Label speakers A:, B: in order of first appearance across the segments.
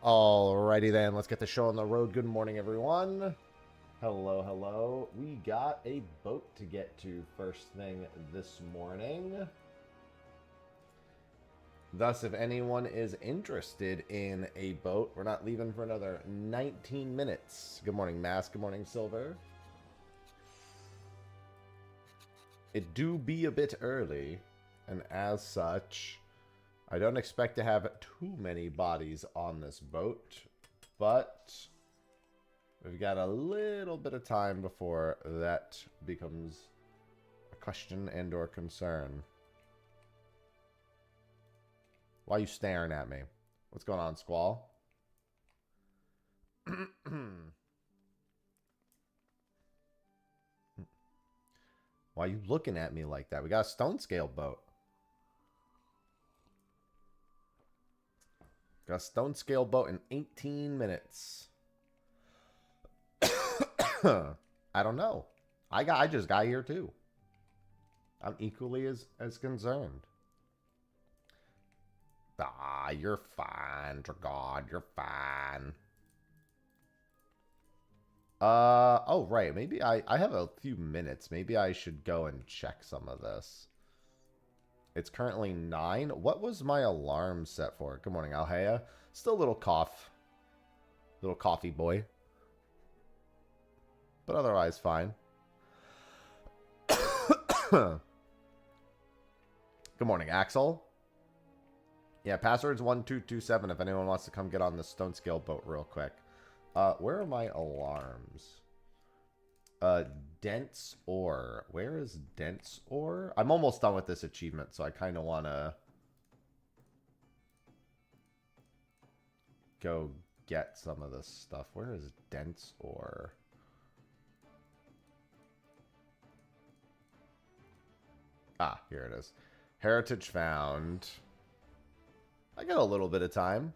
A: Alrighty then, let's get the show on the road. Good morning, everyone. Hello, hello. We got a boat to get to first thing this morning. Thus, if anyone is interested in a boat, we're not leaving for another 19 minutes. Good morning, Mask. Good morning, Silver. It do be a bit early, and as such, I don't expect to have too many bodies on this boat, but we've got a little bit of time before that becomes a question and or concern. Why are you staring at me? What's going on, Squall? Why are you looking at me like that? We got a stone scale boat. Got a stone scale boat in 18 minutes. I don't know. I just got here too. I'm equally as concerned. Ah, you're fine, Dragod. You're fine. Oh, right. Maybe I have a few minutes. Maybe I should go and check some of this. It's currently 9. What was my alarm set for? Good morning, Alhea. Still a little cough. Little coffee boy. But otherwise fine. Good morning, Axel. Yeah, password's 1227 if anyone wants to come get on the stone scale boat real quick. Where are my alarms? Dense ore. Where is dense ore? I'm almost done with this achievement, so I kind of want to go get some of this stuff. Where is dense ore? Ah, here it is. Heritage found. I got a little bit of time.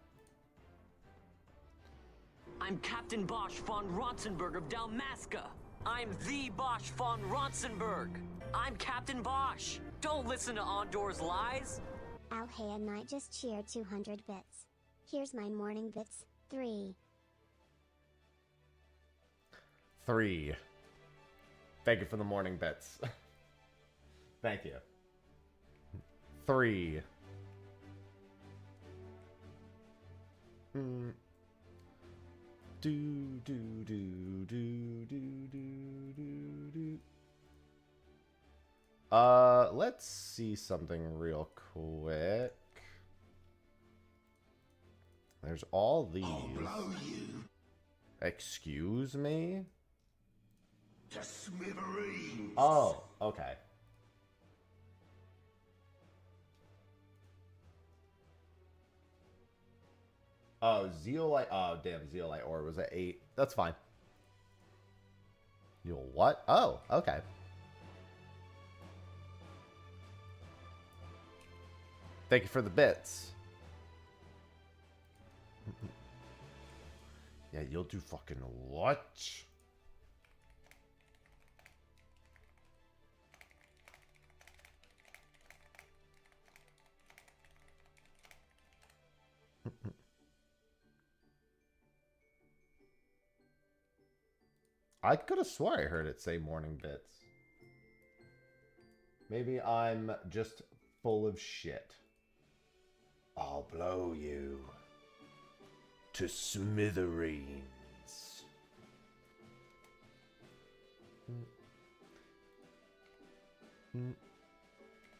B: I'm Captain Bosch von Ronsenberg of Dalmasca. I'm the Bosch von Ronsenberg. I'm Captain Bosch. Don't listen to Ondor's lies.
C: Alhea Knight just cheered 200 bits. Here's my morning bits. 3.
A: 3. Thank you for the morning bits. Thank you. 3. Let's see something real quick. There's all these.
D: I'll blow you
A: Excuse me?
D: to smithereens.
A: Oh, okay. Oh, Zeolite. Oh, damn, Zeolite ore was at 8. That's fine. You'll what? Oh, okay. Thank you for the bits. Yeah, you'll do fucking what? I could have swore I heard it say morning bits. Maybe I'm just full of shit. I'll blow you to smithereens.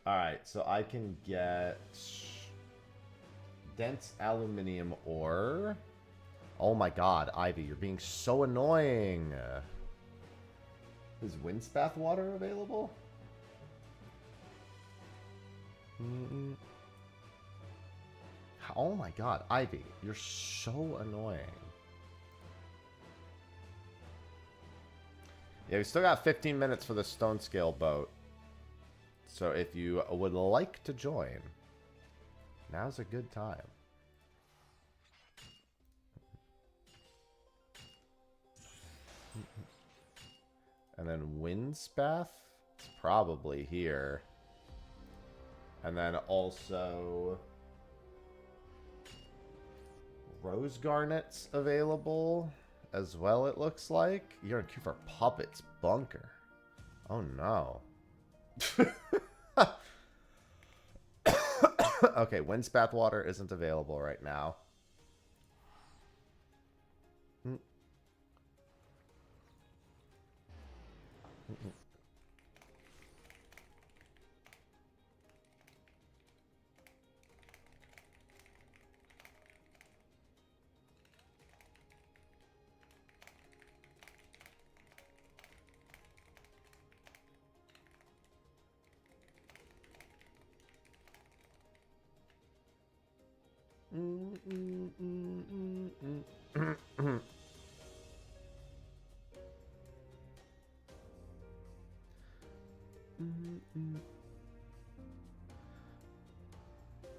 A: Alright, so I can get dense aluminium ore. Oh my god, Ivy, you're being so annoying. Is windspath water available? Oh my god, Ivy, you're so annoying. Yeah, we still got 15 minutes for the stone scale boat. So if you would like to join, now's a good time. And then windspath, it's probably here. And then also Rose Garnets available as well, it looks like. You're in queue for Puppets Bunker. Oh no. Okay, Windspath Water isn't available right now.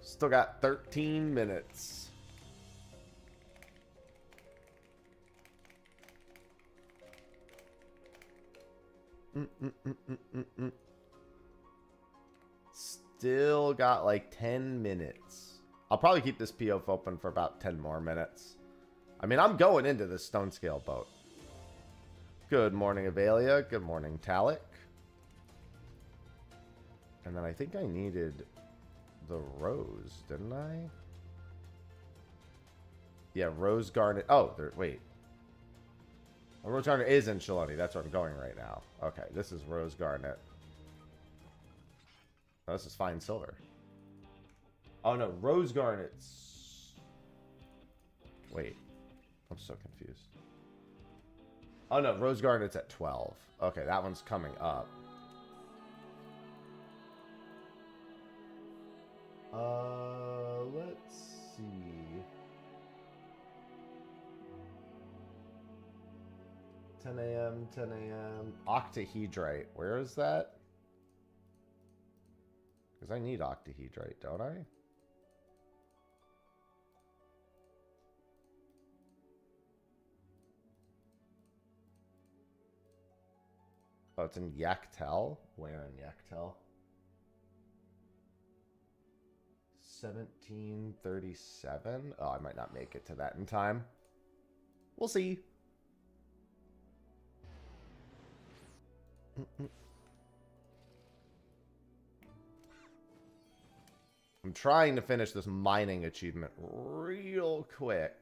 A: Still got 13 minutes. Still got like 10 minutes. I'll probably keep this PO open for about 10 more minutes. I mean, I'm going into this stone scale boat. Good morning, Avalia. Good morning, Talik. And then I think I needed the rose, didn't I? Yeah, Rose Garnet. Oh, there, wait. Oh, Rose Garnet is in Fellainia. That's where I'm going right now. Okay, this is Rose Garnet. Oh, this is fine silver. Oh no, Rose Garnets. Wait, I'm so confused. Oh no, Rose Garnet's at 12. Okay, that one's coming up. Let's see. 10 a.m., 10 a.m. Octahedrite. Where is that? Because I need octahedrite, don't I? Oh, it's in Yaktel. Where in Yaktel? 1737. Oh, I might not make it to that in time. We'll see. I'm trying to finish this mining achievement real quick.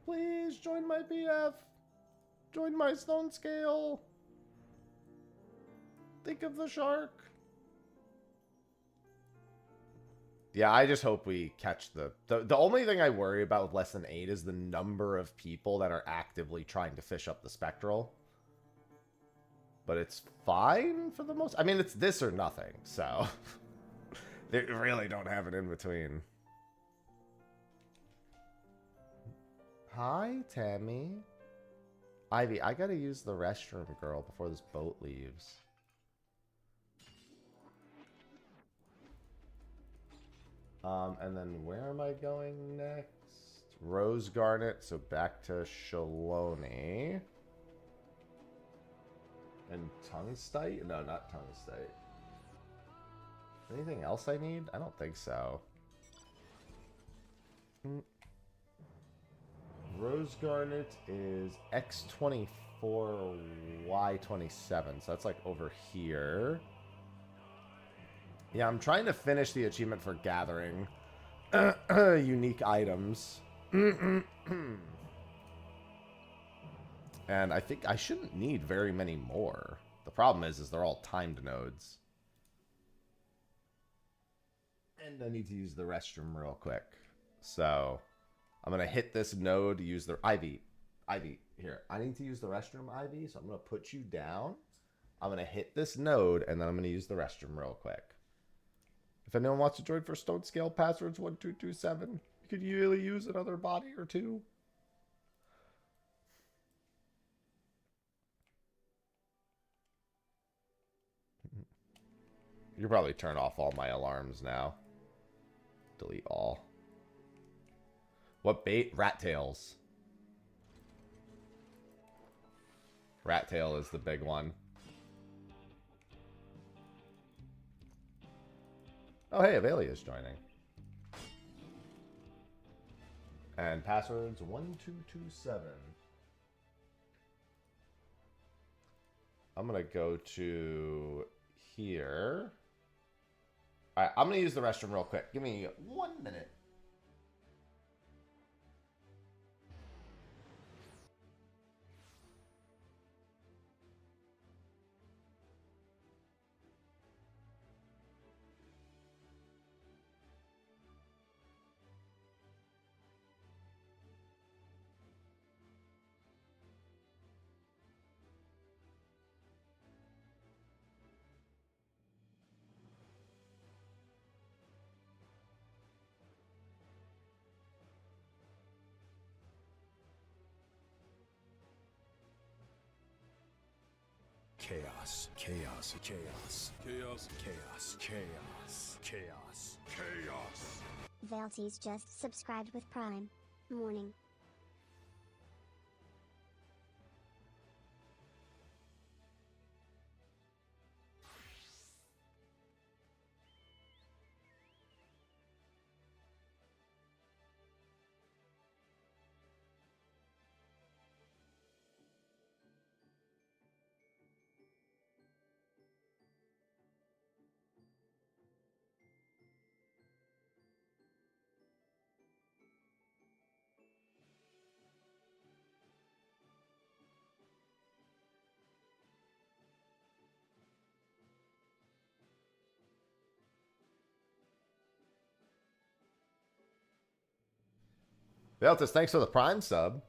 A: Please join my BF. Join my stone scale. Think of the shark. Yeah, I just hope we catch the only thing I worry about with less than 8 is the number of people that are actively trying to fish up the spectral. But it's fine for the most... I mean, it's this or nothing, so... They really don't have it in between. Hi, Tammy. Ivy, I gotta use the restroom, girl, before this boat leaves. And then where am I going next? Rose Garnet, so back to Fellainia. And Tungstite? No, not Tungstite. Anything else I need? I don't think so. Rose Garnet is X24, Y27, so that's like over here. Yeah, I'm trying to finish the achievement for gathering unique items. And I think I shouldn't need very many more. The problem is they're all timed nodes. And I need to use the restroom real quick. So I'm going to hit this node, use the... Ivy, here. I need to use the restroom, Ivy, so I'm going to put you down. I'm going to hit this node, and then I'm going to use the restroom real quick. If anyone wants to join for Stone Scale Passwords 1227, you could really use another body or two. You can probably turn off all my alarms now. Delete all. What bait? Rat tails. Rat tail is the big one. Oh, hey, Avelia's joining. And password's 1227. I'm going to go to here. All right, I'm going to use the restroom real quick. Give me 1 minute.
E: Chaos, chaos, chaos, chaos, chaos, chaos, chaos, chaos.
C: Velties just subscribed with Prime. Morning.
A: Veltis, thanks for the Prime sub.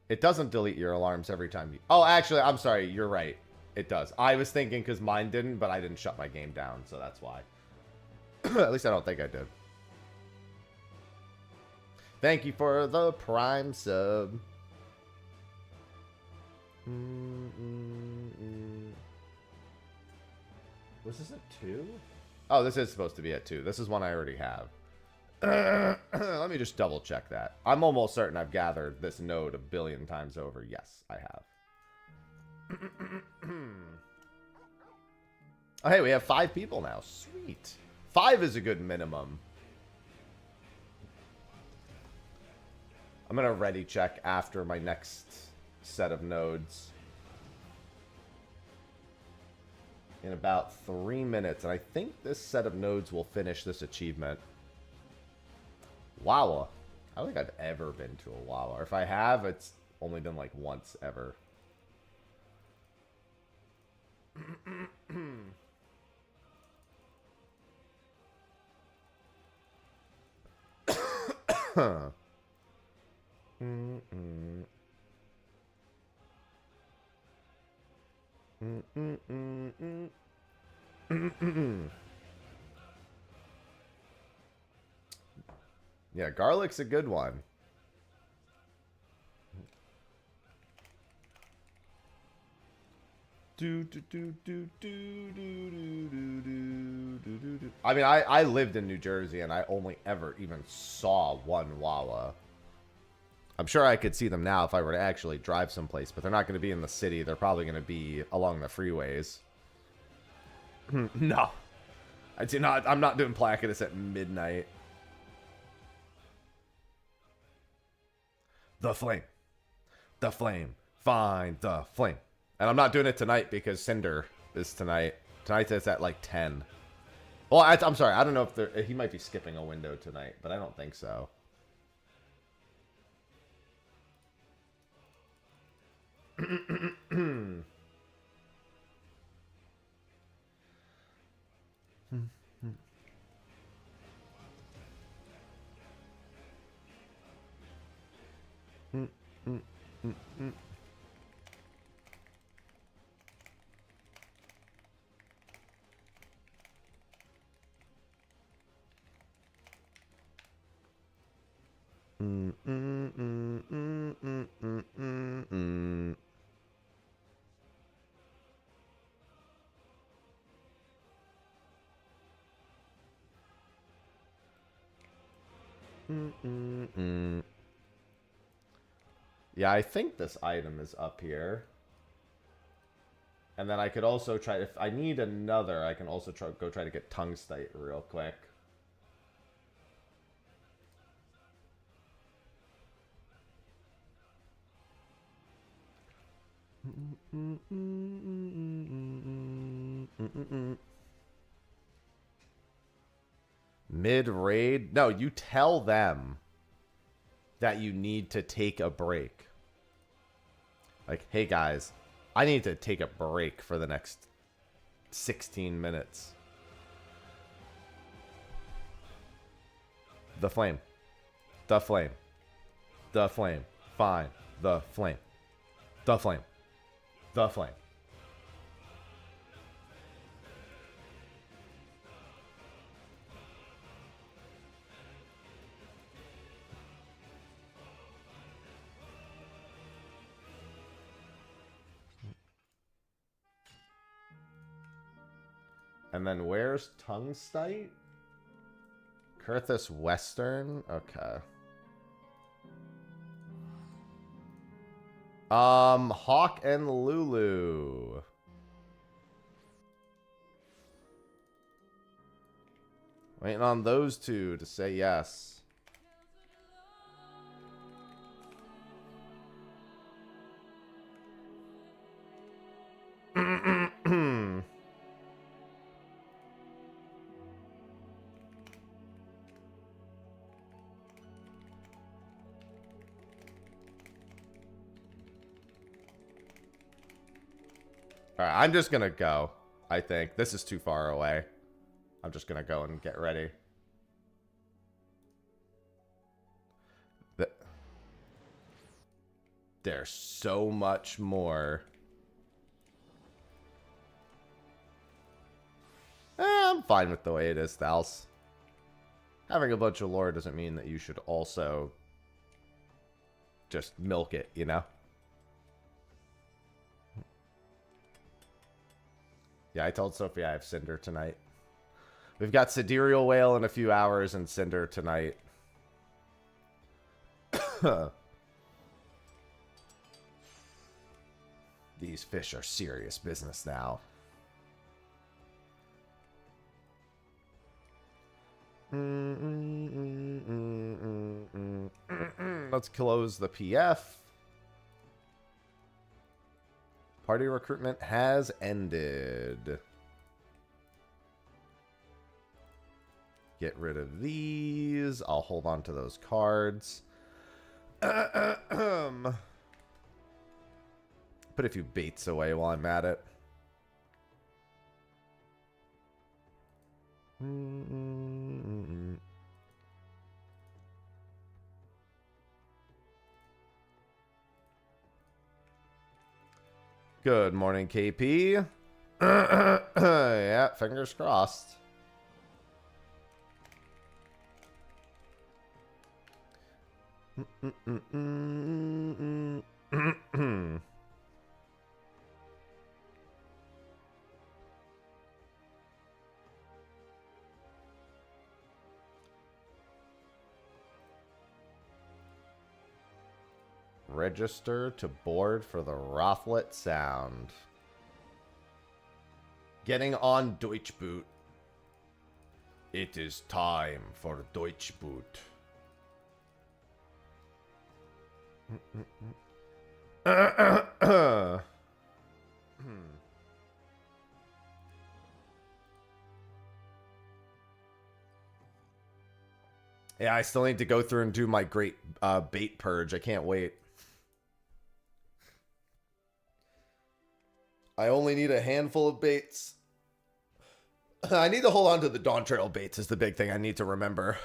A: It doesn't delete your alarms every time you... Oh, actually, I'm sorry. You're right. It does. I was thinking because mine didn't, but I didn't shut my game down, so that's why. At least I don't think I did. Thank you for the Prime sub. Was this a 2? Oh, this is supposed to be a 2. This is one I already have. Let me just double check that. I'm almost certain I've gathered this node a billion times over. Yes, I have. Oh, hey, we have 5 people now. Sweet. 5 is a good minimum. I'm going to ready check after my next set of nodes. In about 3 minutes. And I think this set of nodes will finish this achievement. Wawa. I don't think I've ever been to a Wawa. Or if I have, it's only been like once ever. Yeah, garlic's a good one. I mean, I lived in New Jersey and I only ever even saw one Wawa. I'm sure I could see them now if I were to actually drive someplace, but they're not going to be in the city. They're probably going to be along the freeways. No. I do not. I'm not doing Placidus at midnight. The flame. The flame. Find the flame. And I'm not doing it tonight because Cinder is tonight. Tonight it's at like 10. Well, I'm sorry. I don't know if he might be skipping a window tonight, but I don't think so. Yeah, I think this item is up here. And then I could also try, if I need another, I can also go try to get tungstite real quick. Mid-raid? No, you tell them that you need to take a break. Like, hey guys, I need to take a break for the next 16 minutes. The flame. The flame. The flame. Fine. The flame. The flame. The flame. And then where's tungstite? Kurthus Western? Okay. Hawk and Lulu. Waiting on those two to say yes. Alright, I'm just gonna go. I think. This is too far away. I'm just gonna go and get ready. There's so much more. I'm fine with the way it is, Thals. Having a bunch of lore doesn't mean that you should also just milk it, you know? Yeah, I told Sophie I have Cinder tonight. We've got Sidereal Whale in a few hours and Cinder tonight. These fish are serious business now. Let's close the PF. Party recruitment has ended. Get rid of these. I'll hold on to those cards. Put a few baits away while I'm at it. Good morning, KP. Yeah, fingers crossed. Register to board for the Rothlet Sound. Getting on Deutschboot. It is time for Deutschboot. Yeah, I still need to go through and do my great bait purge. I can't wait. I only need a handful of baits. I need to hold on to the Dawn Trail baits is the big thing I need to remember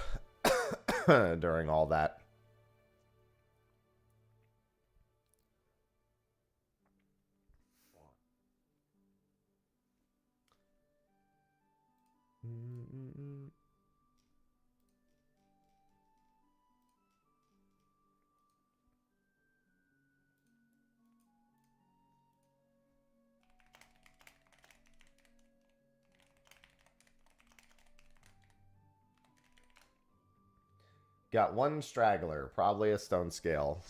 A: during all that. Got one straggler, probably a stone scale.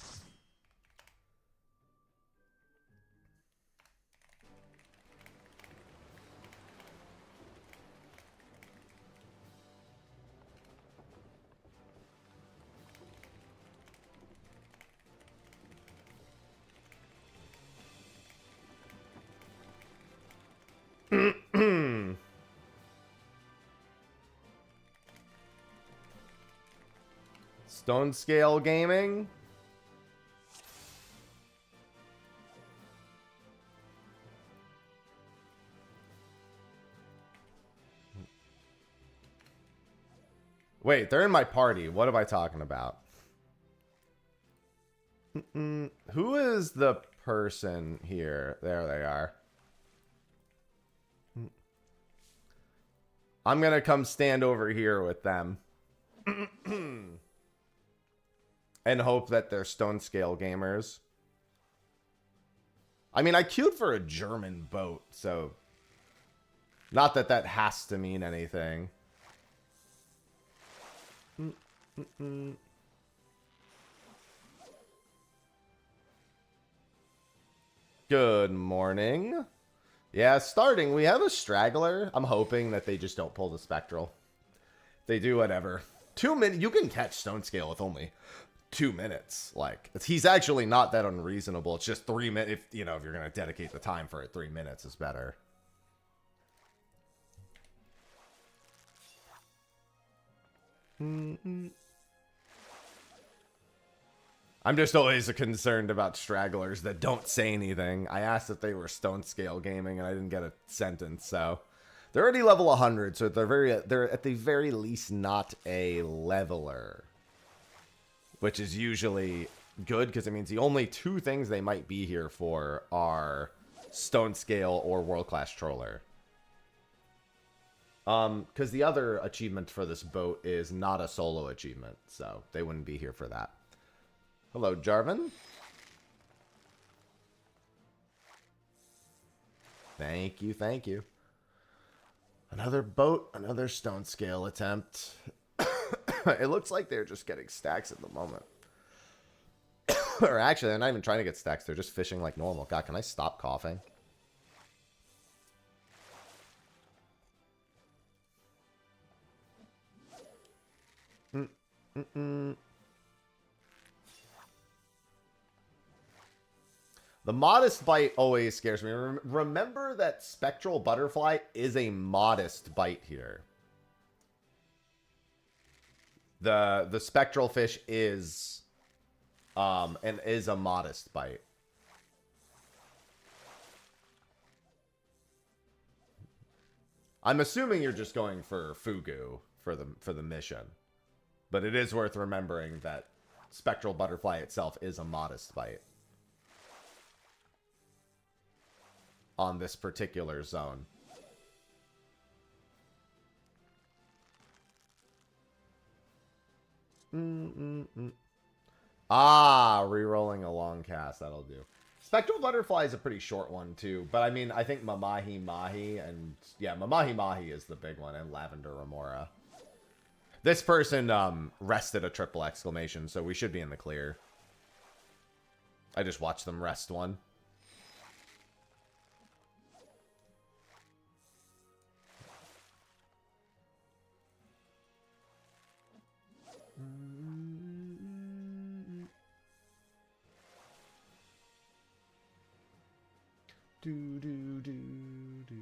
A: Stone Scale Gaming. Wait, they're in my party. What am I talking about? Who is the person here? There they are. I'm going to come stand over here with them. And hope that they're Stone Scale gamers. I mean, I queued for a German boat, so... Not that that has to mean anything. Good morning. Yeah, starting. We have a straggler. I'm hoping that they just don't pull the Spectral. They do whatever. 2 minutes. You can catch Stone Scale with only 2 minutes. Like, he's actually not that unreasonable. It's just 3 minutes. If you know, if you're gonna dedicate the time for it, 3 minutes is better. I'm just always concerned about stragglers that don't say anything. I asked if they were Stone Scale Gaming, and I didn't get a sentence. So they're already level 100, so they're at the very least not a leveler, which is usually good because it means the only 2 things they might be here for are Stone Scale or World Class Troller. Because the other achievement for this boat is not a solo achievement, so they wouldn't be here for that. Hello, Jarvan. Thank you, thank you. Another boat, another Stone Scale attempt. It looks like they're just getting stacks at the moment. Or actually, they're not even trying to get stacks. They're just fishing like normal. God, can I stop coughing? The modest bite always scares me. Remember that Spectral Butterfly is a modest bite here. The spectral fish is a modest bite. I'm assuming you're just going for Fugu for the mission. But it is worth remembering that Spectral Butterfly itself is a modest bite on this particular zone. Ah, re-rolling a long cast. That'll do. Spectral Butterfly is a pretty short one, too. But, I mean, I think Mamahi Mahi and... Yeah, Mamahi Mahi is the big one, and Lavender Remora. This person rested a triple exclamation, so we should be in the clear. I just watched them rest one. Do, do, do, do.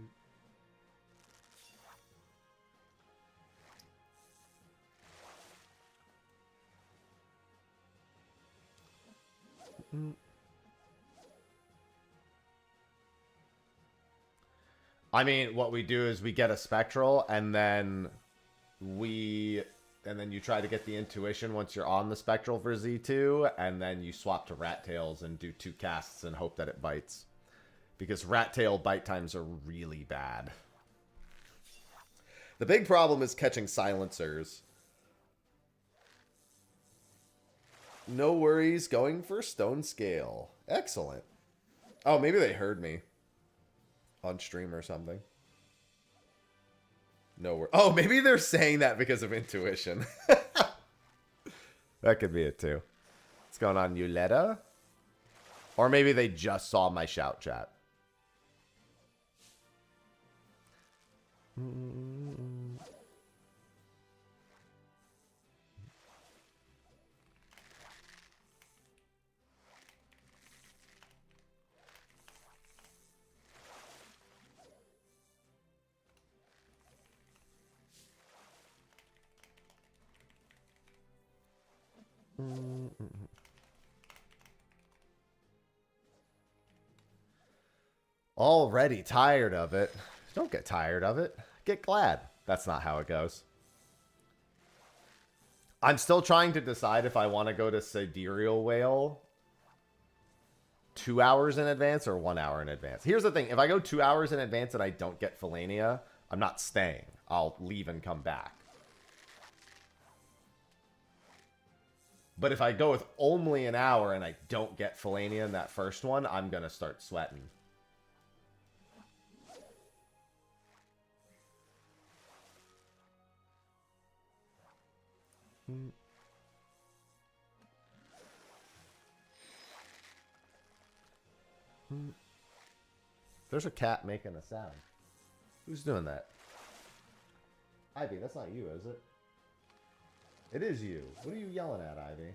A: I mean, what we do is we get a Spectral, and then you try to get the Intuition once you're on the Spectral for Z2, and then you swap to Rat Tails and do 2 casts and hope that it bites. Because Rat Tail bite times are really bad. The big problem is catching silencers. No worries, going for Stone Scale. Excellent. Oh, maybe they heard me on stream or something. No worries. Oh, maybe they're saying that because of intuition. That could be it too. What's going on, Yuletta? Or maybe they just saw my shout chat. Already tired of it. Don't get tired of it. Get glad. That's not how it goes. I'm still trying to decide if I want to go to Sidereal Whale 2 hours in advance or 1 hour in advance. Here's the thing. If I go 2 hours in advance and I don't get Fellainia, I'm not staying. I'll leave and come back. But if I go with only an hour and I don't get Fellainia in that first one, I'm going to start sweating. There's a cat making a sound. Who's doing that? Ivy, that's not you, is it? It is you. What are you yelling at, Ivy?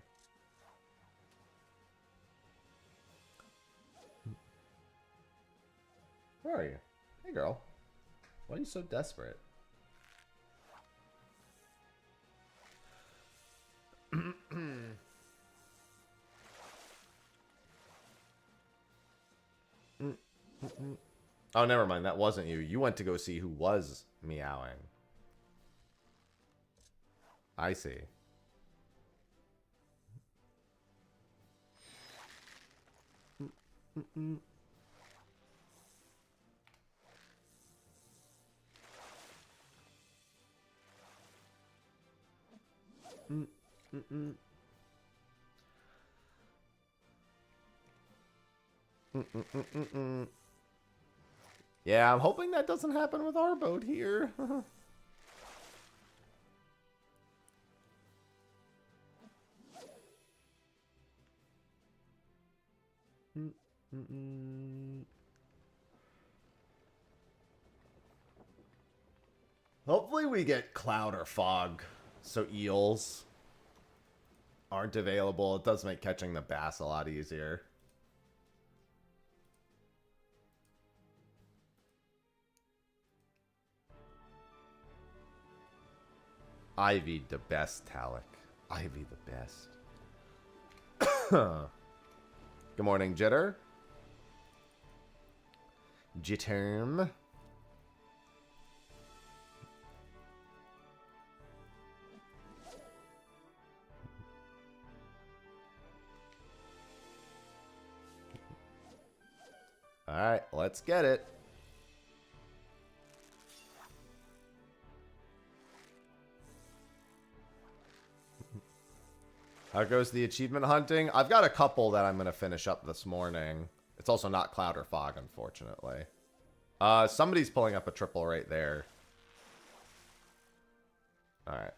A: Where are you? Hey, girl. Why are you so desperate? Oh, never mind. That wasn't you. You went to go see who was meowing. I see. Yeah, I'm hoping that doesn't happen with our boat here. Hopefully we get cloud or fog, so eels aren't available. It does make catching the bass a lot easier. Ivy the best, Talik. Ivy the best. Good morning, Jitter. Jitterm. Alright, let's get it. How goes the achievement hunting? I've got a couple that I'm going to finish up this morning. It's also not cloud or fog, unfortunately. Somebody's pulling up a triple right there. Alright.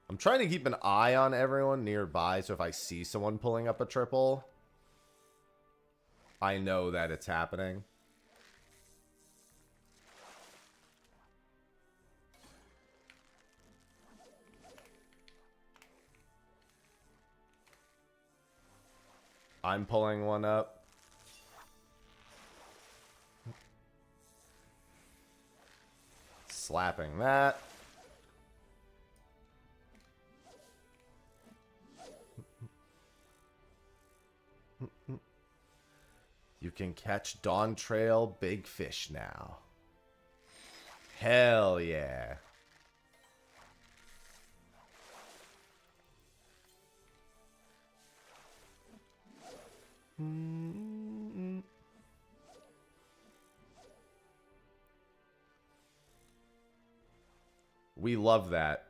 A: I'm trying to keep an eye on everyone nearby, so if I see someone pulling up a triple, I know that it's happening. I'm pulling one up. Slapping that. You can catch Dawn Trail big fish now. Hell yeah. We love that.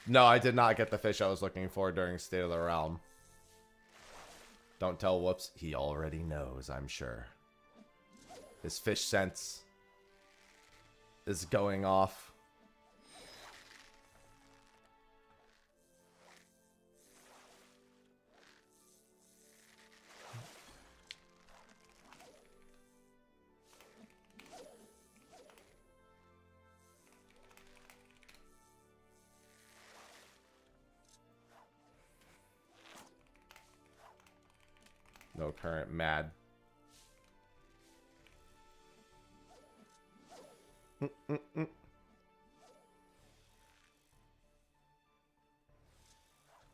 A: No, I did not get the fish I was looking for during State of the Realm. Don't tell Whoops. He already knows, I'm sure. His fish sense is going off. No current mad.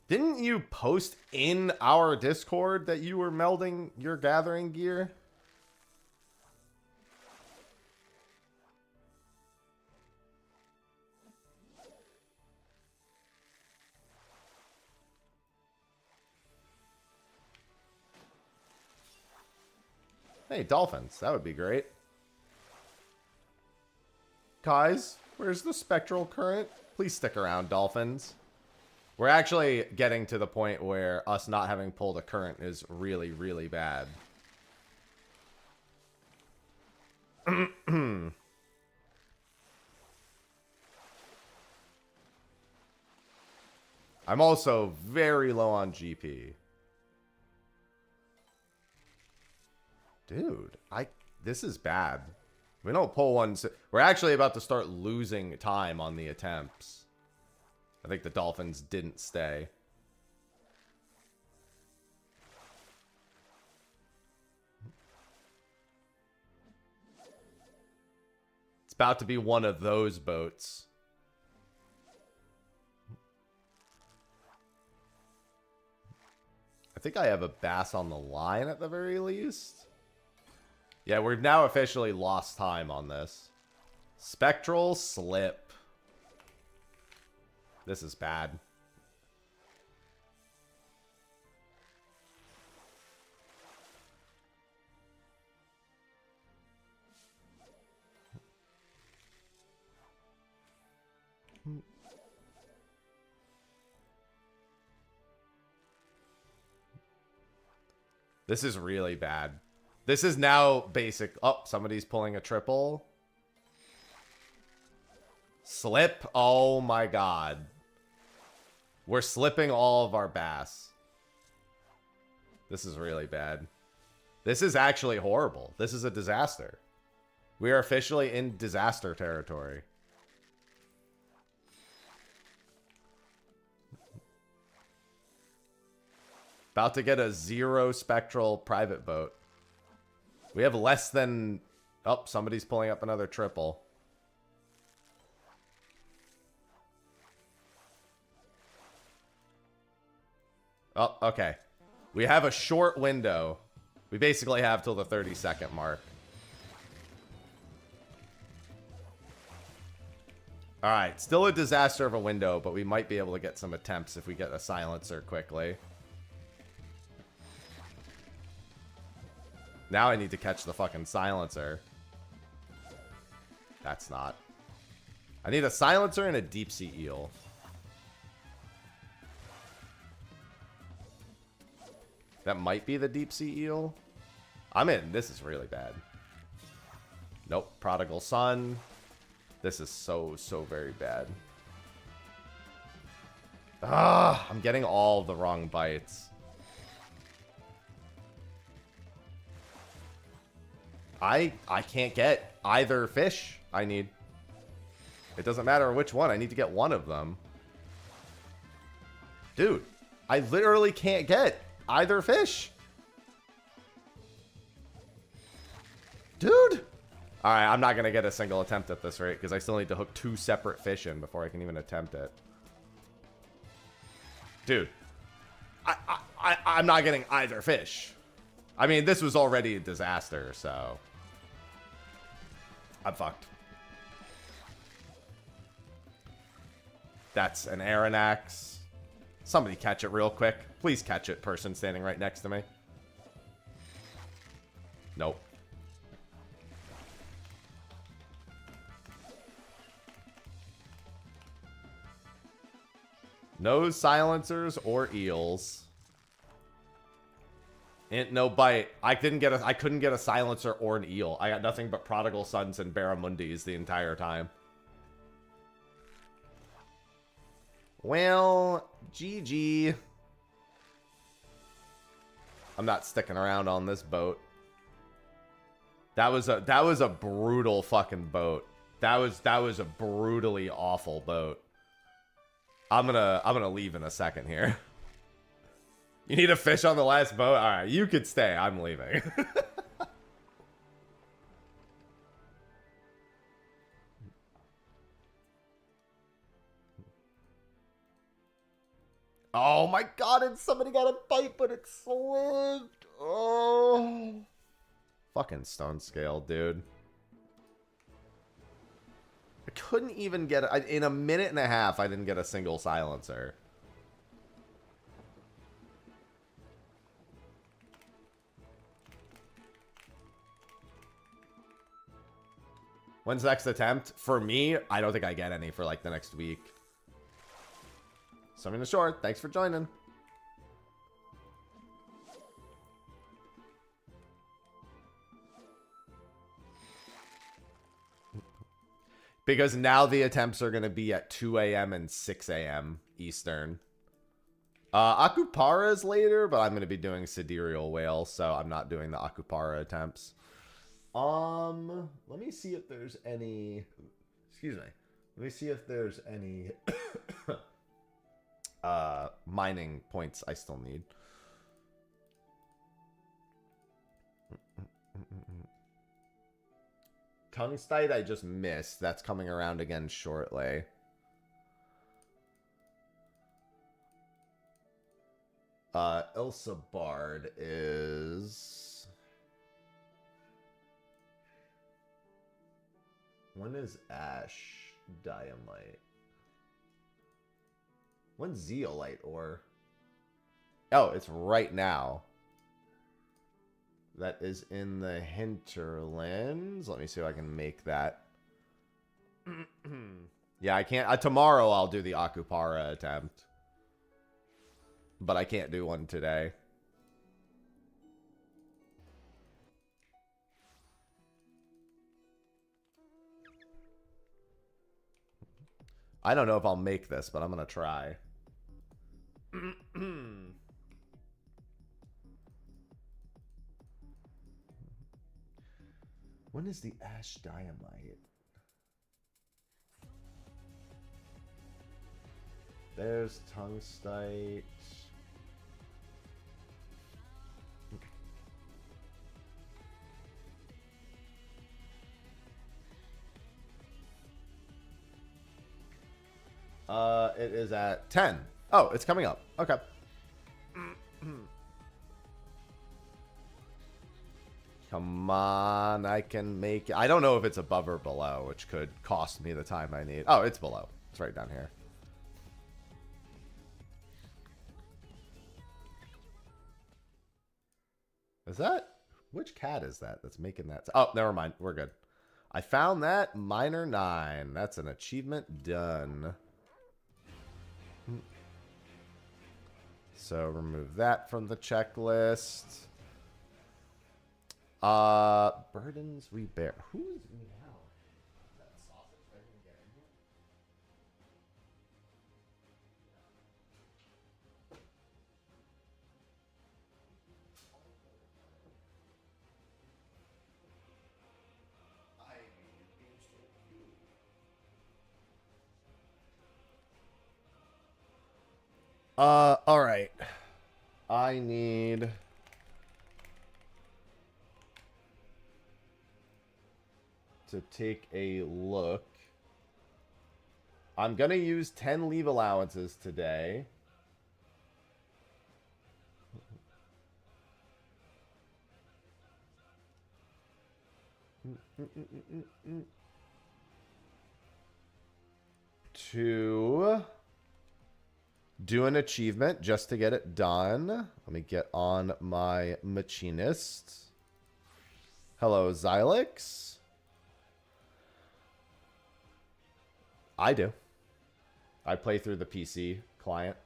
A: Didn't Didn't you post in our Discord that you were melding your gathering gear? Hey, dolphins. That would be great. Guys, where's the spectral current? Please stick around, dolphins. We're actually getting to the point where us not having pulled a current is really, really bad. I'm also very low on GP. Dude, this is bad. We don't pull one. We're actually about to start losing time on the attempts. I think the dolphins didn't stay. It's about to be one of those boats. I think I have a bass on the line at the very least. Yeah, we've now officially lost time on this. Spectral slip. This is bad. This is really bad. This is now basic. Oh, somebody's pulling a triple. Slip. Oh my god. We're slipping all of our bass. This is really bad. This is actually horrible. This is a disaster. We are officially in disaster territory. About to get a 0 spectral private boat. We have less than... Oh, somebody's pulling up another triple. Oh, okay. We have a short window. We basically have till the 30-second mark. Alright, still a disaster of a window, but we might be able to get some attempts if we get a silencer quickly. Now I need to catch the fucking silencer. That's not. I need a silencer and a deep sea eel. That might be the deep sea eel. I'm in. This is really bad. Nope. Prodigal son. This is so very bad. Ah, I'm getting all the wrong bites. I can't get either fish I need. It doesn't matter which one. I need to get one of them. Dude, I literally can't get either fish. Dude. All right, I'm not going to get a single attempt at this rate because I still need to hook 2 separate fish in before I can even attempt it. Dude, I'm not getting either fish. I mean, this was already a disaster, so... I'm fucked. That's an Aranax. Somebody catch it real quick. Please catch it, person standing right next to me. Nope. No silencers or eels. And no bite. I couldn't get a silencer or an eel. I got nothing but prodigal sons and barramundis the entire time. Well, GG. I'm not sticking around on this boat. That was a brutal fucking boat. That was a brutally awful boat. I'm gonna leave in a second here. You need a fish on the last boat? Alright, you could stay. I'm leaving. Oh Oh my god, and somebody got a bite, but it slipped. Oh. Fucking stone scale, dude. I couldn't even get... in a minute and a half, I didn't get a single silencer. When's the next attempt? For me, I don't think I get any for like the next week. Swimming the shore. Thanks for joining. Because now the attempts are going to be at 2 a.m. and 6 a.m. Eastern. Akupara is later, but I'm going to be doing Sidereal Whale, so I'm not doing the Akupara attempts. Let me see if there's any... Excuse me. Let me see if there's any mining points I still need. Tungstite I just missed. That's coming around again shortly. Ilsa Bard is... When is Ash Diamite? When's Zeolite ore? Oh, it's right now. That is in the hinterlands. Let me see if I can make that. Yeah, I can't. Tomorrow I'll do the Akupara attempt. But I can't do one today. I don't know if I'll make this, but I'm going to try. When is the Ash Diamite? There's Tungstite. It is at 10. Oh, it's coming up. Okay. Come on, I can make it. I don't know if it's above or below, which could cost me the time I need. Oh, it's below. It's right down here. Is that? Which cat is that that's making that? Oh, never mind. We're good. I found that. Miner 9. That's an achievement done. So remove that from the checklist. Burdens we bear. Who is meow? Is that sausage ready to get in here? All right. I need to take a look. I'm going to use 10 leave allowances today. To do an achievement just to get it done. Let me get on my machinist. Hello, Xylix. I do. I play through the PC client.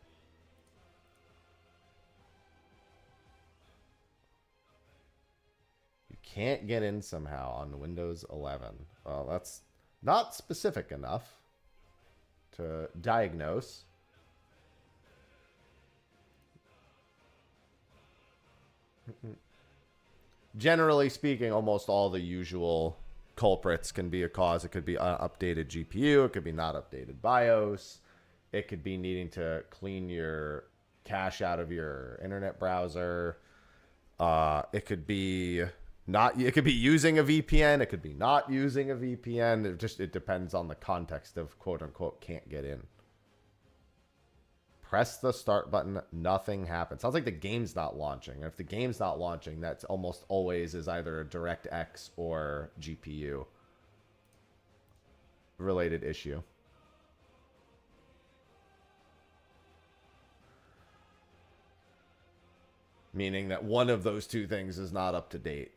A: You can't get in somehow on Windows 11. Well, that's not specific enough to diagnose. Generally speaking, almost all the usual culprits can be a cause. It could be updated GPU. It could be not updated BIOS. It could be needing to clean your cache out of your internet browser. It could be not. It could be using a VPN. It could be not using a VPN. It depends on the context of quote unquote can't get in. press the start button, nothing happens. Sounds like the game's not launching. And if the game's not launching, that's almost always is either a DirectX or GPU related issue. Meaning that one of those two things is not up to date.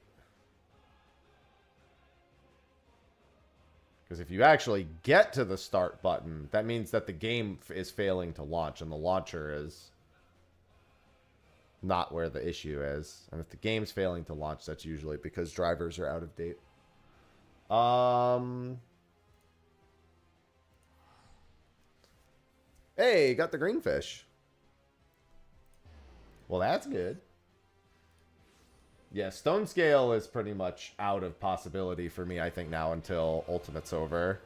A: Because if you actually get to the start button, that means that the game is failing to launch and the launcher is not where the issue is. And if the game's failing to launch, that's usually because drivers are out of date. Hey, got the green fish. Well, that's good. Yeah, stone scale is pretty much out of possibility for me, I think, now until Ultimate's over.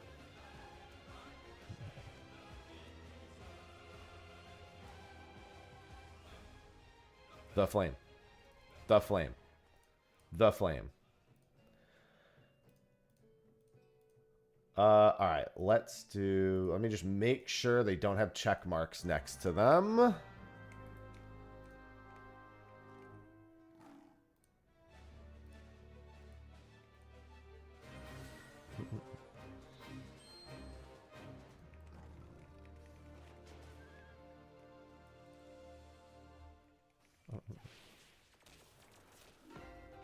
A: The flame. The flame. The flame. Alright, let me just make sure they don't have check marks next to them.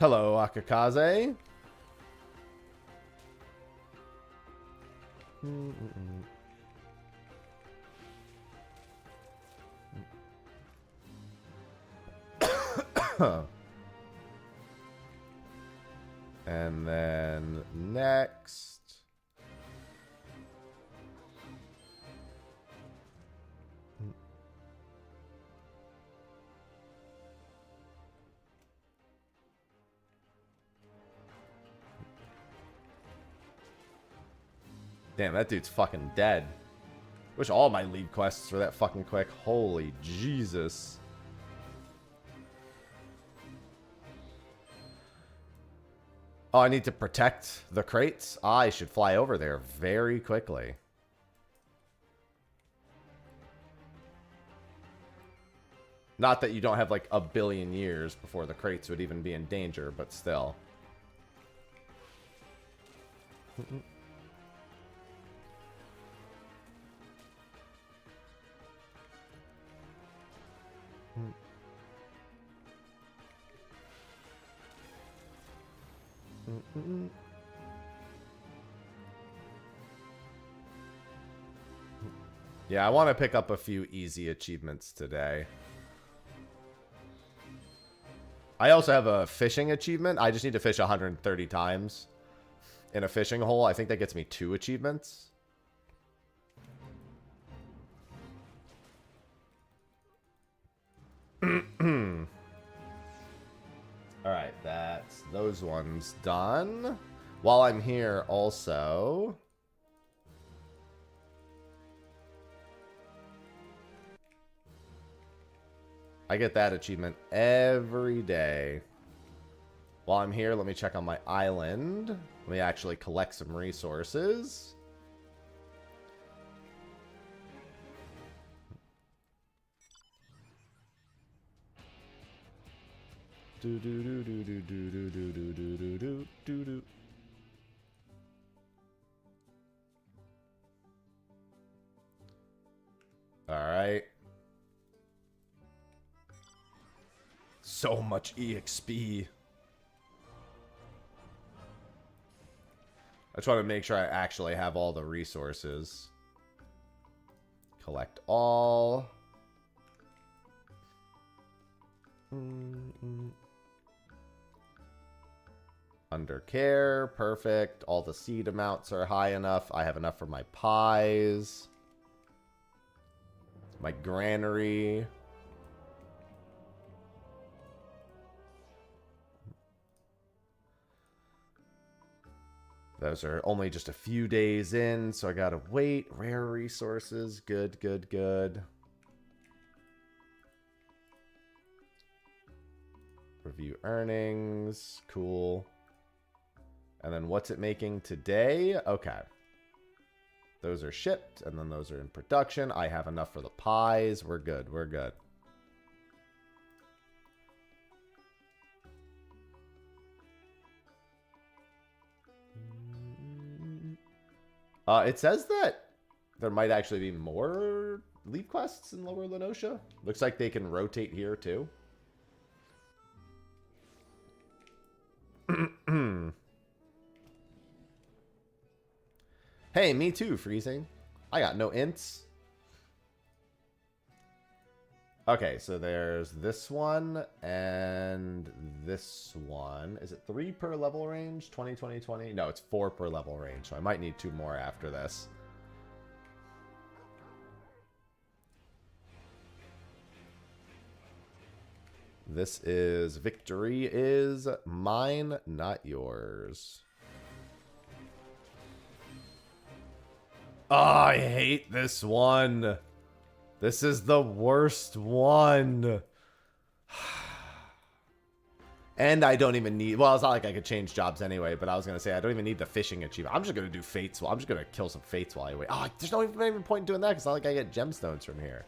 A: Hello, Akakaze. And then next. Damn, that dude's fucking dead. Wish all my lead quests were that fucking quick. Holy Jesus. Oh, I need to protect the crates? I should fly over there very quickly. Not that you don't have like a billion years before the crates would even be in danger, but still. Yeah, I want to pick up a few easy achievements today. I also have a fishing achievement. I just need to fish 130 times in a fishing hole. I think that gets me 2 achievements. Alright, that's those ones done. While I'm here also... I get that achievement every day. While I'm here, let me check on my island. Let me actually collect some resources. Do do do do do do do do do do do do do. All right. So much EXP. I just want to make sure I actually have all the resources. Collect all. Under care, perfect. All the seed amounts are high enough. I have enough for my pies. My granary. Those are only just a few days in, so I gotta wait. Rare resources. Good, good, good. Review earnings. Cool. And then what's it making today? Okay. Those are shipped, and then those are in production. I have enough for the pies. We're good. We're good. It says that there might actually be more leave quests in Lower Lenosha. Looks like they can rotate here, too. Hey, me too, Freezing. I got no ints. Okay, so there's this one and this one. Is it 3 per level range? 20, 20, 20? No, it's 4 per level range, so I might need 2 more after this. This is victory is mine, not yours. Oh, I hate this one. This is the worst one. And I don't even need... Well, it's not like I could change jobs anyway, but I was going to say I don't even need the fishing achievement. I'm just going to do fates. I'm just going to kill some fates while I wait. Oh, there's no even point in doing that because it's not like I get gemstones from here.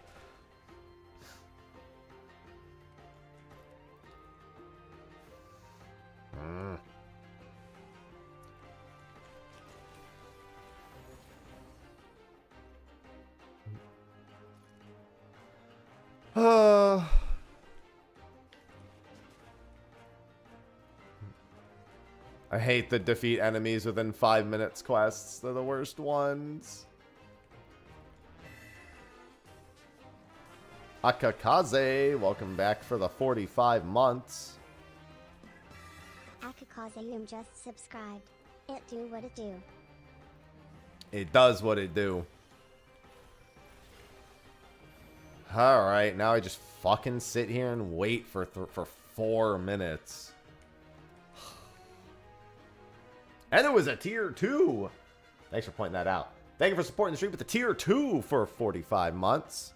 A: I hate the defeat enemies within 5 minutes quests. They're the worst ones. Akakaze, welcome back for the 45 months.
C: Akakaze just subscribed. It do what it do.
A: It does what it do. Alright, now I just fucking sit here and wait for 4 minutes. And it was a tier 2. Thanks for pointing that out. Thank you for supporting the stream with the tier 2 for 45 months.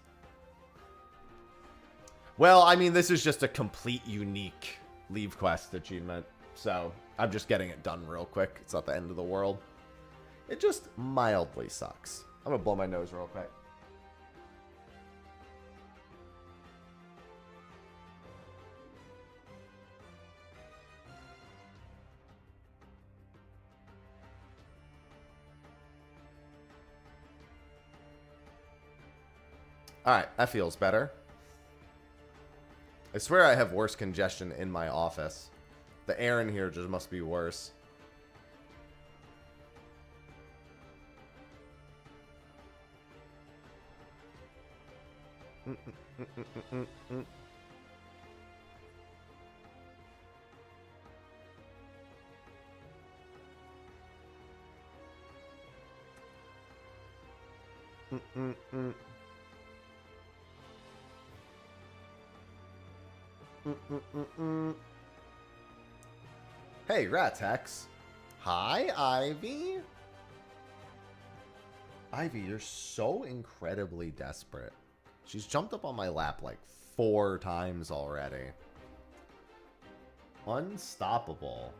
A: Well, I mean, this is just a complete unique leave quest achievement. So, I'm just getting it done real quick. It's not the end of the world. It just mildly sucks. I'm gonna blow my nose real quick. Alright, that feels better. I swear I have worse congestion in my office. The air in here just must be worse. Hey, Ratex. Hi, Ivy. Ivy, you're so incredibly desperate. She's jumped up on my lap like 4 times already. Unstoppable.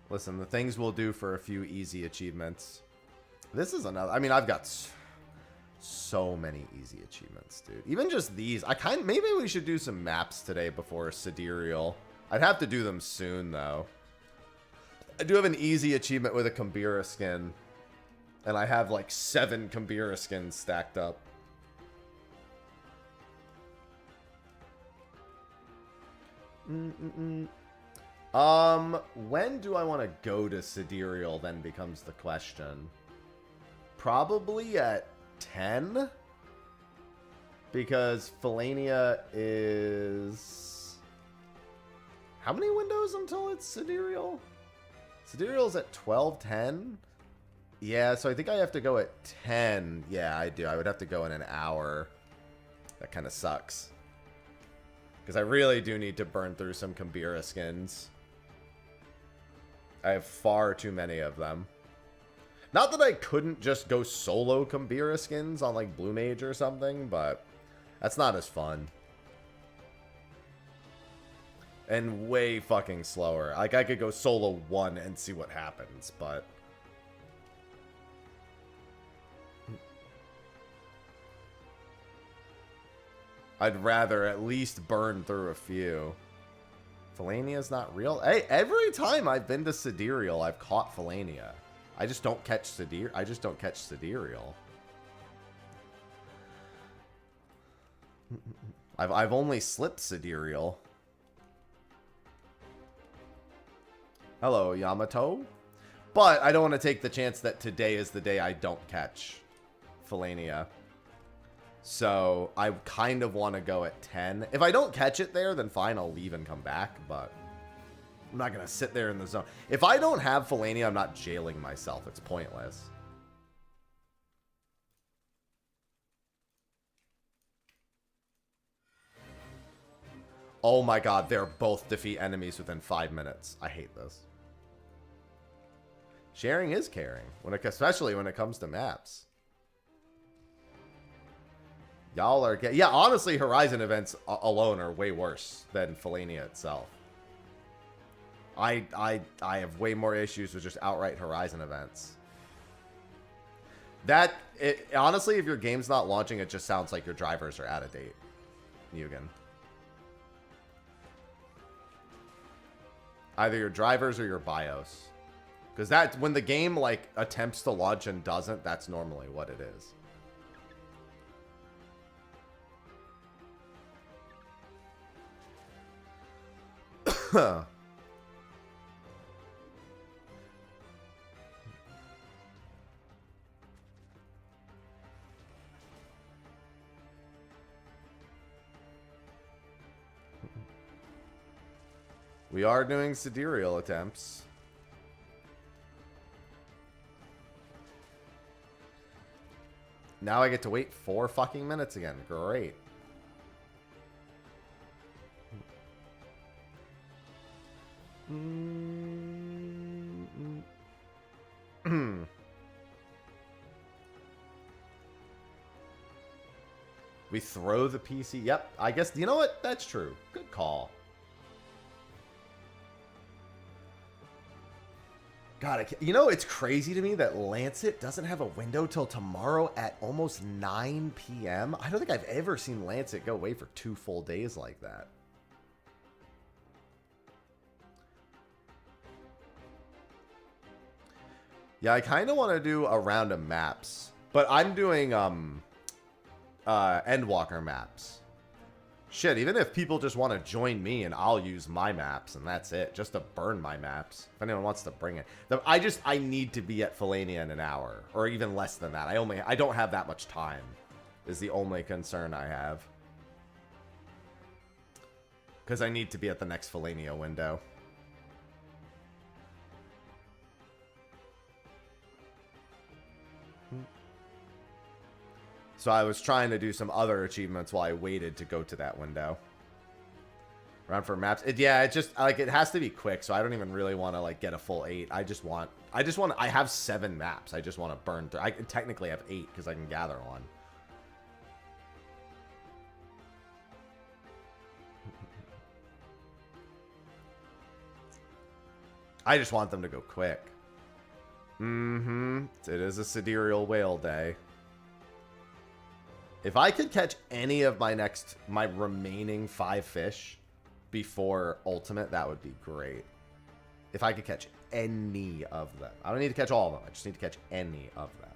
A: Listen, the things we'll do for a few easy achievements. This is another. I mean, I've got so many easy achievements, dude. Even just these. Maybe we should do some maps today before Sidereal. I'd have to do them soon, though. I do have an easy achievement with a Kambira skin. And I have like 7 Kambira skins stacked up. When do I want to go to Sidereal then becomes the question. Probably at 10? Because Fellainia is... How many windows until it's Sidereal? Sidereal's at 12:10? Yeah, so I think I have to go at 10. Yeah, I do. I would have to go in an hour. That kind of sucks. Because I really do need to burn through some Kambira skins. I have far too many of them. Not that I couldn't just go solo Kambira skins on like Blue Mage or something, but that's not as fun. And way fucking slower. Like I could go solo 1 and see what happens, but I'd rather at least burn through a few. Fellainia not real. Hey, every time I've been to Sidereal, I've caught Fellainia. I just don't catch Sidereal. I've only slipped Sidereal. Hello, Yamato. But I don't want to take the chance that today is the day I don't catch Fellainia. So I kind of want to go at 10. If I don't catch it there, then fine, I'll leave and come back. But I'm not going to sit there in the zone. If I don't have Fellainia, I'm not jailing myself. It's pointless. Oh my god, they're both defeat enemies within 5 minutes. I hate this. Sharing is caring, especially when it comes to maps. Y'all are yeah, honestly, Horizon events alone are way worse than Fellainia itself. I have way more issues with just outright Horizon events. Honestly, if your game's not launching, it just sounds like your drivers are out of date. Mugen. Either your drivers or your BIOS. Because that, when the game, like, attempts to launch and doesn't, that's normally what it is. We are doing sidereal attempts. Now I get to wait 4 fucking minutes again. Great. We throw the PC. Yep, I guess, you know what? That's true. Good call. God, you know, it's crazy to me that Lancet doesn't have a window till tomorrow at almost 9 p.m. I don't think I've ever seen Lancet go away for 2 full days like that. Yeah, I kind of want to do a round of maps, but I'm doing Endwalker maps. Shit, even if people just want to join me and I'll use my maps and that's it, just to burn my maps. If anyone wants to bring it. I need to be at Fellainia in an hour or even less than that. I don't have that much time is the only concern I have. Because I need to be at the next Fellainia window. So I was trying to do some other achievements while I waited to go to that window. Run for maps. Yeah, it just, like, it has to be quick, so I don't even really want to, like, get a full 8. I have 7 maps. I just want to burn through. I technically have 8 because I can gather one. I just want them to go quick. It is a sidereal whale day. If I could catch any of my remaining 5 fish before Ultimate, that would be great. If I could catch any of them. I don't need to catch all of them. I just need to catch any of them.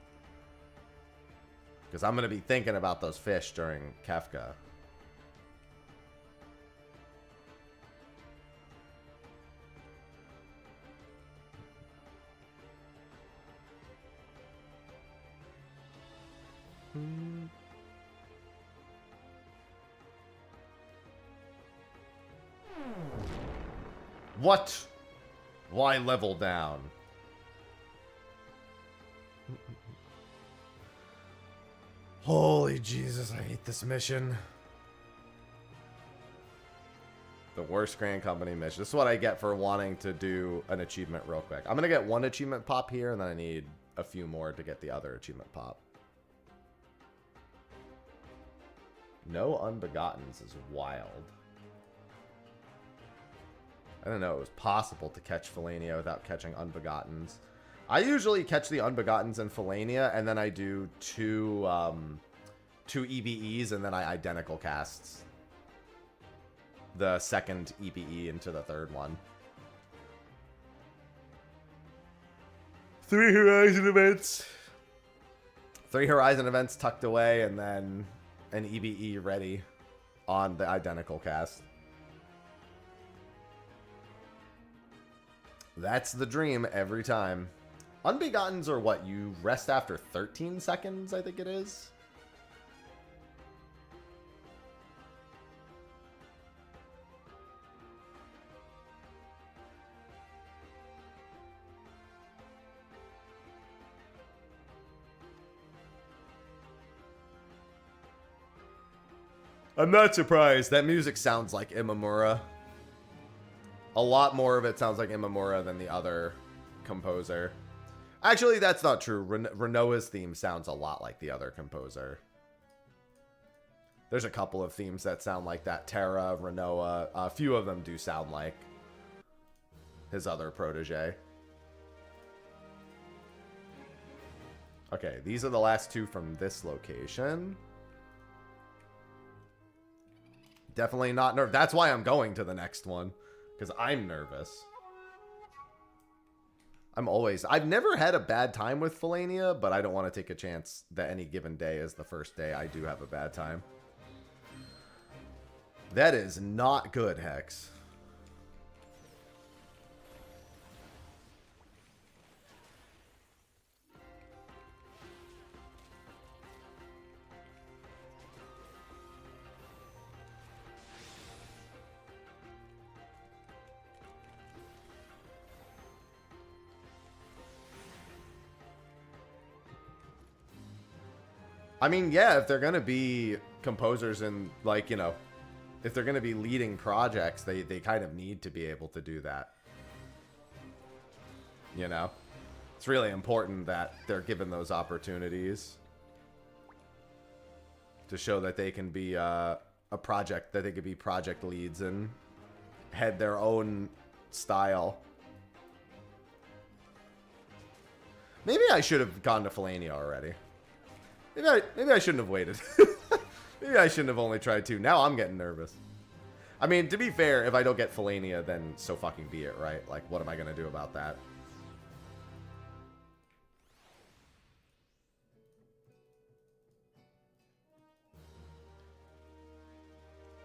A: Because I'm going to be thinking about those fish during Kefka. What? Why level down? Holy Jesus, I hate this mission. The worst Grand Company mission. This is what I get for wanting to do an achievement real quick. I'm going to get one achievement pop here, and then I need a few more to get the other achievement pop. No Unbegottens is wild. I didn't know it was possible to catch Fellainia without catching Unbegottens. I usually catch the Unbegottens in Fellainia, and then I do two EBEs, and then I identical casts the second EBE into the third one. 3 Horizon events. 3 Horizon events tucked away, and then an EBE ready on the identical cast. That's the dream every time. Unbegottens are what? You rest after 13 seconds, I think it is. I'm not surprised. That music sounds like Imamura. A lot more of it sounds like Imamura than the other composer. Actually, that's not true. Renoa's theme sounds a lot like the other composer. There's a couple of themes that sound like that. Terra, Renoa, a few of them do sound like his other protege. Okay, these are the last two from this location. Definitely not nervous. That's why I'm going to the next one. Because I'm nervous. I've never had a bad time with Fellainia, but I don't want to take a chance that any given day is the first day I do have a bad time. That is not good, Hex. I mean, yeah, if they're going to be composers and, like, you know, if they're going to be leading projects, they kind of need to be able to do that. You know? It's really important that they're given those opportunities to show that they can be a project, that they could be project leads and head their own style. Maybe I should have gone to Fellainia already. Maybe I shouldn't have waited. Maybe I shouldn't have only tried 2. Now I'm getting nervous. I mean, to be fair, if I don't get Fellainia, then so fucking be it, right? Like, what am I going to do about that?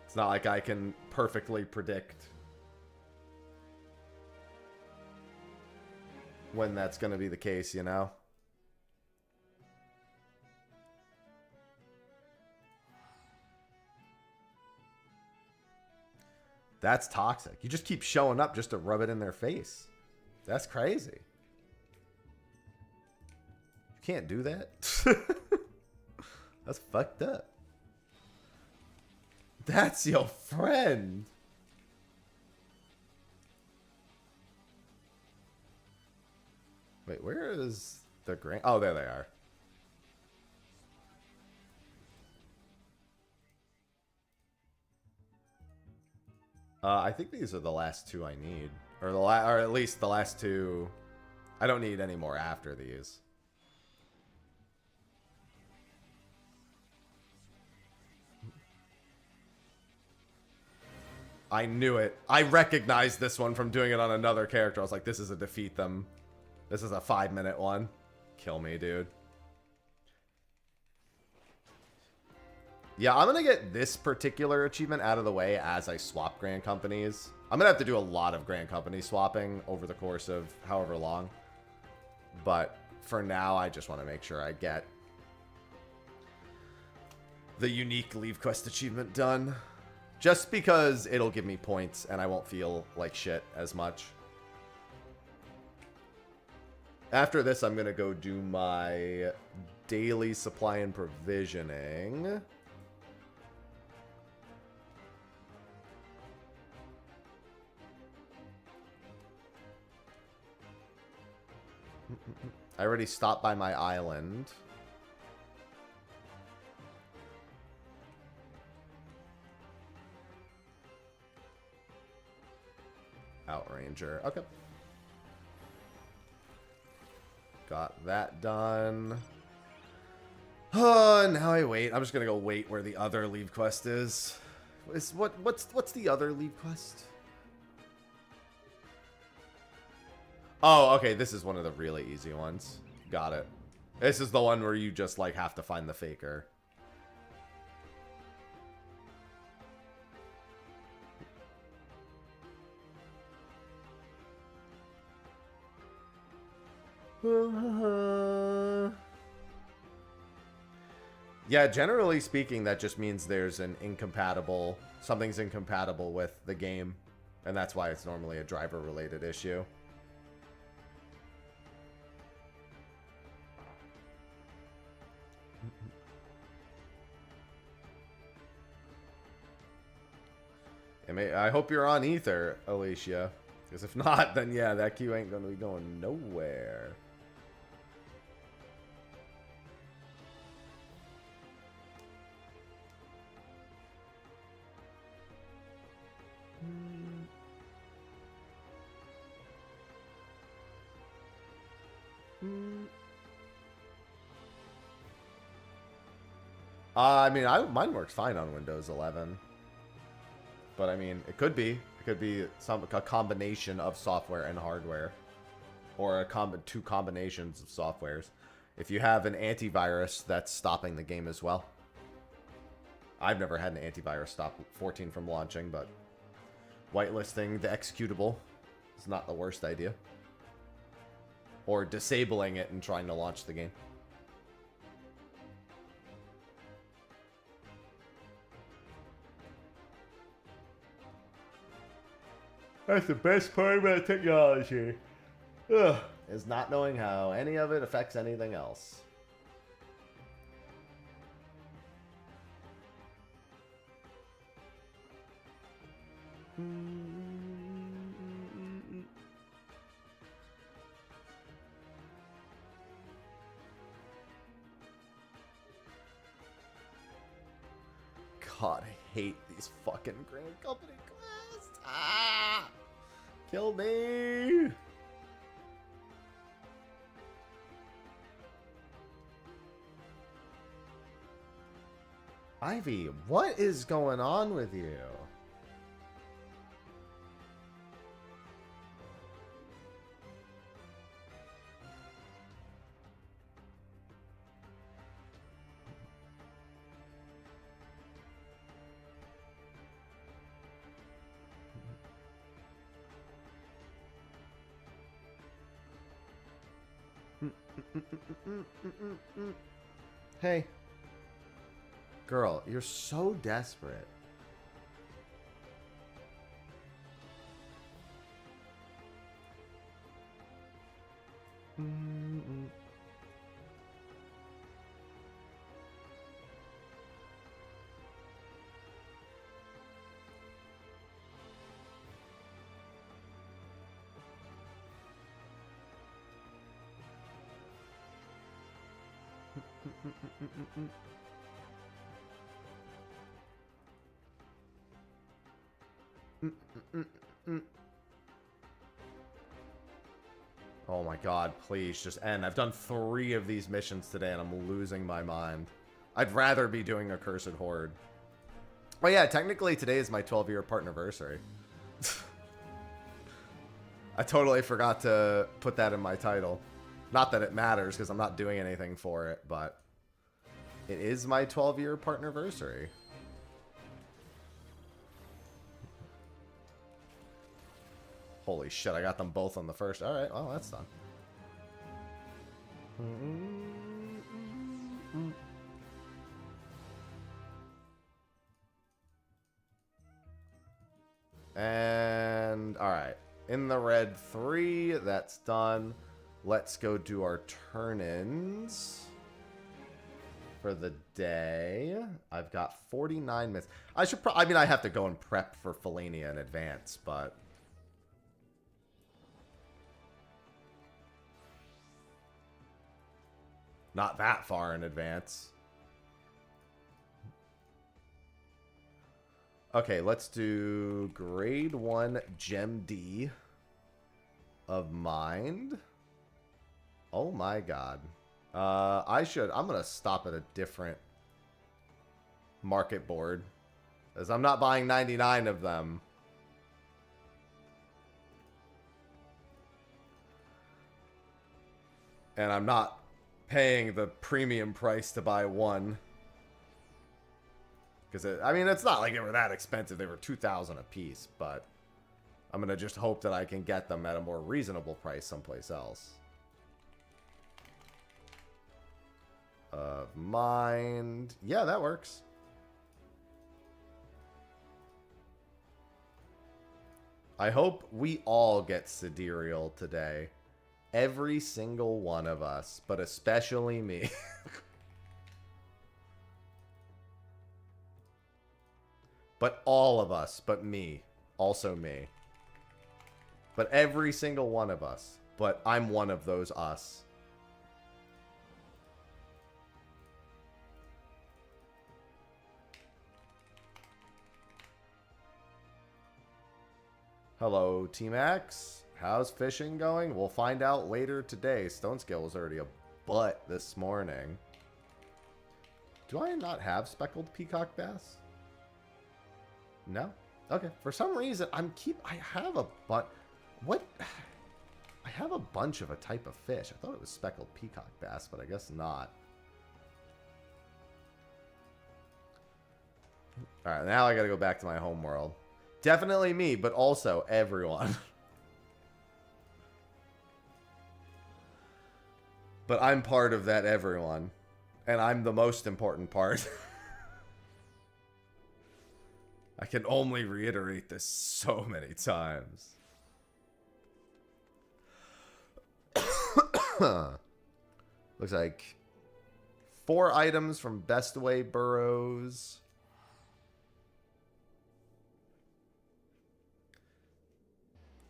A: It's not like I can perfectly predict when that's going to be the case, you know? That's toxic. You just keep showing up just to rub it in their face. That's crazy. You can't do that. That's fucked up. That's your friend. Wait, where is the grand? Oh, there they are. I think these are the last 2 I need, or or at least the last 2. I don't need any more after these. I knew it. I recognized this one from doing it on another character. I was like, this is a defeat them. This is a 5-minute one. Kill me, dude. Yeah, I'm going to get this particular achievement out of the way as I swap Grand Companies. I'm going to have to do a lot of Grand Company swapping over the course of however long. But for now, I just want to make sure I get the unique Leave Quest achievement done. Just because it'll give me points and I won't feel like shit as much. After this, I'm going to go do my daily supply and provisioning. I already stopped by my island. Outranger. Okay. Got that done. Now I wait. I'm just gonna go wait where the other leave quest is. What's the other leave quest? Oh, okay. This is one of the really easy ones. Got it. This is the one where you just like have to find the faker. Yeah, generally speaking, that just means there's an incompatible, something's incompatible with the game, and that's why it's normally a driver-related issue. I hope you're on Ether, Alicia, because if not, then yeah, that queue ain't going to be going nowhere. I mean, mine works fine on Windows 11. But I mean, it could be. It could be a combination of software and hardware. Or two combinations of softwares. If you have an antivirus, that's stopping the game as well. I've never had an antivirus stop 14 from launching, but whitelisting the executable is not the worst idea. Or disabling it and trying to launch the game. That's the best part about technology. Ugh, is not knowing how any of it affects anything else. God, I hate these fucking Grand Company quests. Ah! Kill me! Ivy, what is going on with you? Hey. Girl, you're so desperate. Oh my god, please just end. I've done 3 of these missions today and I'm losing my mind. I'd rather be doing Accursed Horde. Oh yeah, technically today is my 12-year partnerversary. I totally forgot to put that in my title. Not that it matters because I'm not doing anything for it, but it is my 12-year partnerversary. Holy shit, I got them both on the first. Alright, well, that's done. And, alright. In the red 3, that's done. Let's go do our turn-ins for the day. I've got 49 minutes. I mean, I have to go and prep for Fellainia in advance, but Not that far in advance. Okay, let's do grade 1 Gem D of Mind. Oh my god. I'm gonna stop at a different market board, as I'm not buying 99 of them. And I'm not paying the premium price to buy one. Because, I mean, it's not like they were that expensive. They were $2,000 a piece, but I'm going to just hope that I can get them at a more reasonable price someplace else. Mind. Yeah, that works. I hope we all get Sidereal today. Every single one of us, but especially me. But all of us, but me. Also me. But every single one of us. But I'm one of those us. Hello, T-Max. How's fishing going? We'll find out later today. Stone Scale was already a butt this morning. Do I not have speckled peacock bass? No? Okay. For some reason, I have a bunch of a type of fish. I thought it was speckled peacock bass, but I guess not. Alright, now I gotta go back to my home world. Definitely me, but also everyone. But I'm part of that everyone. And I'm the most important part. I can only reiterate this so many times. Looks like 4 items from Best Way Burrows.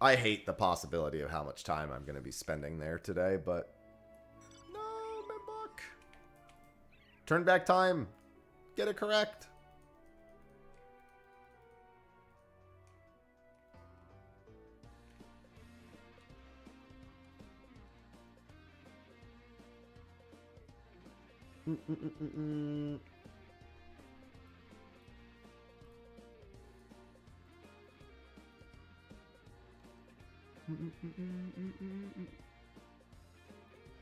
A: I hate the possibility of how much time I'm going to be spending there today, but... No, my book! Turn back time! Get it correct!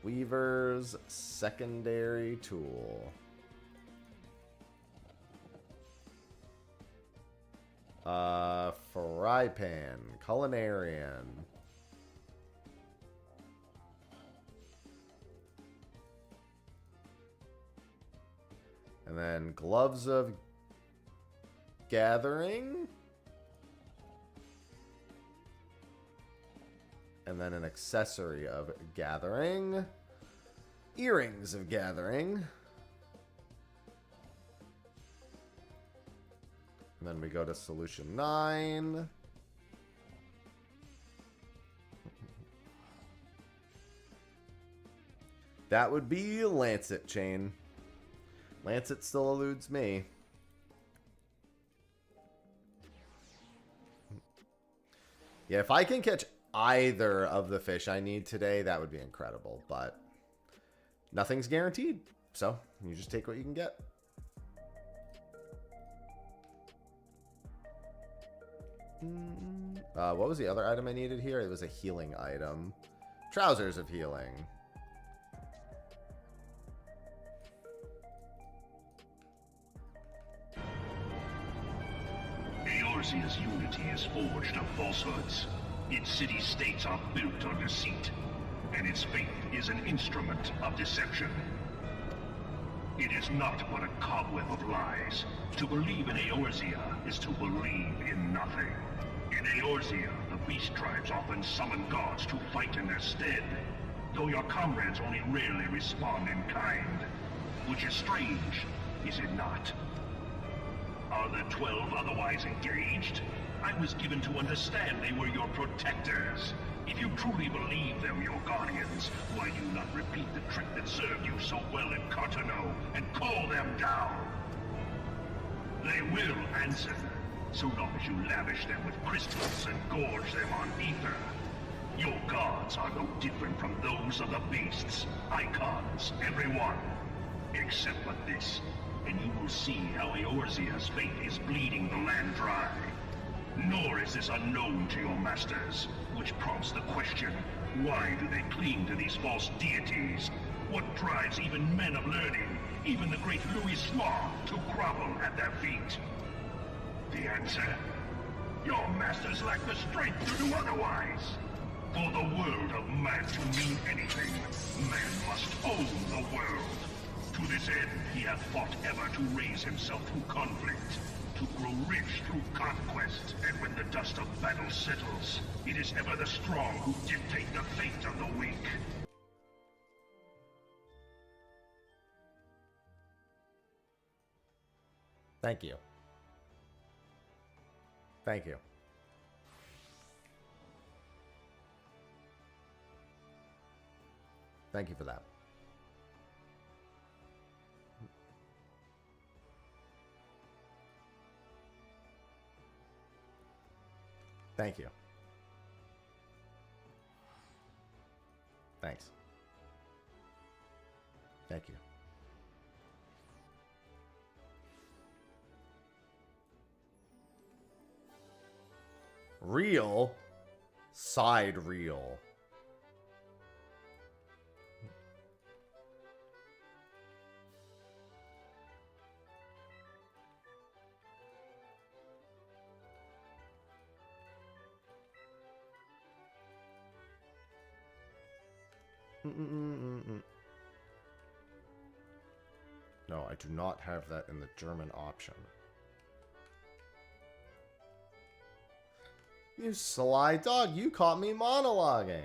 A: Weaver's secondary tool. Fry pan, culinarian. And then gloves of gathering. And then an accessory of gathering. Earrings of gathering. And then we go to solution 9. That would be Lancet chain. Lancet still eludes me. Yeah, if I can catch either of the fish I need today, that would be incredible. But nothing's guaranteed. So you just take what you can get. What was the other item I needed here? It was a healing item. Trousers of healing.
D: Eorzea's unity is forged of falsehoods. Its city-states are built on deceit, and its faith is an instrument of deception. It is not but a cobweb of lies. To believe in Eorzea is to believe in nothing. In Eorzea, the beast tribes often summon gods to fight in their stead, though your comrades only rarely respond in kind. Which is strange, is it not? Are the 12 otherwise engaged? I was given to understand they were your protectors. If you truly believe them your guardians, why do you not repeat the trick that served you so well in Cartano and call them down? They will answer, so long as you lavish them with crystals and gorge them on ether. Your gods are no different from those of the beasts. Icons, every one. Except but this, and you will see how Eorzea's fate is bleeding the land dry. Nor is this unknown to your masters, which prompts the question, why do they cling to these false deities? What drives even men of learning, even the great Louis Soir, to grovel at their feet? The answer? Your masters lack the strength to do otherwise. For the world of man to mean anything, man must own the world. To this end, he hath fought ever to raise himself through conflict, to grow rich through conquest, and when the dust of battle settles, it is ever the strong who dictate the fate of the weak.
A: Thank you. Thank you. Thank you for that. Thank you. Thanks. Thank you. Reel? Side reel. No, I do not have that in the German option. You sly dog, you caught me monologuing.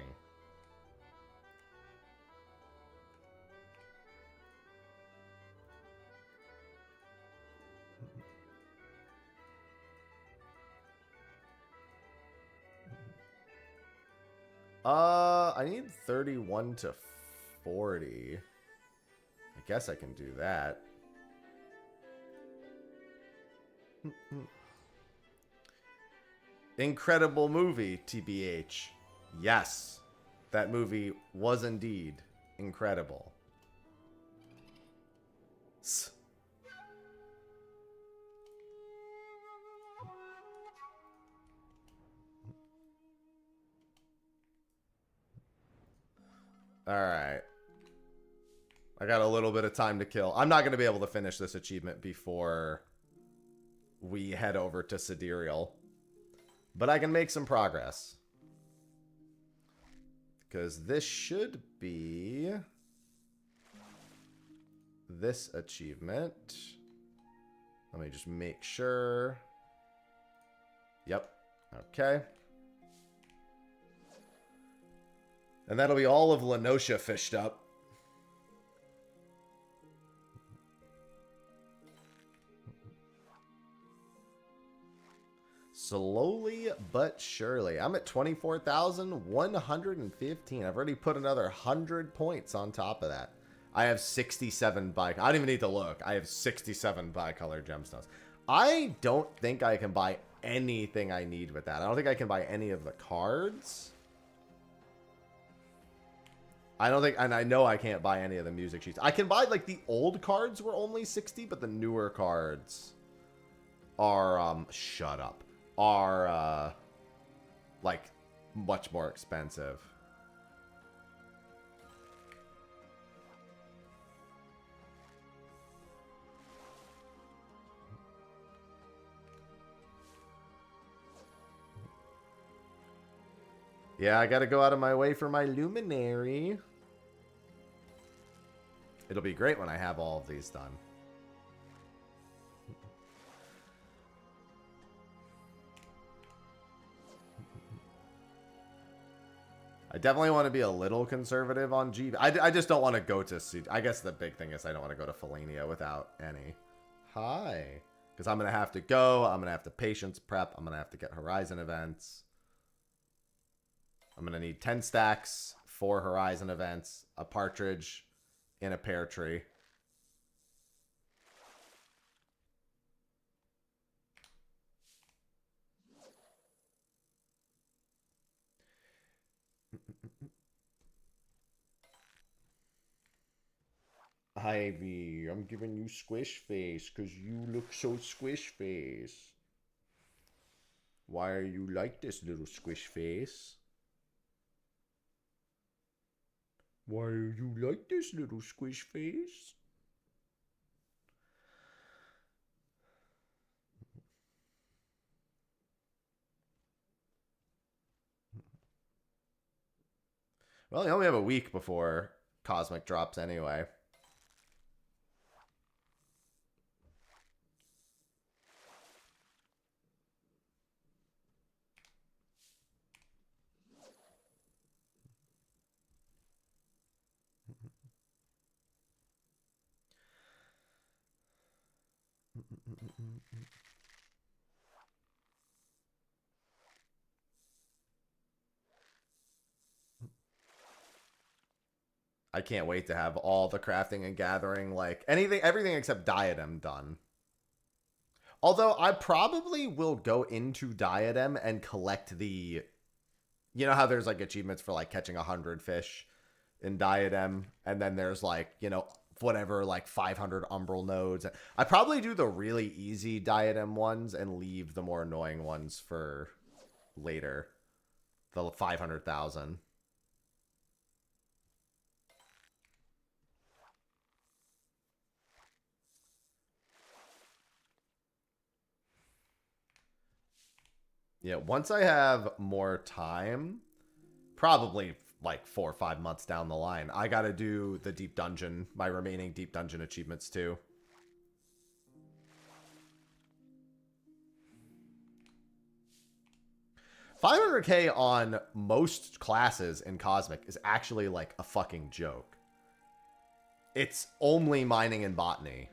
A: I need 31 to 40. I guess I can do that. Incredible movie, TBH. Yes, that movie was indeed incredible. Alright. I got a little bit of time to kill. I'm not going to be able to finish this achievement before we head over to Sidereal. But I can make some progress. Because this should be this achievement. Let me just make sure. Yep. Okay. And that'll be all of Lenosha fished up. Slowly but surely. I'm at 24,115. I've already put another 100 points on top of that. I have 67 I don't even need to look. I have 67 bicolor gemstones. I don't think I can buy anything I need with that. I don't think I can buy any of the cards. I don't think, and I know I can't buy any of the music sheets. I can buy, like, the old cards were only 60, but the newer cards are, shut up, are, like, much more expensive. Yeah, I gotta go out of my way for my luminary. It'll be great when I have all of these done. I definitely want to be a little conservative on GB. I just don't want to go to... I guess the big thing is I don't want to go to Fellainia without any. Hi. Because I'm going to have to go. I'm going to have to patience prep. I'm going to have to get Horizon events. I'm going to need 10 stacks, 4 horizon events, a partridge in a pear tree. Ivy, I'm giving you squish face because you look so squish face. Why are you like this, little squish face? Why are you like this, little squish face? Well, you only have a week before Cosmic drops anyway. I can't wait to have all the crafting and gathering, like everything except Diadem done. Although I probably will go into Diadem and collect the, you know how there's like achievements for like catching 100 fish in Diadem, and then there's like, you know, whatever, like 500 Umbral nodes. I probably do the really easy Diadem ones and leave the more annoying ones for later. The 500,000. Yeah, once I have more time, probably like 4 or 5 months down the line, I gotta do the deep dungeon, my remaining deep dungeon achievements too. $500K on most classes in Cosmic is actually like a fucking joke. It's only mining and botany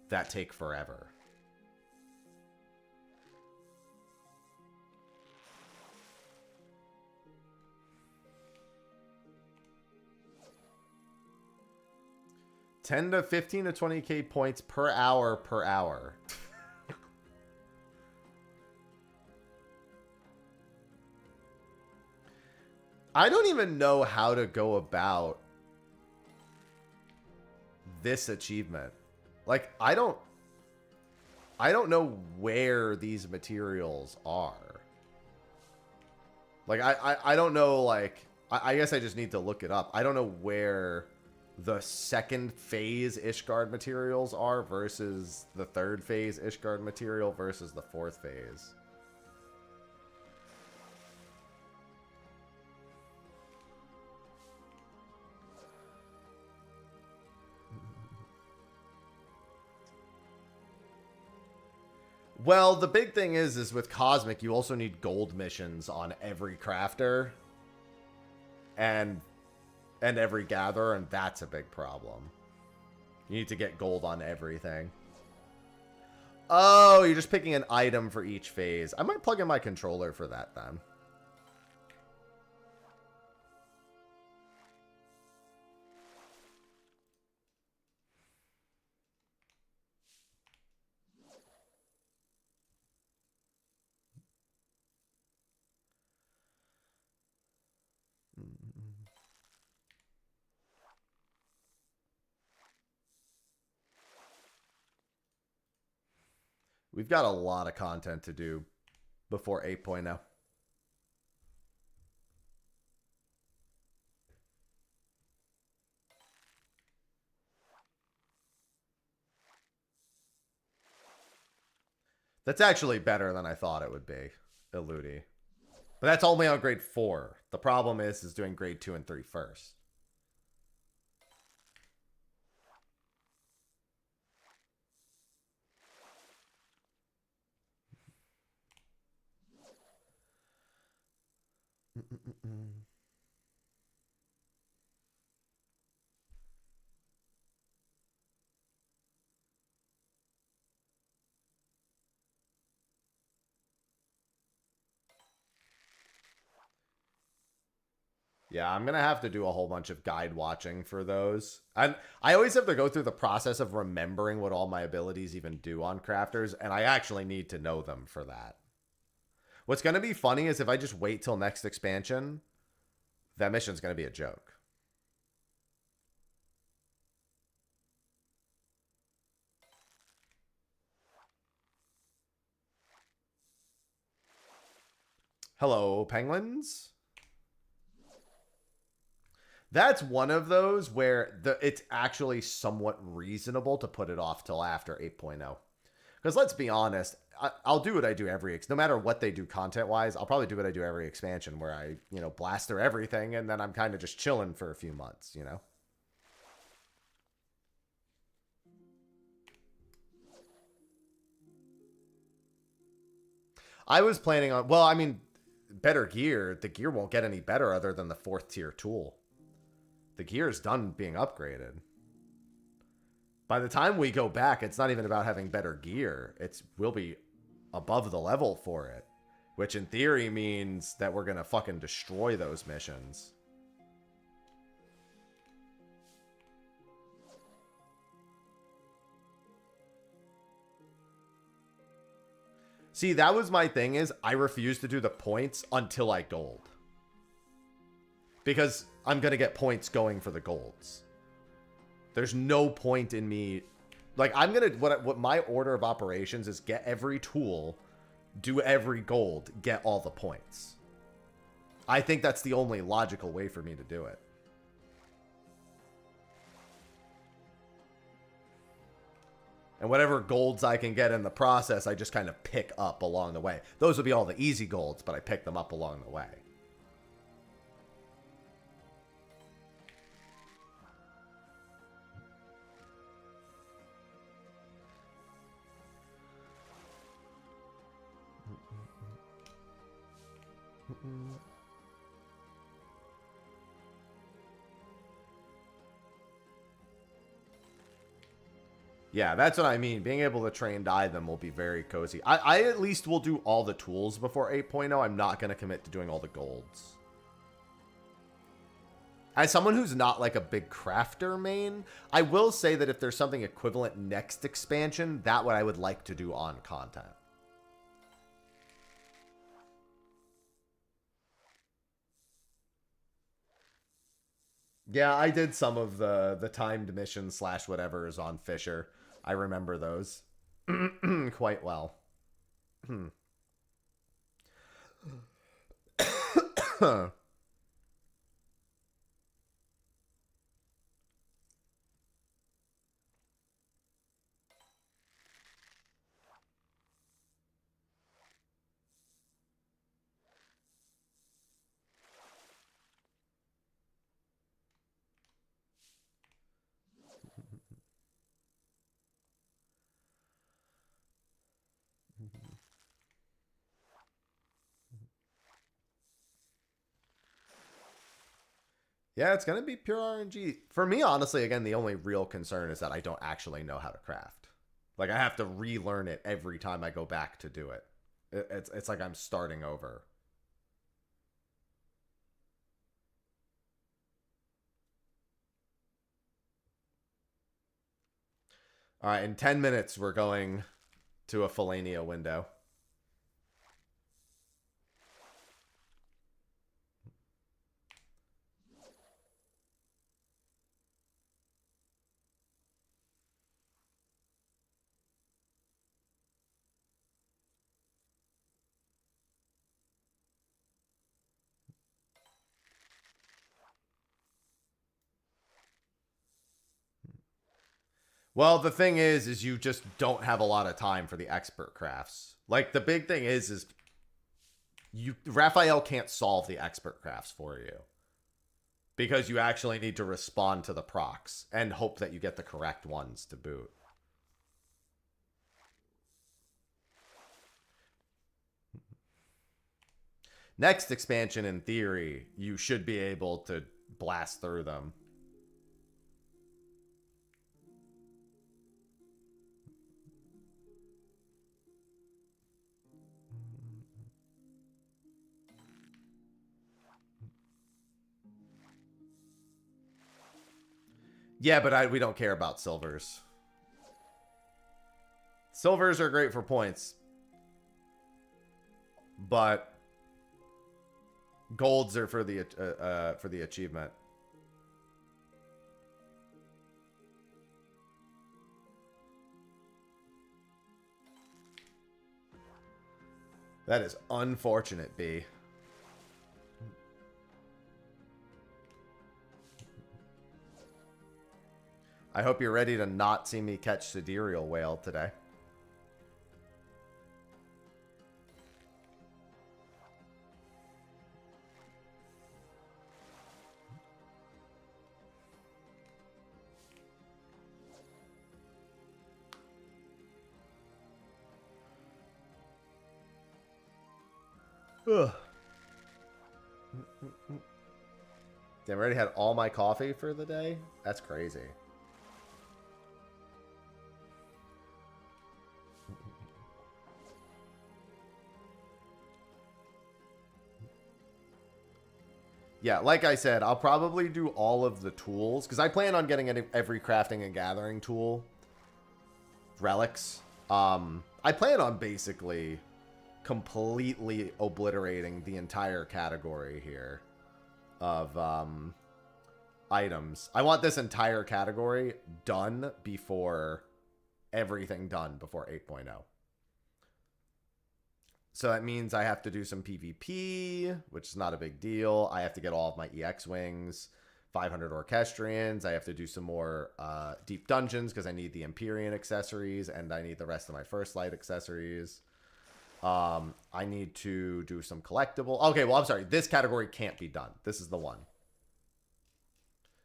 A: that take forever. $10 to 15 to 20K points per hour per hour. I don't even know how to go about this achievement. Like, I don't know where these materials are. Like, I don't know, like, I guess I just need to look it up. I don't know where the second phase Ishgard materials are versus the third phase Ishgard material versus the fourth phase. Well, the big thing is with Cosmic, you also need gold missions on every crafter and every gatherer, and that's a big problem. You need to get gold on everything. Oh, you're just picking an item for each phase. I might plug in my controller for that then. We've got a lot of content to do before 8.0. That's actually better than I thought it would be, Eludi. But that's only on grade 4. The problem is doing grade 2 and 3 first. Yeah, I'm going to have to do a whole bunch of guide watching for those. I always have to go through the process of remembering what all my abilities even do on crafters, and I actually need to know them for that. What's going to be funny is if I just wait till next expansion, that mission's going to be a joke. Hello, penguins. That's one of those where it's actually somewhat reasonable to put it off till after 8.0. Because let's be honest, I'll do what I do no matter what they do content-wise, I'll probably do what I do every expansion where I, blast through everything and then I'm kind of just chilling for a few months, I was planning on, well, I mean, better gear. The gear won't get any better other than the 4th tier tool. The gear is done being upgraded. By the time we go back, it's not even about having better gear. We'll be above the level for it. Which in theory means that we're going to fucking destroy those missions. See, that was my thing is I refused to do the points until I gold. Because I'm going to get points going for the golds. There's no point in me... Like, I'm going to... What my order of operations is get every tool, do every gold, get all the points. I think that's the only logical way for me to do it. And whatever golds I can get in the process, I just kind of pick up along the way. Those would be all the easy golds, but I pick them up along the way. Yeah, that's what I mean. Being able to train die them will be very cozy. I at least will do all the tools before 8.0. I'm not going to commit to doing all the golds. As someone who's not like a big crafter main, I will say that if there's something equivalent next expansion, that what I would like to do on content. Yeah, I did some of the timed missions / whatever is on Fisher. I remember those quite well. Yeah, it's going to be pure RNG. For me, honestly, again, the only real concern is that I don't actually know how to craft. Like, I have to relearn it every time I go back to do it. It's like I'm starting over. All right, in 10 minutes, we're going to a Fellainia window. Well, the thing is you just don't have a lot of time for the expert crafts. Like, the big thing is Raphael can't solve the expert crafts for you. Because you actually need to respond to the procs and hope that you get the correct ones to boot. Next expansion, in theory, you should be able to blast through them. Yeah, but we don't care about silvers. Silvers are great for points. But golds are for the achievement. That is unfortunate, B. I hope you're ready to not see me catch sidereal whale today. Ugh. Damn, I already had all my coffee for the day? That's crazy. Yeah, like I said, I'll probably do all of the tools, because I plan on getting every crafting and gathering tool. Relics. I plan on basically completely obliterating the entire category here of items. I want this entire category done before everything done before 8.0. So that means I have to do some PvP, which is not a big deal. I have to get all of my EX wings, 500 Orchestrions. I have to do some more deep dungeons because I need the Empyrean accessories and I need the rest of my First Light accessories. I need to do some collectible. Okay, well, I'm sorry. This category can't be done. This is the one.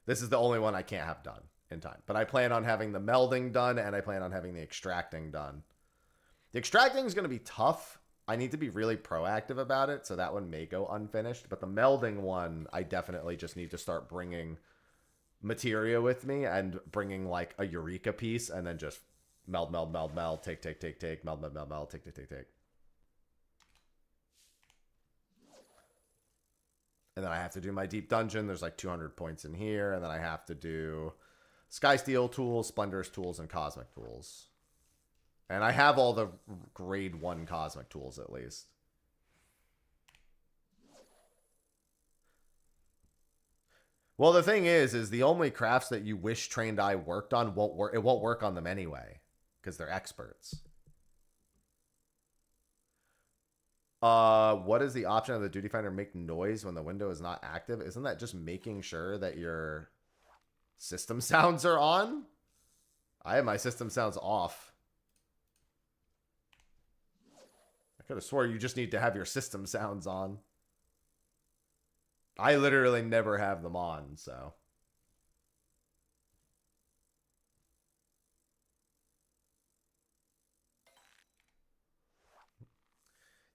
A: This is the only one I can't have done in time. But I plan on having the melding done and I plan on having the extracting done. The extracting is going to be tough. I need to be really proactive about it, so that one may go unfinished. But the melding one, I definitely just need to start bringing materia with me and bringing like a Eureka piece and then just meld, meld, meld, meld, take, meld, meld, meld, meld, take. And then I have to do my deep dungeon. There's like 200 points in here. And then I have to do Skysteel tools, Splendorous tools, and Cosmic tools. And I have all the grade 1 Cosmic tools at least. Well, the thing is the only crafts that you wish Trained Eye worked on won't work. It won't work on them anyway because they're experts. What is the option of the Duty Finder make noise when the window is not active? Isn't that just making sure that your system sounds are on? I have my system sounds off. I could have swore you just need to have your system sounds on. I literally never have them on, so.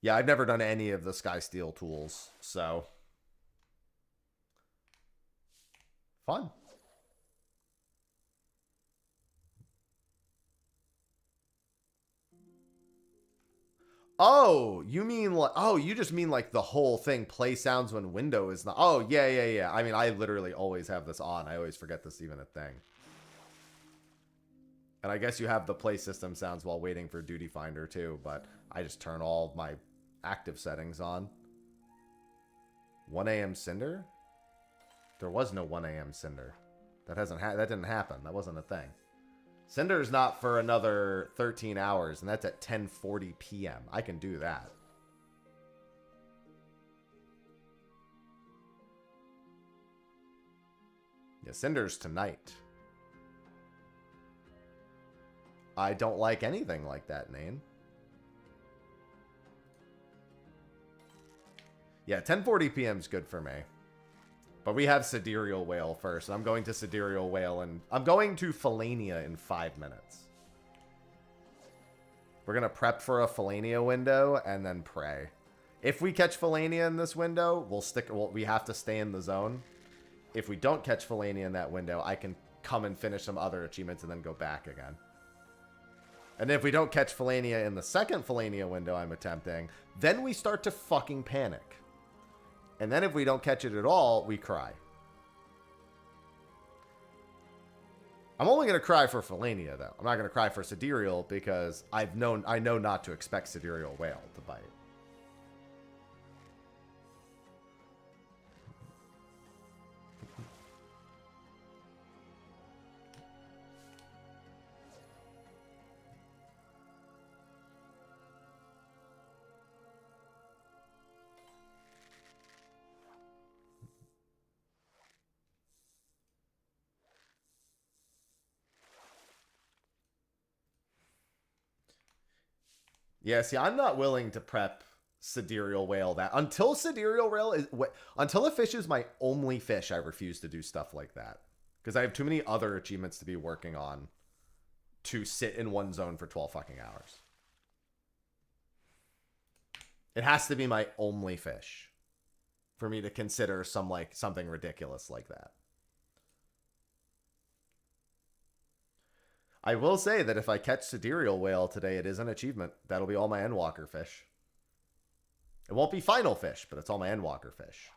A: Yeah, I've never done any of the Skysteel tools, so. Fun. Oh, you mean like, oh, you just mean like the whole thing, play sounds when window is not. Oh, yeah. I mean, I literally always have this on. I always forget this even a thing. And I guess you have the play system sounds while waiting for Duty Finder too, but I just turn all of my active settings on. 1 a.m. Cinder? There was no 1 a.m. Cinder. That didn't happen. That wasn't a thing. Cinder's not for another 13 hours, and that's at 10:40 p.m. I can do that. Yeah, Cinder's tonight. I don't like anything like that name. Yeah, 10:40 p.m. is good for me. But we have Sidereal Whale first. And I'm going to Sidereal Whale and I'm going to Fellainia in 5 minutes. We're going to prep for a Fellainia window and then pray. If we catch Fellainia in this window, we have to stay in the zone. If we don't catch Fellainia in that window, I can come and finish some other achievements and then go back again. And if we don't catch Fellainia in the second Fellainia window I'm attempting, then we start to fucking panic. And then if we don't catch it at all, we cry. I'm only going to cry for Fellainia, though. I'm not going to cry for Sidereal because I know not to expect Sidereal Whale to bite. Yeah, see, I'm not willing to prep Sidereal Whale that until Sidereal Whale is until a fish is my only fish. I refuse to do stuff like that because I have too many other achievements to be working on to sit in one zone for 12 fucking hours. It has to be my only fish for me to consider something ridiculous like that. I will say that if I catch Sidereal Whale today, it is an achievement. That'll be all my Endwalker fish. It won't be final fish, but it's all my Endwalker fish.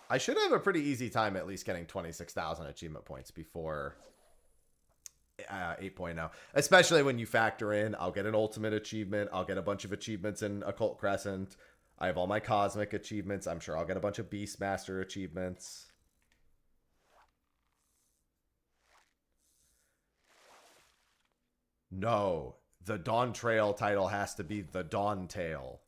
A: I should have a pretty easy time at least getting 26,000 achievement points before 8.0. Especially when you factor in, I'll get an ultimate achievement. I'll get a bunch of achievements in Occult Crescent. I have all my cosmic achievements. I'm sure I'll get a bunch of Beastmaster achievements. No, the Dawn Trail title has to be the Dawn Tail.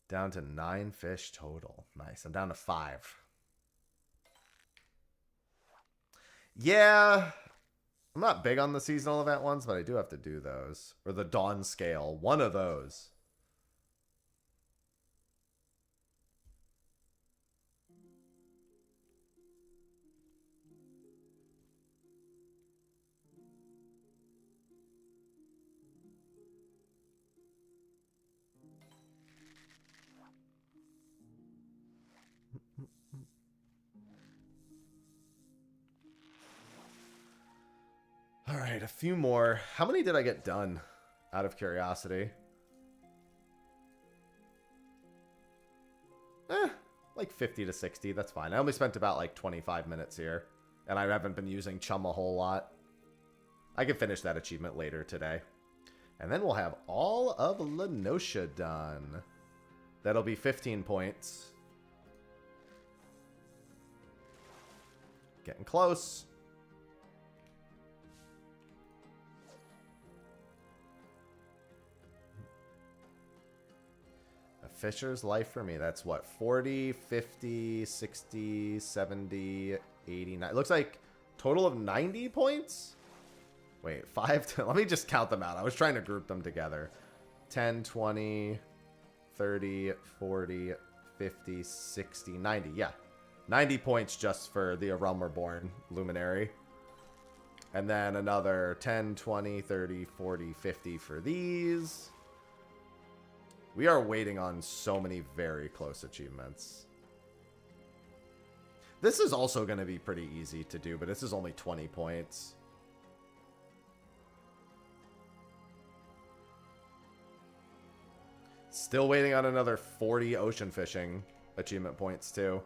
A: Down to 9 fish total. Nice. I'm down to 5. Yeah. I'm not big on the seasonal event ones, but I do have to do those. Or the Dawn Scale. One of those. All right, a few more. How many did I get done out of curiosity? Like 50 to 60. That's fine. I only spent about like 25 minutes here. And I haven't been using Chum a whole lot. I can finish that achievement later today. And then we'll have all of Lenosha done. That'll be 15 points. Getting close. A fisher's life for me. That's what? 40, 50, 60, 70, 89. It looks like total of 90 points? Wait, 5 let me just count them out. I was trying to group them together. 10, 20, 30, 40, 50, 60, 90. Yeah. 90 points just for the A Realm Reborn Luminary. And then another 10, 20, 30, 40, 50 for these. We are waiting on so many very close achievements. This is also going to be pretty easy to do, but this is only 20 points. Still waiting on another 40 ocean fishing achievement points, too.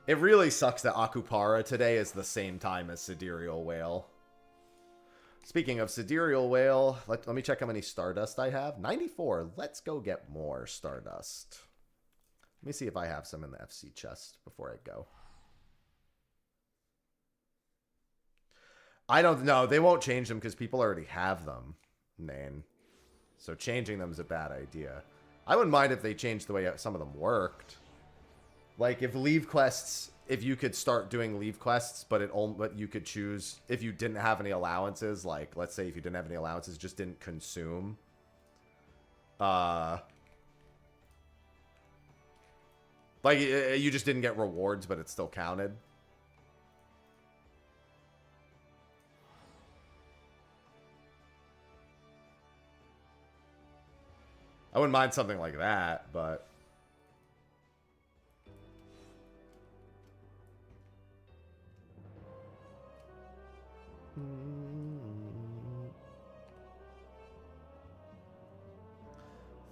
A: It really sucks that Akupara today is the same time as Sidereal Whale. Speaking of Sidereal Whale, let me check how many Stardust I have. 94. Let's go get more Stardust. Let me see if I have some in the FC chest before I go. I don't know. They won't change them because people already have them, man. So changing them is a bad idea. I wouldn't mind if they changed the way some of them worked. Like if leave quests, if you could start doing leave quests, but you could choose if you didn't have any allowances. Like let's say if you didn't have any allowances, just didn't consume. Like you just didn't get rewards, but it still counted. I wouldn't mind something like that, but...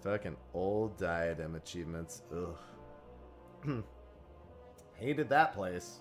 A: Fucking old diadem achievements. Ugh. Hated that place.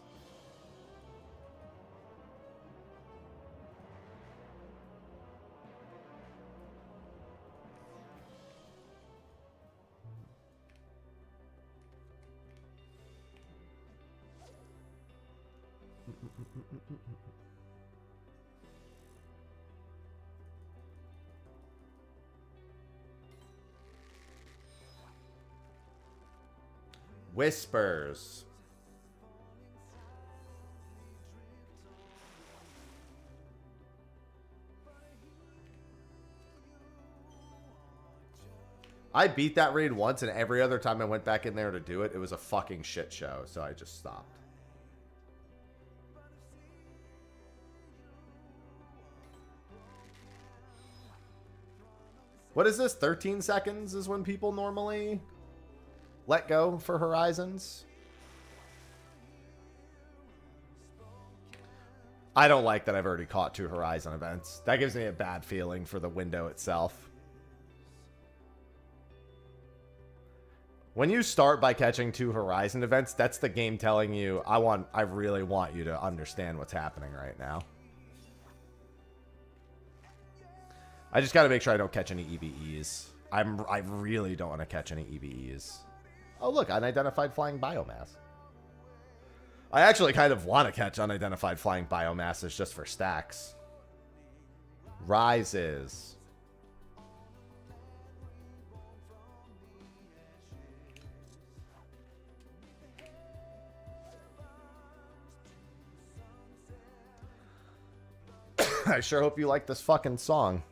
A: Whispers. I beat that raid once, and every other time I went back in there to do it, it was a fucking shit show, so I just stopped. What is this? 13 seconds is when people normally let go for Horizons? I don't like that I've already caught 2 Horizon events. That gives me a bad feeling for the window itself. When you start by catching 2 Horizon events, that's the game telling you, I really want you to understand what's happening right now. I just gotta make sure I don't catch any EBEs. I really don't want to catch any EBEs. Oh look, unidentified flying biomass. I actually kind of want to catch unidentified flying biomasses just for stacks. Rises. I sure hope you like this fucking song.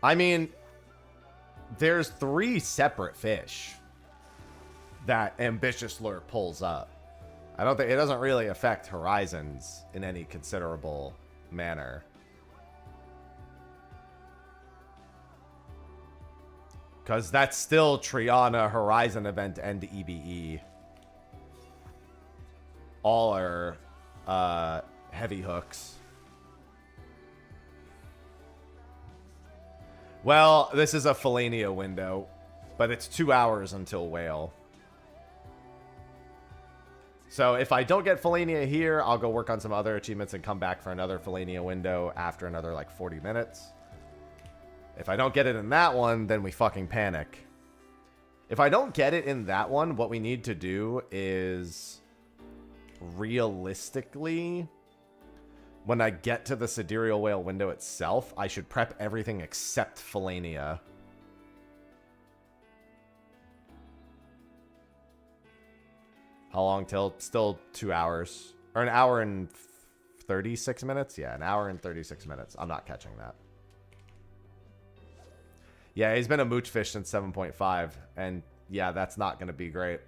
A: I mean, there's 3 separate fish that Ambitious Lure pulls up. I don't think it doesn't really affect Horizons in any considerable manner. Because that's still Triana, Horizon event, and EBE. All are heavy hooks. Well, this is a Fellainia window, but it's 2 hours until Whale. So if I don't get Fellainia here, I'll go work on some other achievements and come back for another Fellainia window after another like 40 minutes. If I don't get it in that one, then we fucking panic. If I don't get it in that one, what we need to do is realistically, when I get to the Sidereal Whale window itself, I should prep everything except Fellainia. How long till? Still 2 hours. Or an hour and 36 minutes? Yeah, an hour and 36 minutes. I'm not catching that. Yeah, he's been a mooch fish since 7.5. And yeah, that's not going to be great.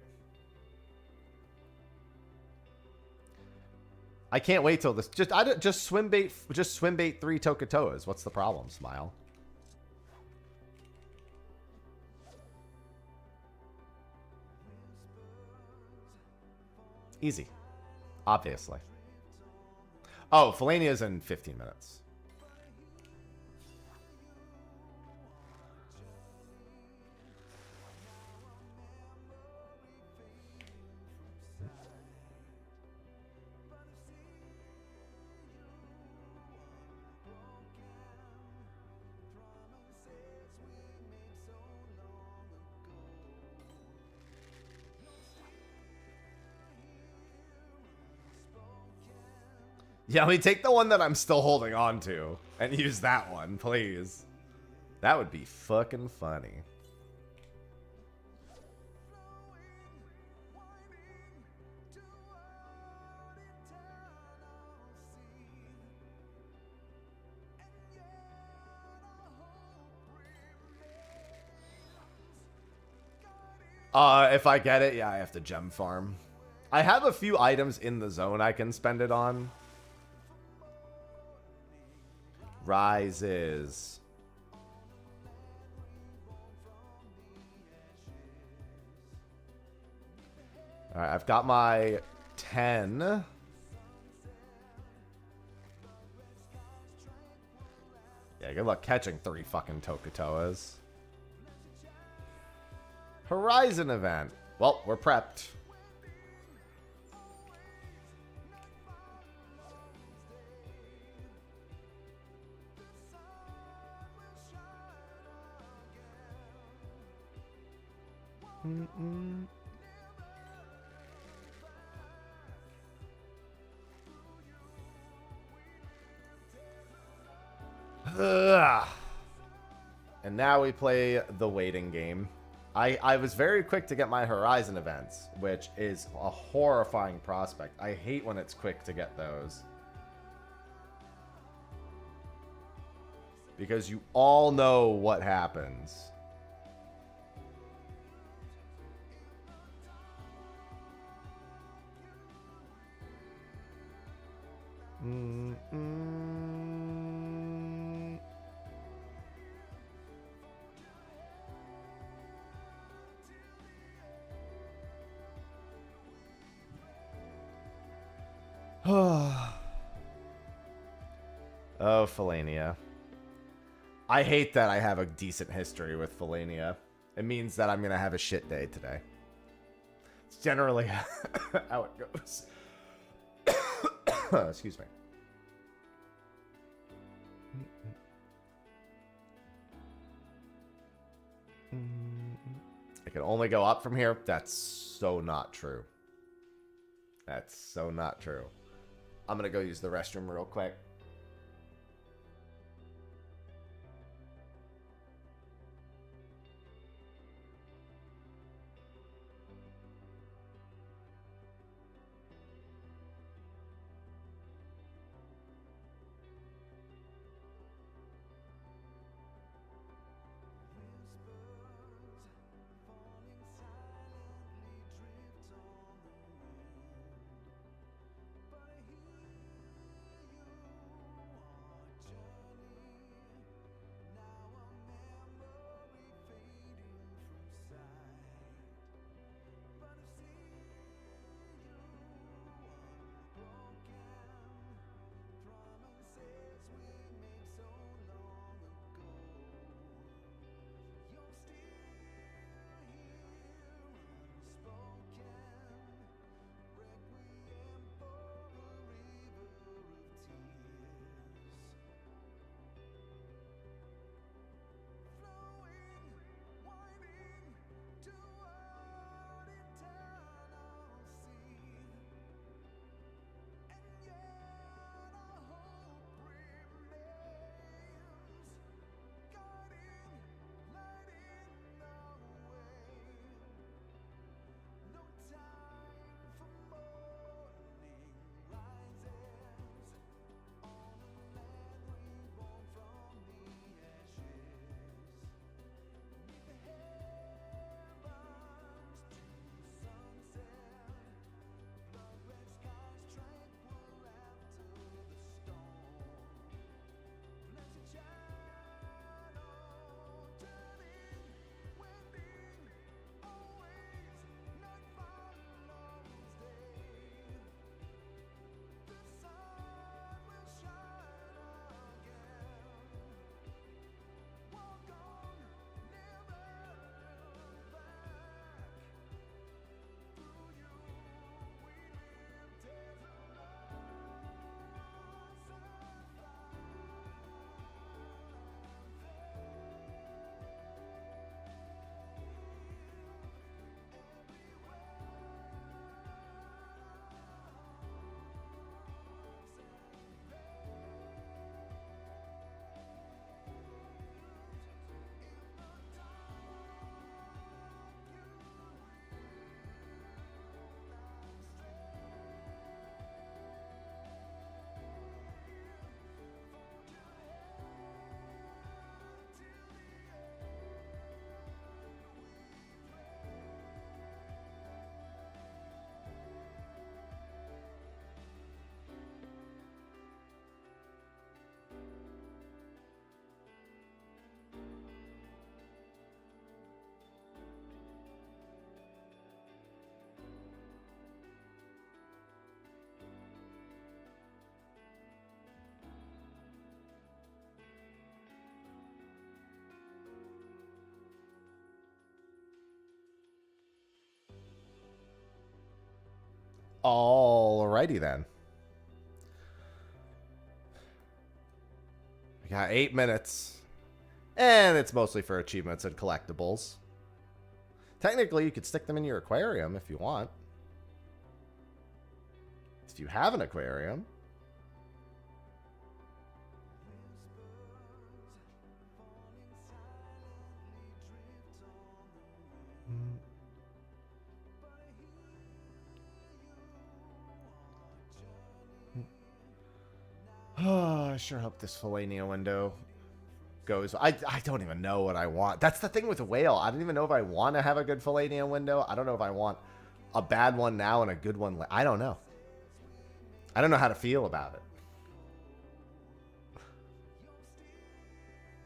A: I can't wait till this. Just swim bait 3 Tokatoas. What's the problem, Smile? Easy. Obviously. Oh, Fellainia's in 15 minutes. Yeah, let me take the one that I'm still holding on to and use that one, please. That would be fucking funny. If I get it, yeah, I have to gem farm. I have a few items in the zone I can spend it on. Rises. Alright, I've got my 10. Yeah, good luck catching 3 fucking Tokutoas. Horizon event. Well, we're prepped. Ugh. And now we play the waiting game. I was very quick to get my Horizon events, which is a horrifying prospect. I hate when it's quick to get those. Because you all know what happens. Oh, Fellainia. I hate that I have a decent history with Fellainia. It means that I'm going to have a shit day today. It's generally how it goes. Excuse me. I can only go up from here. That's so not true. That's so not true. I'm going to go use the restroom real quick. Alrighty then. We got 8 minutes. And it's mostly for achievements and collectibles. Technically, you could stick them in your aquarium if you want. If you have an aquarium. Oh, I sure hope this Fellainia window goes. I don't even know what I want. That's the thing with the whale. I don't even know if I want to have a good Fellainia window. I don't know if I want a bad one now and a good one. I don't know. I don't know how to feel about it.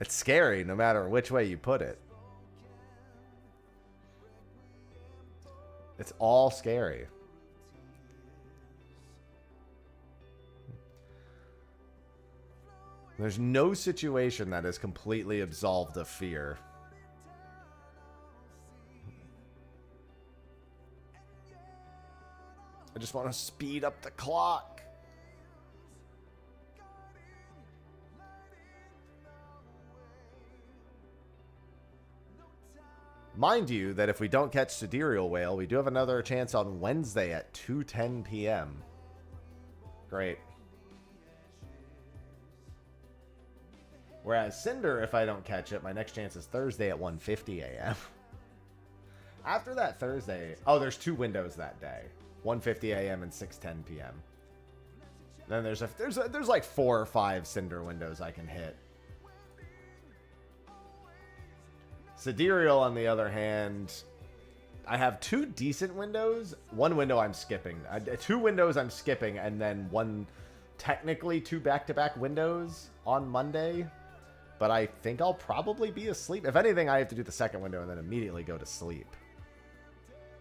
A: It's scary no matter which way you put it. It's all scary. There's no situation that is completely absolved of fear. I just want to speed up the clock. Mind you that if we don't catch Sidereal Whale, we do have another chance on Wednesday at 2:10 p.m. Great. Whereas Cinder, if I don't catch it, my next chance is Thursday at 1:50 a.m. After that Thursday... Oh, there's 2 windows that day. 1:50 a.m. and 6:10 p.m. Then there's like 4 or 5 Cinder windows I can hit. Sidereal, on the other hand... I have 2 decent windows. 1 window I'm skipping. 2 windows I'm skipping, and then 1... Technically 2 back-to-back windows on Monday. But I think I'll probably be asleep. If anything, I have to do the second window and then immediately go to sleep.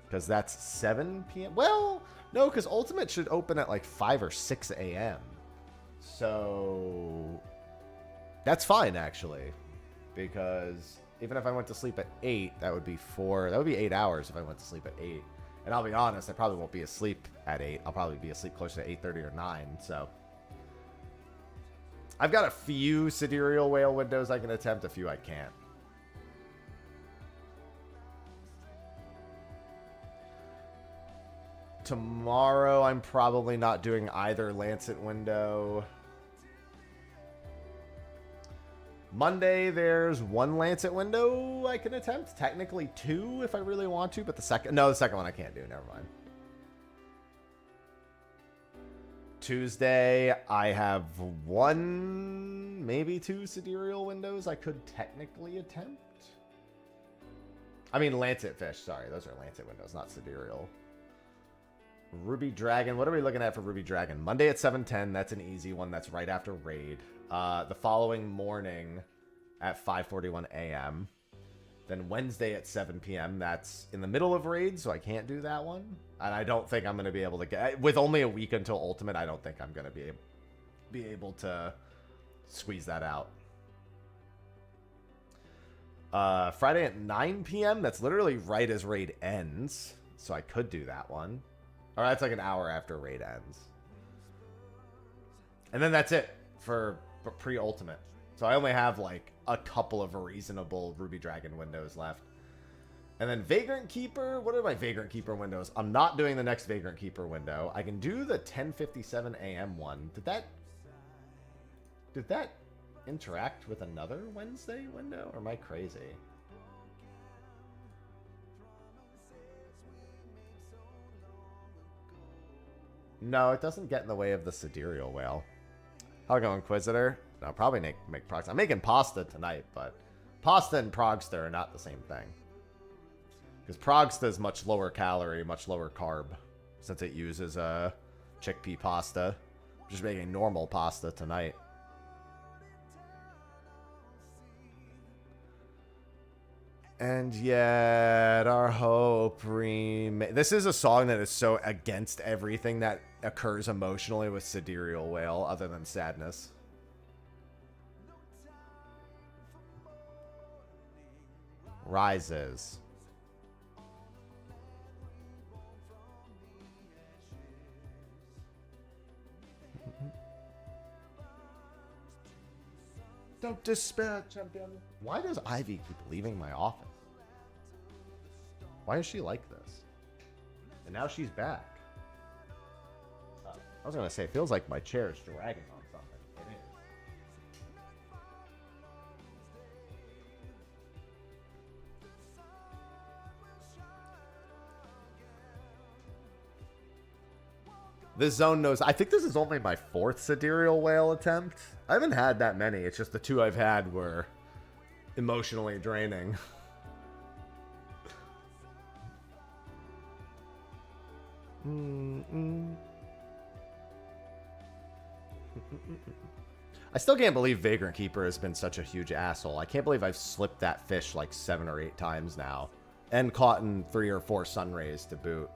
A: Because that's 7 p.m. Well, no, because Ultimate should open at like 5 or 6 a.m. So that's fine, actually. Because even if I went to sleep at 8, that would be 8 hours if I went to sleep at 8. And I'll be honest, I probably won't be asleep at 8. I'll probably be asleep closer to 8:30 or 9, so... I've got a few Sidereal Whale windows I can attempt, a few I can't. Tomorrow, I'm probably not doing either Lancet window. Monday, there's 1 Lancet window I can attempt. Technically 2 if I really want to, but the second one I can't do. Never mind. Tuesday, I have 1, maybe 2 Sidereal windows I could technically attempt. I mean, Lancet fish. Sorry, those are Lancet windows, not Sidereal. Ruby Dragon. What are we looking at for Ruby Dragon? Monday at 7:10. That's an easy one. That's right after raid. The following morning at 5:41 a.m. Then Wednesday at 7 p.m. That's in the middle of raid, so I can't do that one. And I don't think I'm going to be able to get... With only a week until Ultimate, I don't think I'm going to be able to squeeze that out. Friday at 9 p.m. That's literally right as raid ends. So I could do that one. Or that's like an hour after raid ends. And then that's it for pre-Ultimate. So I only have like a couple of reasonable Ruby Dragon windows left. And then Vagrant Keeper. What are my Vagrant Keeper windows? I'm not doing the next Vagrant Keeper window. I can do the 10:57 a.m. one. Did that interact with another Wednesday window? Or am I crazy? No, it doesn't get in the way of the Sidereal Whale. I'll go Inquisitor. No, I'll probably make Progster. I'm making pasta tonight, but pasta and Progster are not the same thing. Because Progster is much lower calorie, much lower carb, since it uses chickpea pasta. I'm just making normal pasta tonight. And yet our hope remains. This is a song that is so against everything that occurs emotionally with Sidereal Whale, other than sadness. Rises. Don't despair, champion. Why does Ivy keep leaving my office? Why is she like this? And now she's back. I was going to say, it feels like my chair is dragging on something. It is. This zone knows... I think this is only my 4th sidereal whale attempt. I haven't had that many. It's just the 2 I've had were emotionally draining. I still can't believe Vagrant Keeper has been such a huge asshole. I can't believe I've slipped that fish like 7 or 8 times now. And caught in 3 or 4 sunrays to boot.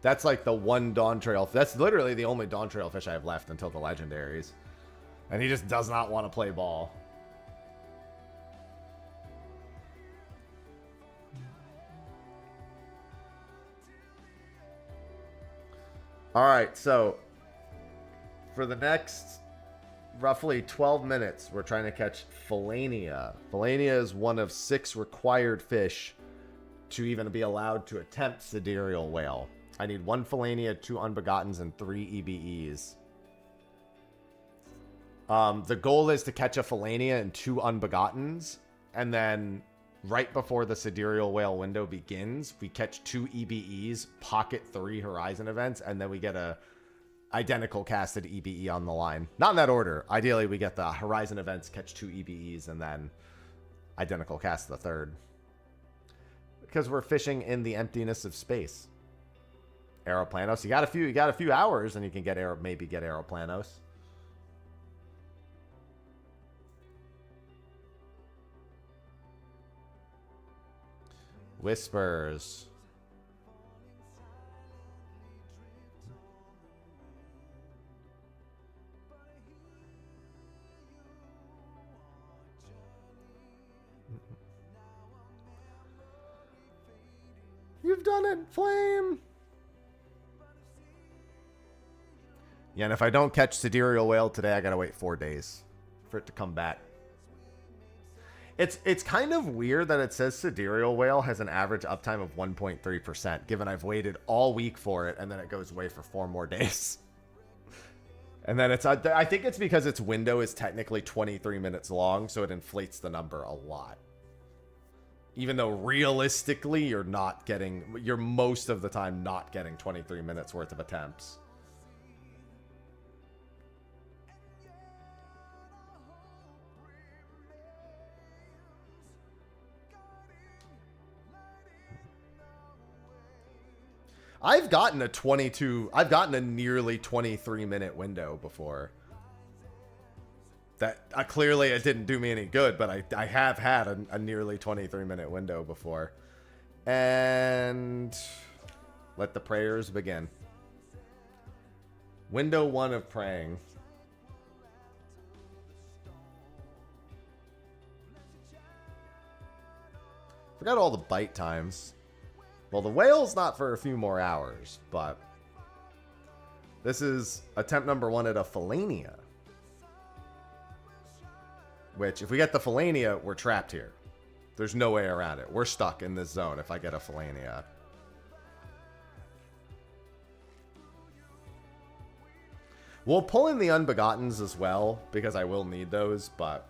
A: That's like the one Dawn Trail. That's literally the only Dawn Trail fish I have left until the legendaries. And he just does not want to play ball. Alright, so for the next roughly 12 minutes, we're trying to catch Fellainia. Fellainia is one of 6 required fish to even be allowed to attempt sidereal whale. I need 1 Fellainia, 2 Unbegottens, and 3 EBEs. The goal is to catch a Fellainia and 2 Unbegottens, and then right before the sidereal whale window begins, we catch 2 EBEs, pocket 3 horizon events, and then we get a identical casted EBE on the line. Not in that order. Ideally, we get the horizon events, catch 2 EBEs, and then identical cast the 3rd. Because we're fishing in the emptiness of space. Aeroplanos. You got a few hours, and you can get maybe get Aeroplanos. Whispers. You've done it, Flame. Yeah, and if I don't catch sidereal whale today, I gotta wait 4 days for it to come back. It's kind of weird that it says sidereal whale has an average uptime of 1.3%, given I've waited all week for it, and then it goes away for 4 more days. And then I think it's because its window is technically 23 minutes long, so it inflates the number a lot. Even though realistically, you're most of the time not getting 23 minutes worth of attempts. I've gotten a nearly 23 minute window before. That clearly it didn't do me any good, but I have had a nearly 23 minute window before. And let the prayers begin. Window 1 of praying. Forgot all the bite times. Well, the whale's not for a few more hours, but this is attempt number 1 at a Fellainia. Which, if we get the Fellainia, we're trapped here. There's no way around it. We're stuck in this zone if I get a Fellainia. We'll pull in the Unbegottens as well, because I will need those, but...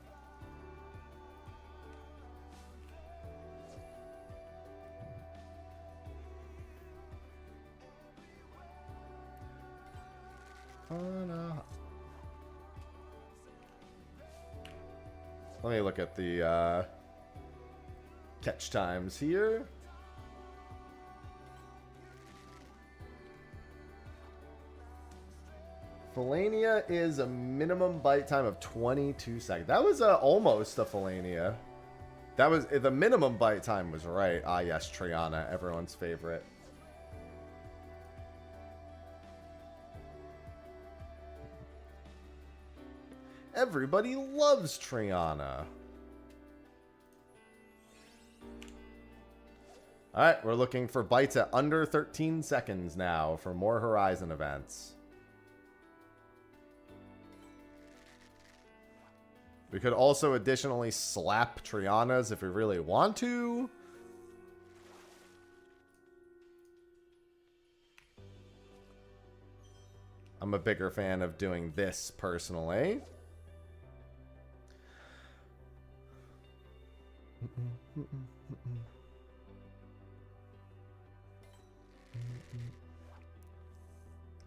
A: Let me look at the catch times here. Fellainia is a minimum bite time of 22 seconds. That was almost a Fellainia. That was the minimum bite time was right. Ah, yes, Triana, everyone's favorite. Everybody loves Triana. Alright, we're looking for bites at under 13 seconds now for more Horizon events. We could also additionally slap Trianas if we really want to. I'm a bigger fan of doing this personally.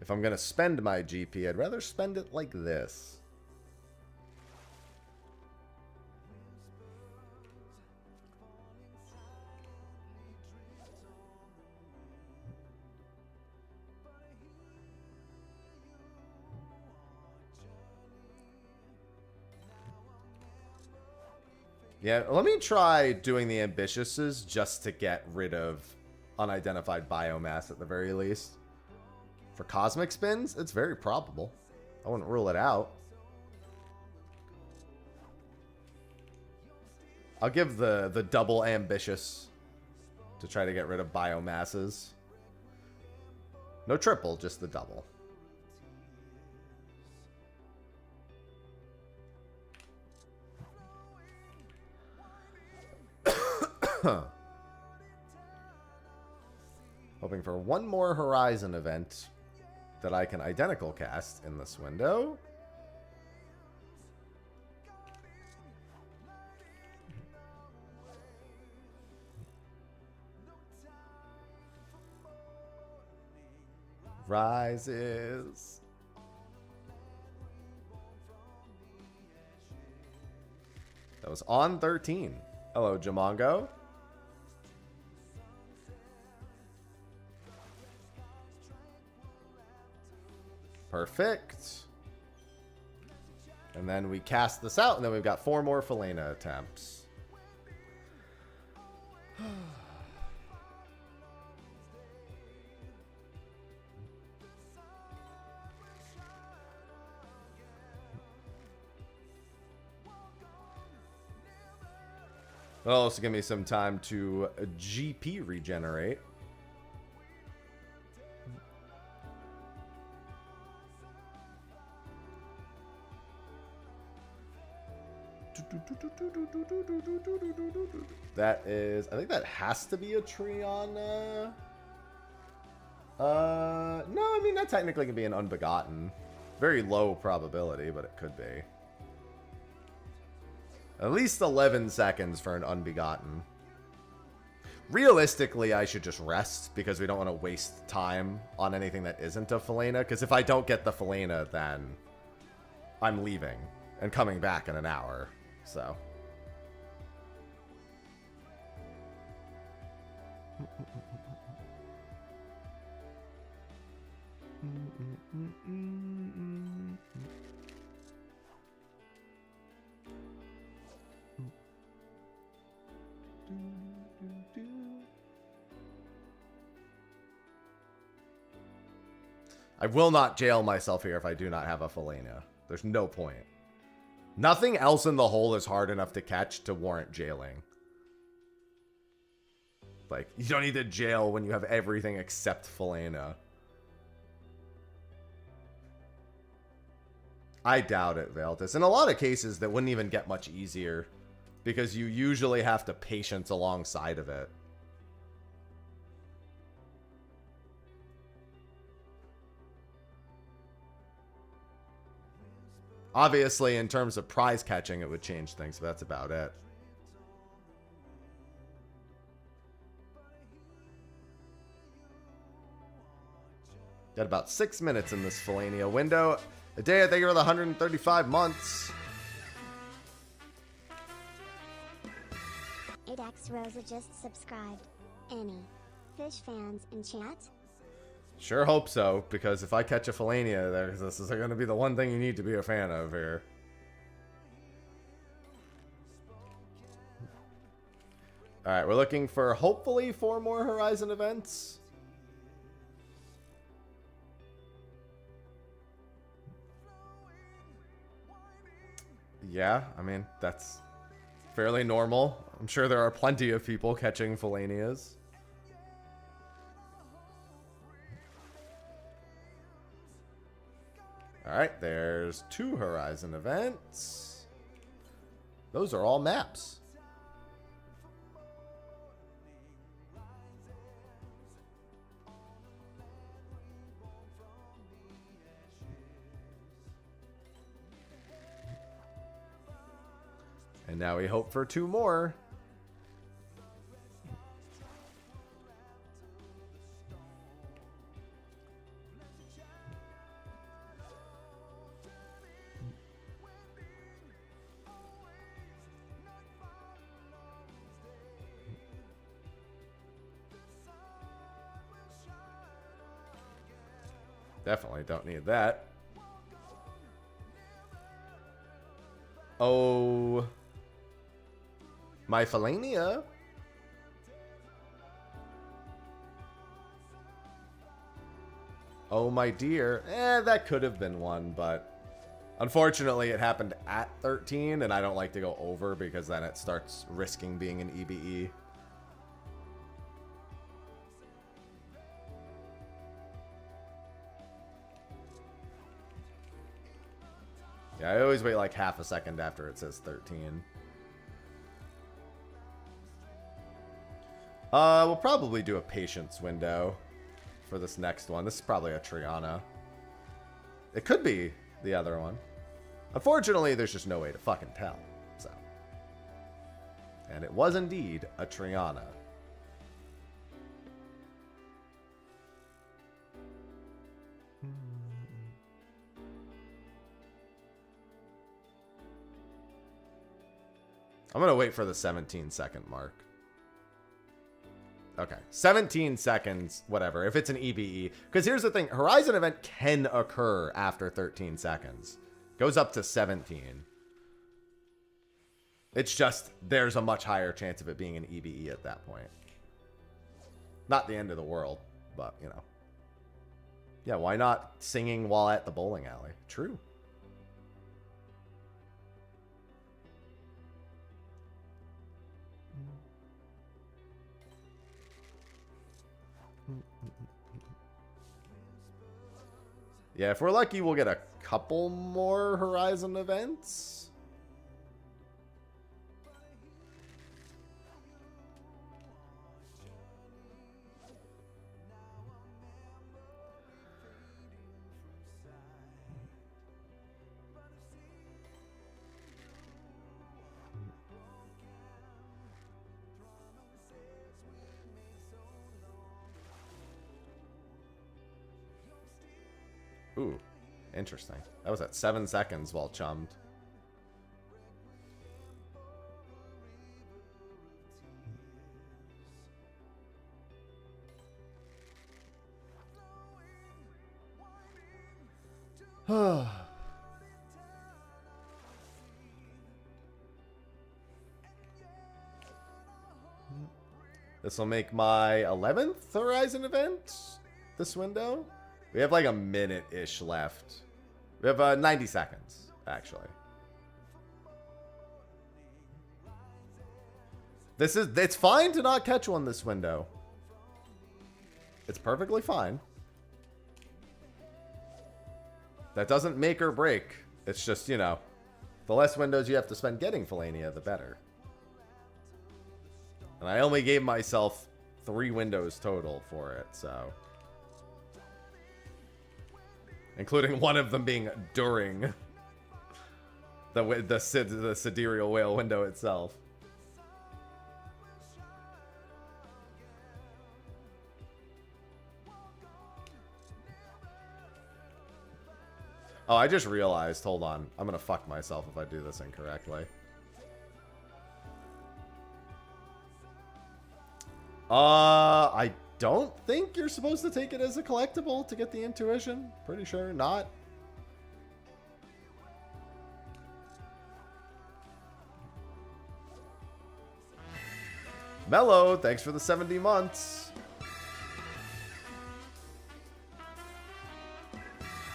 A: If I'm going to spend my GP, I'd rather spend it like this. Yeah, let me try doing the ambitiouses just to get rid of unidentified biomass at the very least. For cosmic spins, it's very probable. I wouldn't rule it out. I'll give the double ambitious to try to get rid of biomasses. No triple, just the double. Hoping for one more Horizon event that I can identical cast in this window. Rises. That was on 13. Hello, Jamongo. Perfect. And then we cast this out, and then we've got 4 more Fellainia attempts. That'll also give me some time to GP regenerate. That is, I think that has to be a Triana. No, I mean, that technically can be an Unbegotten. Very low probability, but it could be. At least 11 seconds for an Unbegotten. Realistically, I should just rest because we don't want to waste time on anything that isn't a Fellainia. Because if I don't get the Fellainia, then I'm leaving and coming back in an hour. So. I will not jail myself here if I do not have a Fellainia. There's no point. Nothing else in the hole is hard enough to catch to warrant jailing. Like, you don't need to jail when you have everything except Fellainia. I doubt it, Valtis. In a lot of cases, that wouldn't even get much easier because you usually have to patience alongside of it. Obviously, in terms of prize catching, it would change things, but that's about it. Got about 6 minutes in this Fellainia window. A day, I think, for the 135 months.
C: 8X Rosa just subscribed. Any fish fans in chat?
A: Sure hope so, because if I catch a Fellainia, this is going to be the one thing you need to be a fan of here. Alright, we're looking for hopefully 4 more Horizon events. Yeah, I mean, that's fairly normal. I'm sure there are plenty of people catching Fellainias. Alright, there's 2 Horizon events. Those are all maps. And now we hope for 2 more. Definitely don't need that. Oh, my Fellainia. Oh, my dear. That could have been one, but unfortunately it happened at 13, and I don't like to go over because then it starts risking being an EBE. Yeah, I always wait like half a second after it says 13. We'll probably do a patience window for this next one. This is probably a Triana. It could be the other one. Unfortunately, there's just no way to fucking tell. So, and it was indeed a Triana. I'm going to wait for the 17-second mark. Okay, 17 seconds, whatever, if it's an EBE. Because here's the thing, Horizon event can occur after 13 seconds. Goes up to 17. It's just, there's a much higher chance of it being an EBE at that point. Not the end of the world, but, you know. Yeah, why not singing while at the bowling alley? True. Yeah, if we're lucky, we'll get a couple more Horizon events. Ooh, interesting. That was at 7 seconds while chummed. This will make my 11th Horizon event this window. We have like a minute-ish left. We have 90 seconds, actually. It's fine to not catch one this window. It's perfectly fine. That doesn't make or break. It's just, you know, the less windows you have to spend getting Fellainia, the better. And I only gave myself 3 windows total for it, so... Including one of them being during the sidereal whale window itself. Oh, I just realized, hold on. I'm gonna fuck myself if I do this incorrectly. I don't think you're supposed to take it as a collectible to get the intuition. Pretty sure not. Mello, thanks for the 70 months.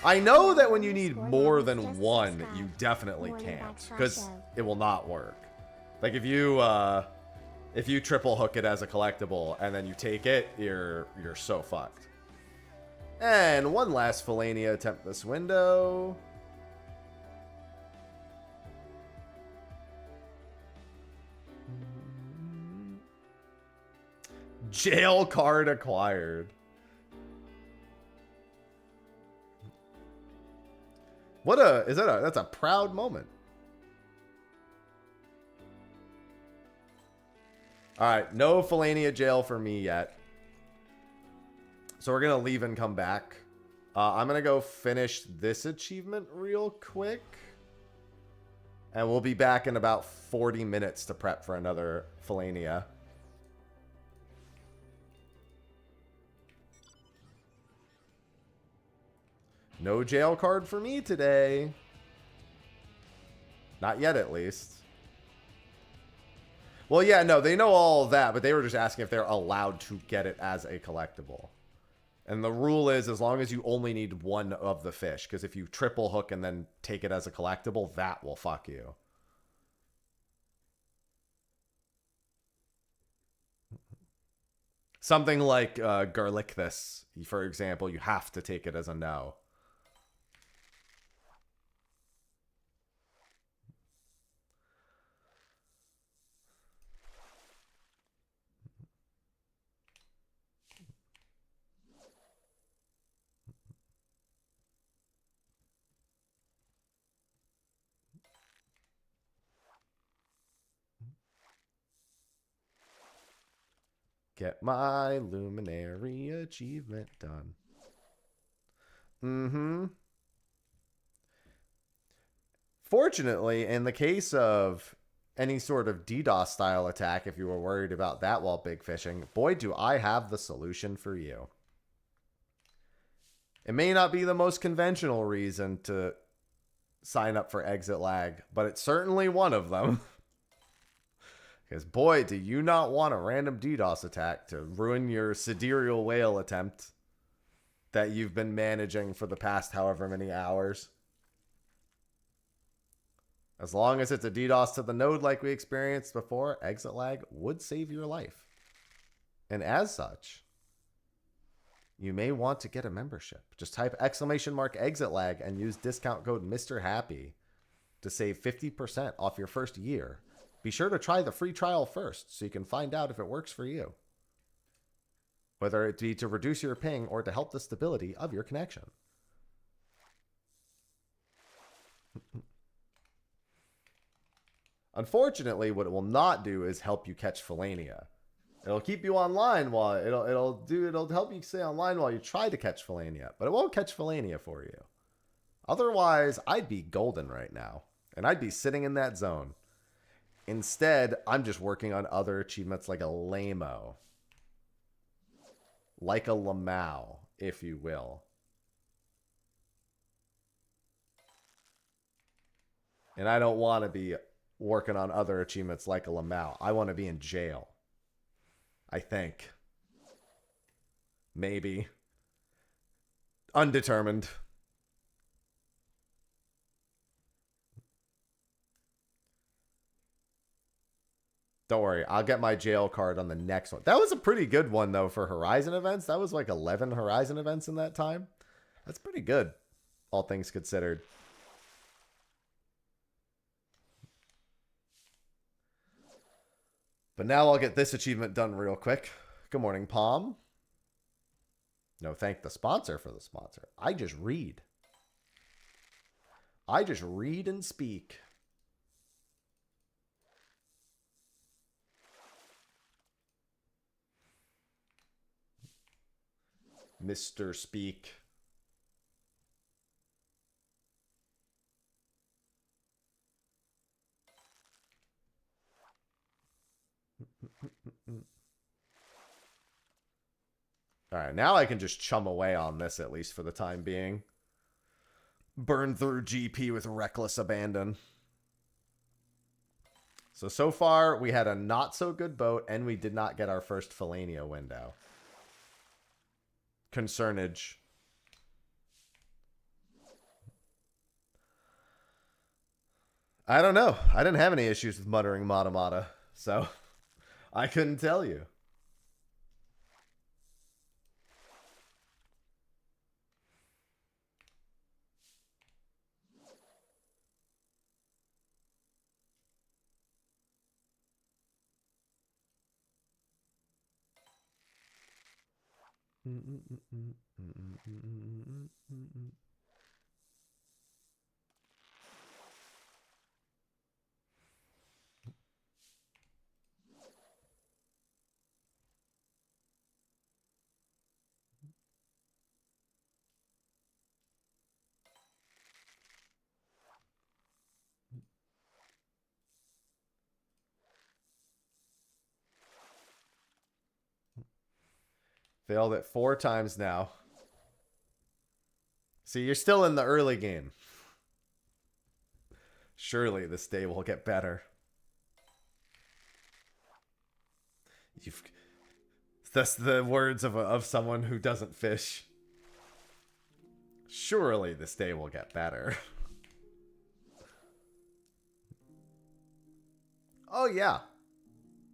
A: I know that when you need more than one, you definitely can't, because it will not work. Like if you triple hook it as a collectible and then you take it, you're so fucked. And one last Fellainia attempt this window. Jail card acquired. That's a proud moment. Alright, no Fellainia jail for me yet. So we're gonna leave and come back. I'm gonna go finish this achievement real quick. And we'll be back in about 40 minutes to prep for another Fellainia. No jail card for me today. Not yet, at least. Well, yeah, no, they know all of that, but they were just asking if they're allowed to get it as a collectible. And the rule is as long as you only need one of the fish, because if you triple hook and then take it as a collectible, that will fuck you. Something like garlic this, for example, you have to take it as a no. Get my luminary achievement done. Fortunately, in the case of any sort of DDoS style attack, if you were worried about that while big fishing, boy, do I have the solution for you. It may not be the most conventional reason to sign up for exitlag, but it's certainly one of them. Because, boy, do you not want a random DDoS attack to ruin your sidereal whale attempt that you've been managing for the past however many hours. As long as it's a DDoS to the node like we experienced before, exitlag would save your life. And as such, you may want to get a membership. Just type !exitlag and use discount code MrHappy to save 50% off your first year. Be sure to try the free trial first so you can find out if it works for you. Whether it be to reduce your ping or to help the stability of your connection. Unfortunately, what it will not do is help you catch Fellainia. It'll keep you online while it'll help you stay online while you try to catch Fellainia, but it won't catch Fellainia for you. Otherwise, I'd be golden right now, and I'd be sitting in that zone. Instead, I'm just working on other achievements like a Lamo. Like a Lamau, if you will. And I don't want to be working on other achievements like a Lamau. I want to be in jail. I think. Maybe. Undetermined. Don't worry, I'll get my jail card on the next one. That was a pretty good one, though, for Horizon events. That was like 11 Horizon events in that time. That's pretty good, all things considered. But now I'll get this achievement done real quick. Good morning, Palm. No, thank the sponsor for the sponsor. I just read. I just read and speak. Mr. Speak. All right, now I can just chum away on this, at least for the time being. Burn through GP with reckless abandon. So far, we had a not-so-good boat, and we did not get our first Fellainia window. Concernage. I don't know. I didn't have any issues with muttering Mata, so I couldn't tell you. Failed it 4 times now. See, you're still in the early game. Surely this day will get better. That's the words of someone who doesn't fish. Surely this day will get better. Oh, yeah.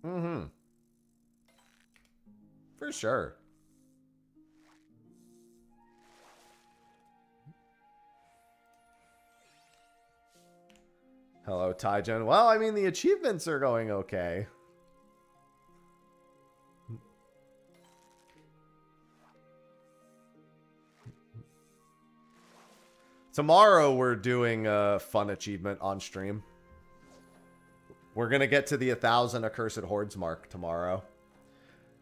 A: Mm-hmm. For sure. Hello, Taijin. Well, I mean, the achievements are going okay. Tomorrow, we're doing a fun achievement on stream. We're going to get to the 1,000 Accursed Hordes mark tomorrow.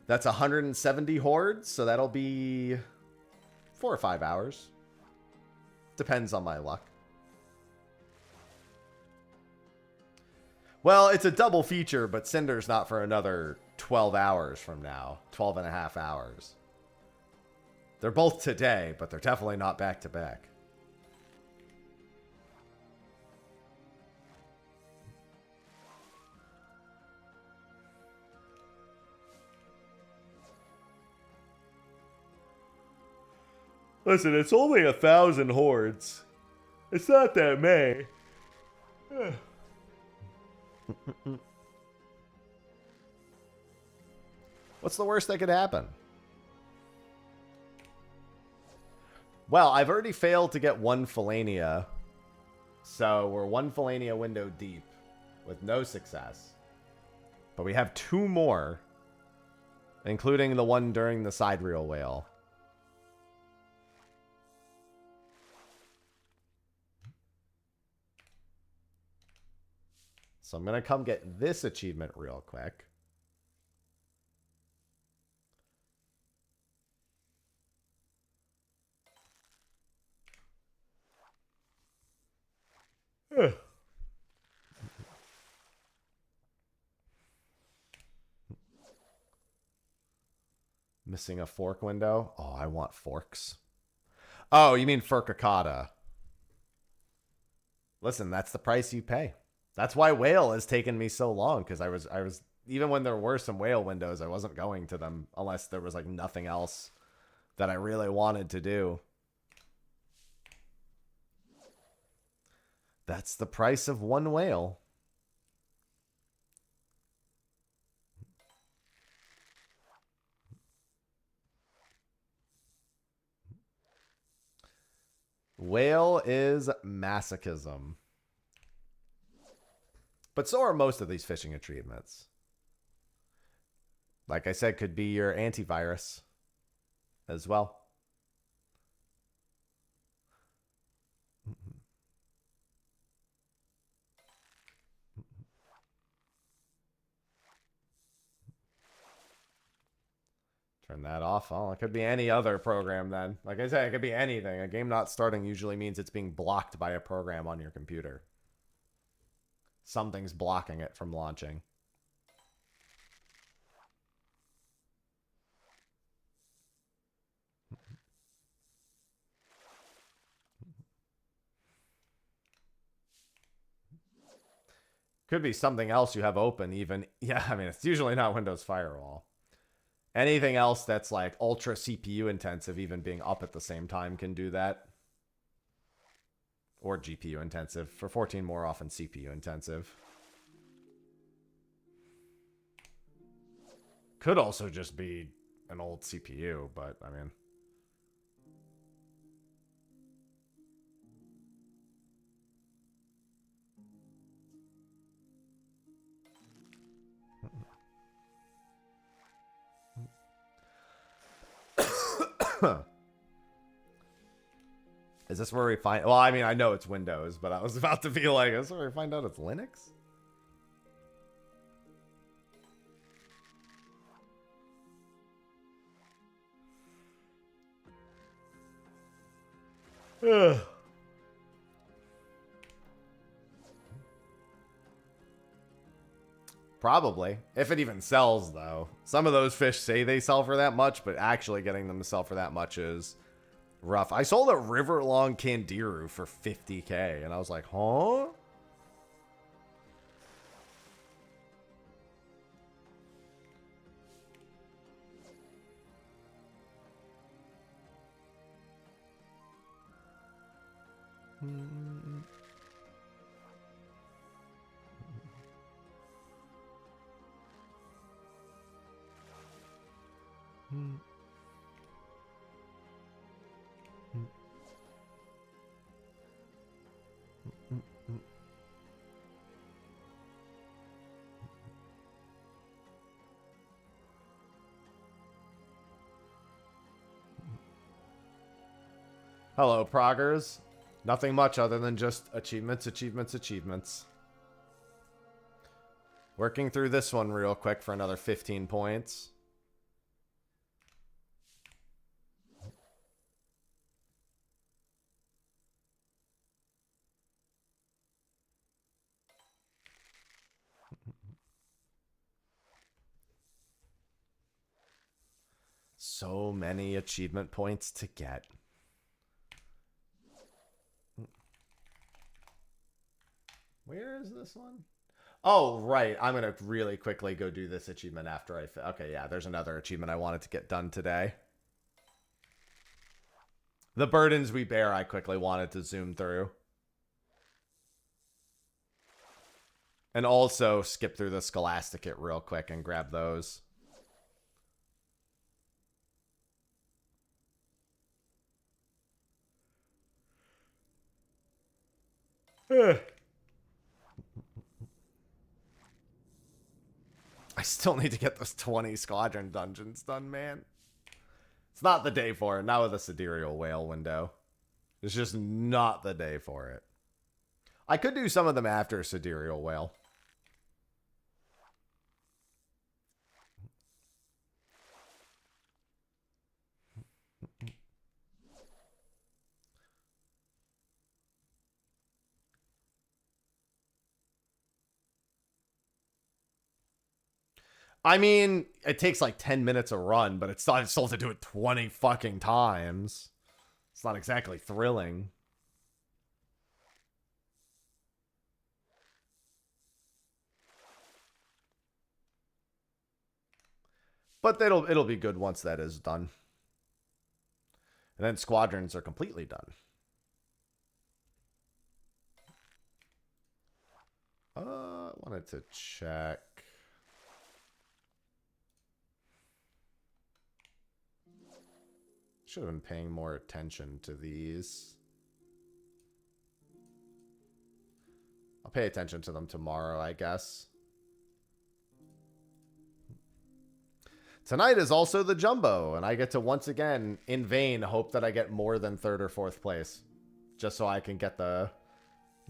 A: That's 170 hordes, so that'll be 4 or 5 hours. Depends on my luck. Well, it's a double feature, but Cinder's not for another 12 hours from now. 12 and a half hours. They're both today, but they're definitely not back to back. Listen, it's only 1,000 hordes. It's not that many. What's the worst that could happen? Well, I've already failed to get 1 Fellainia. So we're 1 Fellainia window deep with no success. But we have 2 more, including the one during the sidereal whale. So I'm going to come get this achievement real quick. Missing a fork window. Oh, I want forks. Oh, you mean Furcicata. Listen, that's the price you pay. That's why whale has taken me so long, because I was even when there were some whale windows, I wasn't going to them unless there was like nothing else that I really wanted to do. That's the price of 1 whale. Whale is masochism. But so are most of these fishing achievements. Like I said, could be your antivirus as well. Turn that off. Oh, it could be any other program then. Like I said, it could be anything. A game not starting usually means it's being blocked by a program on your computer. Something's blocking it from launching. Could be something else you have open even. Yeah, I mean, it's usually not Windows Firewall. Anything else that's like ultra CPU intensive, even being up at the same time, can do that. Or GPU intensive. For 14 more, often CPU intensive. Could also just be an old CPU, but I mean... Is this where we find... Well, I mean, I know it's Windows, but I was about to be like, is this where we find out it's Linux? Ugh. Probably. If it even sells, though. Some of those fish say they sell for that much, but actually getting them to sell for that much is rough. I sold a river-long Candiru for 50K, and I was like, huh? Hello, proggers. Nothing much other than just achievements, achievements, achievements. Working through this one real quick for another 15 points. So many achievement points to get. Where is this one? Oh, right. I'm going to really quickly go do this achievement after I... Okay, yeah, there's another achievement I wanted to get done today. The burdens we bear, I quickly wanted to zoom through. And also skip through the Scholasticate real quick and grab those. I still need to get those 20 squadron dungeons done, man. It's not the day for it. Not with a sidereal whale window. It's just not the day for it. I could do some of them after sidereal whale. I mean, it takes like 10 minutes a run, but it's not, still have to do it 20 fucking times. It's not exactly thrilling. But it'll be good once that is done. And then squadrons are completely done. I wanted to check. Should have been paying more attention to these. I'll pay attention to them tomorrow, I guess. Tonight is also the Jumbo, and I get to once again, in vain, hope that I get more than 3rd or 4th place. Just so I can get the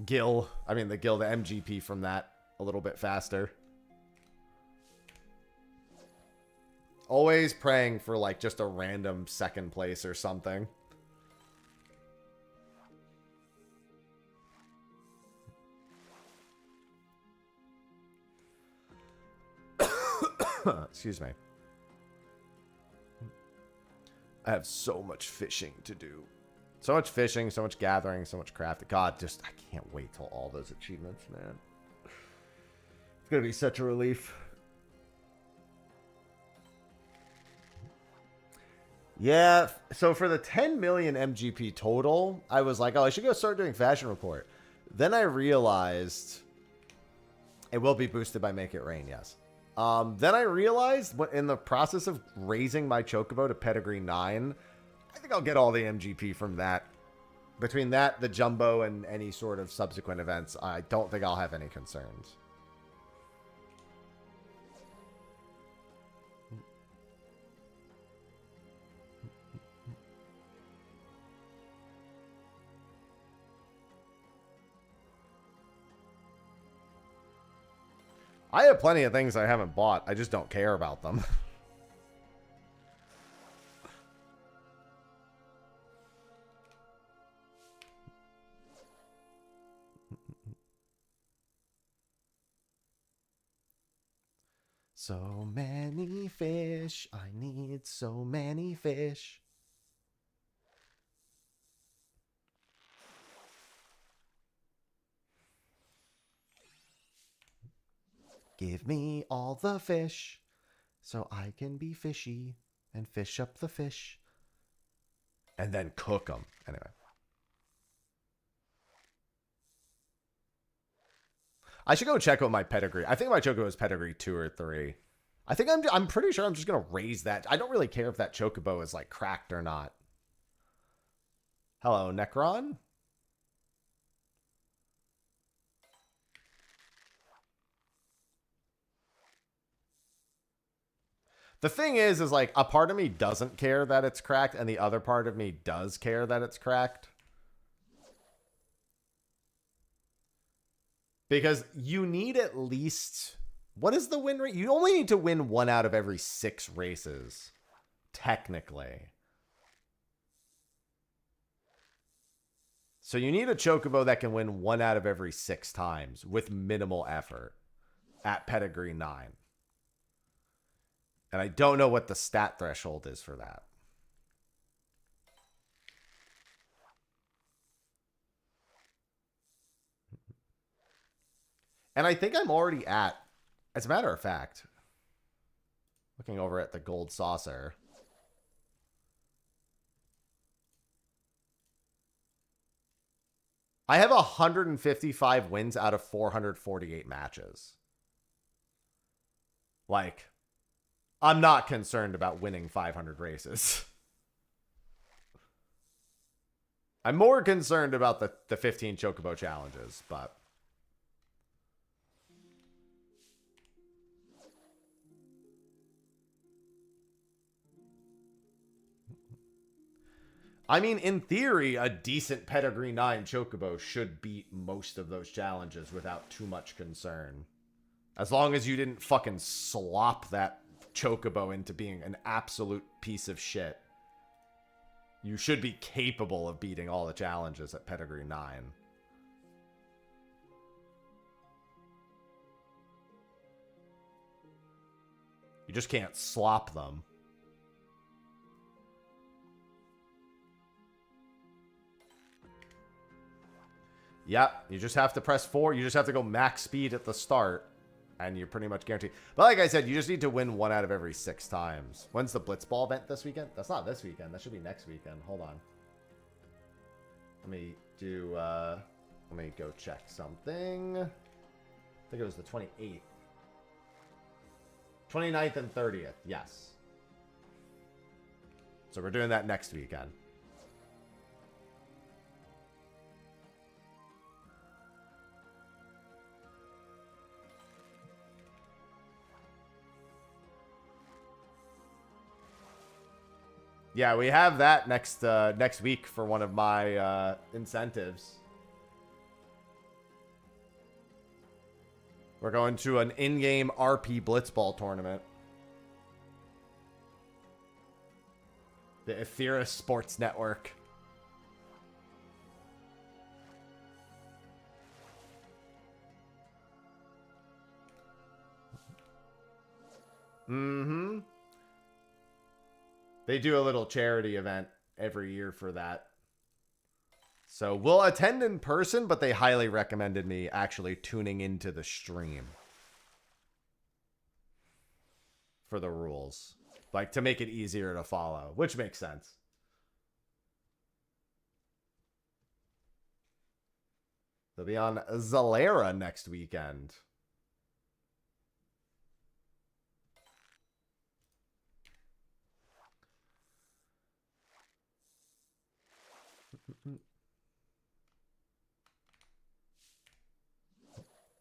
A: the MGP from that a little bit faster. Always praying for, like, just a random 2nd place or something. Excuse me. I have so much fishing to do. So much fishing, so much gathering, so much crafting. God, I can't wait till all those achievements, man. It's going to be such a relief. Yeah, so for the 10 million MGP total, I was like, oh, I should go start doing Fashion Report. Then I realized it will be boosted by Make It Rain, yes. Then I realized in the process of raising my Chocobo to Pedigree 9, I think I'll get all the MGP from that. Between that, the Jumbo, and any sort of subsequent events, I don't think I'll have any concerns. I have plenty of things I haven't bought. I just don't care about them. So many fish. I need so many fish. Give me all the fish so I can be fishy and fish up the fish and then cook them. Anyway. I should go check out my pedigree. I think my chocobo is pedigree 2 or 3. I think I'm pretty sure I'm just going to raise that. I don't really care if that chocobo is like cracked or not. Hello, Necron. The thing is like a part of me doesn't care that it's cracked and the other part of me does care that it's cracked. Because you need at least... What is the win rate? You only need to win 1 out of every 6 races. Technically. So you need a chocobo that can win 1 out of every 6 times with minimal effort at pedigree 9. And I don't know what the stat threshold is for that. And I think I'm already at, as a matter of fact, looking over at the gold saucer. I have 155 wins out of 448 matches. Like, I'm not concerned about winning 500 races. I'm more concerned about the 15 chocobo challenges, but... I mean, in theory, a decent pedigree 9 chocobo should beat most of those challenges without too much concern. As long as you didn't fucking slop that chocobo into being an absolute piece of shit. You should be capable of beating all the challenges at pedigree 9. You just can't slop them. Yep, you just have to press 4. You just have to go max speed at the start. And you're pretty much guaranteed. But like I said, you just need to win 1 out of every 6 times. When's the Blitzball event this weekend? That's not this weekend. That should be next weekend. Hold on. Let me do, let me go check something. I think it was the 28th. 29th and 30th. Yes. So we're doing that next weekend. Yeah, we have that next week for one of my incentives. We're going to an in-game RP Blitzball tournament. The Ethera Sports Network. Mm-hmm. They do a little charity event every year for that. So we'll attend in person, but they highly recommended me actually tuning into the stream for the rules. Like, to make it easier to follow, which makes sense. They'll be on Zalera next weekend.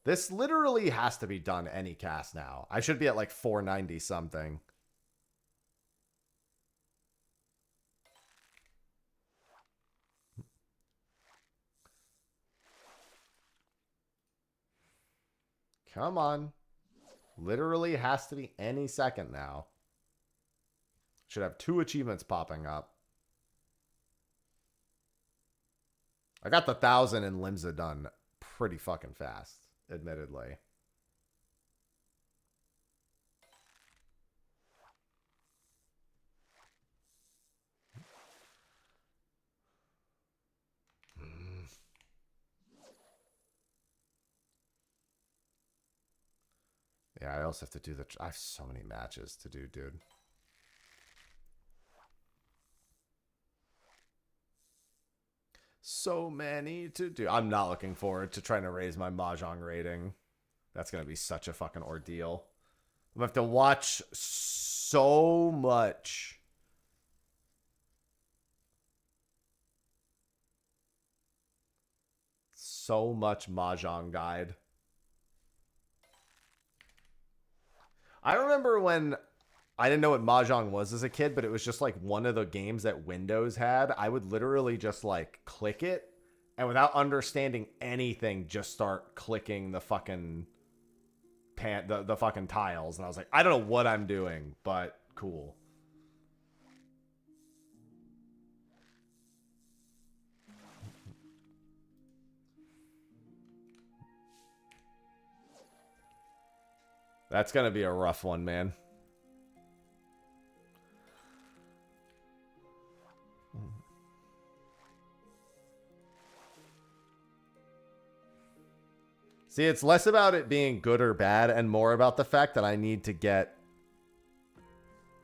A: This literally has to be done any cast now. I should be at like 490 something. Come on. Literally has to be any second now. Should have 2 achievements popping up. I got the 1,000 in Limsa done pretty fucking fast, admittedly. Yeah, I also have to do the... I have so many matches to do, dude. So many to do. I'm not looking forward to trying to raise my Mahjong rating. That's going to be such a fucking ordeal. I'm going to have to watch so much. So much Mahjong guide. I remember when I didn't know what Mahjong was as a kid, but it was just like one of the games that Windows had. I would literally just like click it and without understanding anything, just start clicking the fucking the fucking tiles. And I was like, I don't know what I'm doing, but cool. That's going to be a rough one, man. See, it's less about it being good or bad and more about the fact that I need to get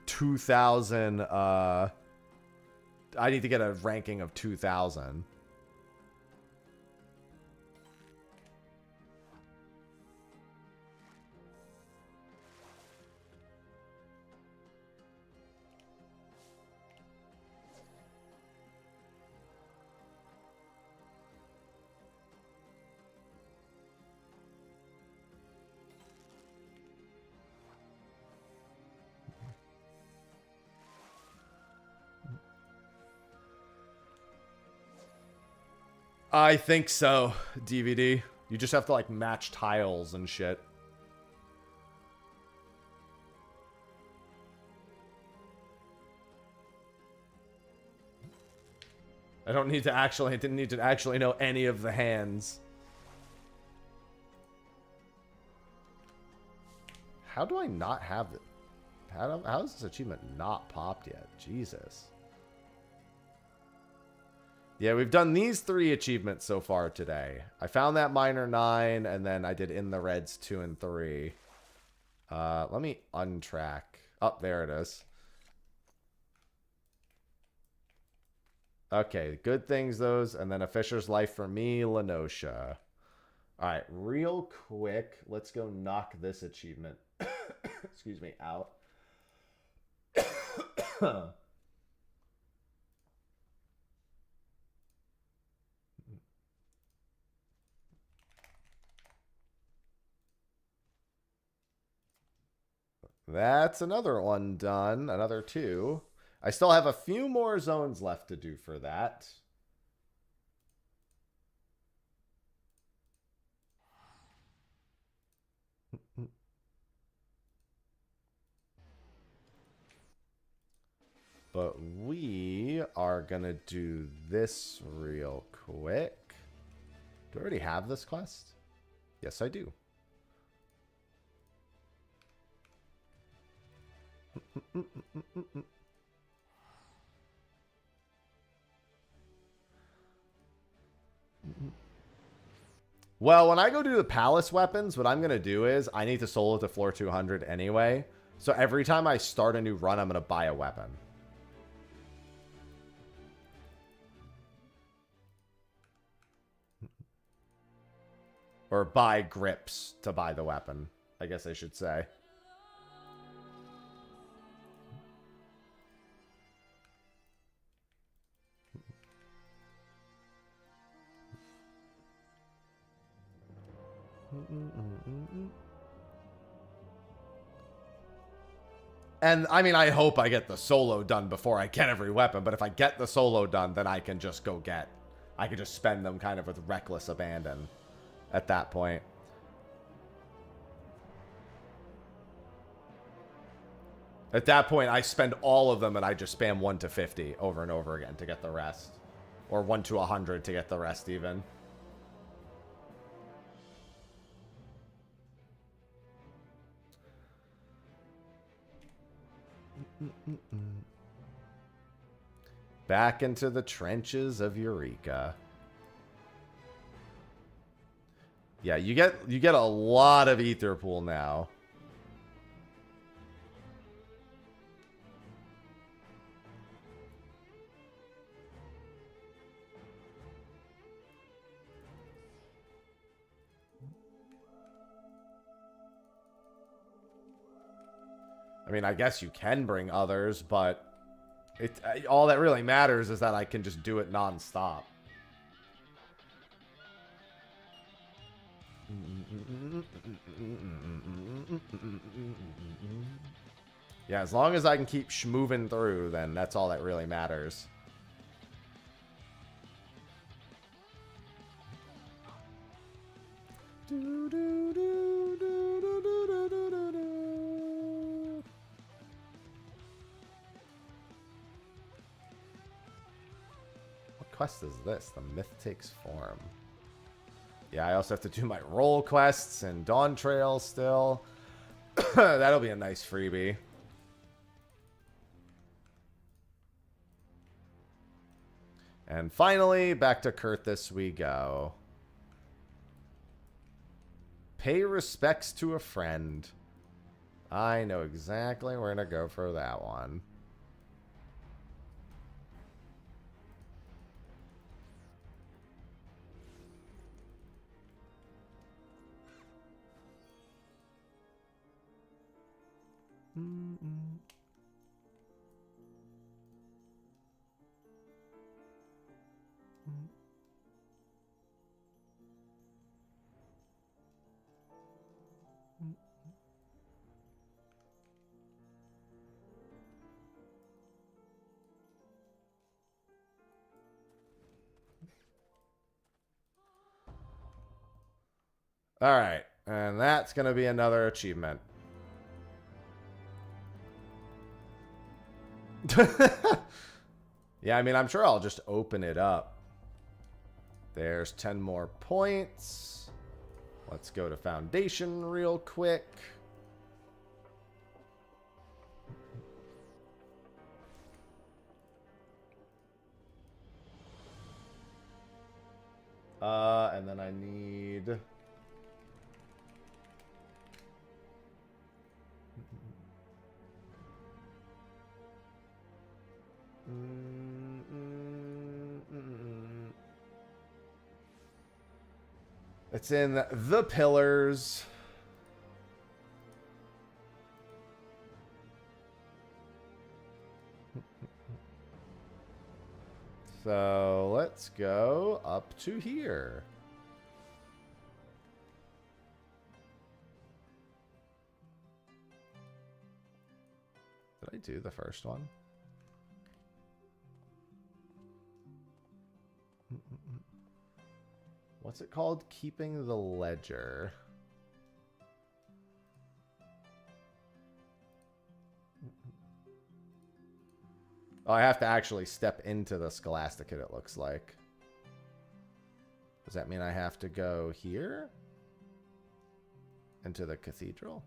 A: 2,000. I need to get a ranking of 2,000. I think so, DVD. You just have to, like, match tiles and shit. I didn't need to actually know any of the hands. How do I not have it? How is this achievement not popped yet? Jesus. Yeah, we've done these 3 achievements so far today. I found that minor 9, and then I did in the reds 2 and 3. Let me untrack. Oh, there it is. Okay, good things those, and then a Fisher's Life for me, Lenosha. All right, real quick, let's go knock this achievement, excuse me, out. That's another one done. Another 2. I still have a few more zones left to do for that. But we are going to do this real quick. Do I already have this quest? Yes, I do. Well, when I go do the palace weapons, what I'm going to do is I need to solo to floor 200 anyway. So every time I start a new run, I'm going to buy a weapon. Or buy grips to buy the weapon, I guess I should say. And, I mean, I hope I get the solo done before I get every weapon. But if I get the solo done, then I can just go get... I can just spend them kind of with reckless abandon at that point. At that point, I spend all of them and I just spam 1 to 50 over and over again to get the rest. Or 1 to 100 to get the rest even. Back into the trenches of Eureka. Yeah, you get a lot of ether pool now. I mean, I guess you can bring others, but all that really matters is that I can just do it non-stop. Yeah, as long as I can keep moving through, then that's all that really matters. What quest is this? The myth takes form. Yeah, I also have to do my role quests and Dawn Trail still. That'll be a nice freebie. And finally, back to Kurthus we go. Pay respects to a friend. I know exactly where to go for that one. All right, and that's going to be another achievement. Yeah, I mean, I'm sure I'll just open it up. There's 10 more points. Let's go to Foundation real quick. And then I need... It's in the pillars. So let's go up to here. Did I do the first one? What's it called? Keeping the ledger. Oh, I have to actually step into the Scholasticate, it looks like. Does that mean I have to go here? Into the cathedral?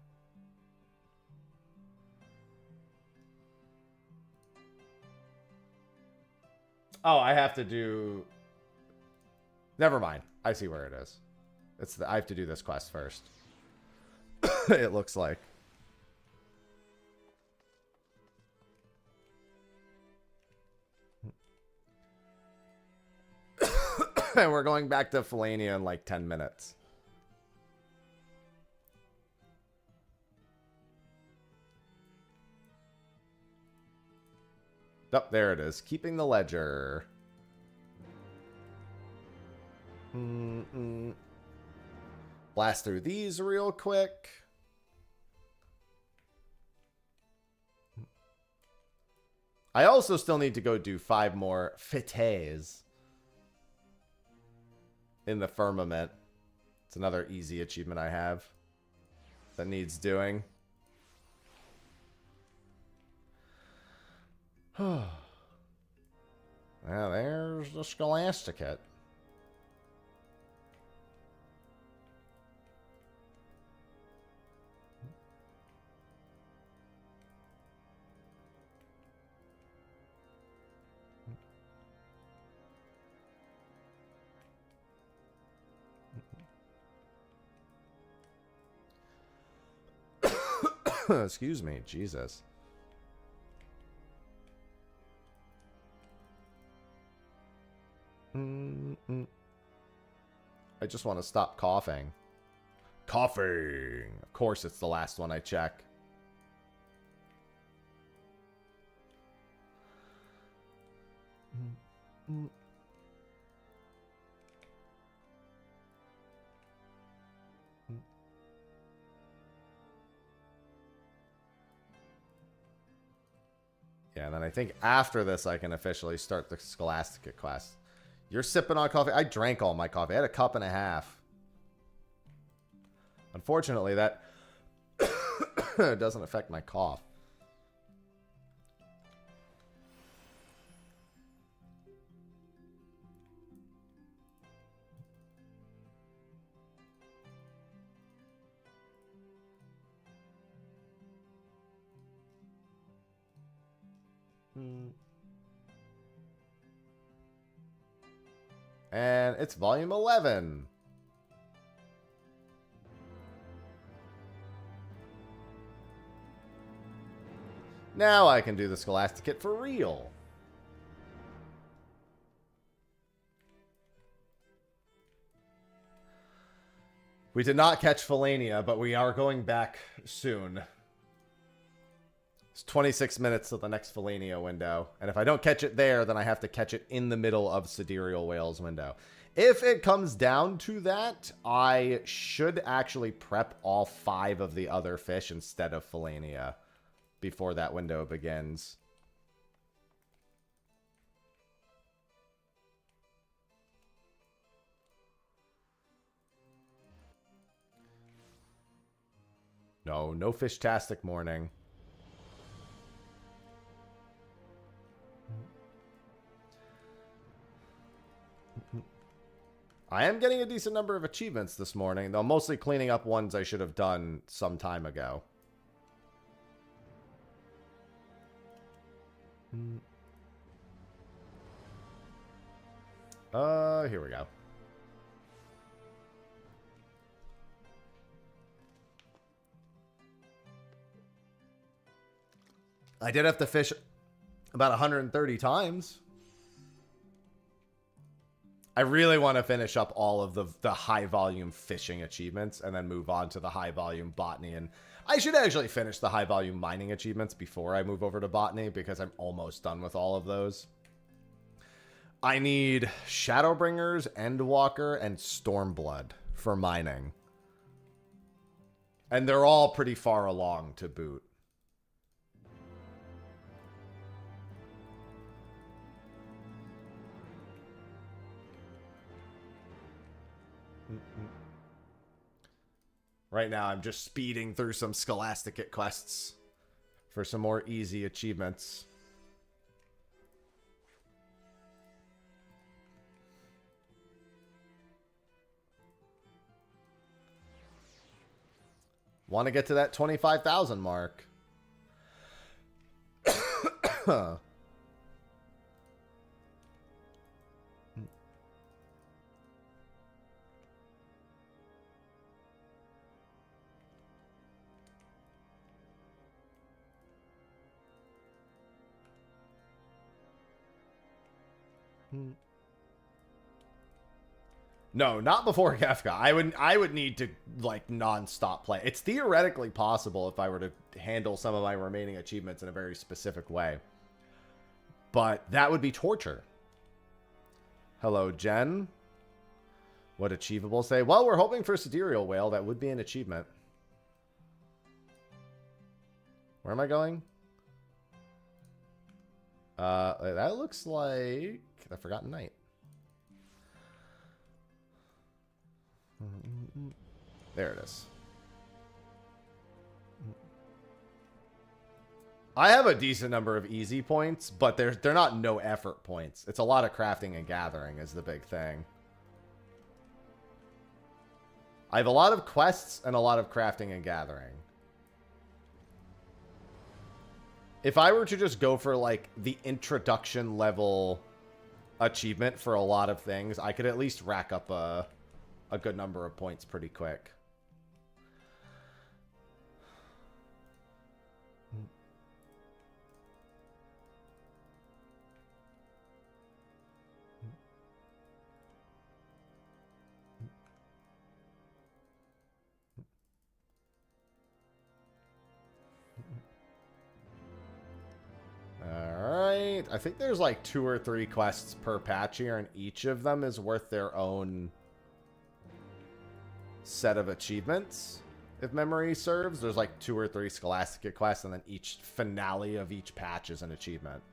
A: Oh, I have to do... Never mind. I see where it is. I have to do this quest first. It looks like. And we're going back to Fellainia in like 10 minutes. Oh, there it is. Keeping the ledger. Blast through these real quick. I also still need to go do 5 more fetes in the firmament. It's another easy achievement I have that needs doing. Well, there's the Scholasticate. Excuse me, Jesus. I just want to stop coughing. Coughing! Of course it's the last one I check. Yeah, and then I think after this I can officially start the Scholastica quest. You're sipping on coffee? I drank all my coffee. I had a cup and a half. Unfortunately, that doesn't affect my cough. And it's volume 11. Now I can do the Scholasticate for real. We did not catch Fellainia, but we are going back soon. It's 26 minutes to the next Fellainia window. And if I don't catch it there, then I have to catch it in the middle of Sidereal Whale's window. If it comes down to that, I should actually prep all 5 of the other fish instead of Fellainia before that window begins. No fish-tastic morning. I am getting a decent number of achievements this morning, though mostly cleaning up ones I should have done some time ago. Here we go. I did have to fish about 130 times. I really want to finish up all of the high volume fishing achievements and then move on to the high volume botany. And I should actually finish the high volume mining achievements before I move over to botany because I'm almost done with all of those. I need Shadowbringers, Endwalker, and Stormblood for mining. And they're all pretty far along to boot. Right now, I'm just speeding through some Scholasticate quests for some more easy achievements. Want to get to that 25,000 mark. No, not before Kefka. I would need to like non-stop play. It's theoretically possible if I were to handle some of my remaining achievements in a very specific way. But that would be torture. Hello, Jen. What achievable say? Well, we're hoping for Sidereal Whale. That would be an achievement. Where am I going? That looks like the Forgotten Night. There it is. I have a decent number of easy points, but they're not no effort points. It's a lot of crafting and gathering is the big thing. I have a lot of quests and a lot of crafting and gathering. If I were to just go for, like, the introduction level achievement for a lot of things, I could at least rack up a good number of points pretty quick. Alright, I think there's like 2 or 3 quests per patch here, and each of them is worth their own set of achievements, if memory serves. There's like 2 or 3 Scholastica quests, and then each finale of each patch is an achievement.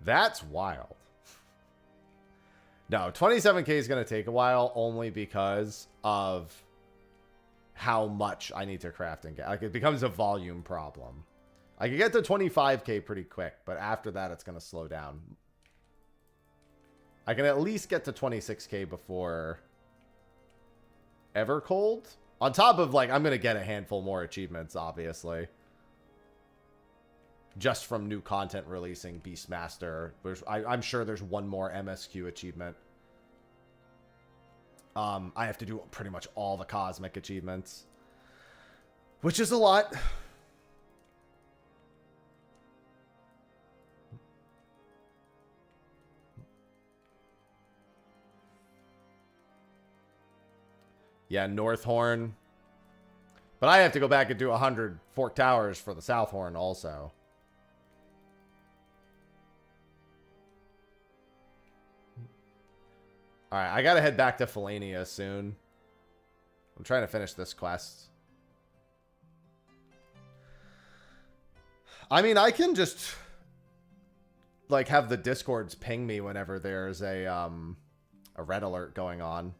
A: That's wild. No, 27k is going to take a while, only because of how much I need to craft and get. Like, it becomes a volume problem. I can get to 25k pretty quick, but after that, it's going to slow down. I can at least get to 26k before Evercold. On top of, like, I'm going to get a handful more achievements, obviously. Just from new content releasing Beastmaster. I'm sure there's one more MSQ achievement. I have to do pretty much all the cosmic achievements, which is a lot. Yeah, North Horn. But I have to go back and do 100 Fork Towers for the South Horn also. Alright, I gotta head back to Fellainia soon. I'm trying to finish this quest. I mean, I can just, like, have the Discords ping me whenever there's a red alert going on.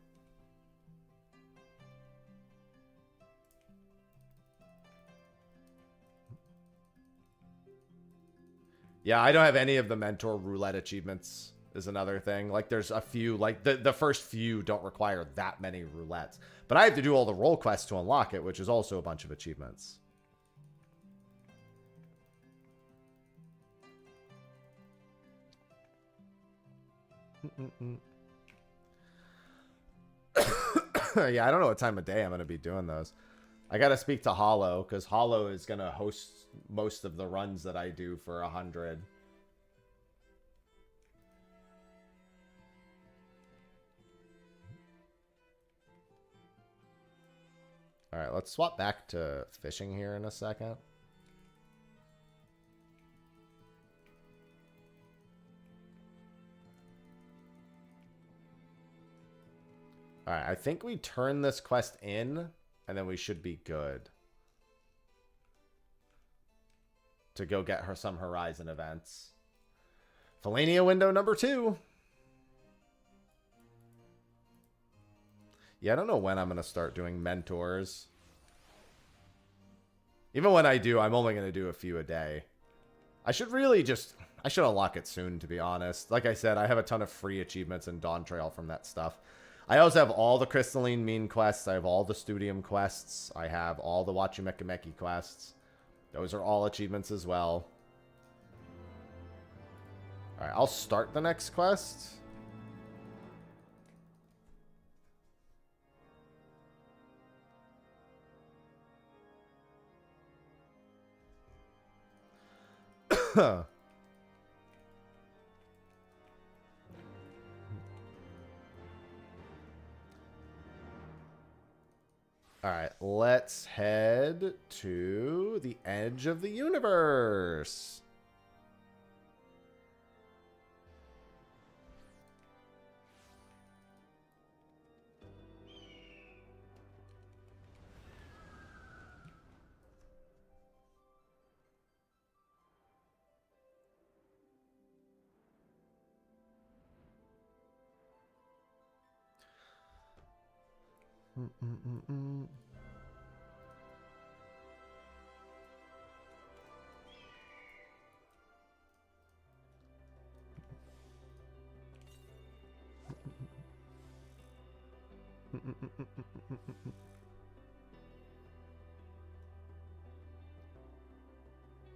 A: Yeah, I don't have any of the Mentor Roulette achievements is another thing. Like, there's a few, like, the first few don't require that many roulettes. But I have to do all the role quests to unlock it, which is also a bunch of achievements. Yeah, I don't know what time of day I'm going to be doing those. I got to speak to Hollow, because Hollow is going to host most of the runs that I do for 100. Alright, let's swap back to fishing here in a second. Alright, I think we turn this quest in, and then we should be good to go get her some Horizon events. Fellainia window number 2. Yeah, I don't know when I'm going to start doing mentors. Even when I do, I'm only going to do a few a day. I should really just, I should unlock it soon, to be honest. Like I said, I have a ton of free achievements in Dawn Trail from that stuff. I also have all the Crystalline Mean quests. I have all the Studium quests. I have all the Wachumekimeki quests. Those are all achievements as well. Alright, I'll start the next quest. Alright, let's head to the edge of the universe.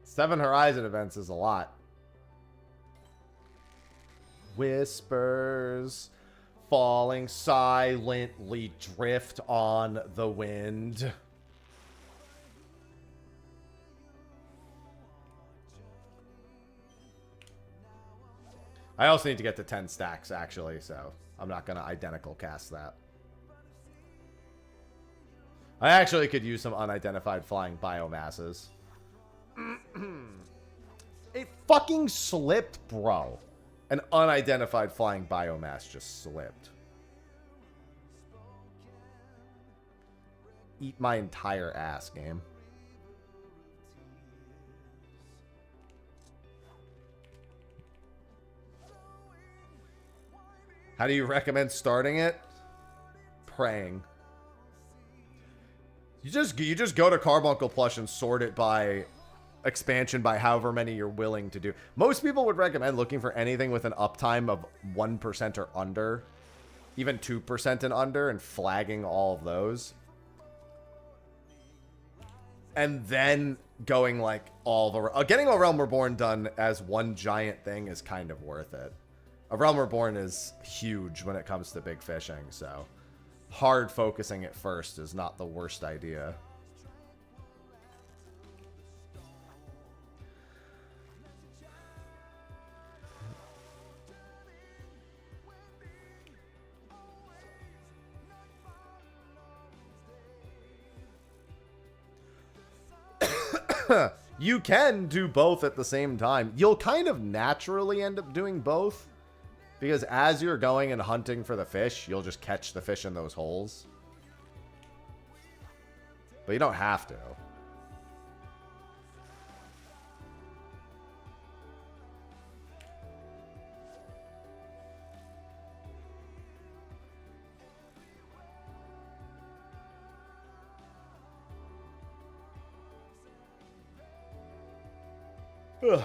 A: Seven Horizon events is a lot. Whispers falling silently drift on the wind. I also need to get to 10 stacks, actually, so I'm not going to identical cast that. I actually could use some unidentified flying biomasses. It fucking slipped, bro. An unidentified flying biomass just slipped. Eat my entire ass, game. How do you recommend starting it? Praying. You just go to Carbuncle Plush and sort it by expansion by however many you're willing to do. Most people would recommend looking for anything with an uptime of 1% or under, even 2% and under, and flagging all of those. And then going like all the... getting a Realm Reborn done as one giant thing is kind of worth it. A Realm Reborn is huge when it comes to big fishing, so hard focusing it first is not the worst idea. You can do both at the same time. You'll kind of naturally end up doing both. Because as you're going and hunting for the fish, you'll just catch the fish in those holes. But you don't have to. Ugh.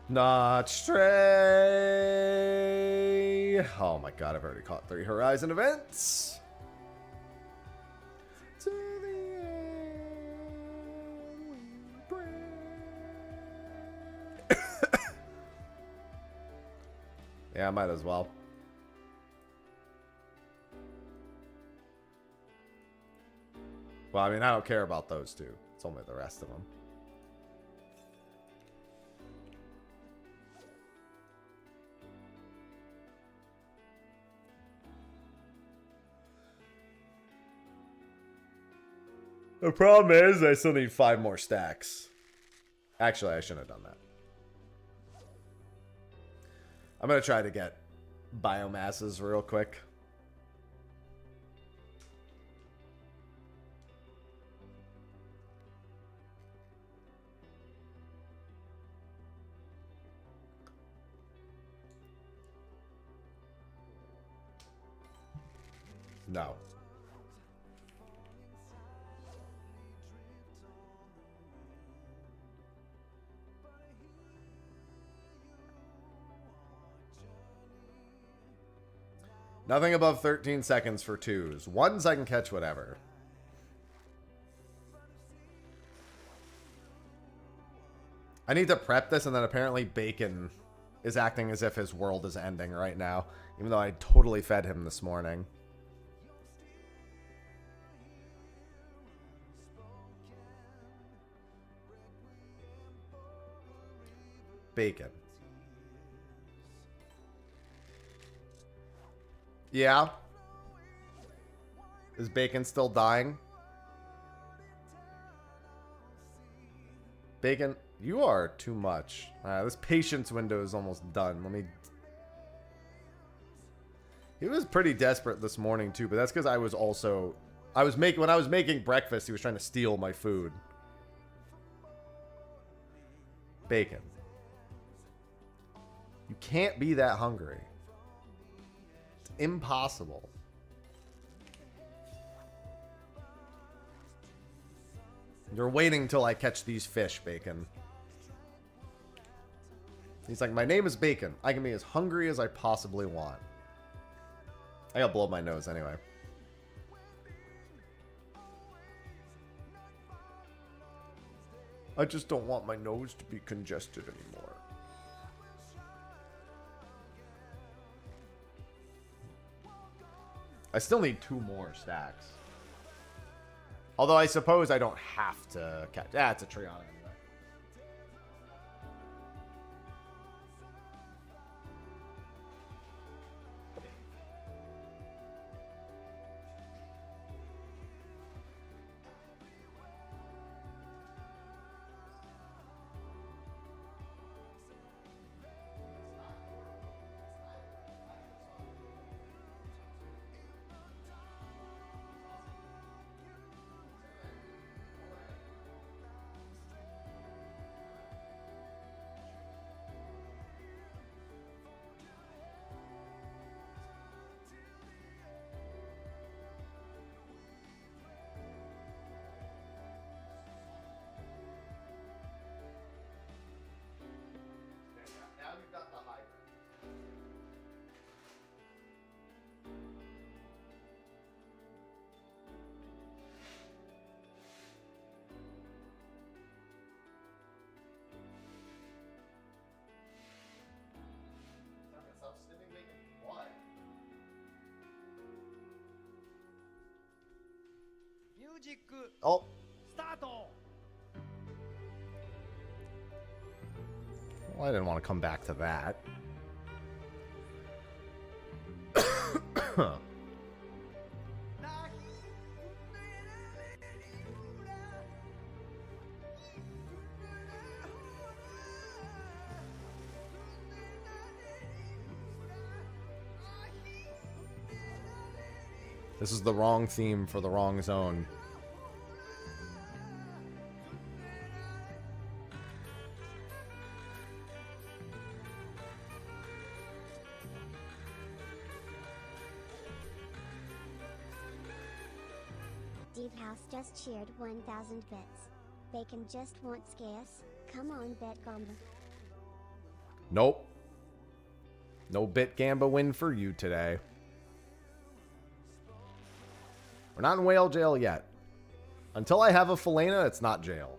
A: Not stray. Oh my god, I've already caught 3 Horizon events. To the end we pray. Yeah, I might as well. Well, I mean, I don't care about those two. It's only the rest of them. The problem is I still need 5 more stacks. Actually, I shouldn't have done that. I'm going to try to get biomasses real quick. No. Nothing above 13 seconds for 2s. 1s I can catch whatever. I need to prep this, and then apparently Bacon is acting as if his world is ending right now, even though I totally fed him this morning. Bacon. Yeah? Is Bacon still dying? Bacon, you are too much. This patience window is almost done. Let me... He was pretty desperate this morning too, but that's because I was also... when I was making breakfast, he was trying to steal my food. Bacon. You can't be that hungry. It's impossible. You're waiting till I catch these fish, Bacon. He's like, my name is Bacon. I can be as hungry as I possibly want. I gotta blow my nose anyway. I just don't want my nose to be congested anymore. I still need 2 more stacks. Although I suppose I don't have to catch. Ah, it's a tree on it. Oh. Well, I didn't want to come back to that. This is the wrong theme for the wrong zone.
C: Deep House just cheered 1,000 bits. Bacon just wants gas. Come on, Bet Gamba.
A: Nope. No Bit Gamba win for you today. We're not in whale jail yet. Until I have a Fellainia, it's not jail.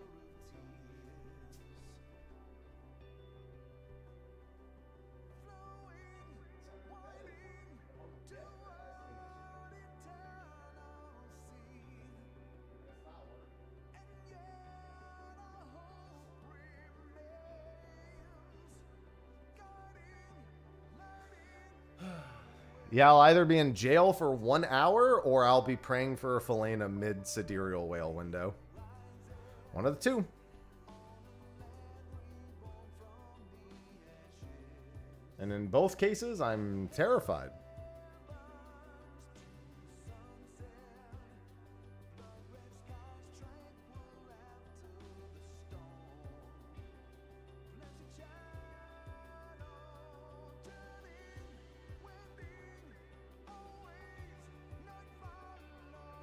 A: Yeah, I'll either be in jail for 1 hour or I'll be praying for a Fellainia mid-sidereal whale window. One of the two. And in both cases, I'm terrified.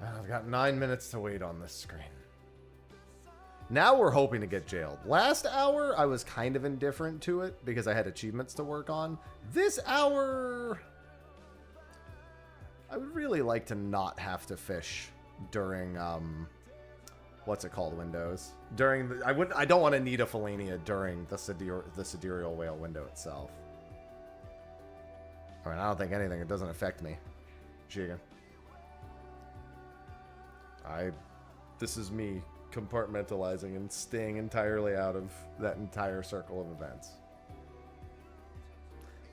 A: I've got 9 minutes to wait on this screen. Now we're hoping to get jailed. Last hour, I was kind of indifferent to it because I had achievements to work on. This hour, I would really like to not have to fish during, what's it called, windows. During the, I don't want to need a Fellainia during the sidereal whale window itself. I mean, I don't think anything. It doesn't affect me. Chicken. This is me compartmentalizing and staying entirely out of that entire circle of events.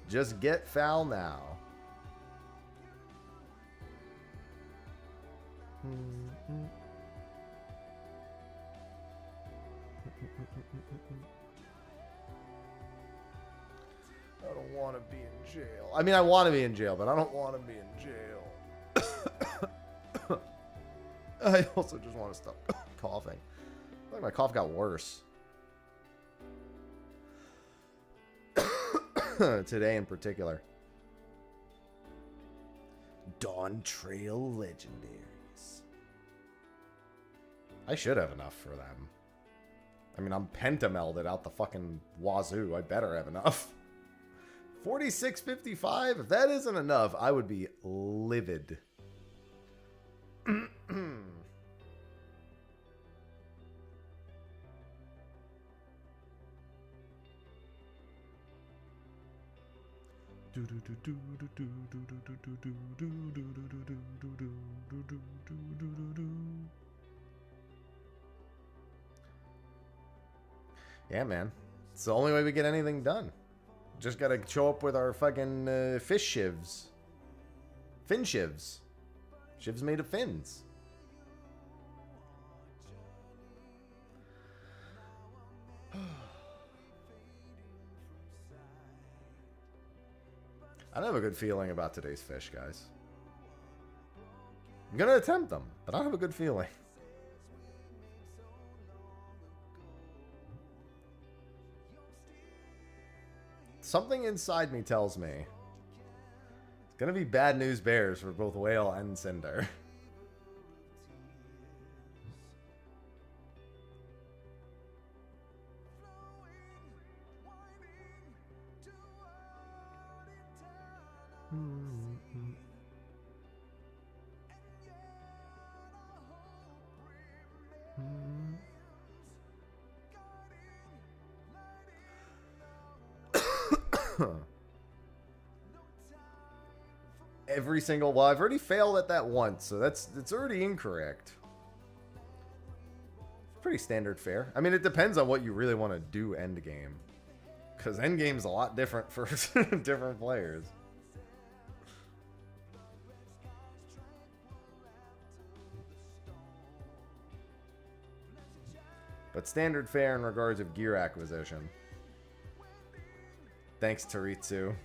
A: Just get foul now. I don't want to be in jail. I mean, I want to be in jail, but I don't want to be in jail. I also just want to stop coughing. I feel like my cough got worse. Today in particular. Dawn Trail Legendaries. I should have enough for them. I mean, I'm pentamelded out the fucking wazoo. I better have enough. 46.55? If that isn't enough, I would be livid. Yeah, man. It's the only way we get anything done. Just gotta show up with our fucking fish shivs. Fin shivs. Shivs made of fins. I don't have a good feeling about today's fish, guys. I'm gonna attempt them, but I don't have a good feeling. Something inside me tells me it's gonna be bad news bears for both Whale and Cinder. Every single, well, I've already failed at that once, so it's already incorrect. Pretty standard fare. I mean, it depends on what you really want to do endgame, because endgame's a lot different for different players. But standard fare in regards of gear acquisition. Thanks, Taritsu.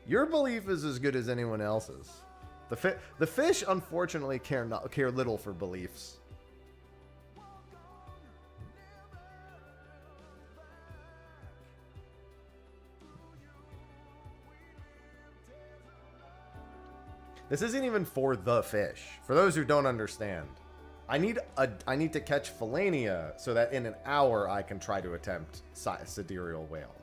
A: Your belief is as good as anyone else's. The fish, unfortunately, care little for beliefs. This isn't even for the fish. For those who don't understand, I need to catch Fellainia so that in an hour I can try to attempt sidereal whale.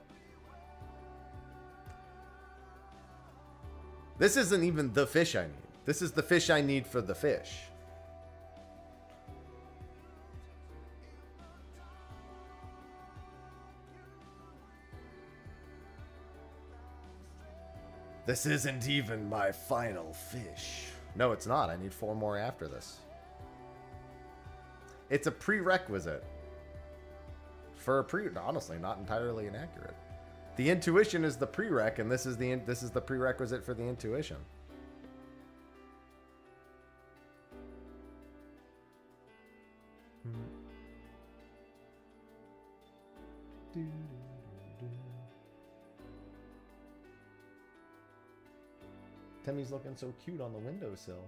A: This isn't even the fish I need. This is the fish I need for the fish. This isn't even my final fish. No, it's not. I need 4 more after this. It's a prerequisite for a honestly, not entirely inaccurate. The intuition is the prereq, and this is the prerequisite for the intuition. Timmy's looking so cute on the windowsill.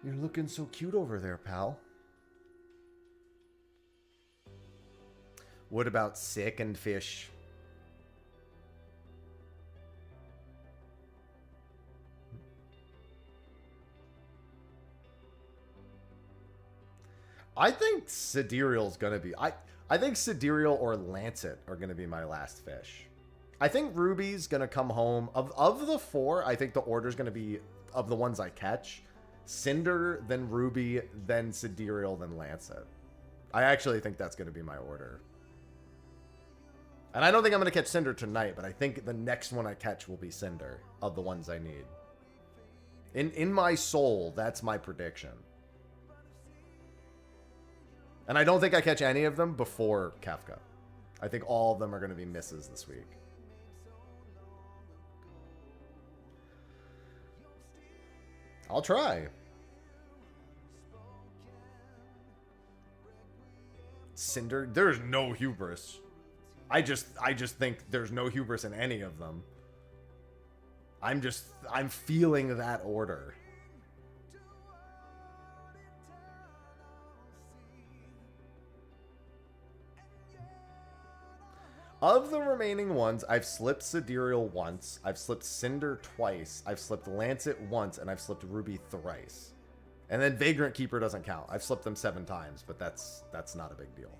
A: You're looking so cute over there, pal. What about second fish? I think sidereal's gonna be... I think sidereal or lancet are gonna be my last fish. I think Ruby's gonna come home. Of the 4, I think the order's gonna be, of the ones I catch, Cinder, then Ruby, then sidereal, then lancet. I actually think that's gonna be my order. And I don't think I'm going to catch Cinder tonight, but I think the next one I catch will be Cinder, of the ones I need. In my soul, that's my prediction. And I don't think I catch any of them before Kafka. I think all of them are going to be misses this week. I'll try. Cinder, there's no hubris. I just think there's no hubris in any of them. I'm feeling that order. Of the remaining ones, I've slipped Sidereal once, I've slipped Cinder twice, I've slipped Lancet once, and I've slipped Ruby thrice. And then Vagrant Keeper doesn't count. I've slipped them 7 times, but that's not a big deal.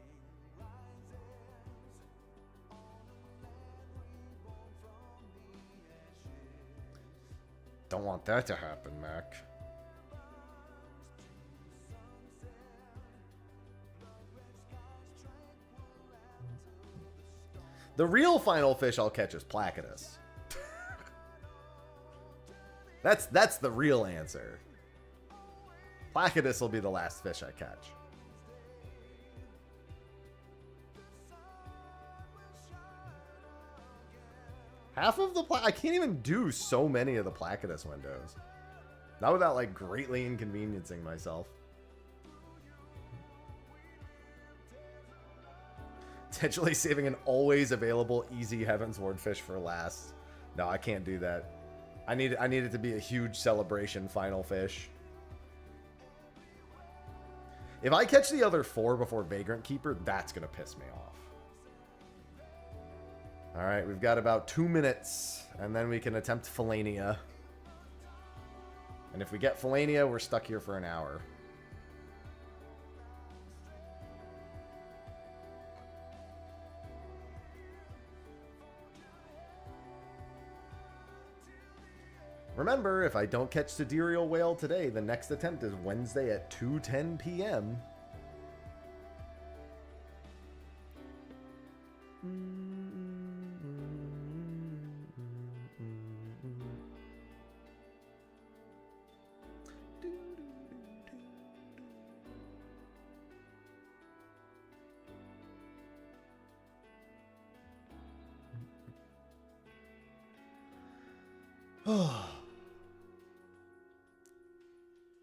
A: Don't want that to happen, Mac. The real final fish I'll catch is Placidus. That's the real answer. Placidus will be the last fish I catch. Half of the I can't even do so many of the Placidus windows. Not without like greatly inconveniencing myself. Potentially saving an always available easy Heavensward fish for last. No, I can't do that. I need it to be a huge celebration final fish. If I catch the other 4 before Vagrant Keeper, that's gonna piss me off. Alright, we've got about 2 minutes, and then we can attempt Fellainia. And if we get Fellainia, we're stuck here for an hour. Remember, if I don't catch Sidereal Whale today, the next attempt is Wednesday at 2:10 p.m.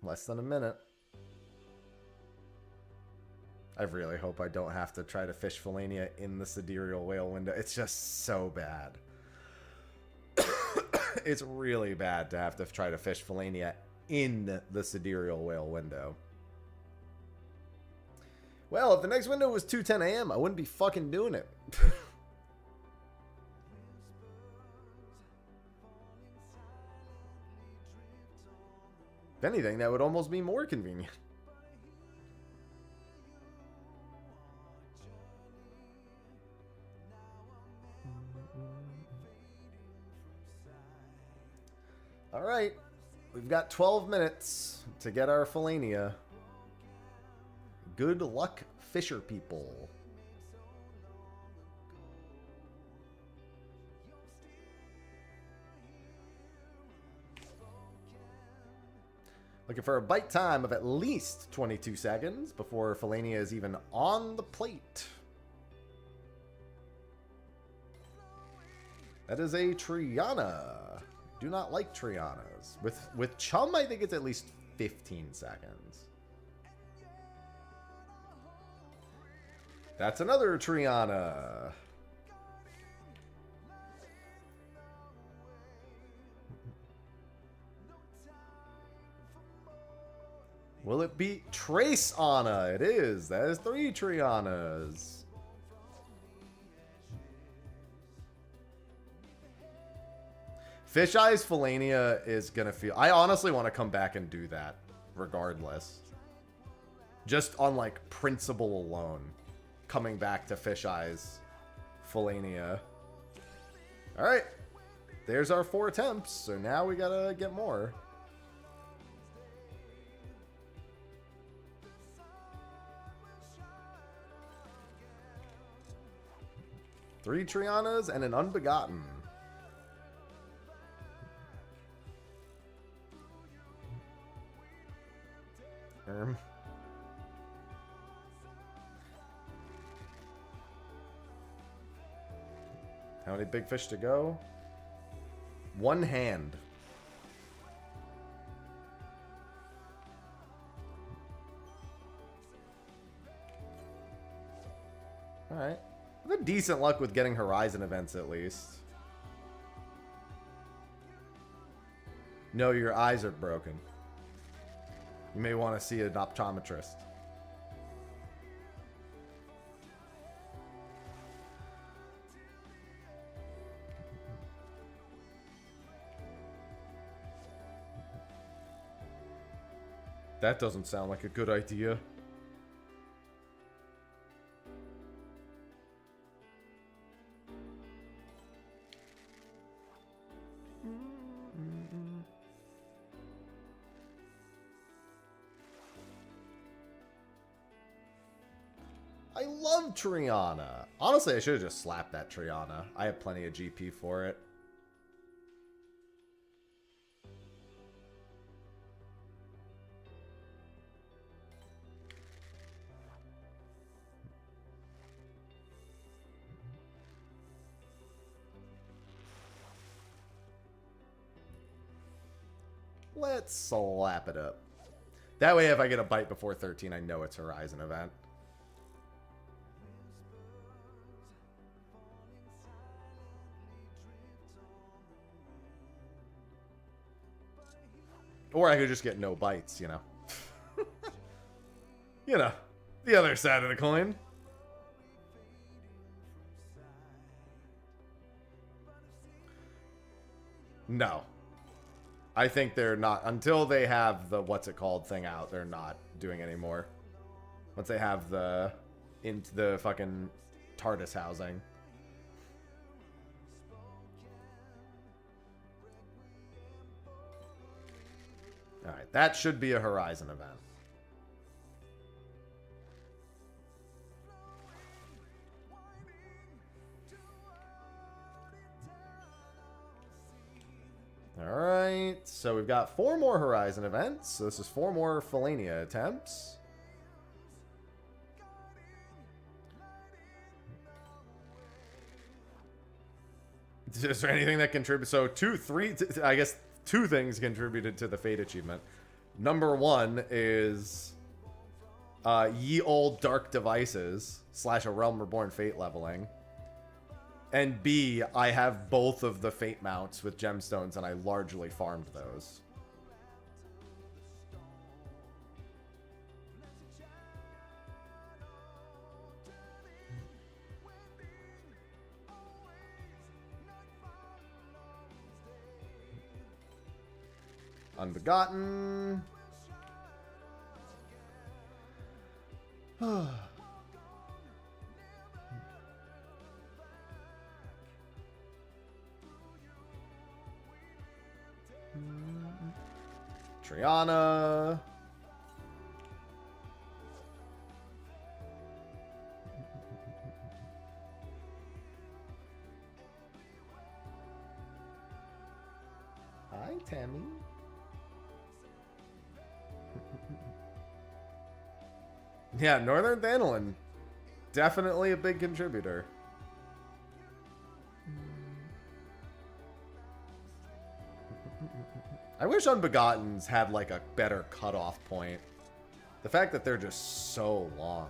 A: Less than a minute. I really hope I don't have to try to fish Fellainia in the Sidereal Whale window. It's just so bad. It's really bad to have to try to fish Fellainia in the Sidereal Whale window. Well, if the next window was 2:10 a.m., I wouldn't be fucking doing it. If anything, that would almost be more convenient. All right, we've got 12 minutes to get our Fellainia. Good luck, fisher people. Looking for a bite time of at least 22 seconds before Fellainia is even on the plate. That is a Triana. Do not like Trianas. With Chum, I think it's at least 15 seconds. That's another Triana. Will it be Trace Anna? It is. That is 3 Trianas. Fish Eyes Fellainia is going to feel... I honestly want to come back and do that regardless. Just on like principle alone. Coming back to Fish Eyes Fellainia. Alright. There's our 4 attempts. So now we got to get more. Three Trianas and an Unbegotten. How many big fish to go? 1 hand. Alright. I've had decent luck with getting Horizon events, at least. No, your eyes are broken. You may want to see an optometrist. That doesn't sound like a good idea. I love Triana. Honestly, I should have just slapped that Triana. I have plenty of GP for it. Let's slap it up. That way, if I get a bite before 13, I know it's Horizon event. Or I could just get no bites, you know. You know, the other side of the coin. No. I think they're not, until they have the what's it called thing out, they're not doing any more. Once they have the into the fucking TARDIS housing. Alright, that should be a Horizon event. Alright, so we've got 4 more Horizon events. So this is 4 more Fellainia attempts. Is there anything that contributes? So I guess 2 things contributed to the Fate achievement. Number 1 is Ye Old Dark Devices / a Realm Reborn Fate leveling. And B, I have both of the Fate mounts with gemstones, and I largely farmed those. Unbegotten. Triana. Hi, Tammy. Yeah, Northern Thanalan. Definitely a big contributor. I wish Unbegottens had like a better cutoff point. The fact that they're just so long.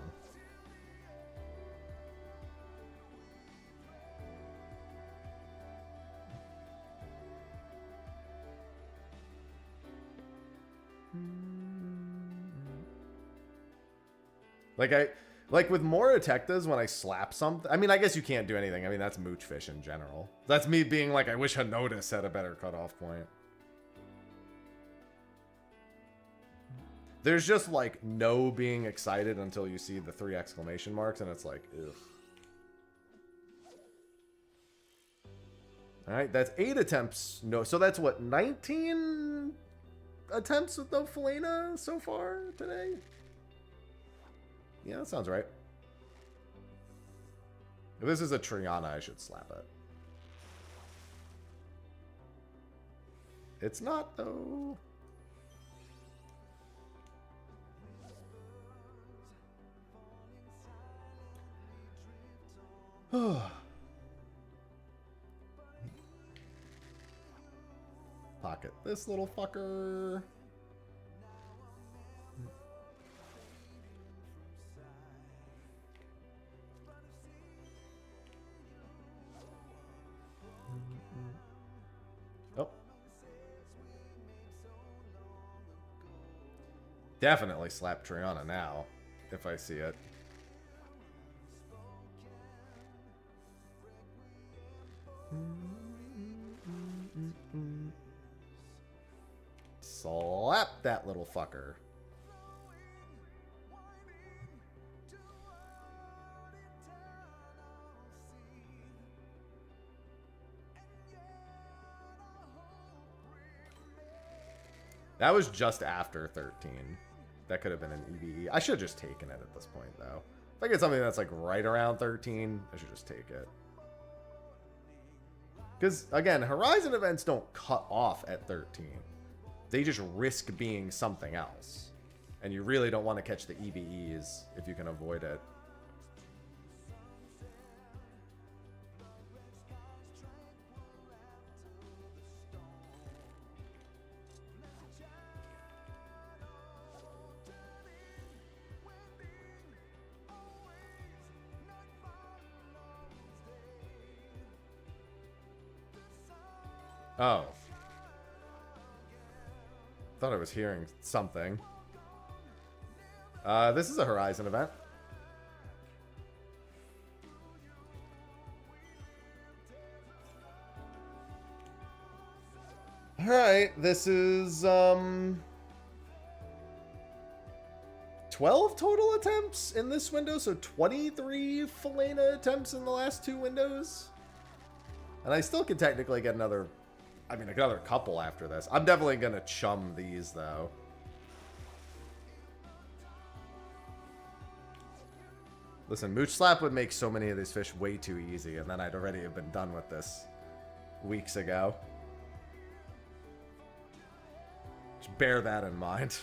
A: Like with Moratectas, when I slap something, I mean, I guess you can't do anything. I mean, that's moochfish in general. That's me being like, I wish Hanotis had a better cutoff point. There's just like no being excited until you see the 3 exclamation marks, and it's like, ugh. All right, that's 8 attempts. No, so that's what, 19 attempts with the Fellainia so far today? Yeah, that sounds right. If this is a Triana, I should slap it. It's not, though. Pocket this little fucker. Oh. Definitely slap Triana now, if I see it. Slap that little fucker. That was just after 13. That could have been an EVE. I should have just taken it at this point, though. If I get something that's like right around 13, I should just take it. Because, again, Horizon events don't cut off at 13. They just risk being something else. And you really don't want to catch the EVEs if you can avoid it. Oh. Thought I was hearing something. This is a Horizon event. Alright, this is, 12 total attempts in this window, so 23 Fellainia attempts in the last 2 windows. And I still can technically get another, another couple after this. I'm definitely gonna chum these, though. Listen, Mooch Slap would make so many of these fish way too easy, and then I'd already have been done with this weeks ago. Just bear that in mind.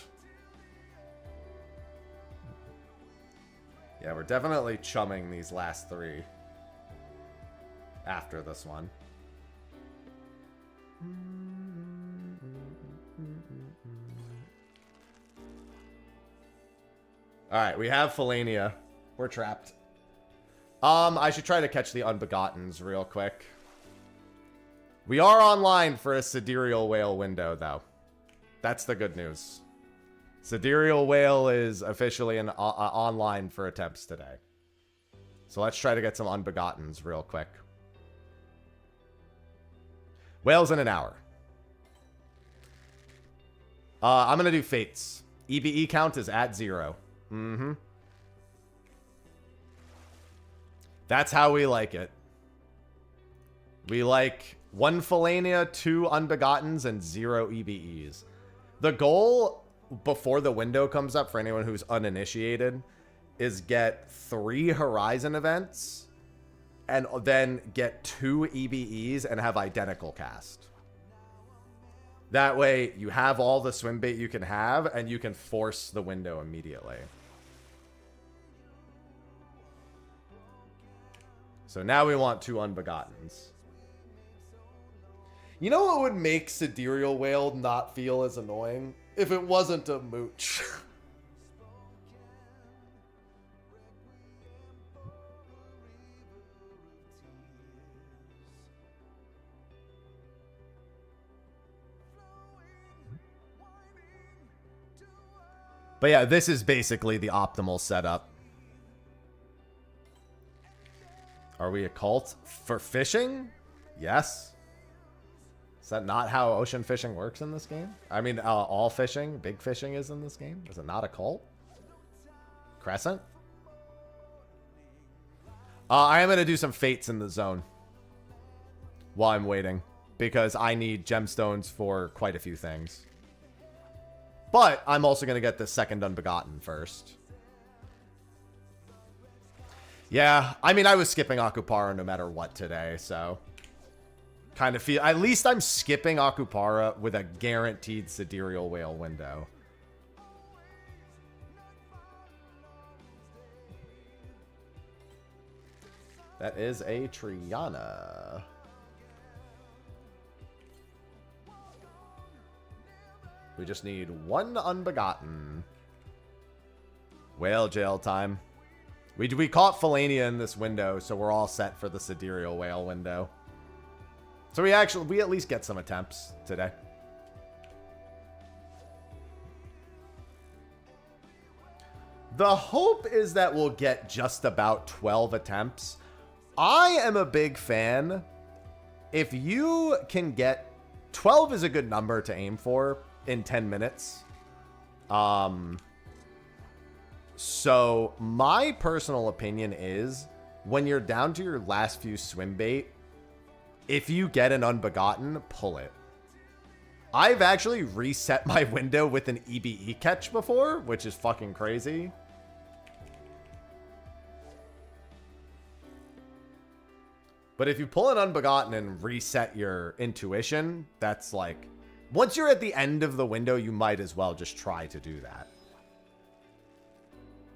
A: Yeah, we're definitely chumming these last 3 after this one. Alright, we have Fellainia. We're trapped. I should try to catch the Unbegottens real quick. We are online for a Sidereal Whale window, though. That's the good news. Sidereal Whale is officially online for attempts today. So let's try to get some Unbegottens real quick. Whales in an hour. I'm going to do Fates. EBE count is at 0. Mm-hmm. That's how we like it. We like 1 Fellainia, 2 Unbegottens, and 0 EBEs. The goal before the window comes up for anyone who's uninitiated is get 3 Horizon events and then get 2 EBEs and have identical cast. That way you have all the swim bait you can have and you can force the window immediately. So now we want 2 Unbegottens. You know what would make Sidereal Whale not feel as annoying? If it wasn't a mooch. But yeah, this is basically the optimal setup. Are we a cult for fishing? Yes. Is that not how ocean fishing works in this game? I mean, all fishing, big fishing is in this game. Is it not a cult? Crescent? I am going to do some fates in the zone while I'm waiting, because I need gemstones for quite a few things. But I'm also going to get the second Unbegotten first. Yeah, I mean, I was skipping Akupara no matter what today, so kind of feel, at least I'm skipping Akupara with a guaranteed Sidereal Whale window. That is a Triana. We just need 1 Unbegotten. Whale jail time. We caught Fellainia in this window, so we're all set for the Sidereal Whale window. So we at least get some attempts today. The hope is that we'll get just about 12 attempts. I am a big fan. If you can get 12 is a good number to aim for in 10 minutes. So my personal opinion is when you're down to your last few swim bait, if you get an Unbegotten, pull it. I've actually reset my window with an EBE catch before, which is fucking crazy. But if you pull an Unbegotten and reset your intuition, that's like... Once you're at the end of the window, you might as well just try to do that.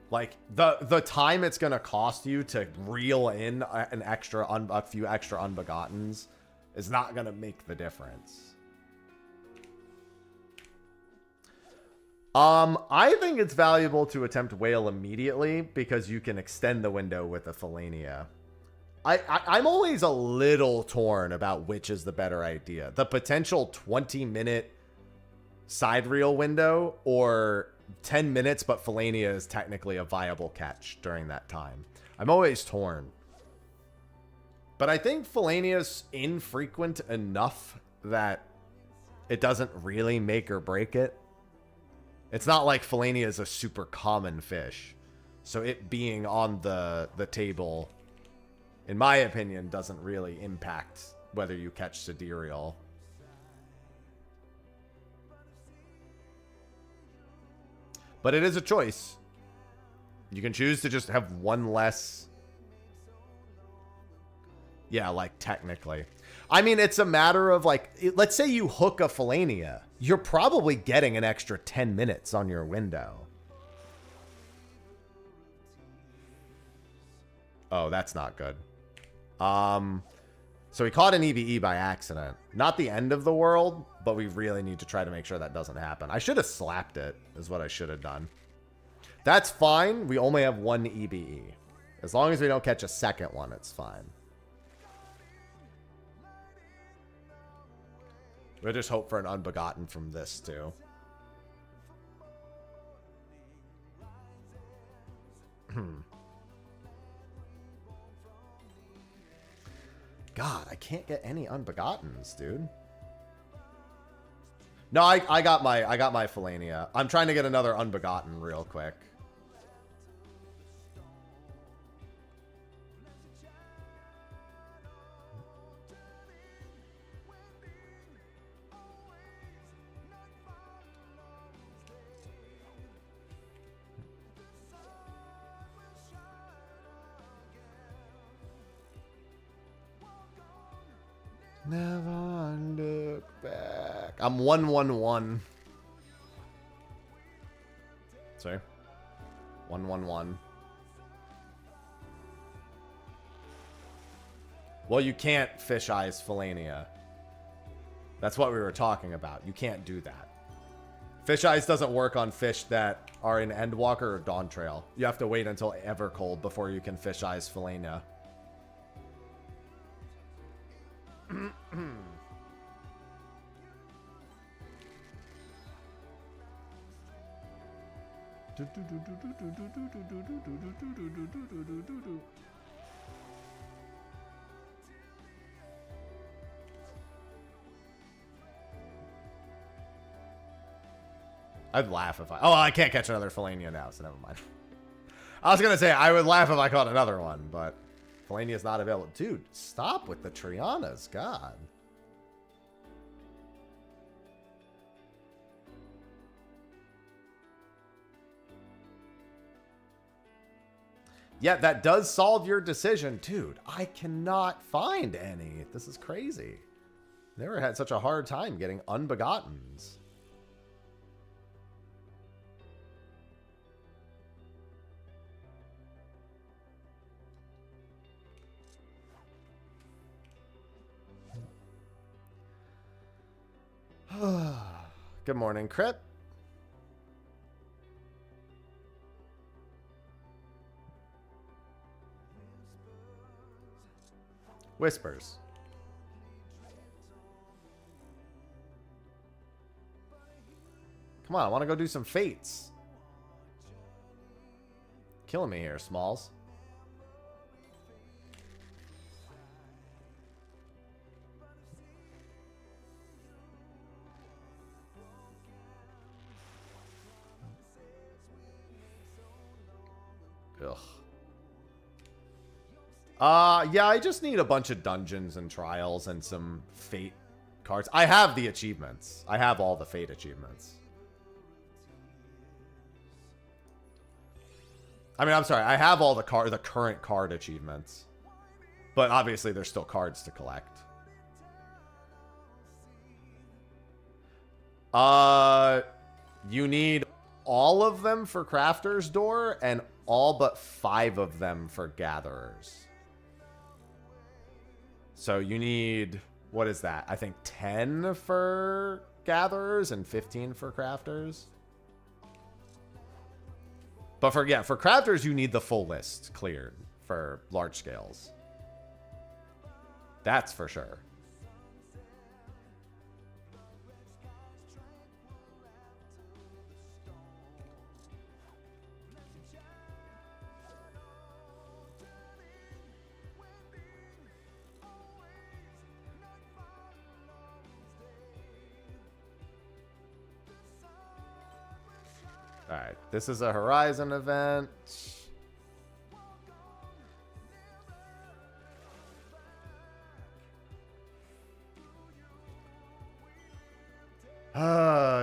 A: Like, the time it's going to cost you to reel in a few extra Unbegottens is not going to make the difference. I think it's valuable to attempt Whale immediately because you can extend the window with a Fellainia. I'm always a little torn about which is the better idea. The potential 20-minute side reel window or 10 minutes, but Fellainia is technically a viable catch during that time. I'm always torn. But I think Fellainia's infrequent enough that it doesn't really make or break it. It's not like Fellainia is a super common fish. So it being on the table, in my opinion, doesn't really impact whether you catch Sidereal. But it is a choice. You can choose to just have one less. Yeah, like technically. I mean, it's a matter of like, let's say you hook a Fellainia. You're probably getting an extra 10 minutes on your window. Oh, that's not good. So we caught an EBE by accident. Not the end of the world, but we really need to try to make sure that doesn't happen. I should have slapped it, is what I should have done. That's fine. We only have one EBE. As long as we don't catch a second one, it's fine. We'll just hope for an Unbegotten from this, too. God, I can't get any Unbegottens, dude. No, I got my Fellainia. I'm trying to get another Unbegotten real quick. Never look back. I'm 1-1-1. Sorry. 1-1-1. Well, you can't fish eyes Fellainia. That's what we were talking about. You can't do that. Fish eyes doesn't work on fish that are in Endwalker or Dawn Trail. You have to wait until Evercold before you can fish eyes Fellainia. I'd laugh if I... Oh, I can't catch another Fellainia now, so never mind. I was going to say, I would laugh if I caught another one, but Fellainia's not available. Dude, stop with the Trianas, God. Yeah, that does solve your decision. Dude, I cannot find any. This is crazy. Never had such a hard time getting Unbegottens. Good morning, Crip. Whispers. Come on, I want to go do some fates. Killing me here, Smalls. Ugh. Yeah, I just need a bunch of dungeons and trials and some fate cards. I have the achievements. I have all the Fate achievements. I mean, I'm sorry. I have all the current card achievements. But obviously, there's still cards to collect. You need all of them for Crafter's Door and all but 5 of them for Gatherers. So you need, what is that? I think 10 for Gatherers and 15 for Crafters. But for Crafters, you need the full list cleared for large scales. That's for sure. Alright, this is a Horizon event.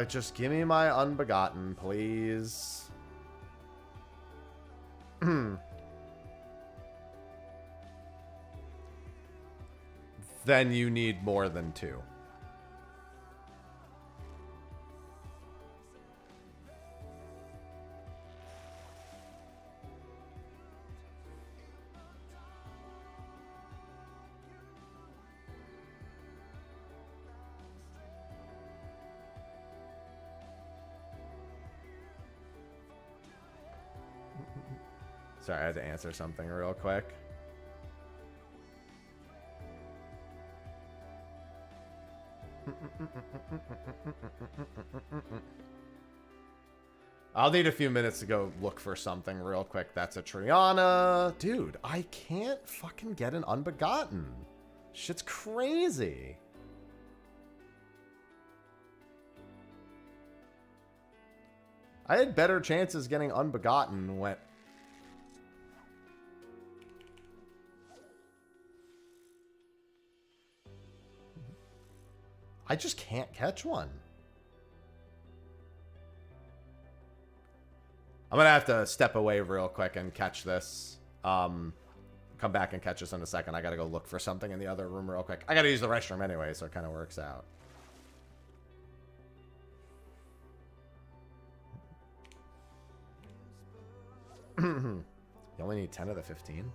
A: Just give me my Unbegotten, please. Then you need more than 2. Sorry, I had to answer something real quick. I'll need a few minutes to go look for something real quick. That's a Triana. Dude, I can't fucking get an Unbegotten. Shit's crazy. I had better chances getting Unbegotten when... I just can't catch one. I'm going to have to step away real quick and catch this. Come back and catch this in a second. I got to go look for something in the other room real quick. I got to use the restroom anyway, so it kind of works out. You only need 10 of the 15?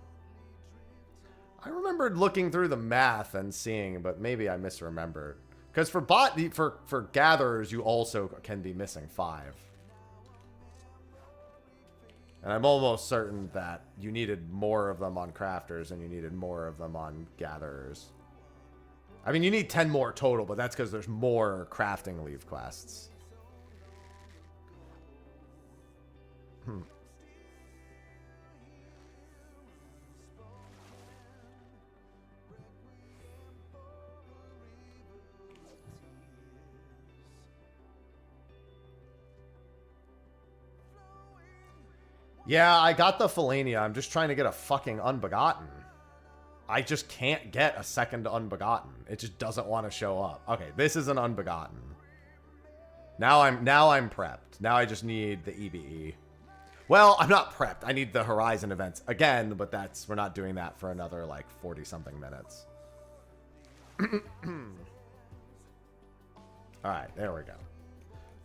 A: I remembered looking through the math and seeing, but maybe I misremembered. Because for Gatherers, you also can be missing 5. And I'm almost certain that you needed more of them on Crafters and you needed more of them on Gatherers. I mean, you need 10 more total, but that's because there's more crafting leave quests. Yeah, I got the Fellainia. I'm just trying to get a fucking Unbegotten. I just can't get a second Unbegotten. It just doesn't want to show up. Okay, this is an Unbegotten. Now I'm prepped. Now I just need the EBE. Well, I'm not prepped. I need the Horizon events again, but we're not doing that for another like 40 something minutes. All right, there we go.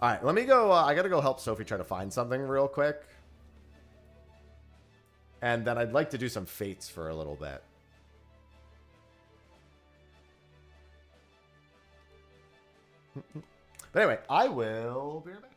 A: All right, let me go. I got to go help Sophie try to find something real quick. And then I'd like to do some fates for a little bit. But anyway, I will be right back.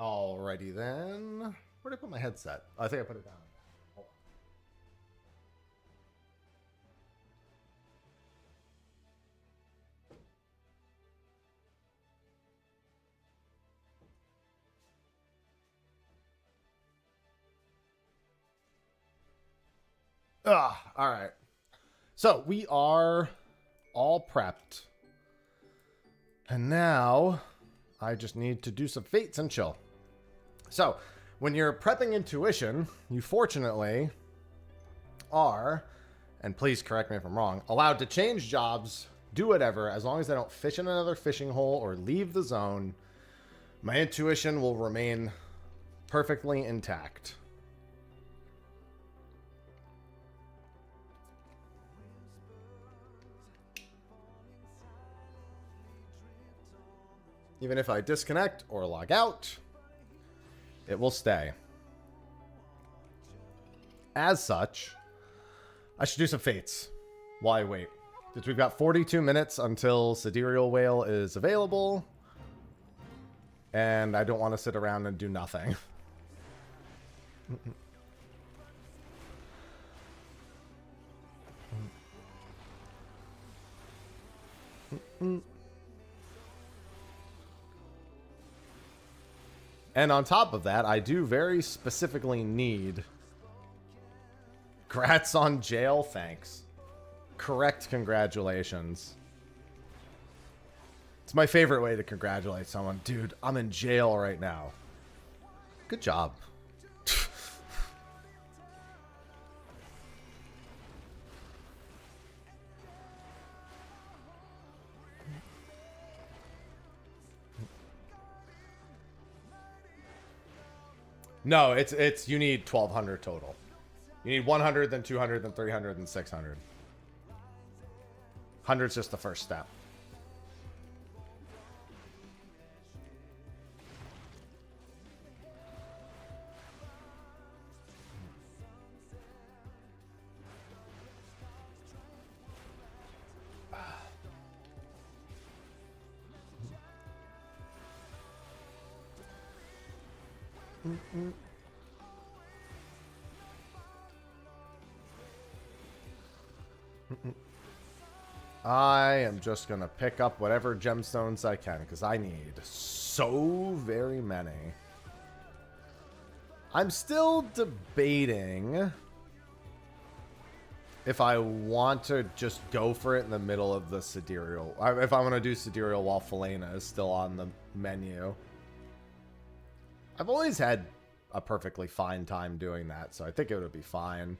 A: Alrighty then. Where did I put my headset? I think I put it down. Hold on. Alright. So we are all prepped. And now I just need to do some fates and chill. So, when you're prepping intuition, you fortunately are, and please correct me if I'm wrong, allowed to change jobs, do whatever, as long as they don't fish in another fishing hole or leave the zone. My intuition will remain perfectly intact. Even if I disconnect or log out, it will stay. As such, I should do some fates while I wait. Since we've got 42 minutes until Sidereal Whale is available. And I don't want to sit around and do nothing. And on top of that, I do very specifically need... Grats on jail, thanks. Correct congratulations. It's my favorite way to congratulate someone. Dude, I'm in jail right now. Good job. No, it's you need 1,200 total. You need 100, then 200, then 300, then 600. 100's just the first step. I am just going to pick up whatever gemstones I can, because I need so very many. I'm still debating if I want to just go for it in the middle of the Sidereal. If I want to do Sidereal while Fellainia is still on the menu. I've always had a perfectly fine time doing that, so I think it would be fine.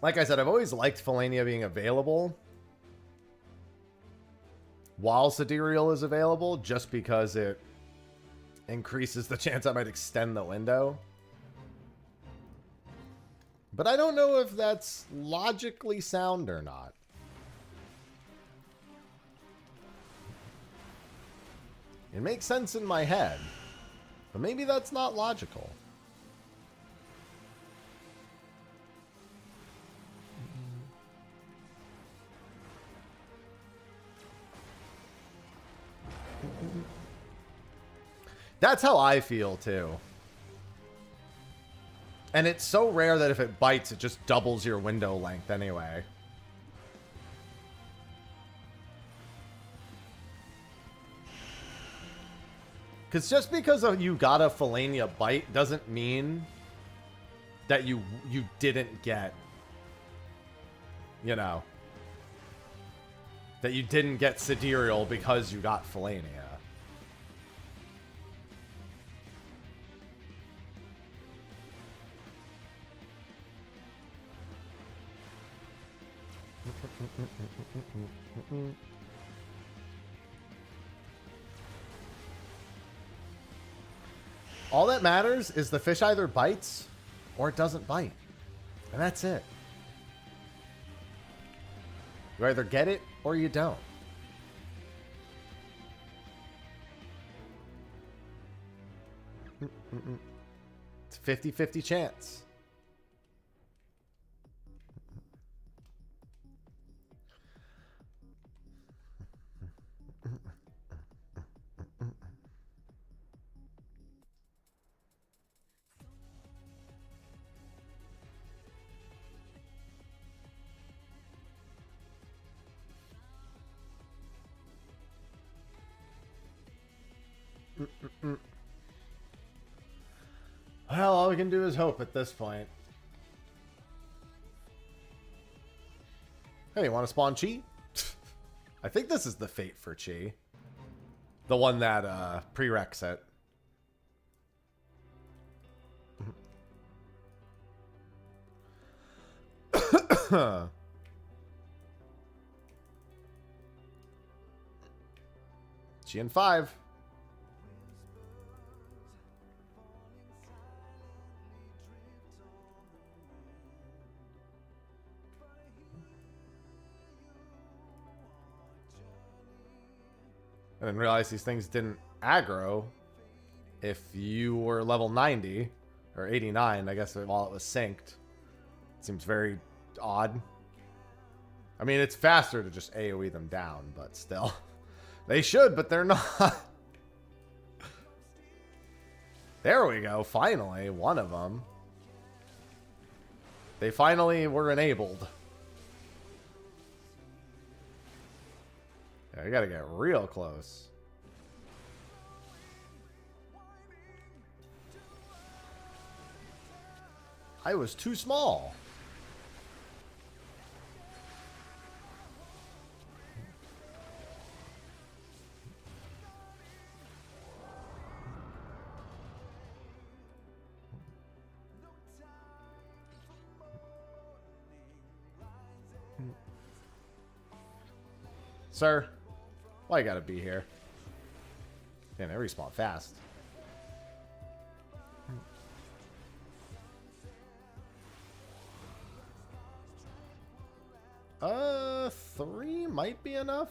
A: Like I said, I've always liked Fellainia being available while Sidereal is available, just because it increases the chance I might extend the window. But I don't know if that's logically sound or not. It makes sense in my head, but maybe that's not logical. That's how I feel too. And it's so rare that if it bites, it just doubles your window length anyway. Because just because you got a Fellainia bite doesn't mean that you didn't get, you know, that you didn't get Sidereal because you got Fellainia. All that matters is the fish either bites or it doesn't bite. And that's it. You either get it or you don't. It's a 50-50 chance. Well, all we can do is hope at this point. Hey, you want to spawn Chi? I think this is the fate for Chi. The one that prereqs it. Chi and 5. I didn't realize these things didn't aggro if you were level 90 or 89, I guess, while it was synced. Seems very odd. I mean, it's faster to just AoE them down, but still. They should, but they're not. There we go. Finally, one of them. They finally were enabled. Yeah, you gotta get real close. I was too small. Sir, why you gotta be here? Man, they respawn fast. 3 might be enough.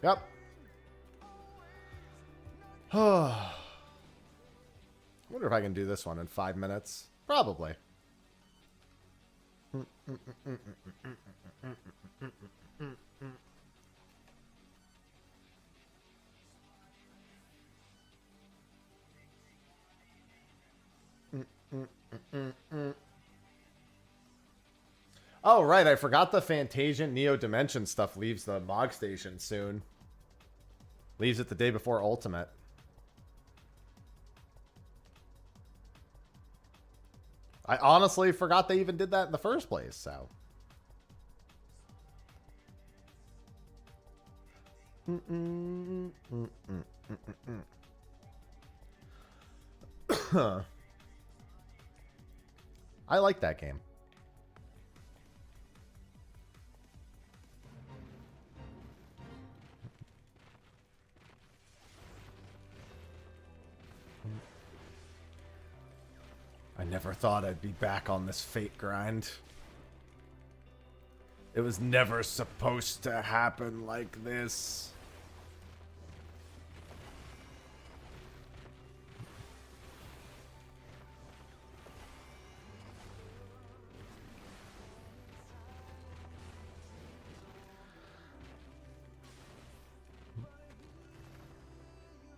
A: Yep. I wonder if I can do this one in 5 minutes. Probably. Oh, right. I forgot the Fantasian Neo Dimension stuff leaves the Mog Station soon. Leaves it the day before Ultimate. I honestly forgot they even did that in the first place, so. I like that game. I never thought I'd be back on this fate grind. It was never supposed to happen like this.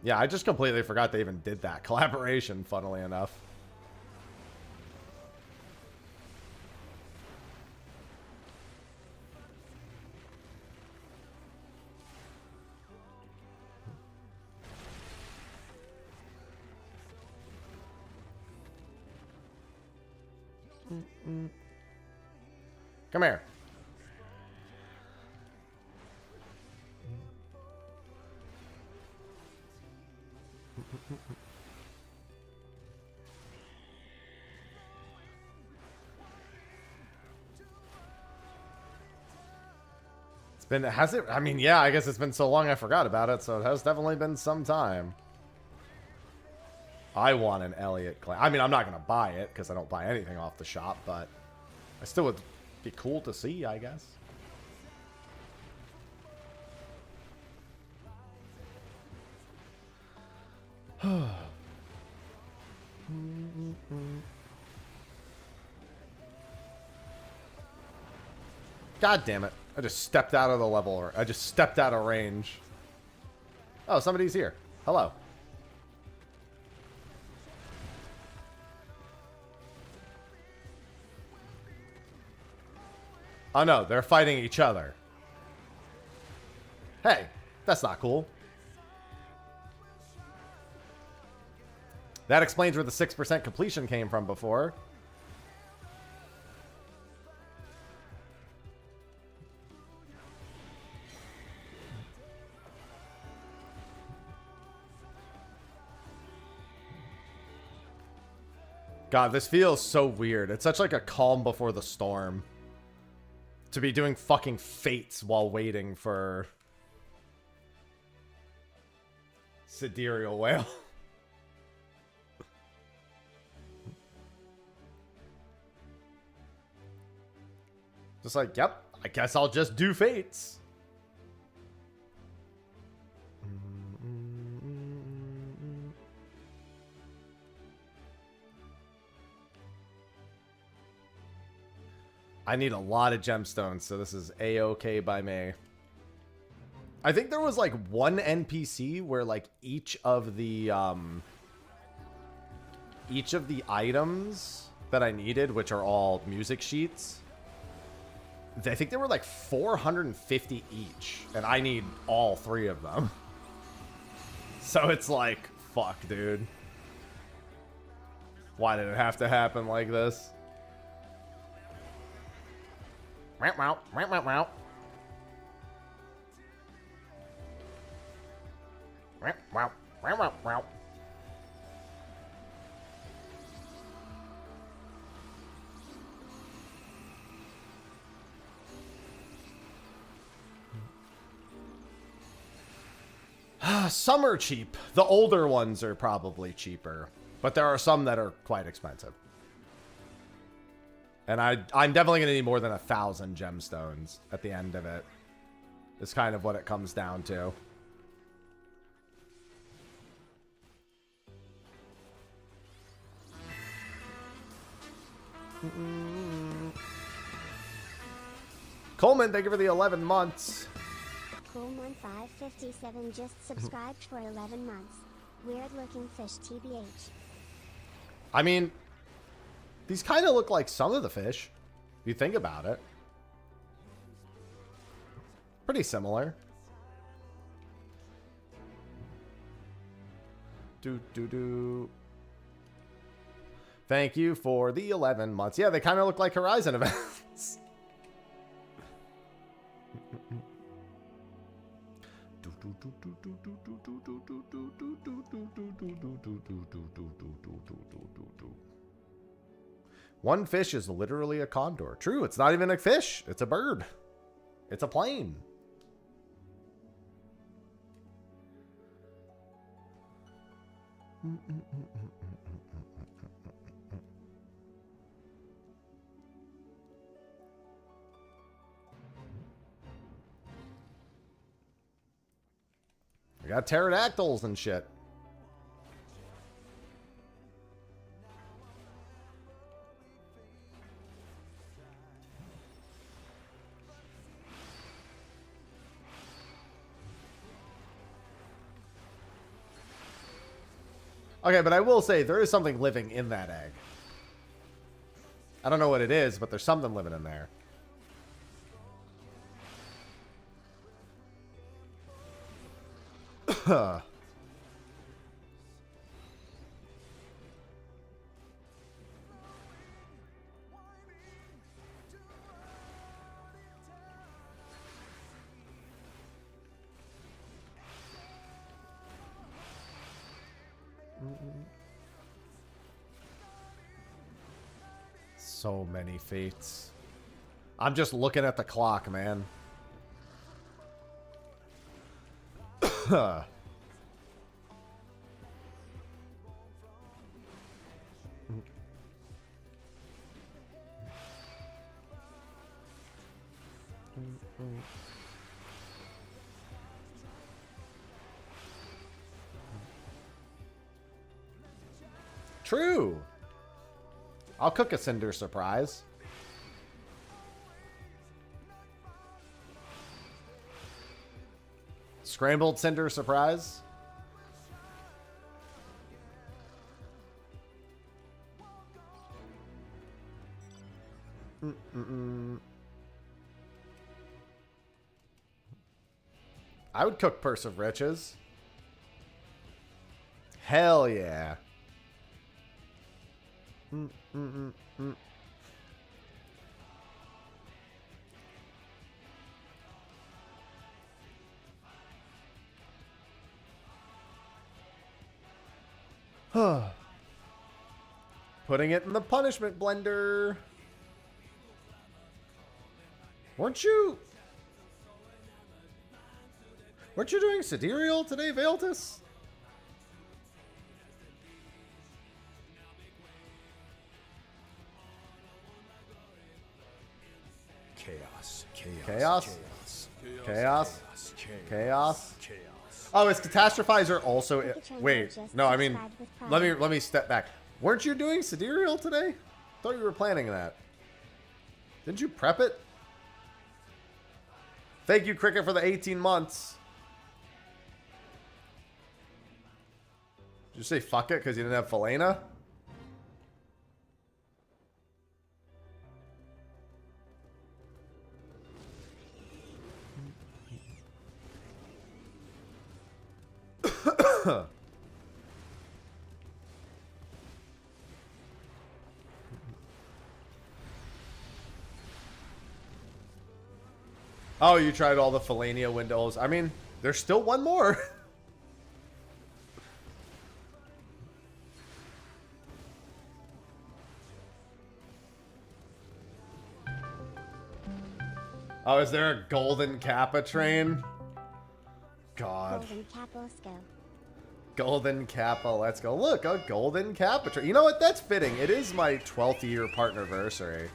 A: Yeah, I just completely forgot they even did that collaboration, funnily enough. Come here. It's been, has it? I mean, yeah, I guess it's been so long I forgot about it, so it has definitely been some time. I want an Elliot claim. I mean, I'm not going to buy it because I don't buy anything off the shop, but I still would be cool to see, I guess. God damn it. I just stepped out of the level, or I just stepped out of range. Oh, somebody's here. Hello. Oh no, they're fighting each other. Hey, that's not cool. That explains where the 6% completion came from before. God, this feels so weird. It's such like a calm before the storm. To be doing fucking fates while waiting for Sidereal Whale. Just like, yep, I guess I'll just do fates. I need a lot of gemstones, so this is A-okay by me. I think there was like one NPC where like each of the items that I needed, which are all music sheets, I think there were like 450 each, and I need all 3 of them. So it's like, fuck, dude. Why did it have to happen like this? Wow, wow, wow, wow. Wow, wow, wow, wow. Some are cheap. The older ones are probably cheaper, but there are some that are quite expensive. And I'm definitely going to need more than 1,000 gemstones at the end of it. It's kind of what it comes down to. Coleman, thank you for the 11 months.
C: Coolman557 just subscribed for 11 months. Weird looking fish TBH.
A: I mean, these kind of look like some of the fish, if you think about it. Pretty similar. Do. Thank you for the 11 months. Yeah, they kind of look like Horizon events. One fish is literally a condor. True, it's not even a fish. It's a bird. It's a plane. We got pterodactyls and shit. Okay, but I will say there is something living in that egg. I don't know what it is, but there's something living in there. So many fates. I'm just looking at the clock, man. True. I'll cook a cinder surprise. Scrambled cinder surprise. I would cook Purse of Riches. Hell yeah. Putting it in the punishment blender. Weren't you doing Sidereal today, Veiltus?
E: Chaos.
A: Chaos? Chaos? Chaos? Oh, is Catastrophizer also... Wait, no, I mean, let me step back. Weren't you doing Sidereal today? Thought you were planning that. Didn't you prep it? Thank you, Cricket, for the 18 months. Did you say fuck it because you didn't have Fellainia? Oh, you tried all the Fellainia windows. I mean, there's still one more. Oh, is there a golden Kappa train? God.
C: Golden Kappa, let's go.
A: Golden Kappa, let's go. Look, a golden Kappa train. You know what? That's fitting. It is my 12th year partnerversary.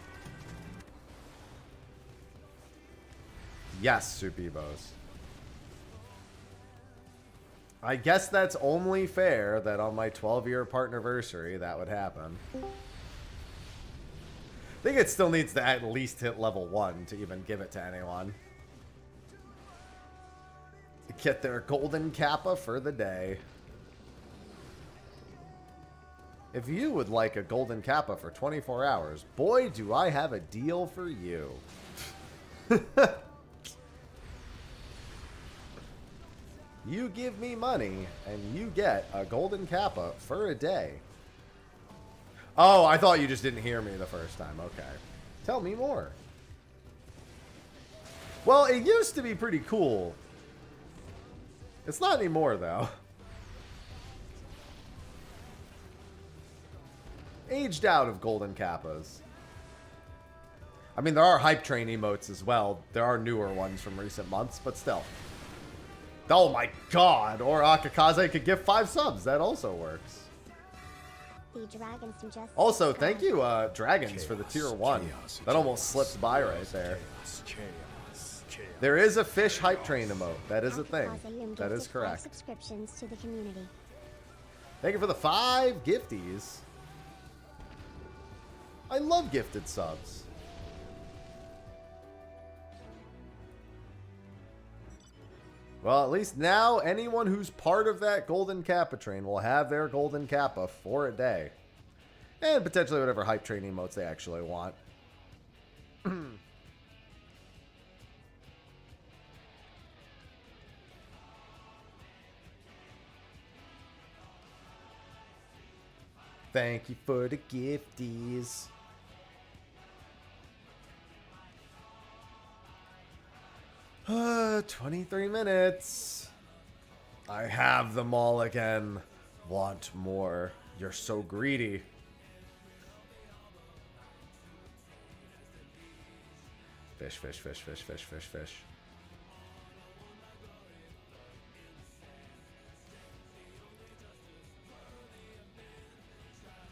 A: Yes, Supibos. I guess that's only fair that on my 12-year partnerversary that would happen. I think it still needs to at least hit level 1 to even give it to anyone. Get their golden Kappa for the day. If you would like a golden Kappa for 24 hours, boy, do I have a deal for you. You give me money, and you get a golden Kappa for a day. Oh, I thought you just didn't hear me the first time. Okay. Tell me more. Well, it used to be pretty cool. It's not anymore, though. Aged out of golden Kappas. I mean, there are hype train emotes as well. There are newer ones from recent months, but still. Oh my god! Or Akakaze could give 5 subs. That also works.
C: The dragons just
A: Also, thank you, Dragons, for the tier 1. That almost slipped by right there. There is a fish hype train emote. That is a thing. That is correct.
C: Subscriptions to the community.
A: Thank you for the 5 gifties. I love gifted subs. Well, at least now anyone who's part of that golden Kappa train will have their golden Kappa for a day. And potentially whatever hype train emotes they actually want. Thank you for the gifties. Uh, 23 minutes. I have them all again. Want more. You're so greedy. Fish, fish, fish, fish, fish, fish, fish.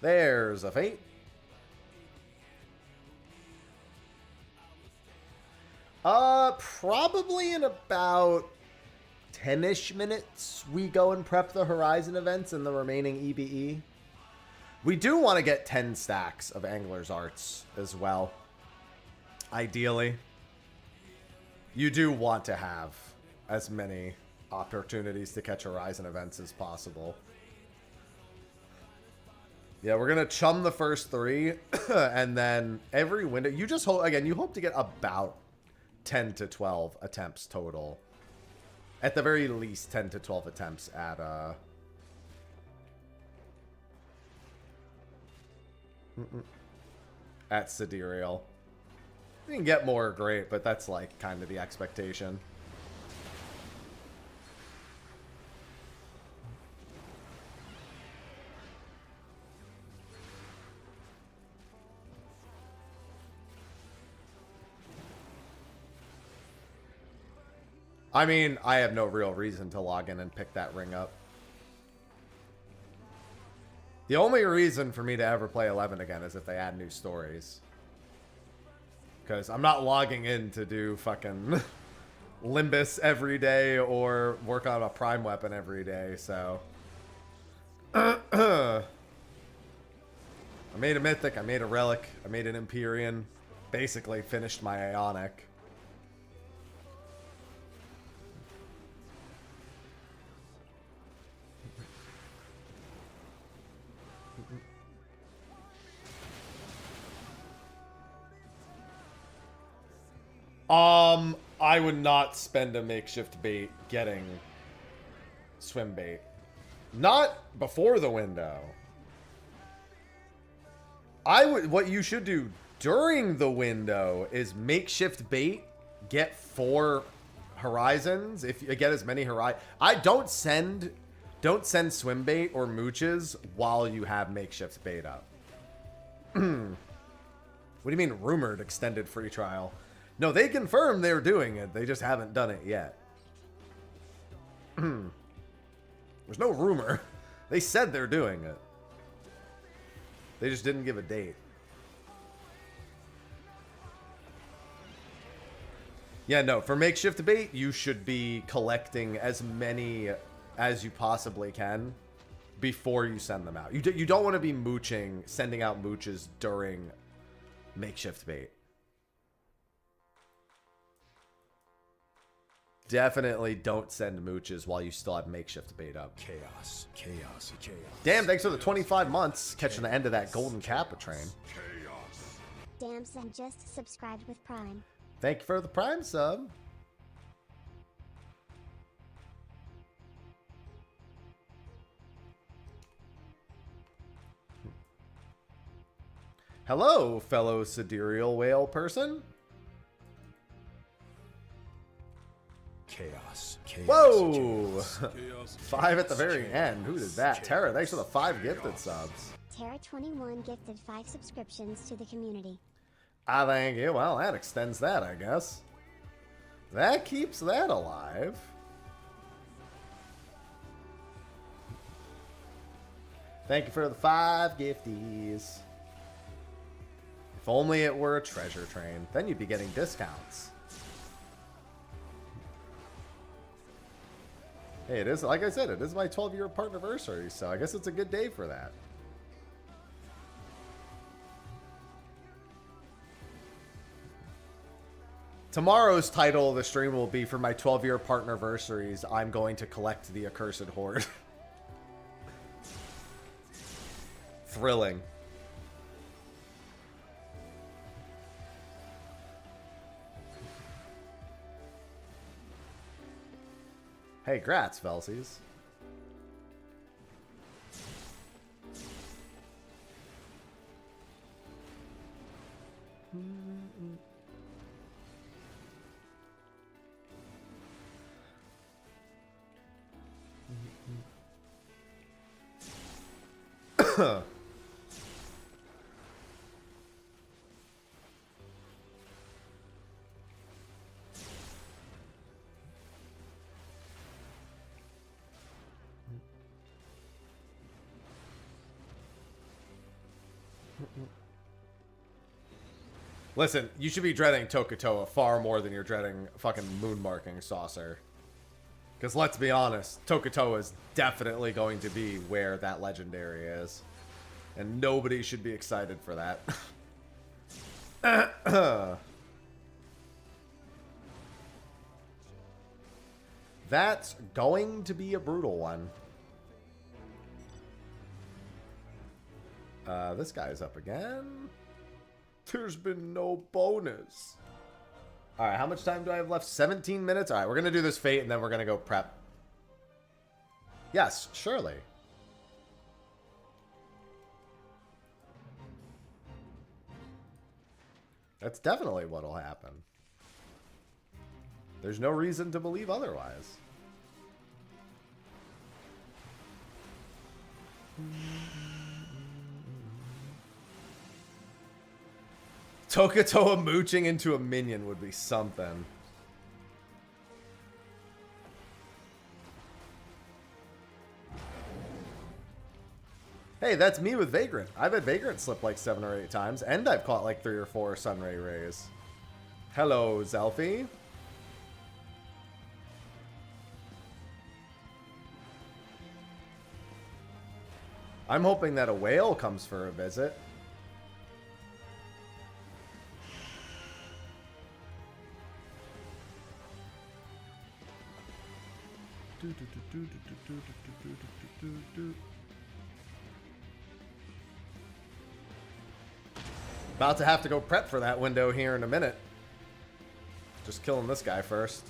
A: There's a fate. Probably in about 10-ish minutes, we go and prep the Horizon events and the remaining EBE. We do want to get 10 stacks of Angler's Arts as well. Ideally. You do want to have as many opportunities to catch Horizon events as possible. Yeah, we're going to chum the first 3, and then every window... You just hope... Again, you hope to get about 10 to 12 attempts total At the very least, 10 to 12 attempts at Sidereal. You can get more, great, but that's like kind of the expectation. I mean, I have no real reason to log in and pick that ring up. The only reason for me to ever play 11 again is if they add new stories. Because I'm not logging in to do fucking Limbus every day or work on a prime weapon every day, so. I made a mythic, I made a relic, I made an Empyrean. Basically finished my Ionic. I would not spend a makeshift bait getting swim bait. Not before the window. What you should do during the window is makeshift bait, get 4 horizons. If you get as many don't send swim bait or mooches while you have makeshift bait up. What do you mean rumored extended free trial? No, they confirmed they're doing it. They just haven't done it yet. There's no rumor. They said they're doing it. They just didn't give a date. Yeah, no, for makeshift bait, you should be collecting as many as you possibly can before you send them out. You don't want to be sending out mooches during makeshift bait. Definitely don't send mooches while you still have makeshift bait up.
E: Chaos, chaos, chaos.
A: Damn, thanks for the 25 months catching the end of that golden Kappa train.
C: Damson just subscribed with Prime.
A: Thank you for the Prime sub. Hello, fellow sidereal whale person.
E: Chaos, chaos.
A: Whoa!
E: Chaos,
A: 5 at the very end. Who did that? Tara, thanks for the 5 gifted subs.
C: Terra21 gifted 5 subscriptions to the community.
A: Ah, thank you. Well, that extends that, I guess. That keeps that alive. Thank you for the 5 gifties. If only it were a treasure train. Then you'd be getting discounts. Hey, it is, like I said, it is my 12-year partnerversary, so I guess it's a good day for that. Tomorrow's title of the stream will be, for my 12-year partnerversaries, I'm going to collect the Accursed Horde. Thrilling. Hey, grats, Velsies. Listen, you should be dreading Tokutoa far more than you're dreading fucking moon-marking Saucer. Because let's be honest, Tokutoa is definitely going to be where that legendary is. And nobody should be excited for that. That's going to be a brutal one. This guy's up again. There's been no bonus. Alright, how much time do I have left? 17 minutes? Alright, we're going to do this fate, and then we're going to go prep. Yes, surely. That's definitely what'll happen. There's no reason to believe otherwise. Tokatoa mooching into a minion would be something. Hey, that's me with Vagrant. I've had Vagrant slip like 7 or 8 times, and I've caught like 3 or 4 Sunray Rays. Hello, Zelfie. I'm hoping that a whale comes for a visit. About to have to go prep for that window here in a minute. Just killing this guy first.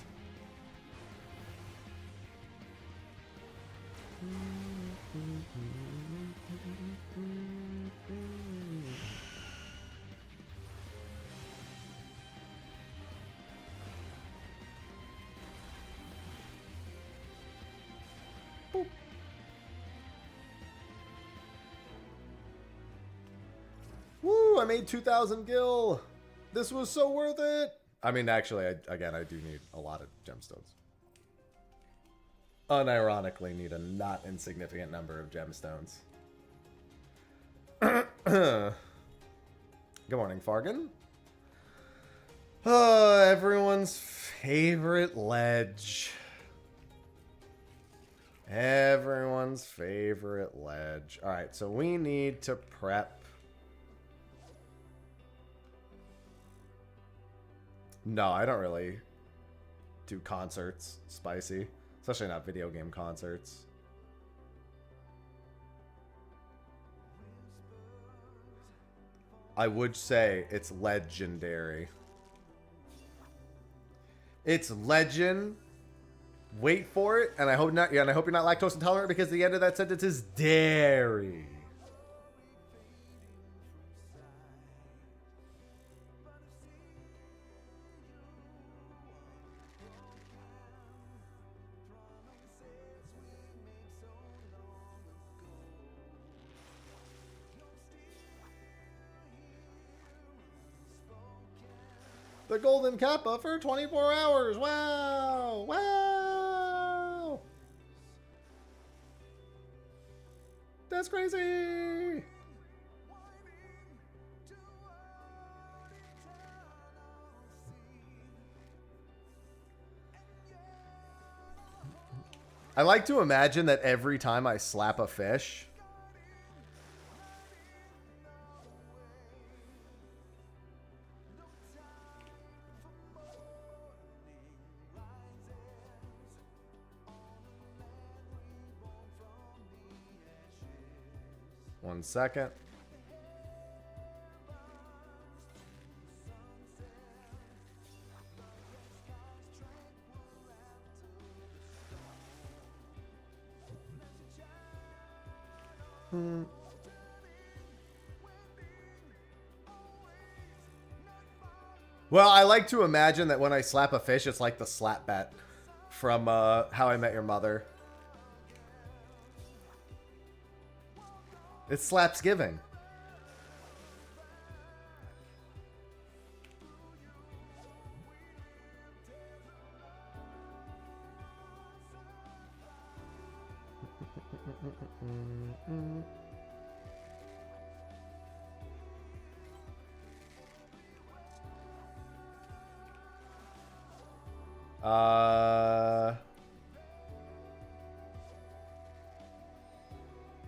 A: Boop. Woo, I made 2,000 gil. This was so worth it. I mean, actually, again, I do need a lot of gemstones. Unironically, need a not insignificant number of gemstones. Good morning, Fargan. Oh, everyone's favorite ledge. Everyone's favorite ledge. All right, so we need to prep. No, I don't really do concerts spicy. Especially not video game concerts. I would say it's legendary. It's legend. Wait for it, and I hope not. Yeah, and I hope you're not lactose intolerant because the end of that sentence is dairy. The golden kappa for 24 hours. Wow. Wow. That's crazy. I like to imagine that every time I slap a fish, one second. Well, I like to imagine that when I slap a fish, it's like the slap bet from How I Met Your Mother. It's slaps giving.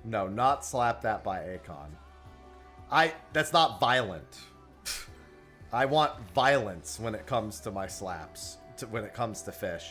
A: No, not slap that by Akon. That's not violent. I want violence when it comes to my slaps, when it comes to fish.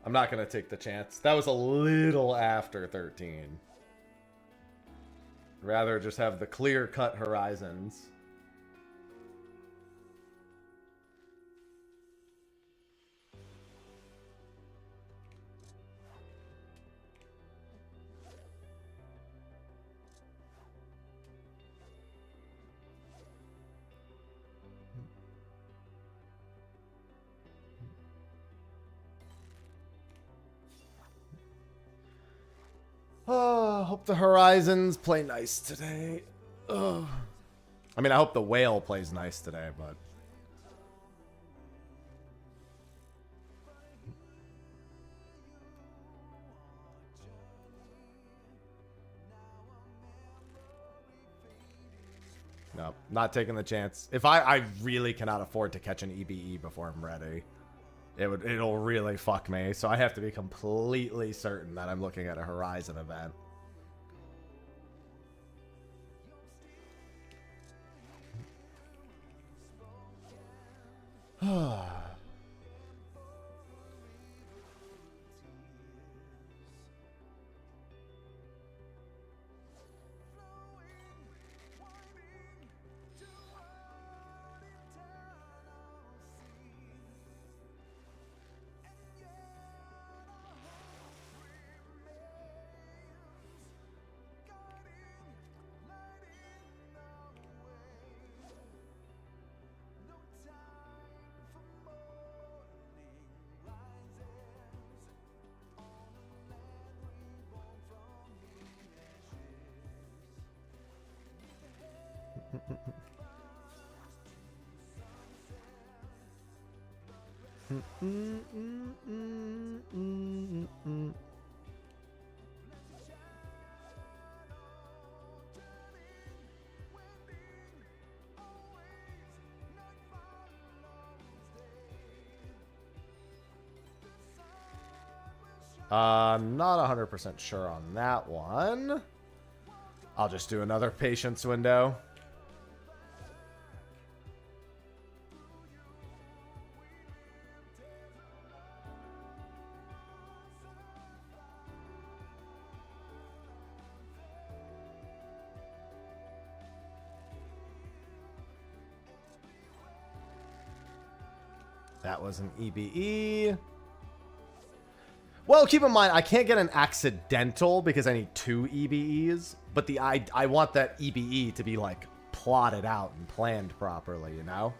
A: I'm not going to take the chance. That was a little after 13. Rather just have the clear-cut horizons. Oh, hope the Horizons play nice today. Ugh. I mean, I hope the whale plays nice today, but... No, not taking the chance. If I really cannot afford to catch an EBE before I'm ready. It'll really fuck me. So I have to be completely certain that I'm looking at a Horizon event. Not 100% sure on that one. I'll just do another patience window. That was an EBE. Well, keep in mind, I can't get an accidental because I need 2 EBEs. But I want that EBE to be, like, plotted out and planned properly, you know?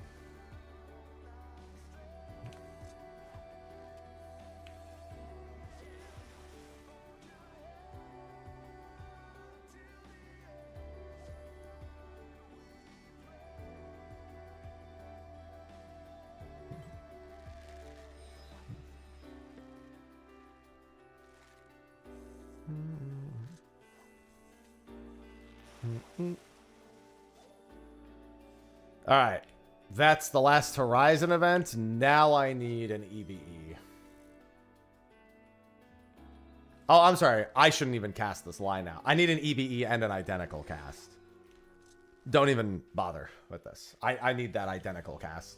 A: Alright. That's the last Horizon event. Now I need an EBE. Oh, I'm sorry. I shouldn't even cast this line now. I need an EBE and an identical cast. Don't even bother with this. I need that identical cast.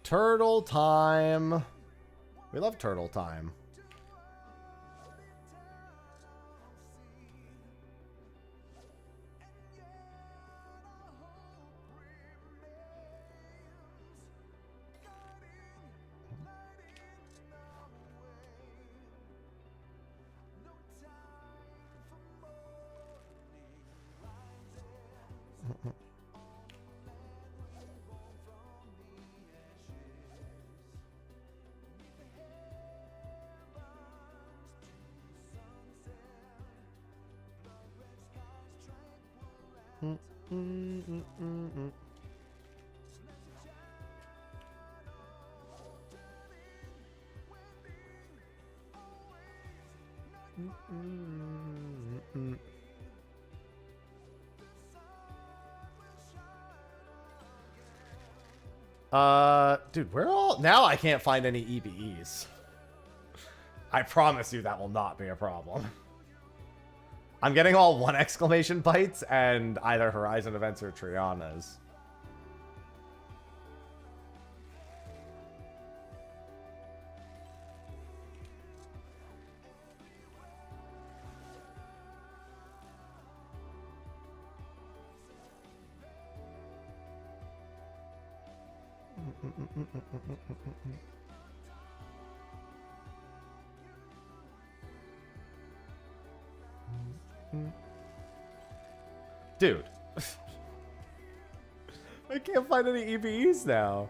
A: Turtle time. We love turtle time. Dude, we're all... Now I can't find any EBEs. I promise you that will not be a problem. I'm getting all 1 exclamation bites and either Horizon events or Triana's. Dude. I can't find any EBEs now.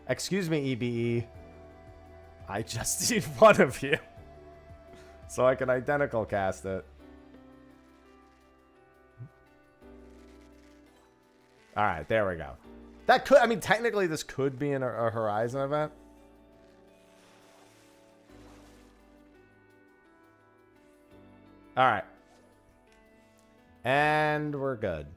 A: Excuse me, EBE. I just need one of you. So I can identical cast it. Alright, there we go. That could, I mean, technically this could be a Horizon event. Alright. And we're good.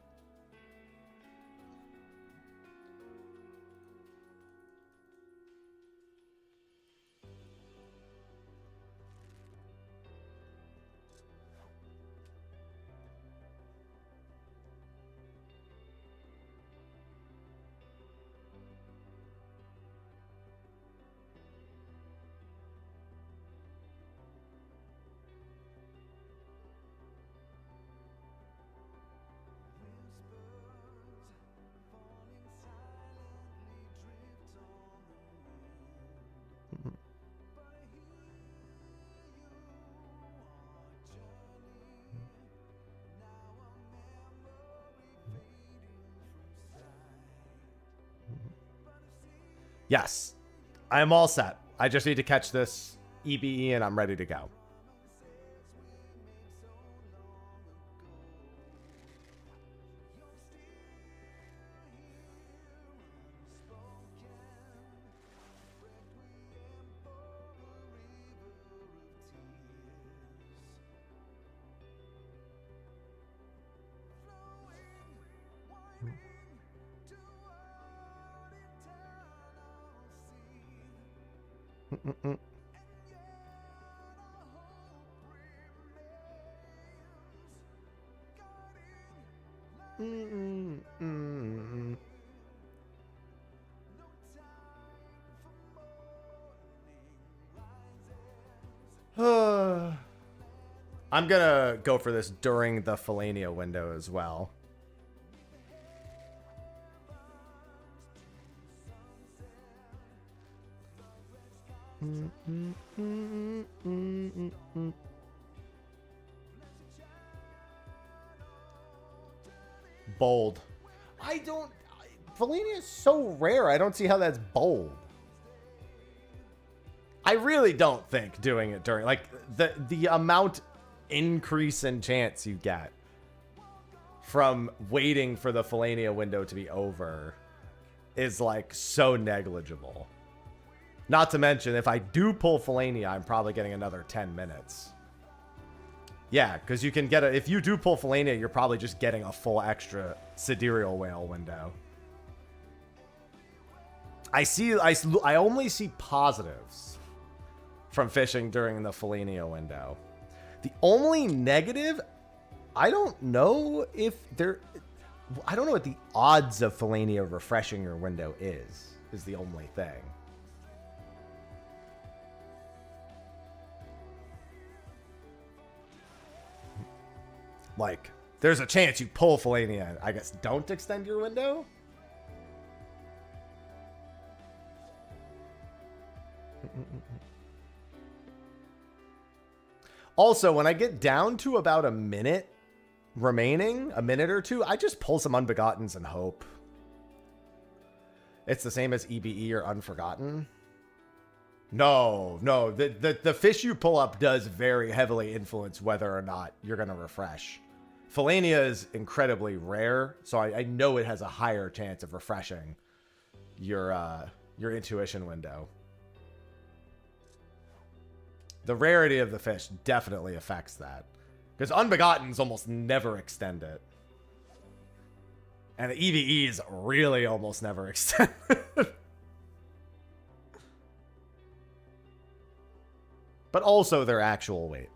A: Yes, I am all set. I just need to catch this EBE and I'm ready to go. I'm gonna go for this during the Fellainia window as well. Bold. I don't... Fellainia is so rare. I don't see how that's bold. I really don't think doing it during... Like, the amount increase in chance you get from waiting for the Fellainia window to be over is, like, so negligible. Not to mention, if I do pull Fellainia, I'm probably getting another 10 minutes. Yeah, because you can get a... If you do pull Fellainia, you're probably just getting a full extra Sidereal Whale window. I only see positives from fishing during the Fellainia window. The only negative, I don't know if there... I don't know what the odds of Fellainia refreshing your window is the only thing. Like, there's a chance you pull Fellainia and I guess don't extend your window? Also, when I get down to about a minute remaining, a minute or two, I just pull some Unbegottens and hope. It's the same as EBE or Unforgotten. No, no. The fish you pull up does very heavily influence whether or not you're going to refresh. Fellainia is incredibly rare, so I know it has a higher chance of refreshing your intuition window. The rarity of the fish definitely affects that. Because Unbegottens almost never extend it. And the EVEs really almost never extend it. But also their actual weight.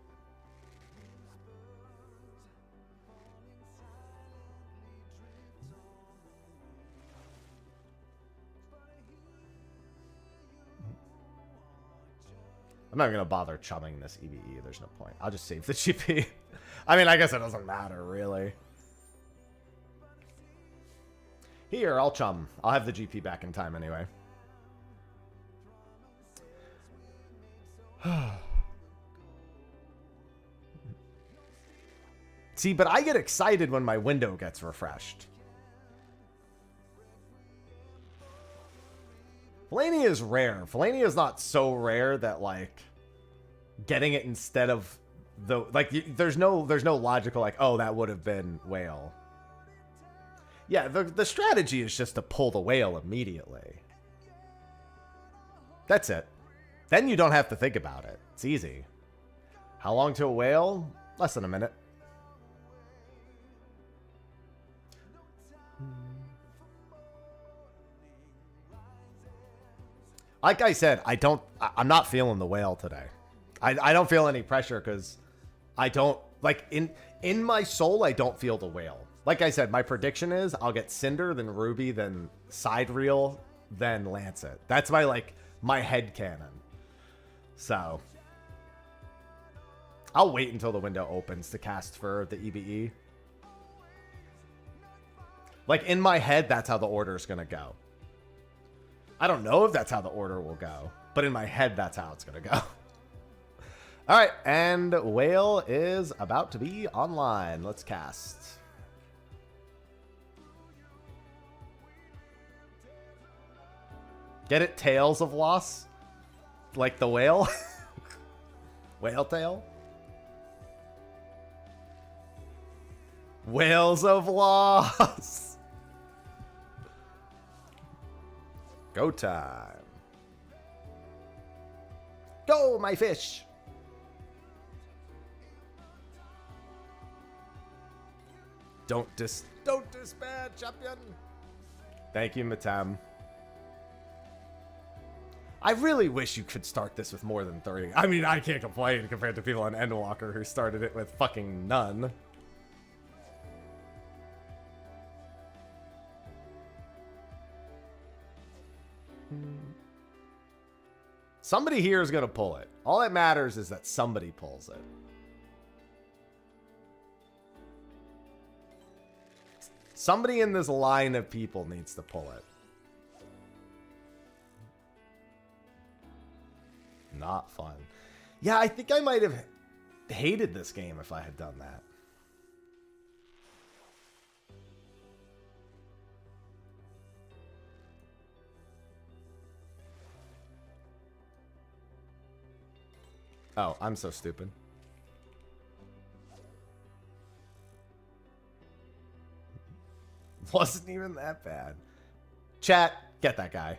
A: I'm not going to bother chumming this EVE. There's no point. I'll just save the GP. I mean, I guess it doesn't matter, really. Here, I'll chum. I'll have the GP back in time anyway. See, but I get excited when my window gets refreshed. Fellainia is rare. Fellainia is not so rare that, like, getting it instead of the... Like, there's no logical, like, oh, that would have been whale. Yeah, the strategy is just to pull the whale immediately. That's it. Then you don't have to think about it. It's easy. How long to a whale? Less than a minute. Like I said, I'm not feeling the whale today. I don't feel any pressure because I don't, like, in my soul, I don't feel the whale. Like I said, my prediction is I'll get Cinder, then Ruby, then Side Reel, then Lancet. That's my head canon. So I'll wait until the window opens to cast for the EBE. Like, in my head, that's how the order is going to go. I don't know if that's how the order will go, but in my head, that's how it's going to go. All right, and Whale is about to be online. Let's cast. Get it? Tales of Loss? Like the whale? Whale tail? Whales of Loss! Go time. Go, my fish! Don't disband, champion! Thank you, Matam. I really wish you could start this with more than 30. I mean, I can't complain compared to people on Endwalker who started it with fucking none. Somebody here is going to pull it. All that matters is that somebody pulls it. Somebody in this line of people needs to pull it. Not fun. Yeah, I think I might have hated this game if I had done that. Oh, I'm so stupid. Wasn't even that bad. Chat, get that guy.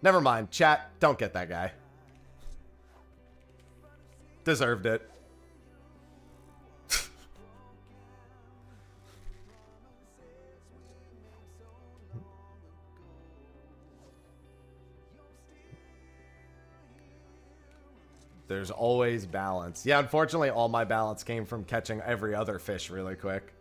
A: Never mind. Chat, don't get that guy. Deserved it. There's always balance. Yeah, unfortunately, all my balance came from catching every other fish really quick.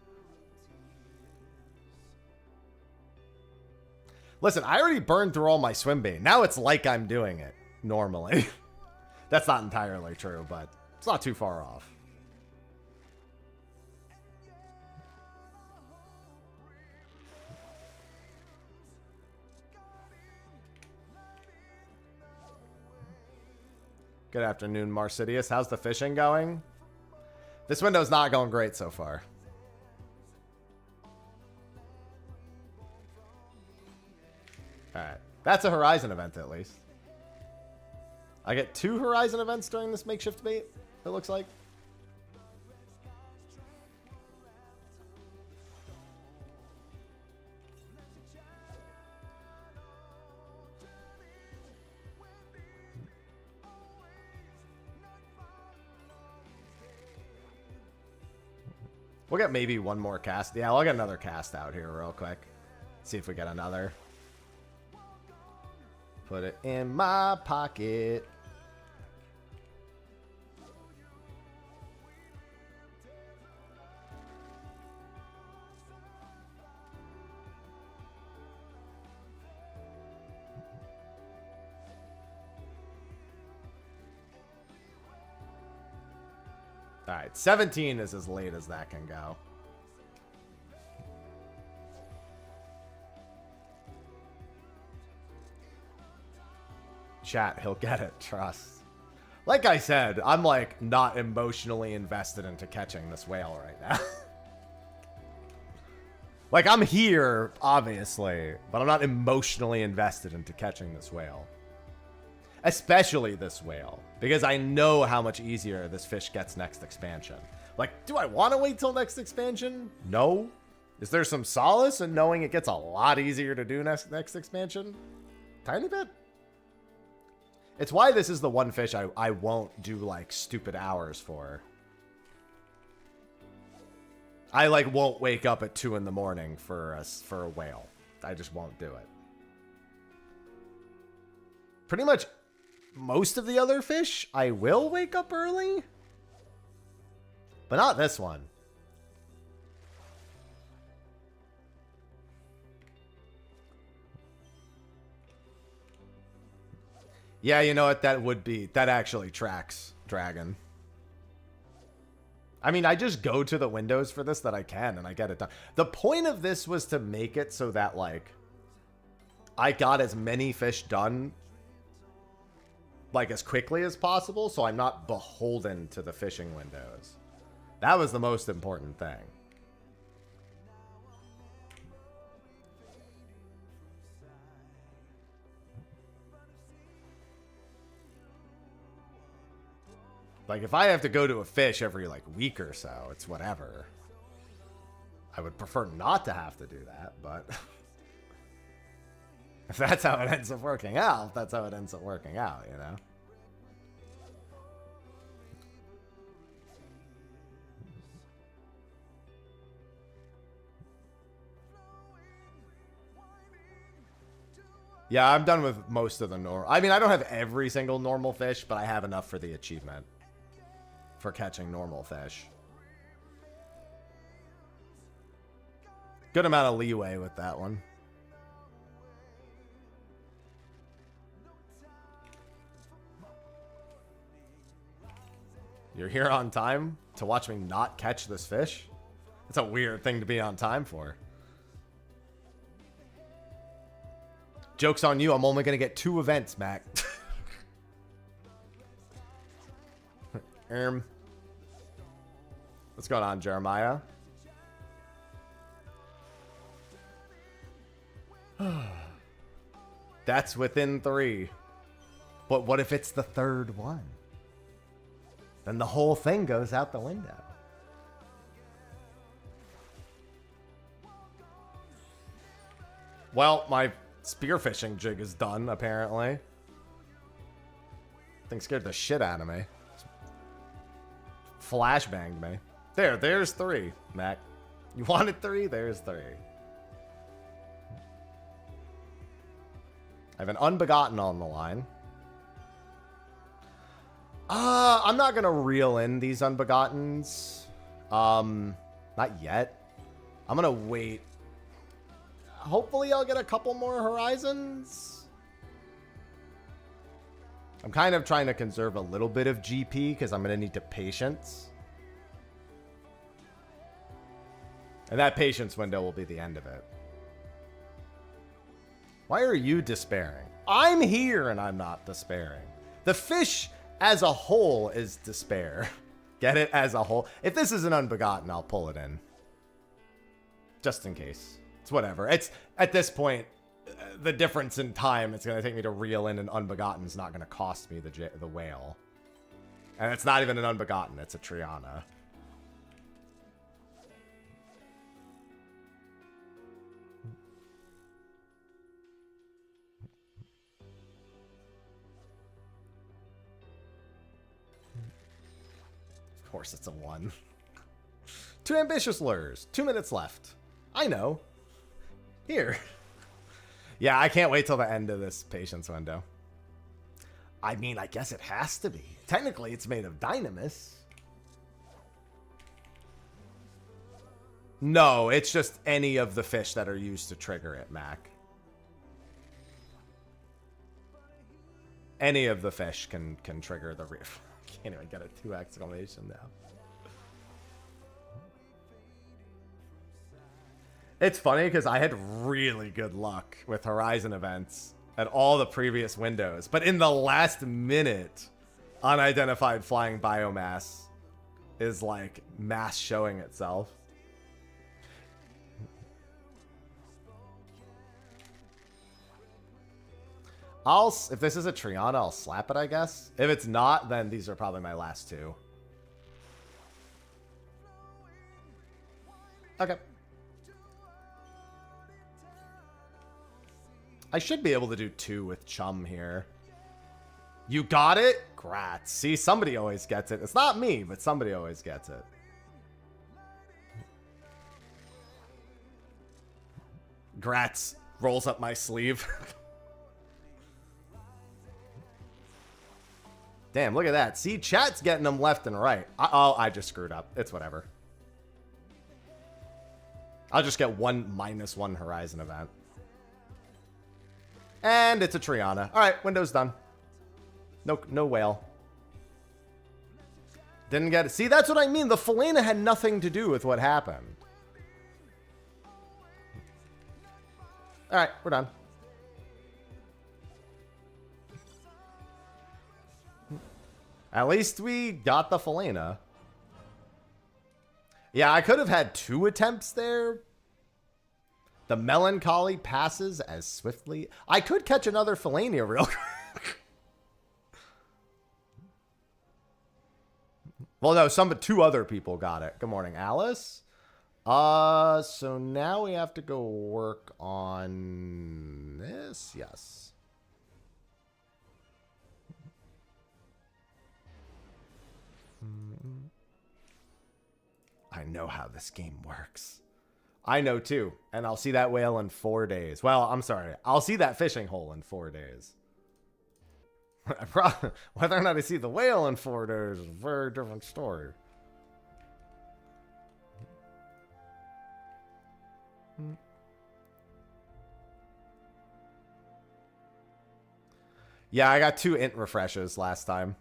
A: Listen, I already burned through all my swim bait. Now it's like I'm doing it normally. That's not entirely true, but it's not too far off. Good afternoon, Marcidius. How's the fishing going? This window's not going great so far. Alright. That's a Horizon event, at least. I get 2 Horizon events during this makeshift bait, it looks like. We'll get maybe one more cast. Yeah, I'll get another cast out here real quick. See if we get another. Put it in my pocket. All right, 17 is as late as that can go. Chat, he'll get it, trust. Like I said, I'm like not emotionally invested into catching this whale right now. Like I'm here, obviously, but I'm not emotionally invested into catching this whale. Especially this whale, because I know how much easier this fish gets next expansion. Like, do I want to wait till next expansion? No. Is there some solace in knowing it gets a lot easier to do next expansion? Tiny bit. It's why this is the one fish I won't do like stupid hours for. I like won't wake up at 2 in the morning for a whale. I just won't do it. Pretty much most of the other fish, I will wake up early. But not this one. Yeah, you know what? That actually tracks Dragon. I mean, I just go to the windows for this that I can, and I get it done. The point of this was to make it so that, like, I got as many fish done like as quickly as possible, so I'm not beholden to the fishing windows. That was the most important thing. Like if I have to go to a fish every like week or so, it's whatever. I would prefer not to have to do that, but if that's how it ends up working out, that's how it ends up working out, you know? Yeah, I'm done with most of the normal. I mean, I don't have every single normal fish, but I have enough for the achievement for catching normal fish. Good amount of leeway with that one. You're here on time to watch me not catch this fish? That's a weird thing to be on time for. Joke's on you, I'm only going to get 2 events, Mac. What's going on, Jeremiah? That's within 3. But what if it's the 3rd one? Then the whole thing goes out the window. Well, my spearfishing jig is done, apparently. Thing scared the shit out of me. Flashbanged me. There's 3, Mac. You wanted 3? There's 3. I have an Unbegotten on the line. I'm not gonna reel in these Unbegottens. Not yet. I'm gonna wait. Hopefully I'll get a couple more Horizons. I'm kind of trying to conserve a little bit of GP because I'm gonna need to patience. And that patience window will be the end of it. Why are you despairing? I'm here and I'm not despairing. The fish as a whole is despair. Get it? As a whole. If this is an unbegotten, I'll pull it in. Just in case. It's whatever. It's, at this point, the difference in time it's going to take me to reel in an unbegotten is not going to cost me the whale. And it's not even an unbegotten. It's a Triana. Of course it's a 1. 2 ambitious lures. 2 minutes left. I know. Here. Yeah, I can't wait till the end of this patience window. I mean, I guess it has to be. Technically, it's made of dynamis. No, it's just any of the fish that are used to trigger it, Mac. Any of the fish can trigger the reef. Can't even get a 2 exclamation now. It's funny because I had really good luck with Horizon events at all the previous windows. But in the last minute, unidentified flying biomass is like mass showing itself. If this is a Triana, I'll slap it, I guess. If it's not, then these are probably my last 2. Okay. I should be able to do 2 with Chum here. You got it? Grats. See, somebody always gets it. It's not me, but somebody always gets it. Grats rolls up my sleeve. Damn, look at that. See, chat's getting them left and right. Oh, I just screwed up. It's whatever. I'll just get -1 Horizon event. And it's a Triana. All right, window's done. No whale. Didn't get it. See, that's what I mean. The Fellainia had nothing to do with what happened. All right, we're done. At least we got the Fellainia. Yeah, I could have had 2 attempts there. The melancholy passes as swiftly. I could catch another Fellainia real quick. Well, no, 2 other people got it. Good morning, Alice. So now we have to go work on this. Yes. I know how this game works. I know too. And I'll see that whale in 4 days. Well, I'm sorry. I'll see that fishing hole in 4 days. Whether or not I see the whale in 4 days is a very different story. Yeah, I got 2 int refreshes last time.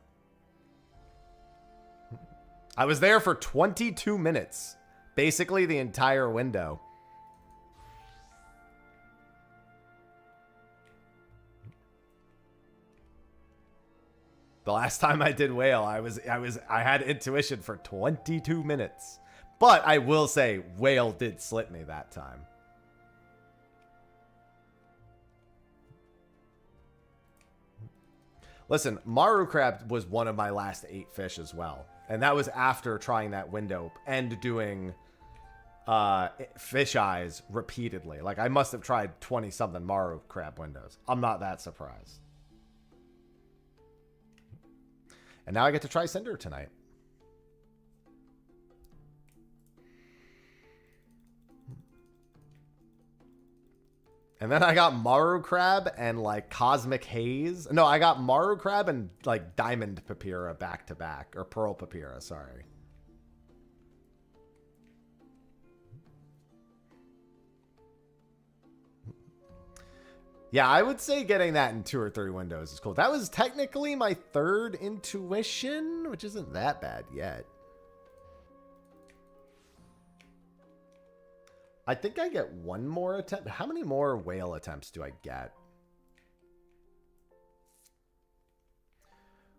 A: I was there for 22 minutes. Basically the entire window. The last time I did whale, I had intuition for 22 minutes. But I will say whale did slip me that time. Listen, Maru crab was one of my last 8 fish as well. And that was after trying that window and doing fish eyes repeatedly. Like, I must have tried 20-something Maru crab windows. I'm not that surprised. And now I get to try Cinder tonight. And then I got Maru crab and like Cosmic Haze. No, I got Maru crab and like Diamond Papyra back to back. Or Pearl Papyra, sorry. Yeah, I would say getting that in 2 or 3 windows is cool. That was technically my 3rd intuition, which isn't that bad yet. I think I get 1 more attempt. How many more whale attempts do I get?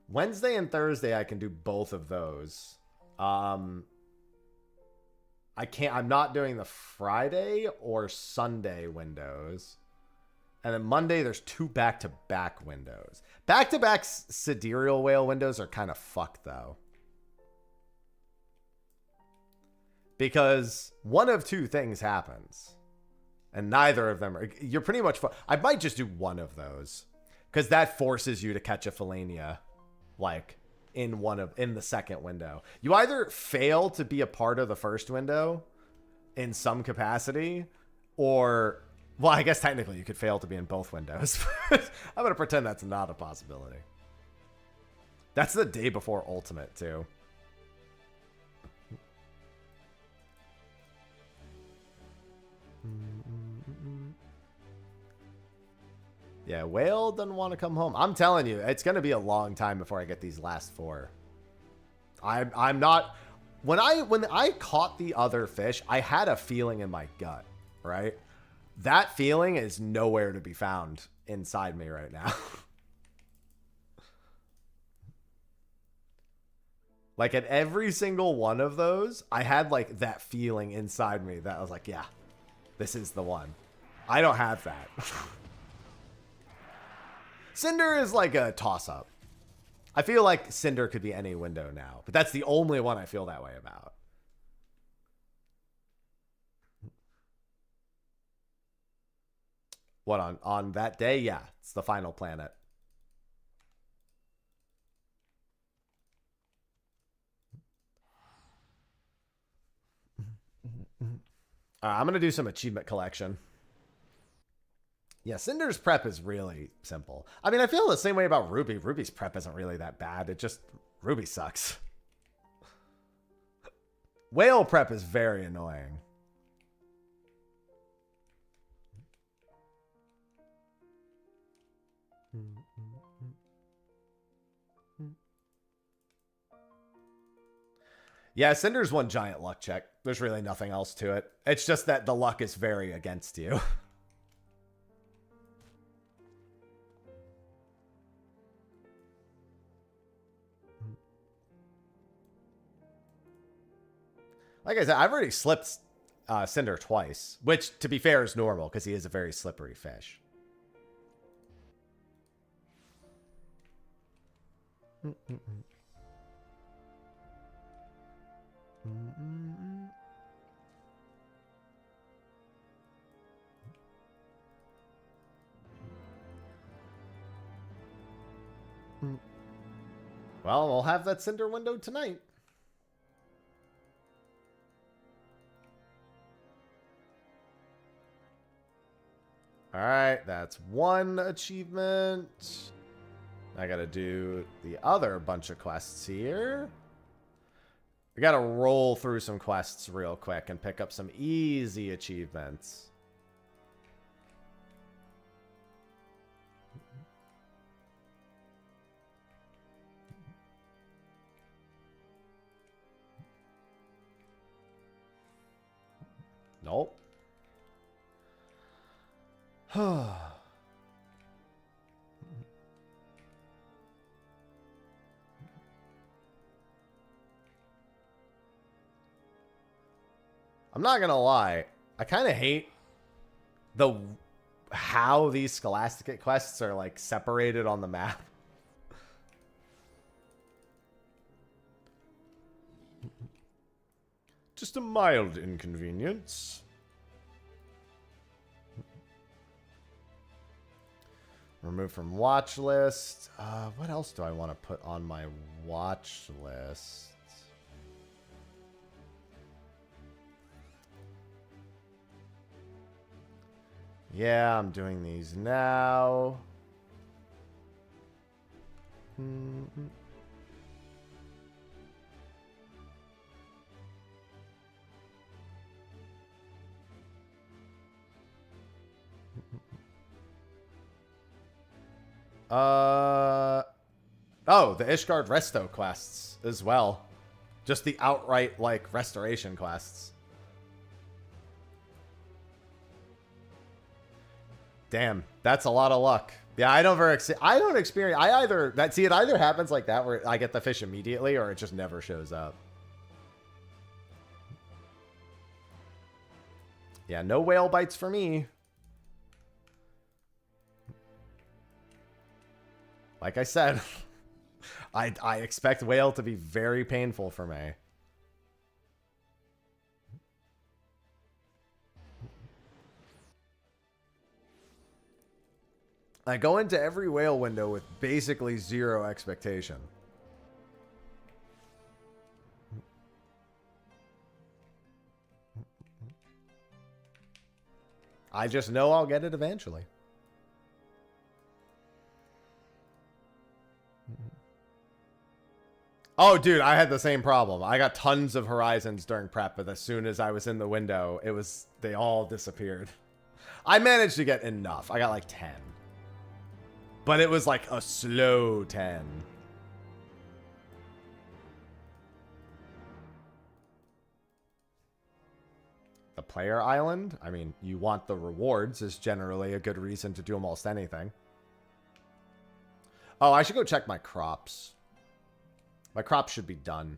A: Wednesday and Thursday, I can do both of those. I can't. I'm not doing the Friday or Sunday windows. And then Monday, there's 2 back-to-back windows. Back-to-back sidereal whale windows are kind of fucked, though. Because one of 2 things happens. And neither of them are... You're pretty much... I might just do one of those. Because that forces you to catch a Fellainia, like, in the second window. You either fail to be a part of the first window in some capacity, or... Well, I guess technically you could fail to be in both windows. I'm going to pretend that's not a possibility. That's the day before Ultimate, too. Yeah, Whale doesn't want to come home. I'm telling you, it's going to be a long time before I get these last 4. I'm not... When I caught the other fish, I had a feeling in my gut, right? That feeling is nowhere to be found inside me right now. Like, at every single one of those, I had, like, that feeling inside me that I was like, yeah, this is the one. I don't have that. Cinder is like a toss-up. I feel like Cinder could be any window now, but that's the only one I feel that way about. What, on that day? Yeah, it's the final planet. I'm going to do some achievement collection. Yeah, Cinder's prep is really simple. I mean, I feel the same way about Ruby. Ruby's prep isn't really that bad. It just... Ruby sucks. Whale prep is very annoying. Yeah, Cinder's one giant luck check. There's really nothing else to it. It's just that the luck is very against you. Like I said, I've already slipped Cinder twice, which, to be fair, is normal because he is a very slippery fish. Well, we'll have that Cinder window tonight. All right, that's one achievement. I gotta do the other bunch of quests here. We gotta roll through some quests real quick and pick up some easy achievements. Nope. I'm not gonna lie, I kind of hate how these Scholastic quests are like separated on the map. Just a mild inconvenience. Remove from watch list. What else do I want to put on my watch list? Yeah, I'm doing these now. Oh, the Ishgard Resto quests as well. Just the outright, like, restoration quests. Damn, that's a lot of luck. Yeah, I don't experience. It either happens like that where I get the fish immediately, or it just never shows up. Yeah, no whale bites for me. Like I said, I expect whale to be very painful for me. I go into every whale window with basically zero expectation. I just know I'll get it eventually. Oh, dude, I had the same problem. I got tons of horizons during prep, but as soon as I was in the window, they all disappeared. I managed to get enough. I got like 10. But it was like a slow 10. The player island? I mean, you want the rewards is generally a good reason to do almost anything. Oh, I should go check my crops. My crops should be done.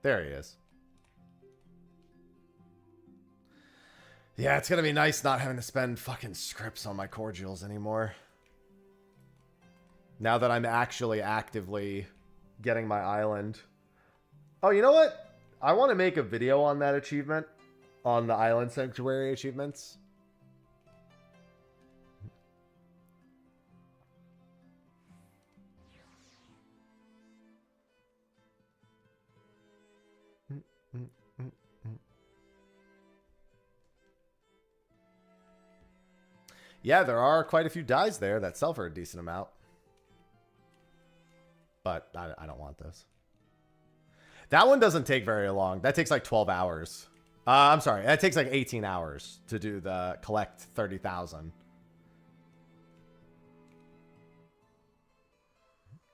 A: There he is. Yeah, it's gonna be nice not having to spend fucking scripts on my cordials anymore. Now that I'm actually actively getting my island. Oh, you know what? I want to make a video on that achievement. On the Island Sanctuary achievements. Yeah, there are quite a few dyes there that sell for a decent amount. But I don't want this. That one doesn't take very long. That takes like 12 hours. I'm sorry. That takes like 18 hours to do the collect 30,000.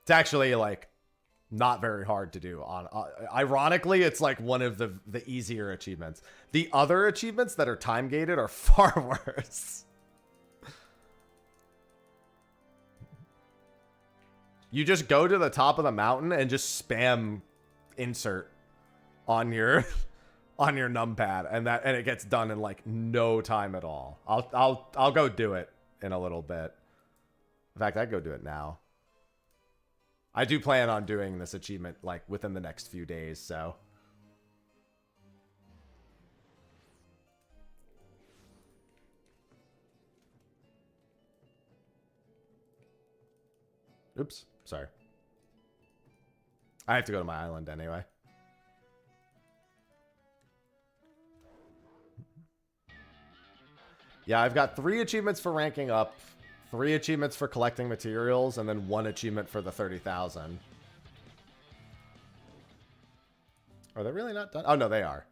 A: It's actually like not very hard to do. Ironically, it's like one of the easier achievements. The other achievements that are time gated are far worse. You just go to the top of the mountain and just spam insert on your numpad, and it gets done in like no time at all. I'll go do it in a little bit. In fact, I'd go do it now. I do plan on doing this achievement like within the next few days, so. Oops. Sorry. I have to go to my island anyway. Yeah, I've got 3 achievements for ranking up, 3 achievements for collecting materials, and then 1 achievement for the 30,000. Are they really not done? Oh, no, they are.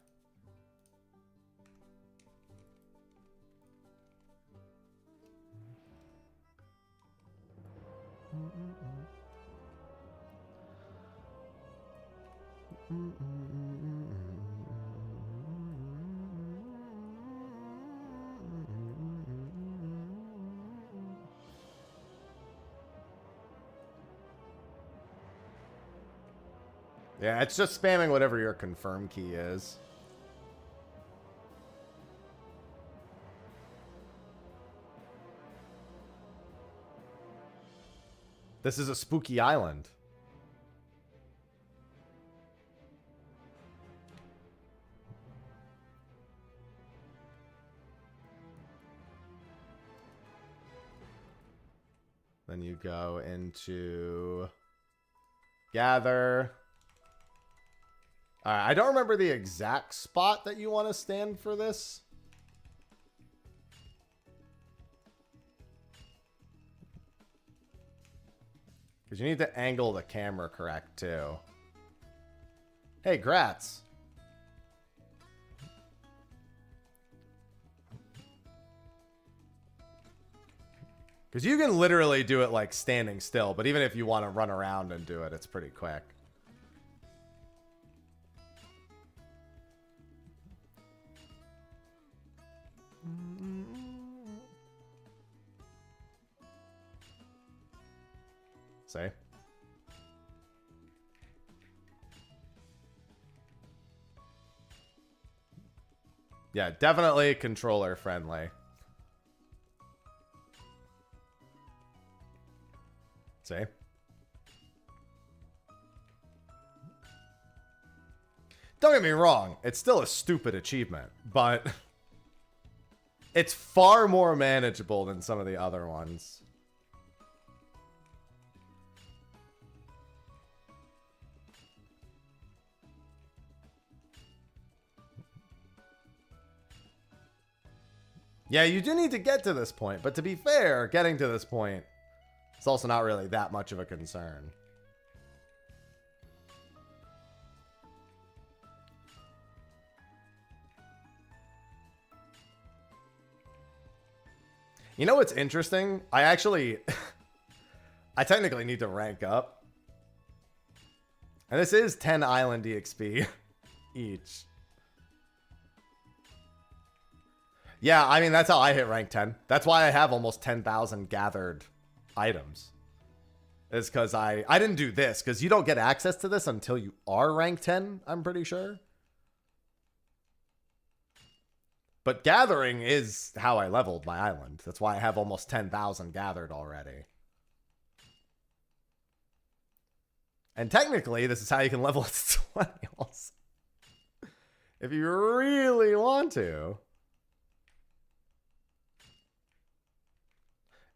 A: Yeah, it's just spamming whatever your confirm key is. This is a spooky island. Then you go into gather. All right, I don't remember the exact spot that you want to stand for this. Because you need to angle the camera correct, too. Hey, Grats. Because you can literally do it like standing still, but even if you want to run around and do it, it's pretty quick. See? Yeah, definitely controller friendly. See? Don't get me wrong, it's still a stupid achievement, but it's far more manageable than some of the other ones. Yeah, you do need to get to this point, but to be fair, getting to this point, it's also not really that much of a concern. You know what's interesting? I actually... I technically need to rank up. And this is 10 island EXP each. Yeah, I mean, that's how I hit rank 10. That's why I have almost 10,000 gathered items. Is because I didn't do this, because you don't get access to this until you are rank 10, I'm pretty sure. But gathering is how I leveled my island. That's why I have almost 10,000 gathered already. And technically, this is how you can level it to 20 also. If you really want to.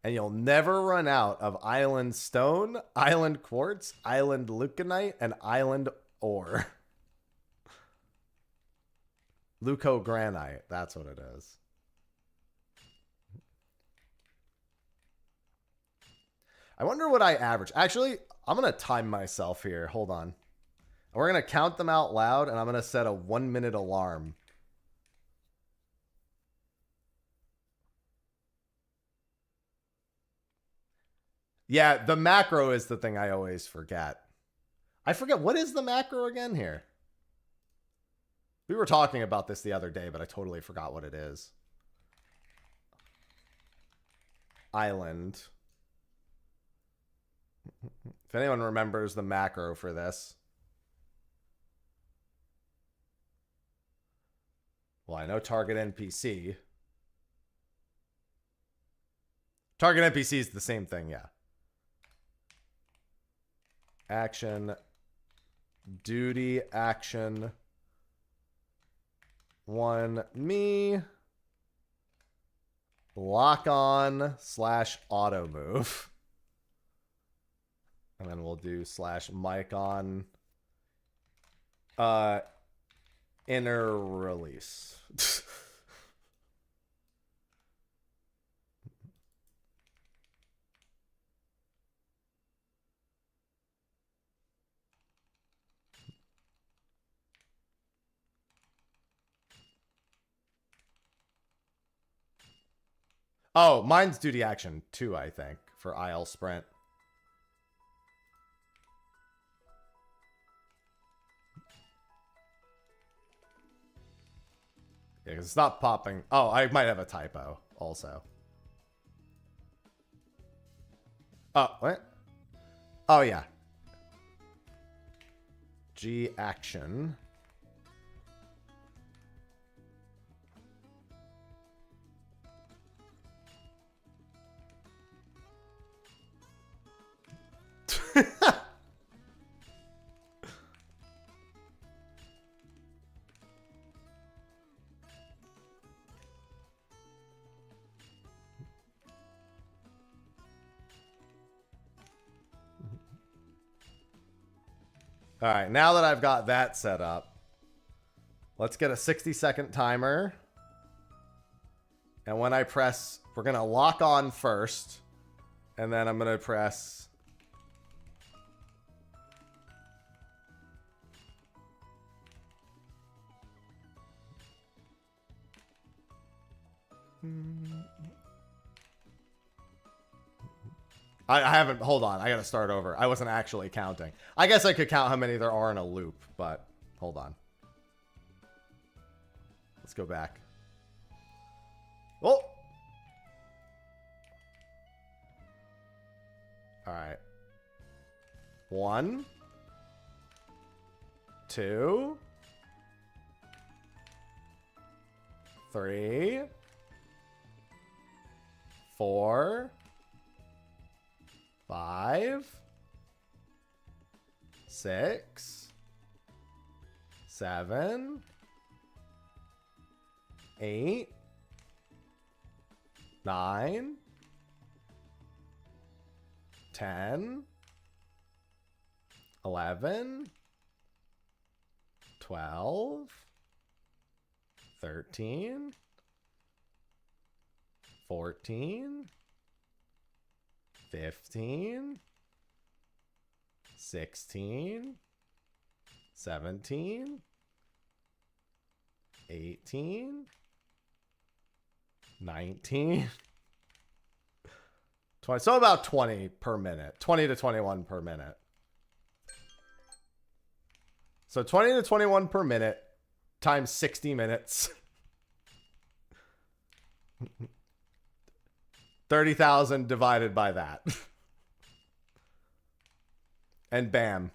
A: And you'll never run out of island stone, island quartz, island leuconite, and island ore. Leucogranite, that's what it is. I wonder what I average. Actually, I'm going to time myself here. Hold on. We're going to count them out loud, and I'm going to set a 1-minute alarm. Yeah, the macro is the thing I always forget. I forget, what is the macro again here? We were talking about this the other day, but I totally forgot what it is. Island. If anyone remembers the macro for this. Well, I know target NPC. Target NPC is the same thing, yeah. Action. Duty. Action. 1 me. Lock on / auto move. And then we'll do / mic on. Inner release. Oh, mine's duty action 2, I think, for IL sprint. Yeah, because it's not popping. Oh, I might have a typo also. Oh, what? Oh, yeah. G action. All right, now that I've got that set up, let's get a 60-second timer. And when I press, we're going to lock on first. And then I'm going to press... I haven't, hold on, I gotta start over. I wasn't actually counting. I guess I could count how many there are in a loop, but hold on. Let's go back. Oh! Alright. 1, 2, 3, 4, 5, 6, 7, 8, 9, 10, 11, 12, 13, 14, 15, 16, 17, 18, 19, 20. So about 20 per minute. 20 to 21 per minute. So 20 to 21 per minute times 60 minutes. 30,000 divided by that. And bam.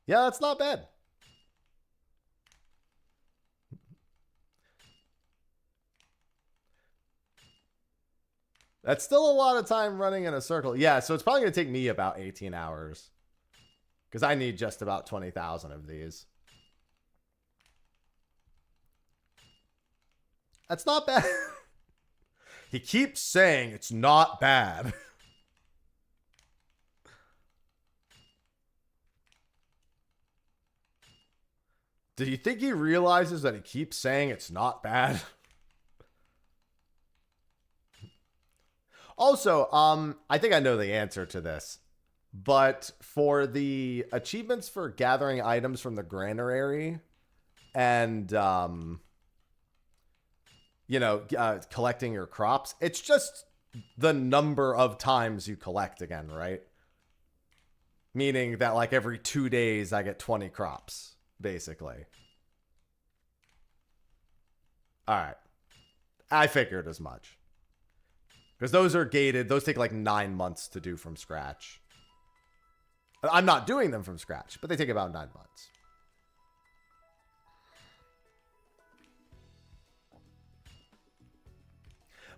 A: Yeah, that's not bad. That's still a lot of time running in a circle. Yeah, so it's probably going to take me about 18 hours. Because I need just about 20,000 of these. That's not bad. He keeps saying it's not bad. Do you think he realizes that he keeps saying it's not bad? Also, I think I know the answer to this, but for the achievements for gathering items from the granary and, you know, collecting your crops, it's just the number of times you collect again, right? Meaning that like every 2 days I get 20 crops, basically. All right. I figured as much. Because those are gated. Those take like 9 months to do from scratch. I'm not doing them from scratch, but they take about 9 months.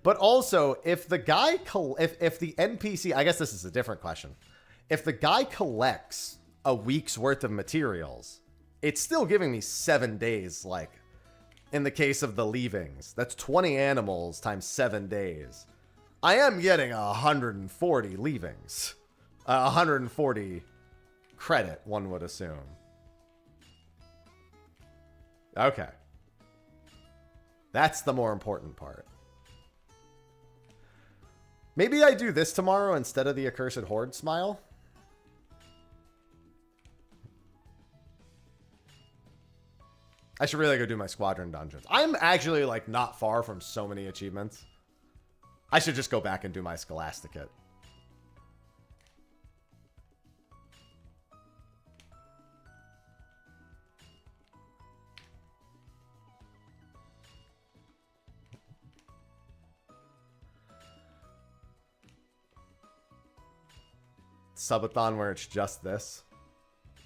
A: But also, if the guy, if the NPC, I guess this is a different question. If the guy collects a week's worth of materials, it's still giving me 7 days, like, in the case of the leavings. That's 20 animals times 7 days. I am getting 140 leavings. 140 credit, one would assume. Okay. That's the more important part. Maybe I do this tomorrow instead of the Accursed Horde smile. I should really go do my squadron dungeons. I'm actually like not far from so many achievements. I should just go back and do my Scholasticate. Subathon where it's just this.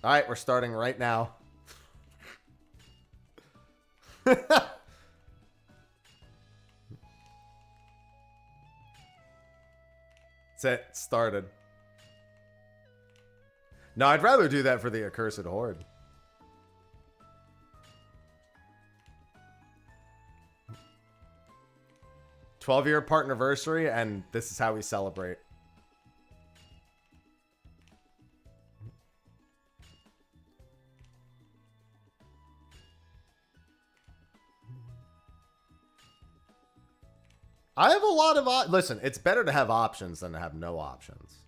A: All right, we're starting right now. That's it. Started. No, I'd rather do that for the Accursed Horde. "12-year partnerversary," and this is how we celebrate. I have a lot of listen, it's better to have options than to have no options.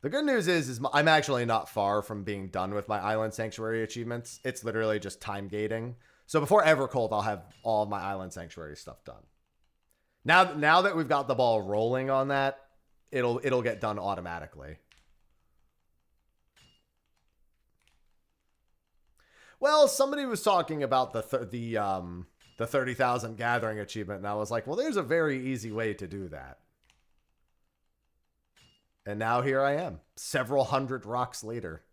A: The good news is I'm actually not far from being done with my Island Sanctuary achievements. It's literally just time gating. So before Evercold, I'll have all of my Island Sanctuary stuff done. Now that we've got the ball rolling on that, it'll get done automatically. Well, somebody was talking about the 30,000 gathering achievement, and I was like, well, there's a very easy way to do that. And now here I am, several hundred rocks later.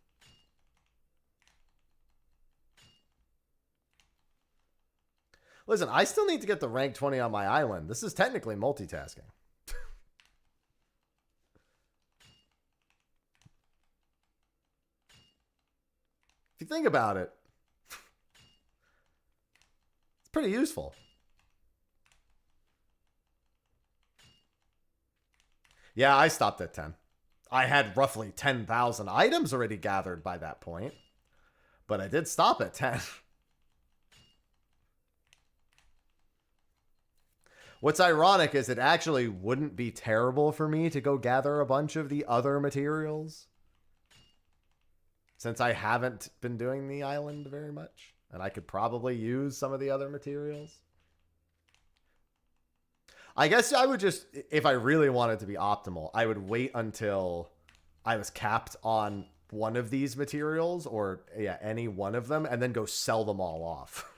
A: Listen, I still need to get the rank 20 on my island. This is technically multitasking. If you think about it, it's pretty useful. Yeah, I stopped at 10. I had roughly 10,000 items already gathered by that point, but I did stop at 10. What's ironic is it actually wouldn't be terrible for me to go gather a bunch of the other materials, since I haven't been doing the island very much, and I could probably use some of the other materials. I guess I would just, if I really wanted to be optimal, I would wait until I was capped on one of these materials, or yeah, any one of them, and then go sell them all off.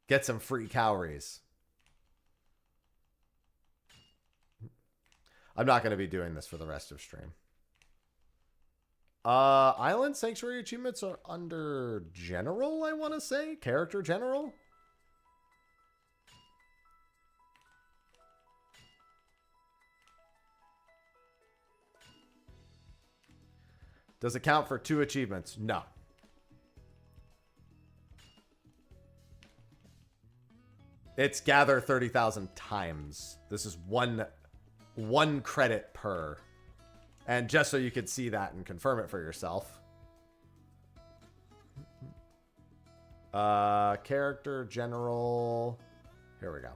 A: Get some free calories. I'm not going to be doing this for the rest of stream. Island Sanctuary achievements are under General, I want to say. Character General. Does it count for 2 achievements? No. It's gather 30,000 times. This is one credit per. And just so you could see that and confirm it for yourself. Character General. Here we go.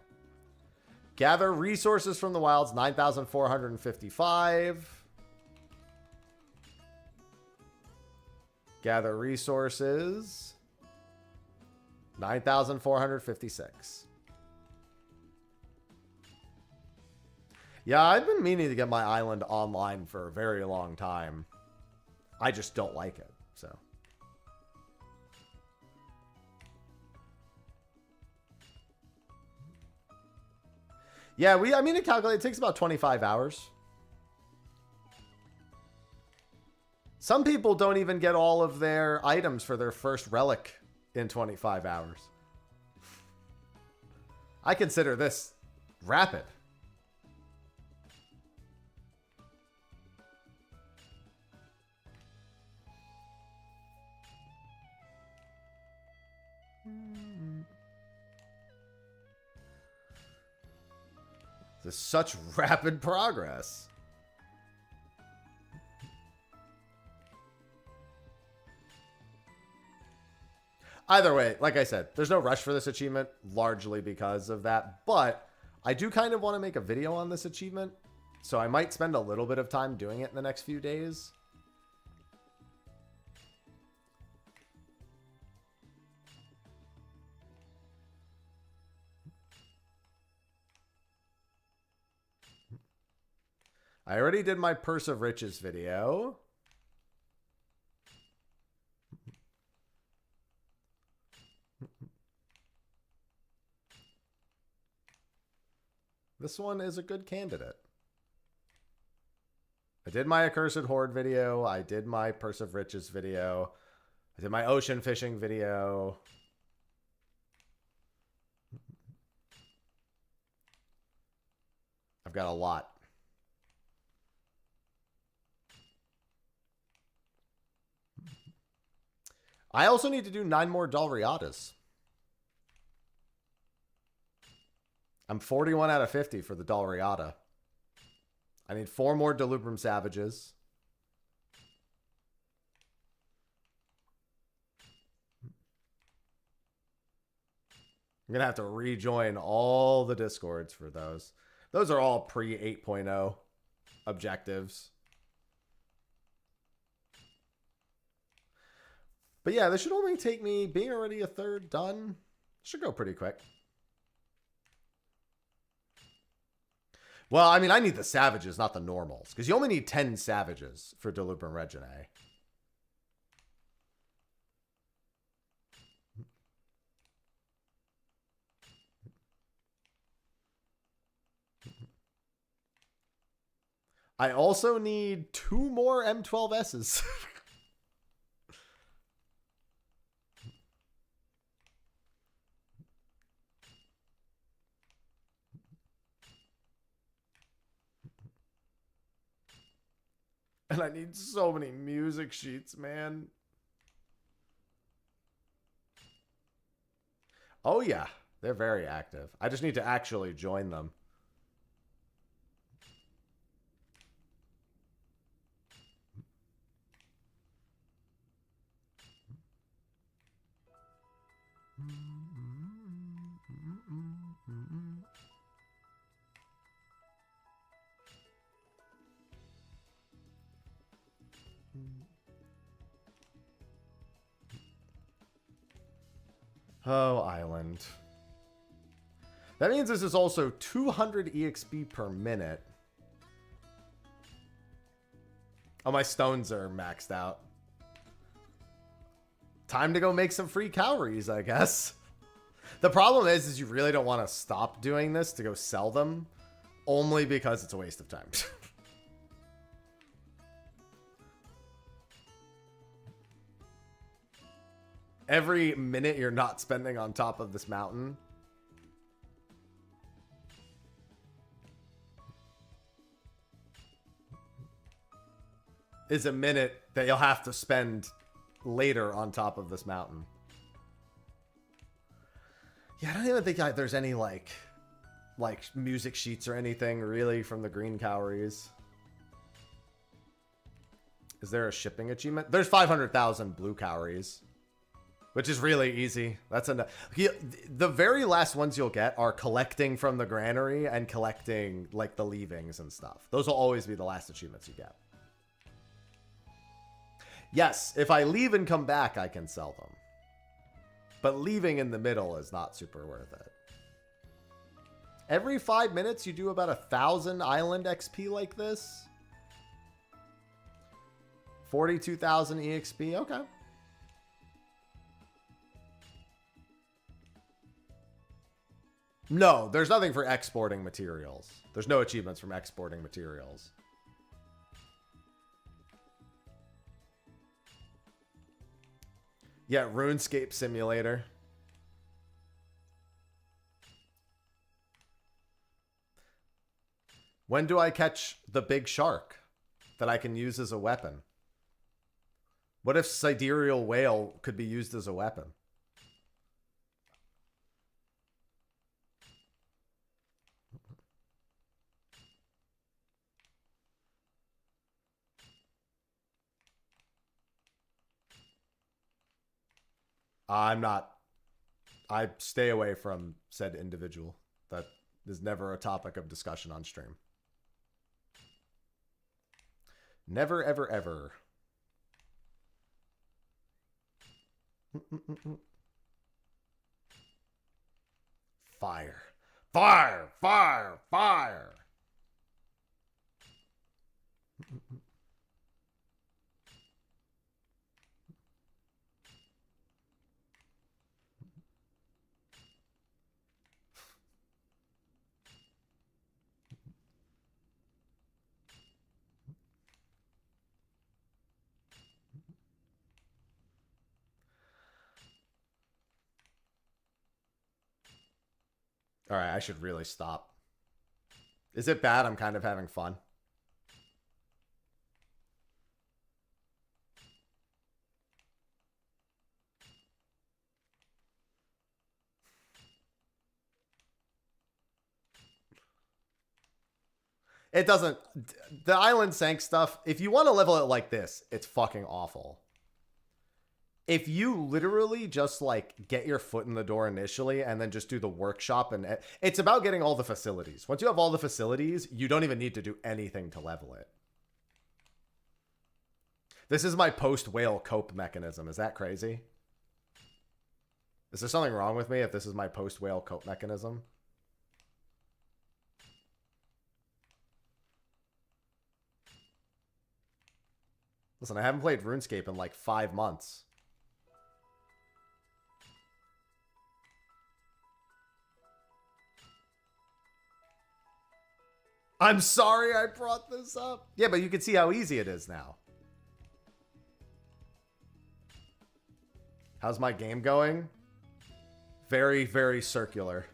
A: Gather resources from the wilds, 9,455. Gather resources, 9,456. Yeah, I've been meaning to get my island online for a very long time. I just don't like it, so. Yeah, I mean, it takes about 25 hours. Some people don't even get all of their items for their first relic in 25 hours. I consider this rapid. This is such rapid progress. Either way, like I said, there's no rush for this achievement, largely because of that. But I do kind of want to make a video on this achievement, so I might spend a little bit of time doing it in the next few days. I already did my Purse of Riches video. This one is a good candidate. I did my Accursed Horde video. I did my Purse of Riches video. I did my ocean fishing video. I've got a lot. I also need to do 9 more Dalriadas. I'm 41 out of 50 for the Dalriada. I need 4 more Delubrum Savages. I'm going to have to rejoin all the Discords for those. Those are all pre 8.0 objectives. But yeah, this should only take me, being already a third done, should go pretty quick. Well, I mean, I need the savages, not the normals. Because you only need 10 savages for Delubrum Reginae. I also need 2 more M12Ss. And I need so many music sheets, man. Oh, yeah. They're very active. I just need to actually join them. Oh, island. That means this is also 200 EXP per minute. Oh, my stones are maxed out. Time to go make some free calories, I guess. The problem is you really don't want to stop doing this to go sell them, only because it's a waste of time. Every minute you're not spending on top of this mountain is a minute that you'll have to spend later on top of this mountain. Yeah, I don't even think there's any like music sheets or anything really from the green cowries. Is there a shipping achievement? There's 500,000 blue cowries, which is really easy. That's enough. The very last ones you'll get are collecting from the granary and collecting like the leavings and stuff. Those will always be the last achievements you get. Yes, if I leave and come back, I can sell them. But leaving in the middle is not super worth it. Every 5 minutes, you do about 1,000 island XP like this. 42,000 EXP, okay. No, there's nothing for exporting materials. There's no achievements from exporting materials. Yeah, RuneScape Simulator. When do I catch the big shark that I can use as a weapon? What if sidereal whale could be used as a weapon? I stay away from said individual. That is never a topic of discussion on stream. Never, ever, ever. Fire. Fire! Fire! Fire! All right, I should really stop. Is it bad? I'm kind of having fun. It doesn't... The island sank stuff, if you want to level it like this, it's fucking awful. if you literally just like get your foot in the door initially and then just do the workshop, and it's about getting all the facilities. Once you have all the facilities, you don't even need to do anything to level it. This is my post-whale cope mechanism. Is that crazy? Is there something wrong with me if this is my post-whale cope mechanism? Listen, I haven't played RuneScape in like 5 months. I'm sorry I brought this up. Yeah, but you can see how easy it is now. How's my game going? Very, very circular.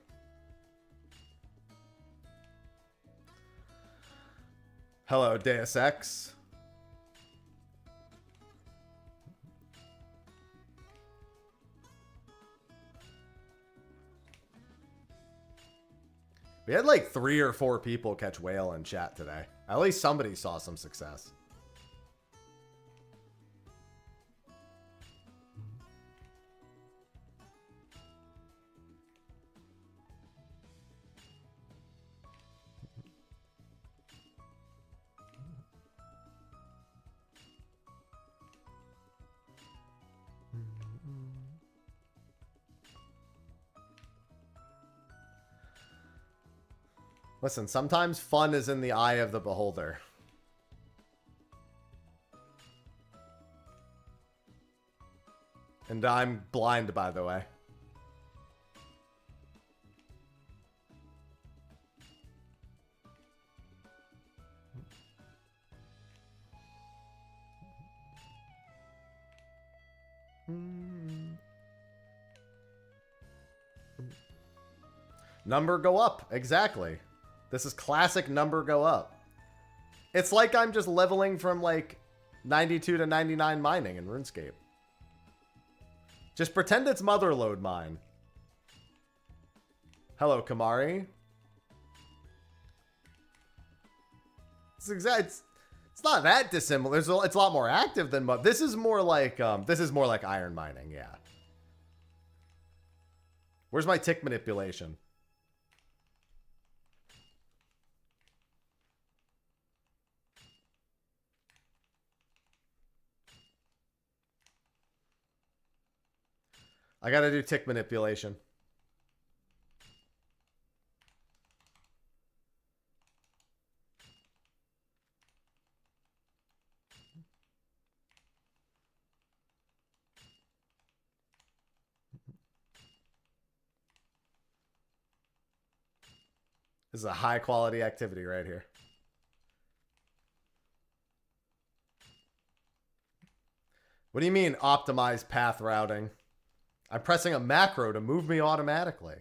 A: Hello, Deus Ex. We had like 3 or 4 people catch whale in chat today. At least somebody saw some success. Listen, sometimes fun is in the eye of the beholder. And I'm blind, by the way. Number go up. Exactly. This is classic number go up. It's like I'm just leveling from like 92 to 99 mining in RuneScape. Just pretend it's motherlode mine. Hello, Kamari. It's not that dissimilar. It's a lot more active than this is more like iron mining, yeah. Where's my tick manipulation? I gotta do tick manipulation. This is a high quality activity right here. What do you mean optimize path routing? I'm pressing a macro to move me automatically.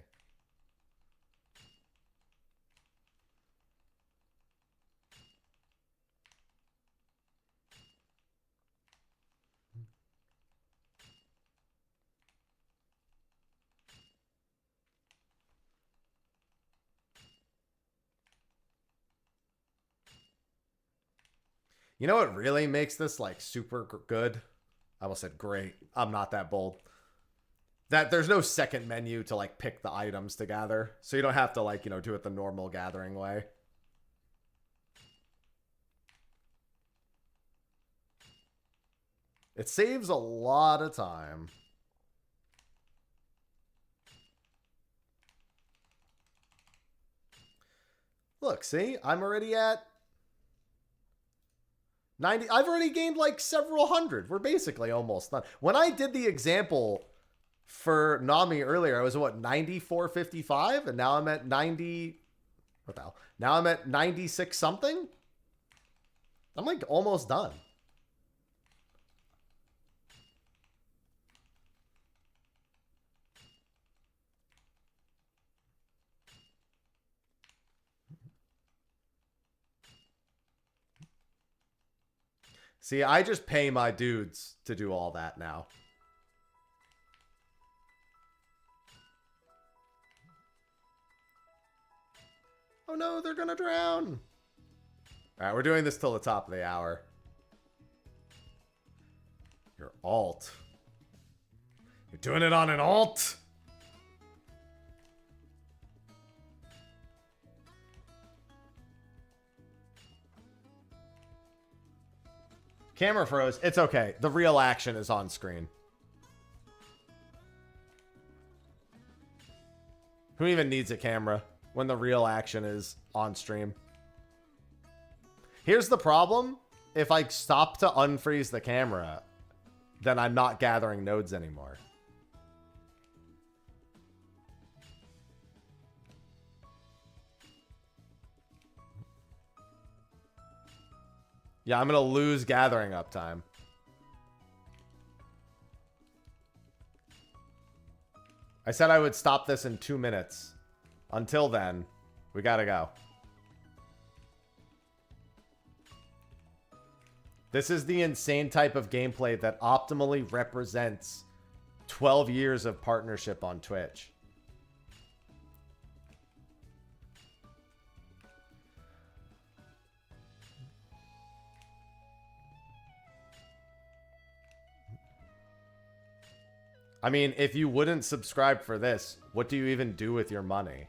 A: You know what really makes this like super good? I almost said great. I'm not that bold. That there's no second menu to like pick the items to gather. So you don't have to like, do it the normal gathering way. It saves a lot of time. Look, see? I'm already at 90. I've already gained like several hundred. We're basically almost done. When I did the example for Nami earlier, I was what, 94.55, and now I'm at 90. What the hell? Now I'm at 96 something. I'm like almost done. See, I just pay my dudes to do all that now. Oh no, they're gonna drown. Alright, we're doing this till the top of the hour. Your alt. Doing it on an alt? Camera froze. It's okay. The real action is on screen. Who even needs a camera when the real action is on stream? Here's the problem. If I stop to unfreeze the camera, then I'm not gathering nodes anymore. Yeah, I'm going to lose gathering uptime. I said I would stop this in 2 minutes. Until then, we got to go. This is the insane type of gameplay that optimally represents 12 years of partnership on Twitch. I mean, if you wouldn't subscribe for this, what do you even do with your money?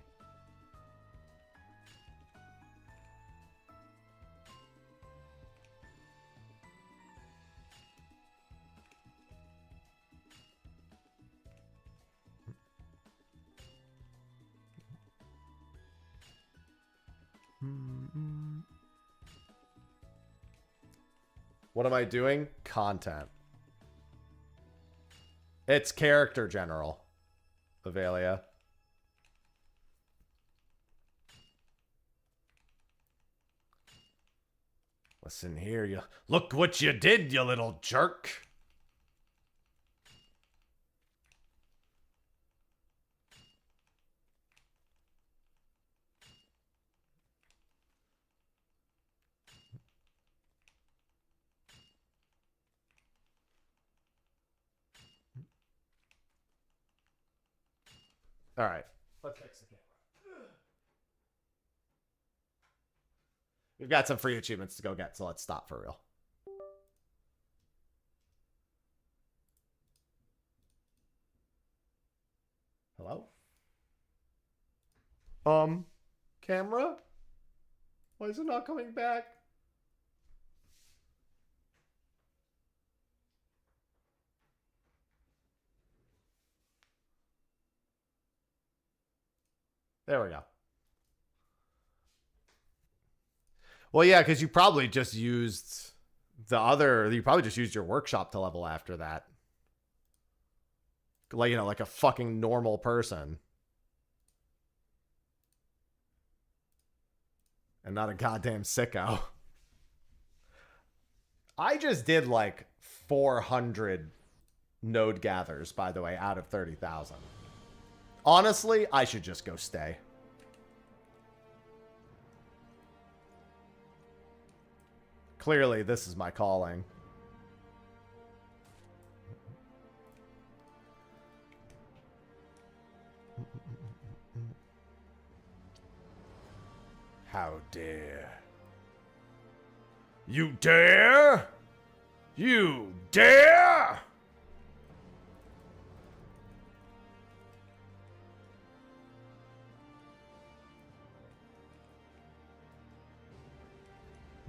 A: What am I doing? Content. It's character general. Fellainia. Listen here, you. Look what you did, you little jerk. All right. Let's fix the camera. We've got some free achievements to go get, so let's stop for real. Hello? Camera? Why is it not coming back? There we go. Well, yeah, because you probably just used you probably just used your workshop to level after that. Like, you know, like a fucking normal person. And not a goddamn sicko. I just did like 400 node gathers, by the way, out of 30,000. Honestly, I should just go stay. Clearly, this is my calling. How dare. You dare? You dare?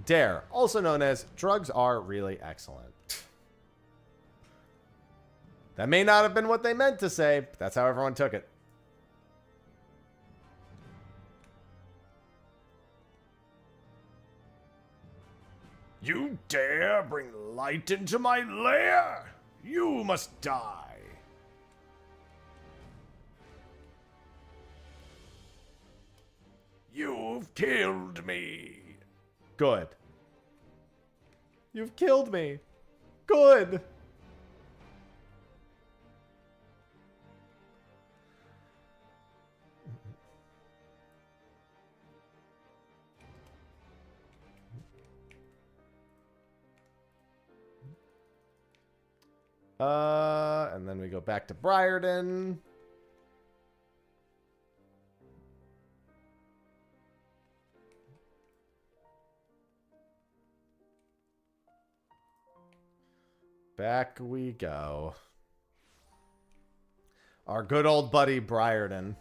A: Dare, also known as drugs are really excellent. That may not have been what they meant to say, but that's how everyone took it. You dare bring light into my lair? You must die. You've killed me. Good. You've killed me. Good. And then we go back to Briarden. Back we go. Our good old buddy Briarden.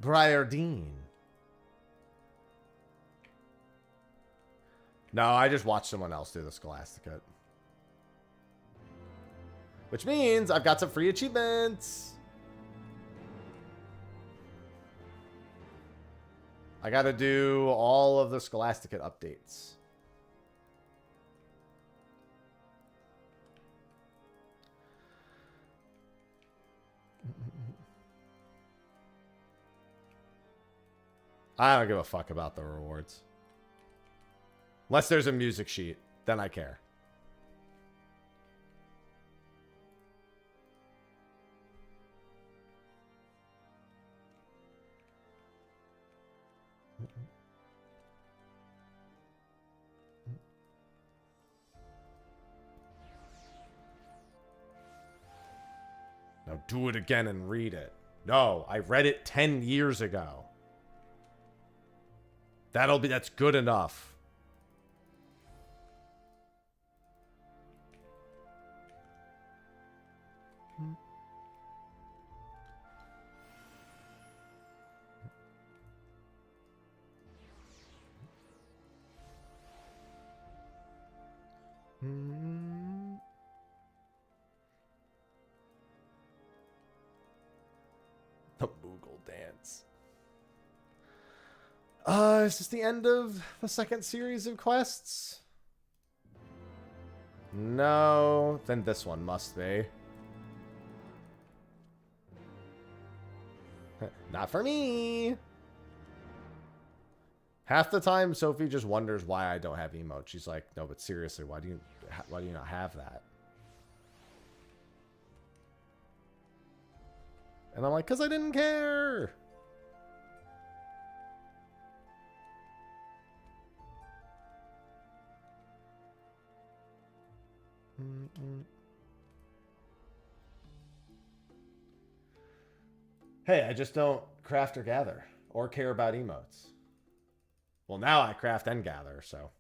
A: Briardine. No, I just watched someone else do the Scholasticate. Which means I've got some free achievements. I gotta do all of the Scholasticate updates. I don't give a fuck about the rewards. Unless there's a music sheet, then I care. Now do it again and read it. No, I read it 10 years ago. That's good enough. The Moogle dance. Is this the end of the second series of quests? No, then this one must be. Not for me. Half the time, Sophie just wonders why I don't have emotes. She's like, "No, but seriously, why do you not have that?" And I'm like, "'Cause I didn't care." Hey, I just don't craft or gather or care about emotes. Well, now I craft and gather, so.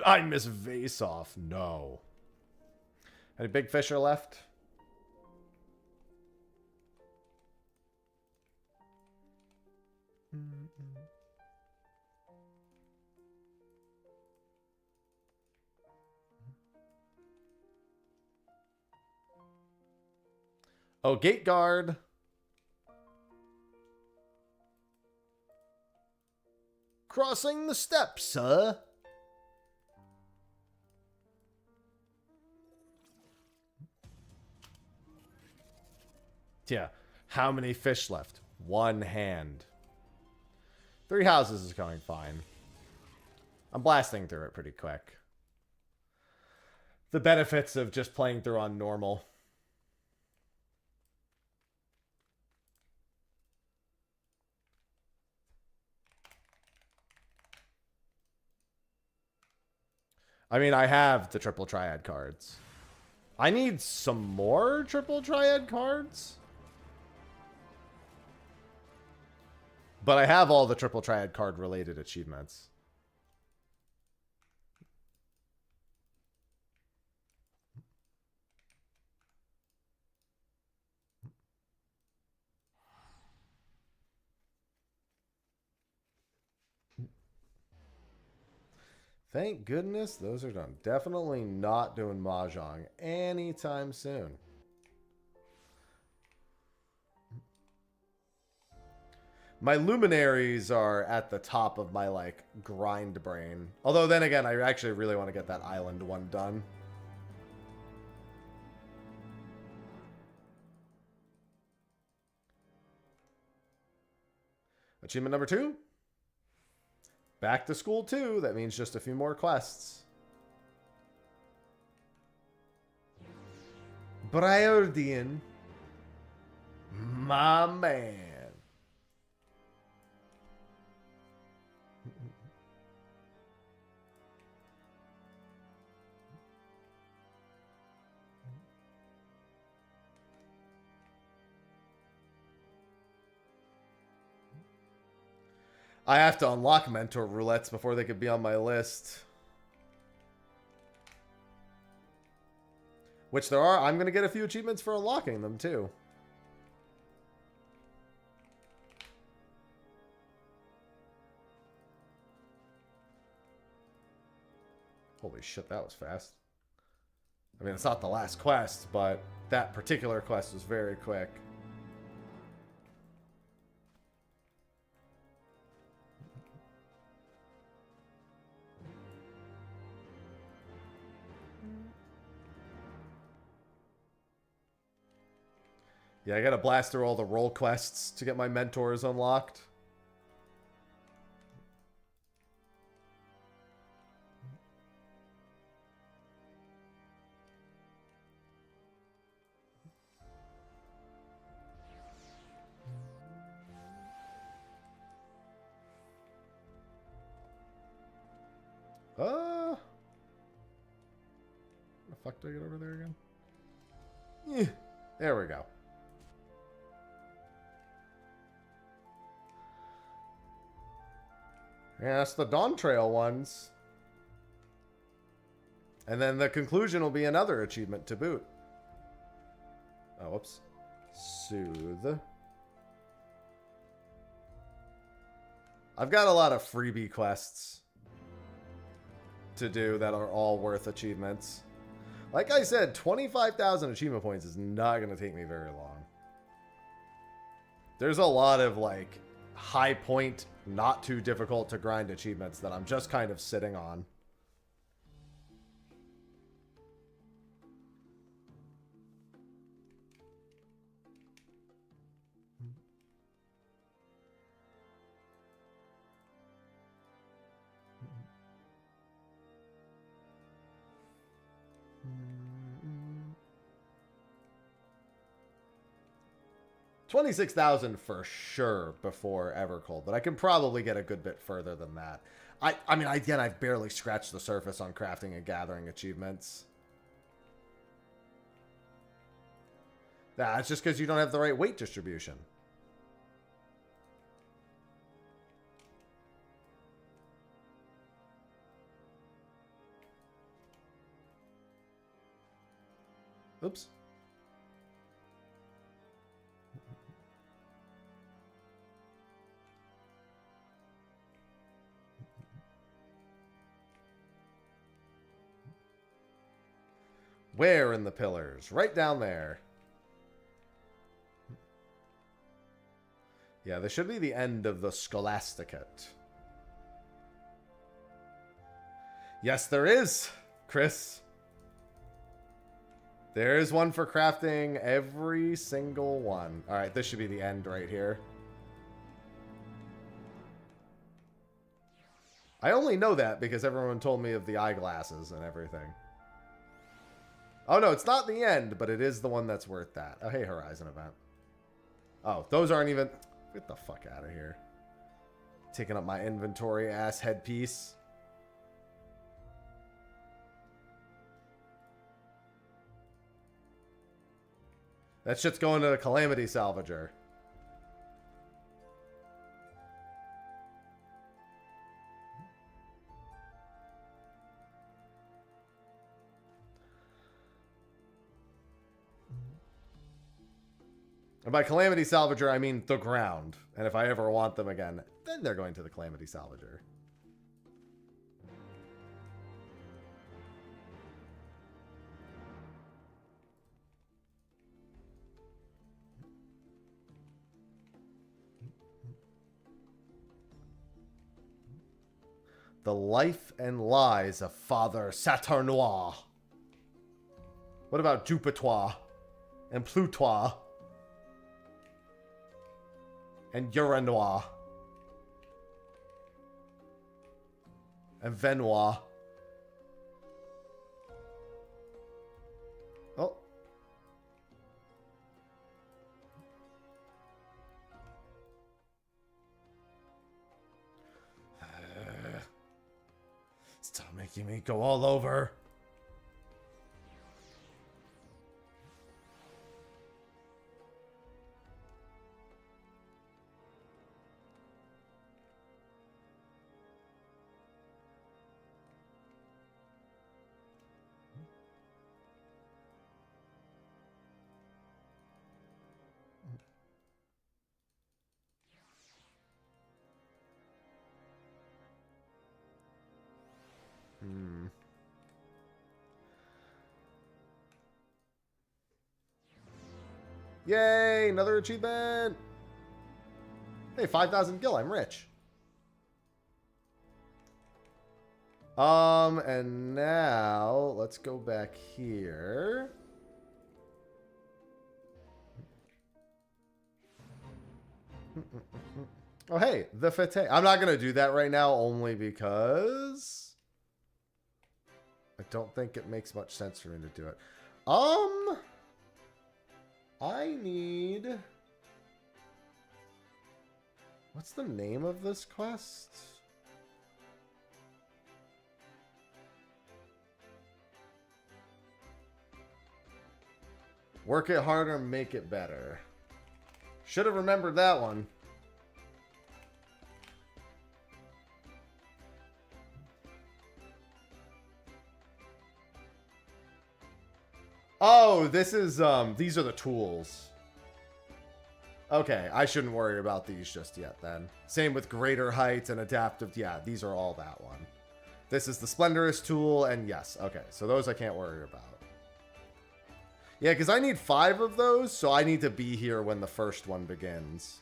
A: I miss Vase-Off. No. Any big fish are left? Oh, gate guard. Crossing the steps, sir. Yeah. How many fish left? One hand. 3 houses is going fine. I'm blasting through it pretty quick. The benefits of just playing through on normal. I mean, I have the triple triad cards. I need some more triple triad cards. But I have all the triple triad card related achievements. Thank goodness those are done. Definitely not doing Mahjong anytime soon. My luminaries are at the top of my, like, grind brain. Although, then again, I actually really want to get that island one done. Achievement number 2. Back to school 2. That means just a few more quests. Briardian. My man. I have to unlock mentor roulettes before they could be on my list. Which there are. I'm going to get a few achievements for unlocking them, too. Holy shit, that was fast. I mean, it's not the last quest, but that particular quest was very quick. Yeah, I gotta blast through all the role quests to get my mentors unlocked. How the fuck do I get over there again? Yeah, there we go. Yeah, that's the Dawn Trail ones. And then the conclusion will be another achievement to boot. Oh, whoops. Soothe. I've got a lot of freebie quests to do that are all worth achievements. Like I said, 25,000 achievement points is not going to take me very long. There's a lot of, like, high point, not too difficult to grind achievements that I'm just kind of sitting on. $26,000 for sure before Evercold, but I can probably get a good bit further than that. I mean, again, I've barely scratched the surface on crafting and gathering achievements. That's just because you don't have the right weight distribution. Oops. Where in the pillars? Right down there. Yeah, this should be the end of the Scholasticate. Yes, there is, Chris. There is one for crafting every single one. All right, this should be the end right here. I only know that because everyone told me of the eyeglasses and everything. Oh, no, it's not the end, but it is the one that's worth that. Oh, hey, Horizon event. Oh, those aren't even... Get the fuck out of here. Taking up my inventory ass headpiece. That shit's going to the Calamity Salvager. And by Calamity Salvager, I mean the ground. And if I ever want them again, then they're going to the Calamity Salvager. The life and lies of Father Saturnois. What about Jupitois and Plutois? And Uranois. And Venois. Oh. Stop making me go all over. Yay, another achievement. Hey, 5,000 gil, I'm rich. And now let's go back here. Oh, hey, the fete. I'm not going to do that right now only because I don't think it makes much sense for me to do it. I need... What's the name of this quest? Work it harder, make it better. Should have remembered that one. Oh, this is, these are the tools. Okay, I shouldn't worry about these just yet then. Same with greater heights and adaptive. Yeah, these are all that one. This is the Splendorous tool, and yes, okay. So those I can't worry about. Yeah, because I need 5 of those, so I need to be here when the first one begins.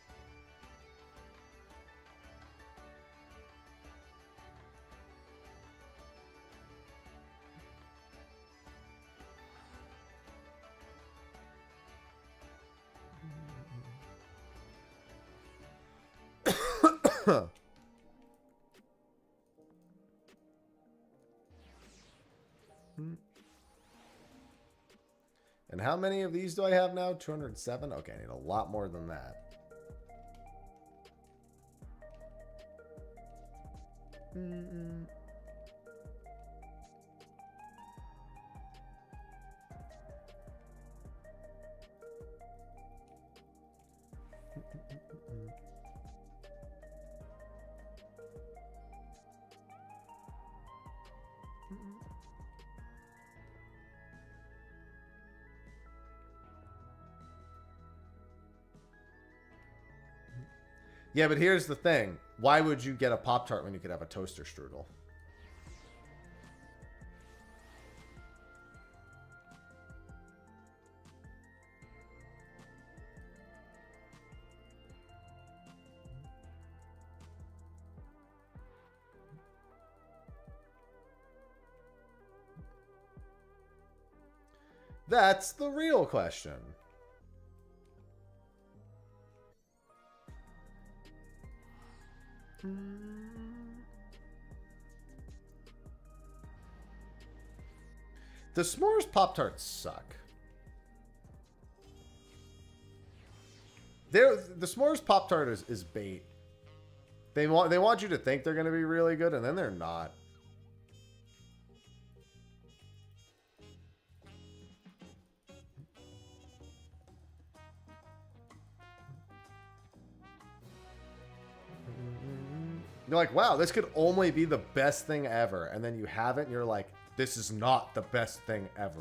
A: And how many of these do I have now? 207? Okay, I need a lot more than that. Yeah, but here's the thing. Why would you get a Pop-Tart when you could have a toaster strudel? That's the real question. The s'mores Pop-Tarts suck. The s'mores Pop-Tart is bait. They want you to think they're going to be really good, and then they're not. You're like, wow, this could only be the best thing ever. And then you have it, and you're like, this is not the best thing ever.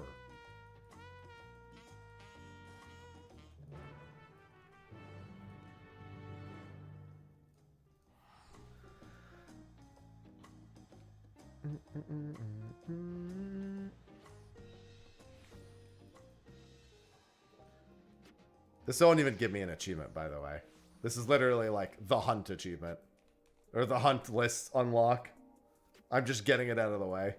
A: This won't even give me an achievement, by the way. This is literally like the hunt achievement. Or the hunt list unlock. I'm just getting it out of the way.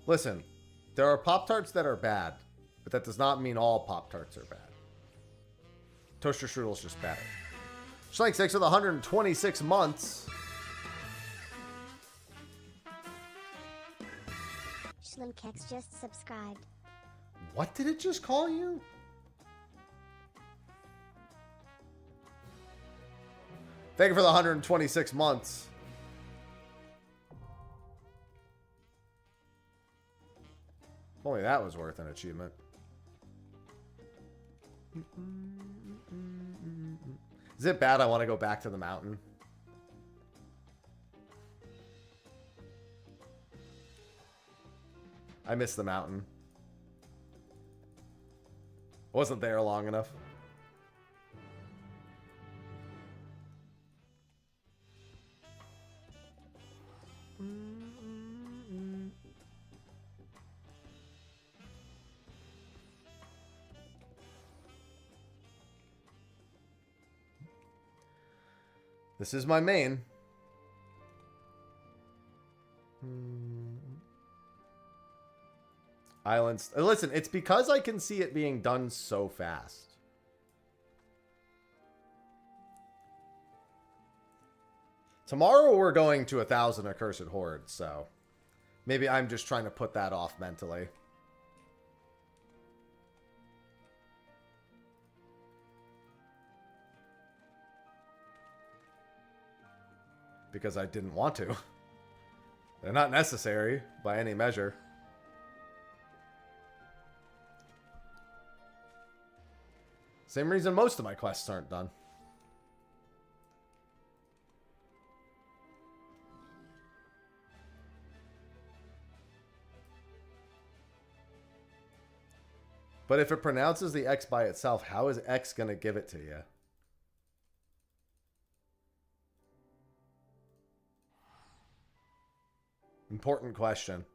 A: Listen, there are Pop-Tarts that are bad, but that does not mean all Pop-Tarts are bad. Toaster Strudel's just better. Schlank, thanks for the 126 months.
C: Schlimkex just subscribed.
A: What did it just call you? Thank you for the 126 months. If only that was worth an achievement. Is it bad I want to go back to the mountain? I missed the mountain. Wasn't there long enough. This is my main. Islands. Listen, it's because I can see it being done so fast. Tomorrow we're going to 1,000 Accursed Hordes, so maybe I'm just trying to put that off mentally. Because I didn't want to. They're not necessary by any measure. Same reason most of my quests aren't done. But if it pronounces the X by itself, how is X going to give it to you? Important question.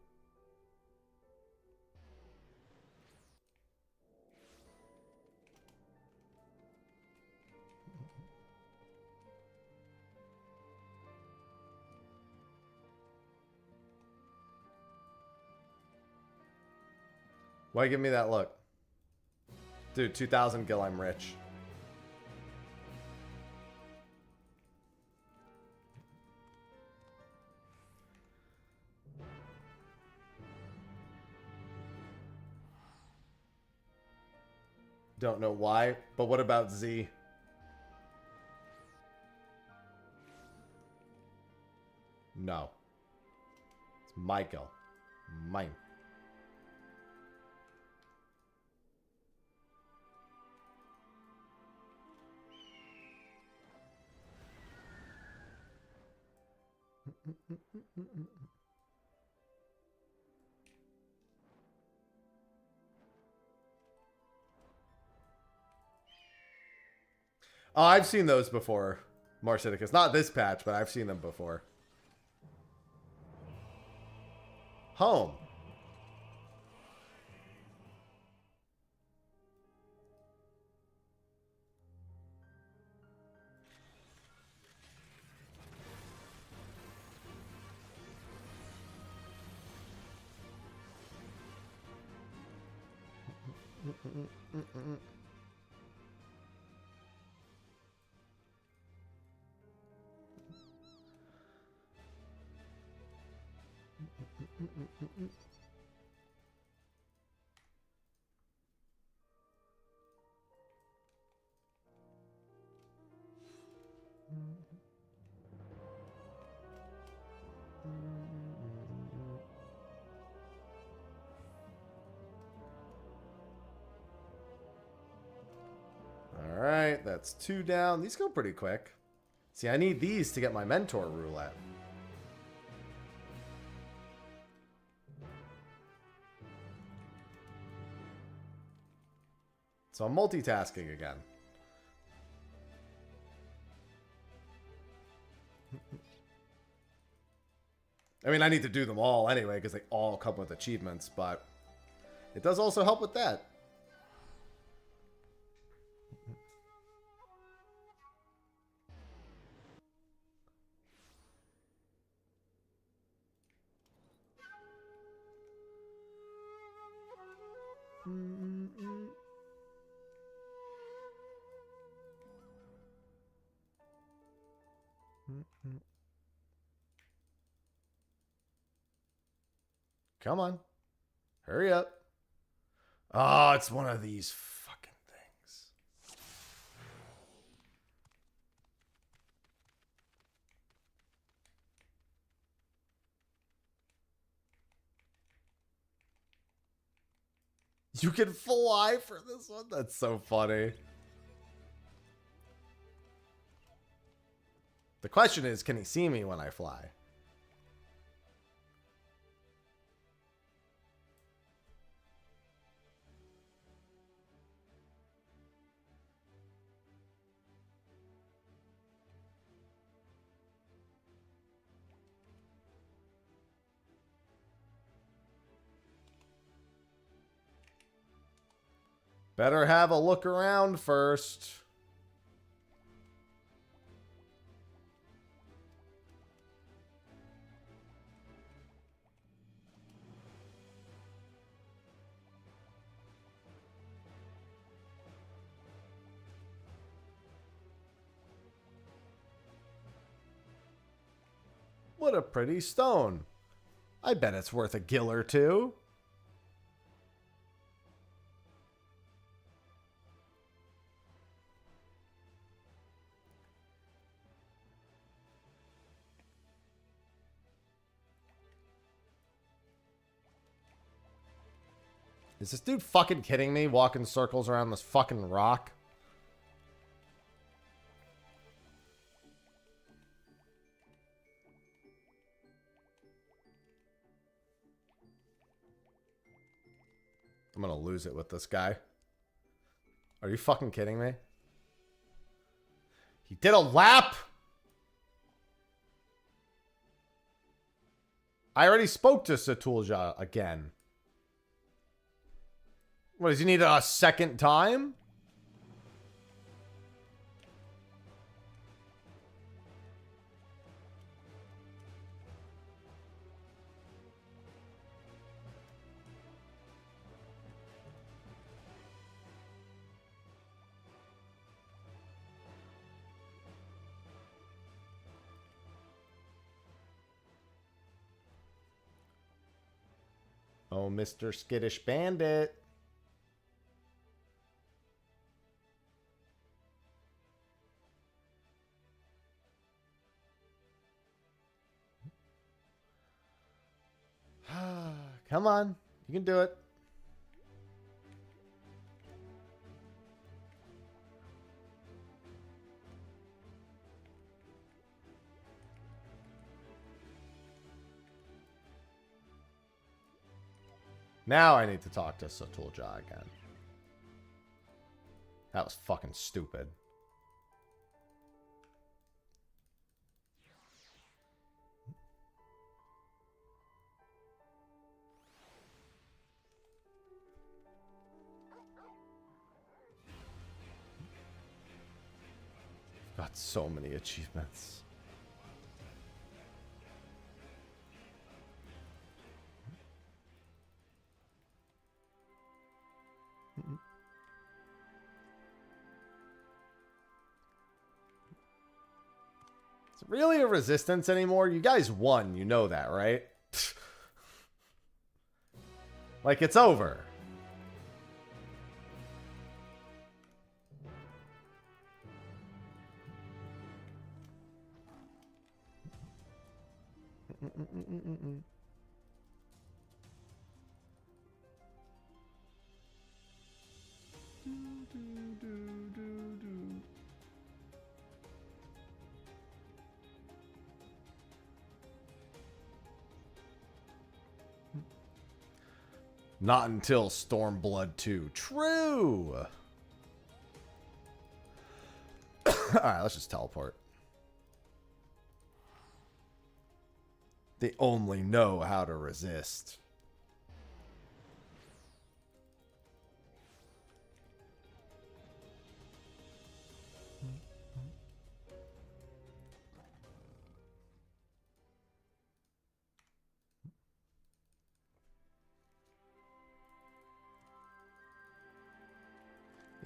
A: Why give me that look? Dude, 2,000 gil, I'm rich. Don't know why, but what about Z? No. It's Michael. Mine. Oh, I've seen those before, Marciticus. Not this patch, but I've seen them before. Home. Alright, that's 2 down. These go pretty quick. See, I need these to get my mentor roulette. So I'm multitasking again. I mean, I need to do them all anyway, because they all come with achievements, but it does also help with that. Come on. Hurry up. Oh, it's one of these fucking things. You can fly for this one? That's so funny. The question is, can he see me when I fly? Better have a look around first. What a pretty stone. I bet it's worth a gill or two. Is this dude fucking kidding me? Walking circles around this fucking rock? I'm gonna lose it with this guy. Are you fucking kidding me? He did a lap? I already spoke to Satulja again. What, does he need a second time? Oh, Mr. Skittish Bandit. Come on. You can do it. Now I need to talk to Satulja again. That was fucking stupid. Got so many achievements. Is it really a resistance anymore? You guys won, you know that, right? Like, it's over. Not until Stormblood 2. True! Alright, let's just teleport. They only know how to resist.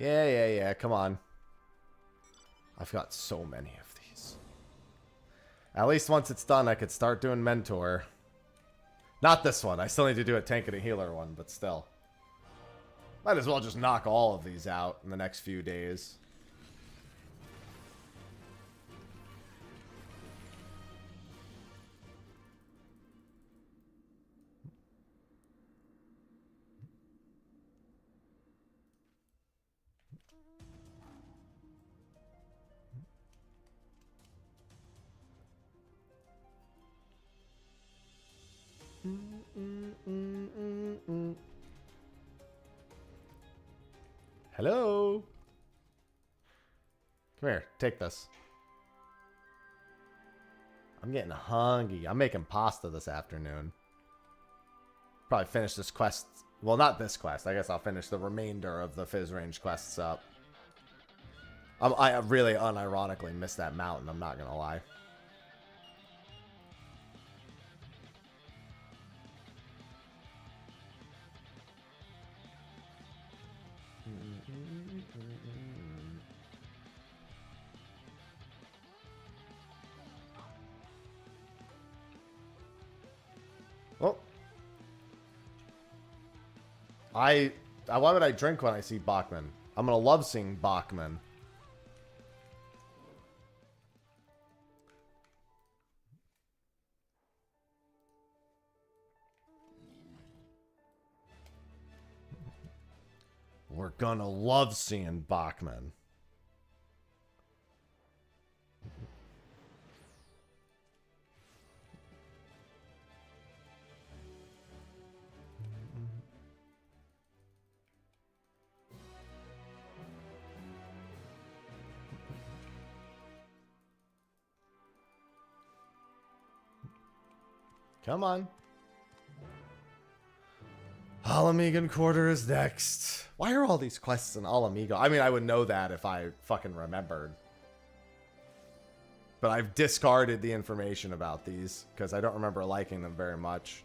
A: Yeah, come on. I've got so many of these. At least once it's done, I could start doing Mentor. Not this one. I still need to do a tank and a healer one, but still. Might as well just knock all of these out in the next few days. Hello? Come here, take this. I'm getting hungry. I'm making pasta this afternoon. Probably finish this quest Well, not this quest. I guess I'll finish the remainder of the Fizz range quests up. I really unironically missed that mountain, I'm not gonna lie. Oh. Why would I drink when I see Bachman? I'm gonna love seeing Bachman. We're gonna love seeing Bachman. Come on. Alamigan Quarter is next. Why are all these quests in Alamigo? I mean, I would know that if I fucking remembered. But I've discarded the information about these because I don't remember liking them very much.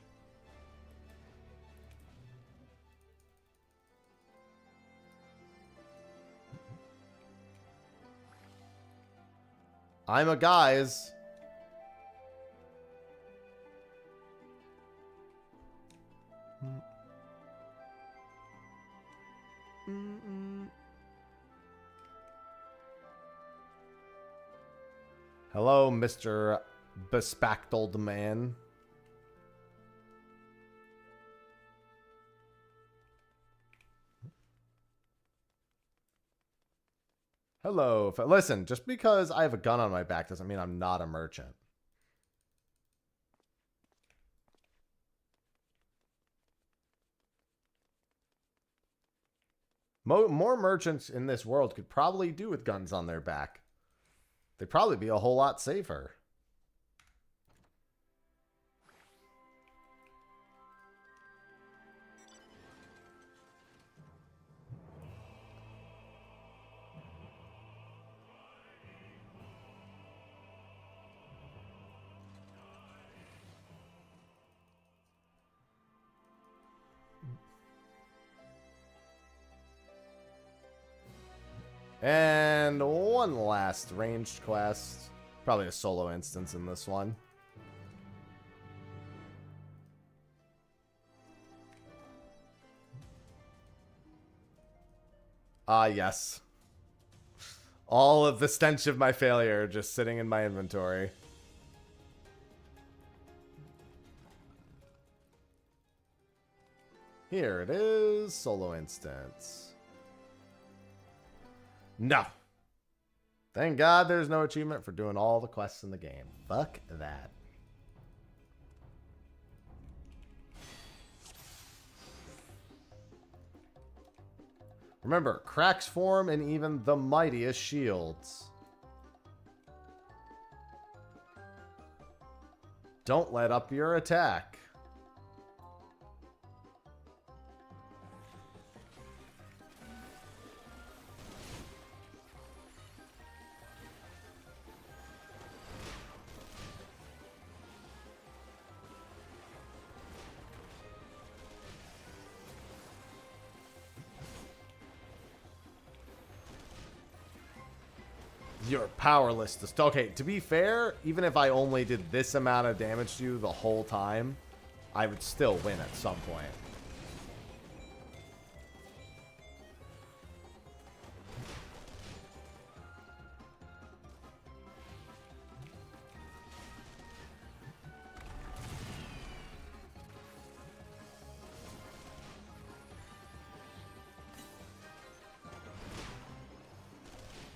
A: I'm a guys. Hello, Mr. Bespackled Man. Hello. Listen, just because I have a gun on my back doesn't mean I'm not a merchant. More merchants in this world could probably do with guns on their back. They'd probably be a whole lot safer. And one last ranged quest. Probably a solo instance in this one. Ah, yes. All of the stench of my failure just sitting in my inventory. Here it is. Solo instance. No. Thank God there's no achievement for doing all the quests in the game. Fuck that. Remember, cracks form in even the mightiest shields. Don't let up your attack. You're powerless to... Okay, to be fair, even if I only did this amount of damage to you the whole time, I would still win at some point.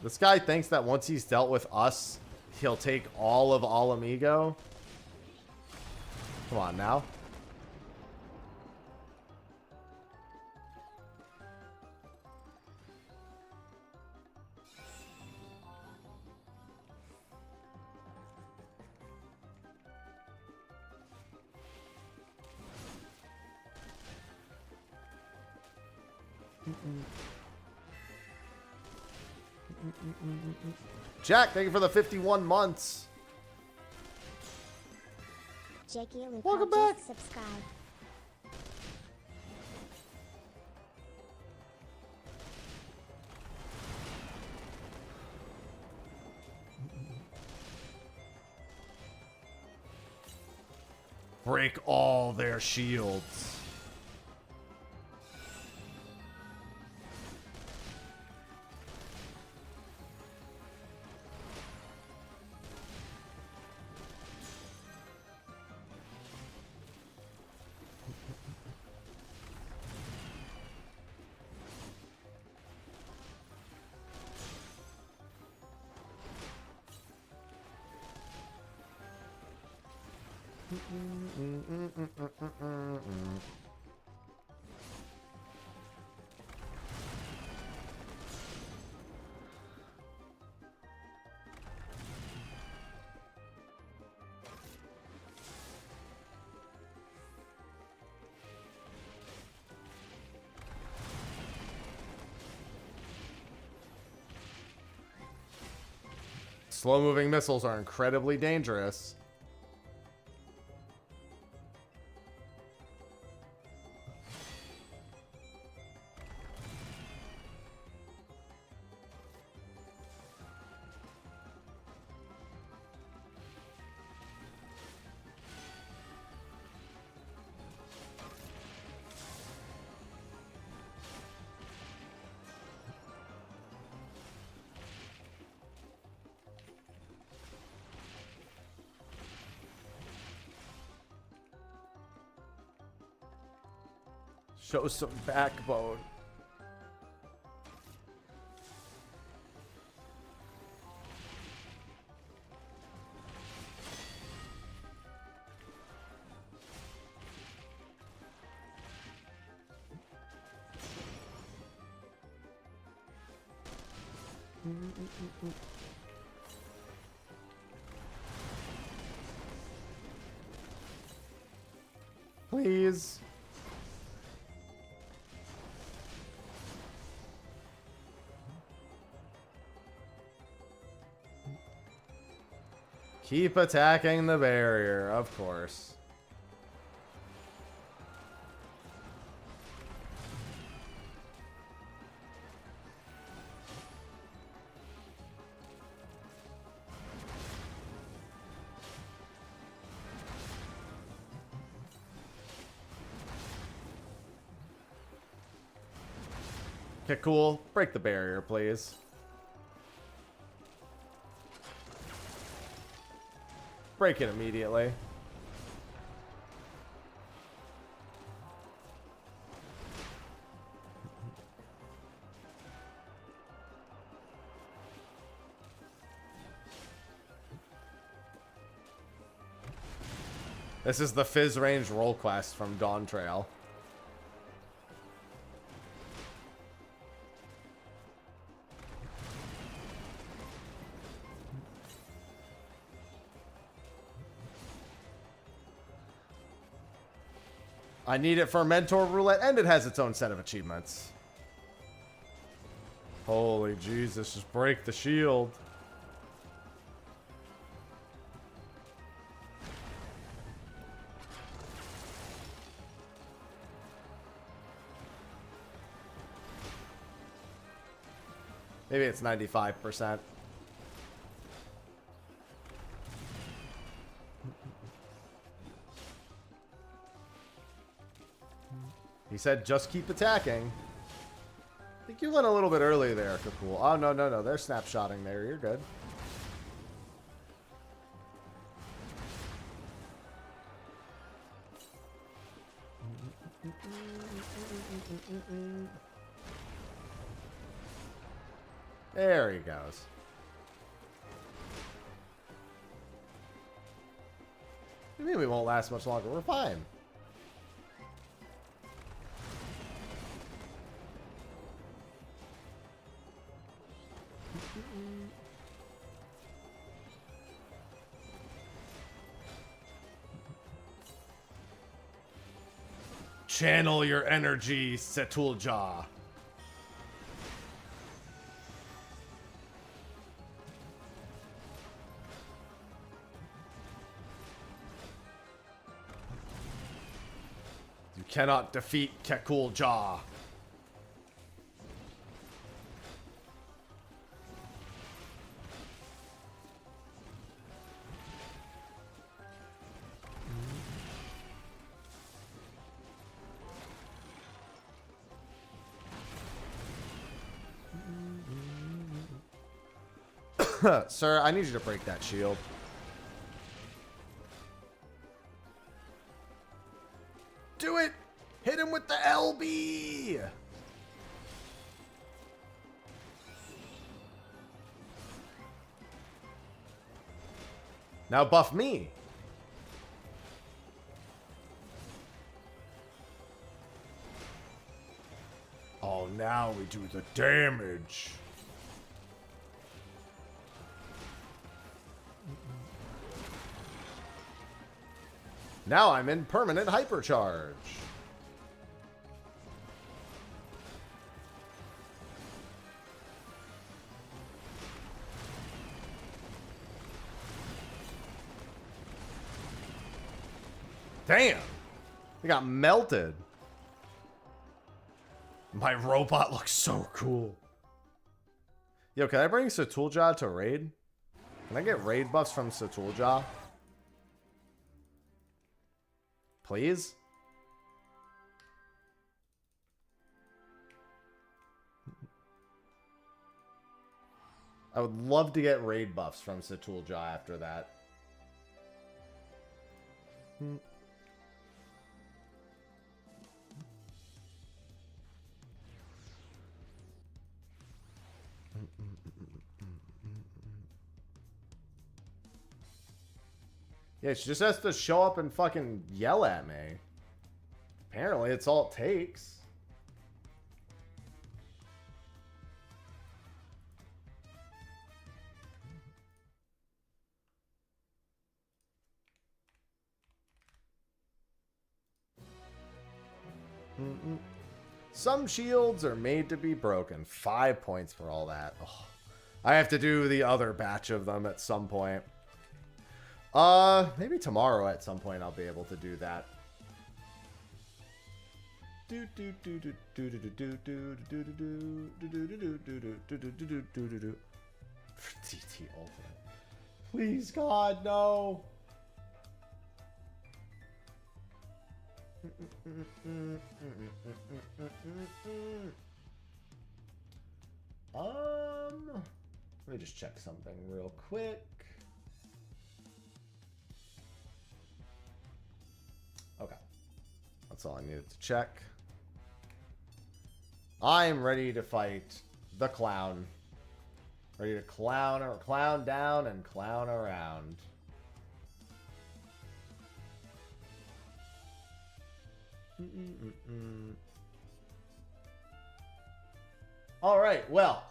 A: This guy thinks that once he's dealt with us, he'll take all of Alamigo. Come on now. Jack, thank you for the 51 months.
C: Jakey Luca
A: Welcome back.
C: just subscribe.
A: Break all their shields. Slow-moving missiles are incredibly dangerous. Show some backbone. Please. Keep attacking the barrier, of course. Okay, cool. Break the barrier, please. Break it immediately. This is the Fizz range roll quest from Dawn Trail. I need it for Mentor Roulette, and it has its own set of achievements. Holy Jesus, just break the shield. Maybe it's 95%. He said, just keep attacking. I think you went a little bit early there, Cool. Oh, no, no, no. They're snapshotting there. You're good. There he goes. What do you mean we won't last much longer? We're fine. Channel your energy, Setulja. cannot defeat Kekul Jaw. Sir, I need you to break that shield. Do it! Hit him with the LB! Now buff me. Oh, now we do the damage. Now I'm in permanent hypercharge. Damn. They got melted. My robot looks so cool. Yo, can I bring Satulja to raid? Can I get raid buffs from Satulja? Please? I would love to get raid buffs from Satulja after that. Yeah, she just has to show up and fucking yell at me. Apparently, it's all it takes. Some shields are made to be broken. 5 points for all that. Oh, I have to do the other batch of them at some point. Maybe tomorrow at some point I'll be able to do that. TT Ultimate. Please, God, no. Let me just check something real quick. Okay. That's all I needed to check. I'm ready to fight the clown. Ready to clown or clown down and clown around. All right, well,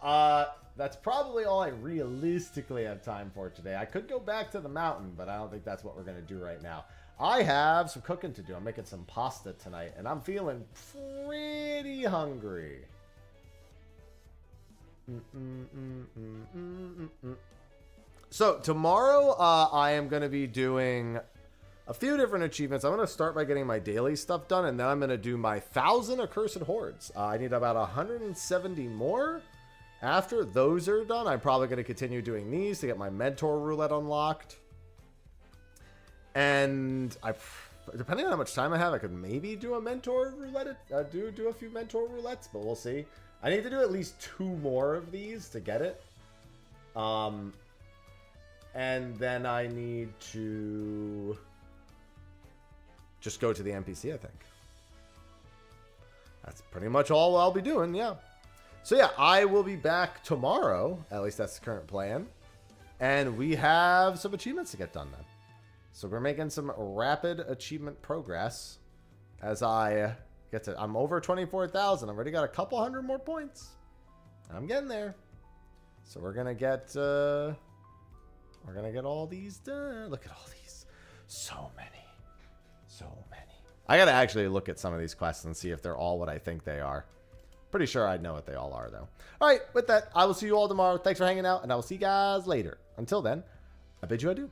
A: that's probably all I realistically have time for today. I could go back to the mountain, but I don't think that's what we're going to do right now. I have some cooking to do. I'm making some pasta tonight, and I'm feeling pretty hungry. So tomorrow, I am going to be doing a few different achievements. I'm going to start by getting my daily stuff done, and then I'm going to do my 1,000 Accursed Hordes. I need about 170 more. After those are done, I'm probably going to continue doing these to get my Mentor Roulette unlocked. And depending on how much time I have, I could maybe do a Mentor Roulette. Do a few Mentor Roulettes, but we'll see. I need to do at least 2 more of these to get it. And then I need to just go to the NPC, I think. That's pretty much all I'll be doing, yeah. So yeah, I will be back tomorrow. At least that's the current plan. And we have some achievements to get done then. So we're making some rapid achievement progress as I get to... I'm over 24,000. I've already got a couple hundred more points. I'm getting there. So we're going to get... we're going to get all these done. Look at all these. So many. So many. I got to actually look at some of these quests and see if they're all what I think they are. Pretty sure I know what they all are, though. All right, with that, I will see you all tomorrow. Thanks for hanging out, and I will see you guys later. Until then, I bid you adieu.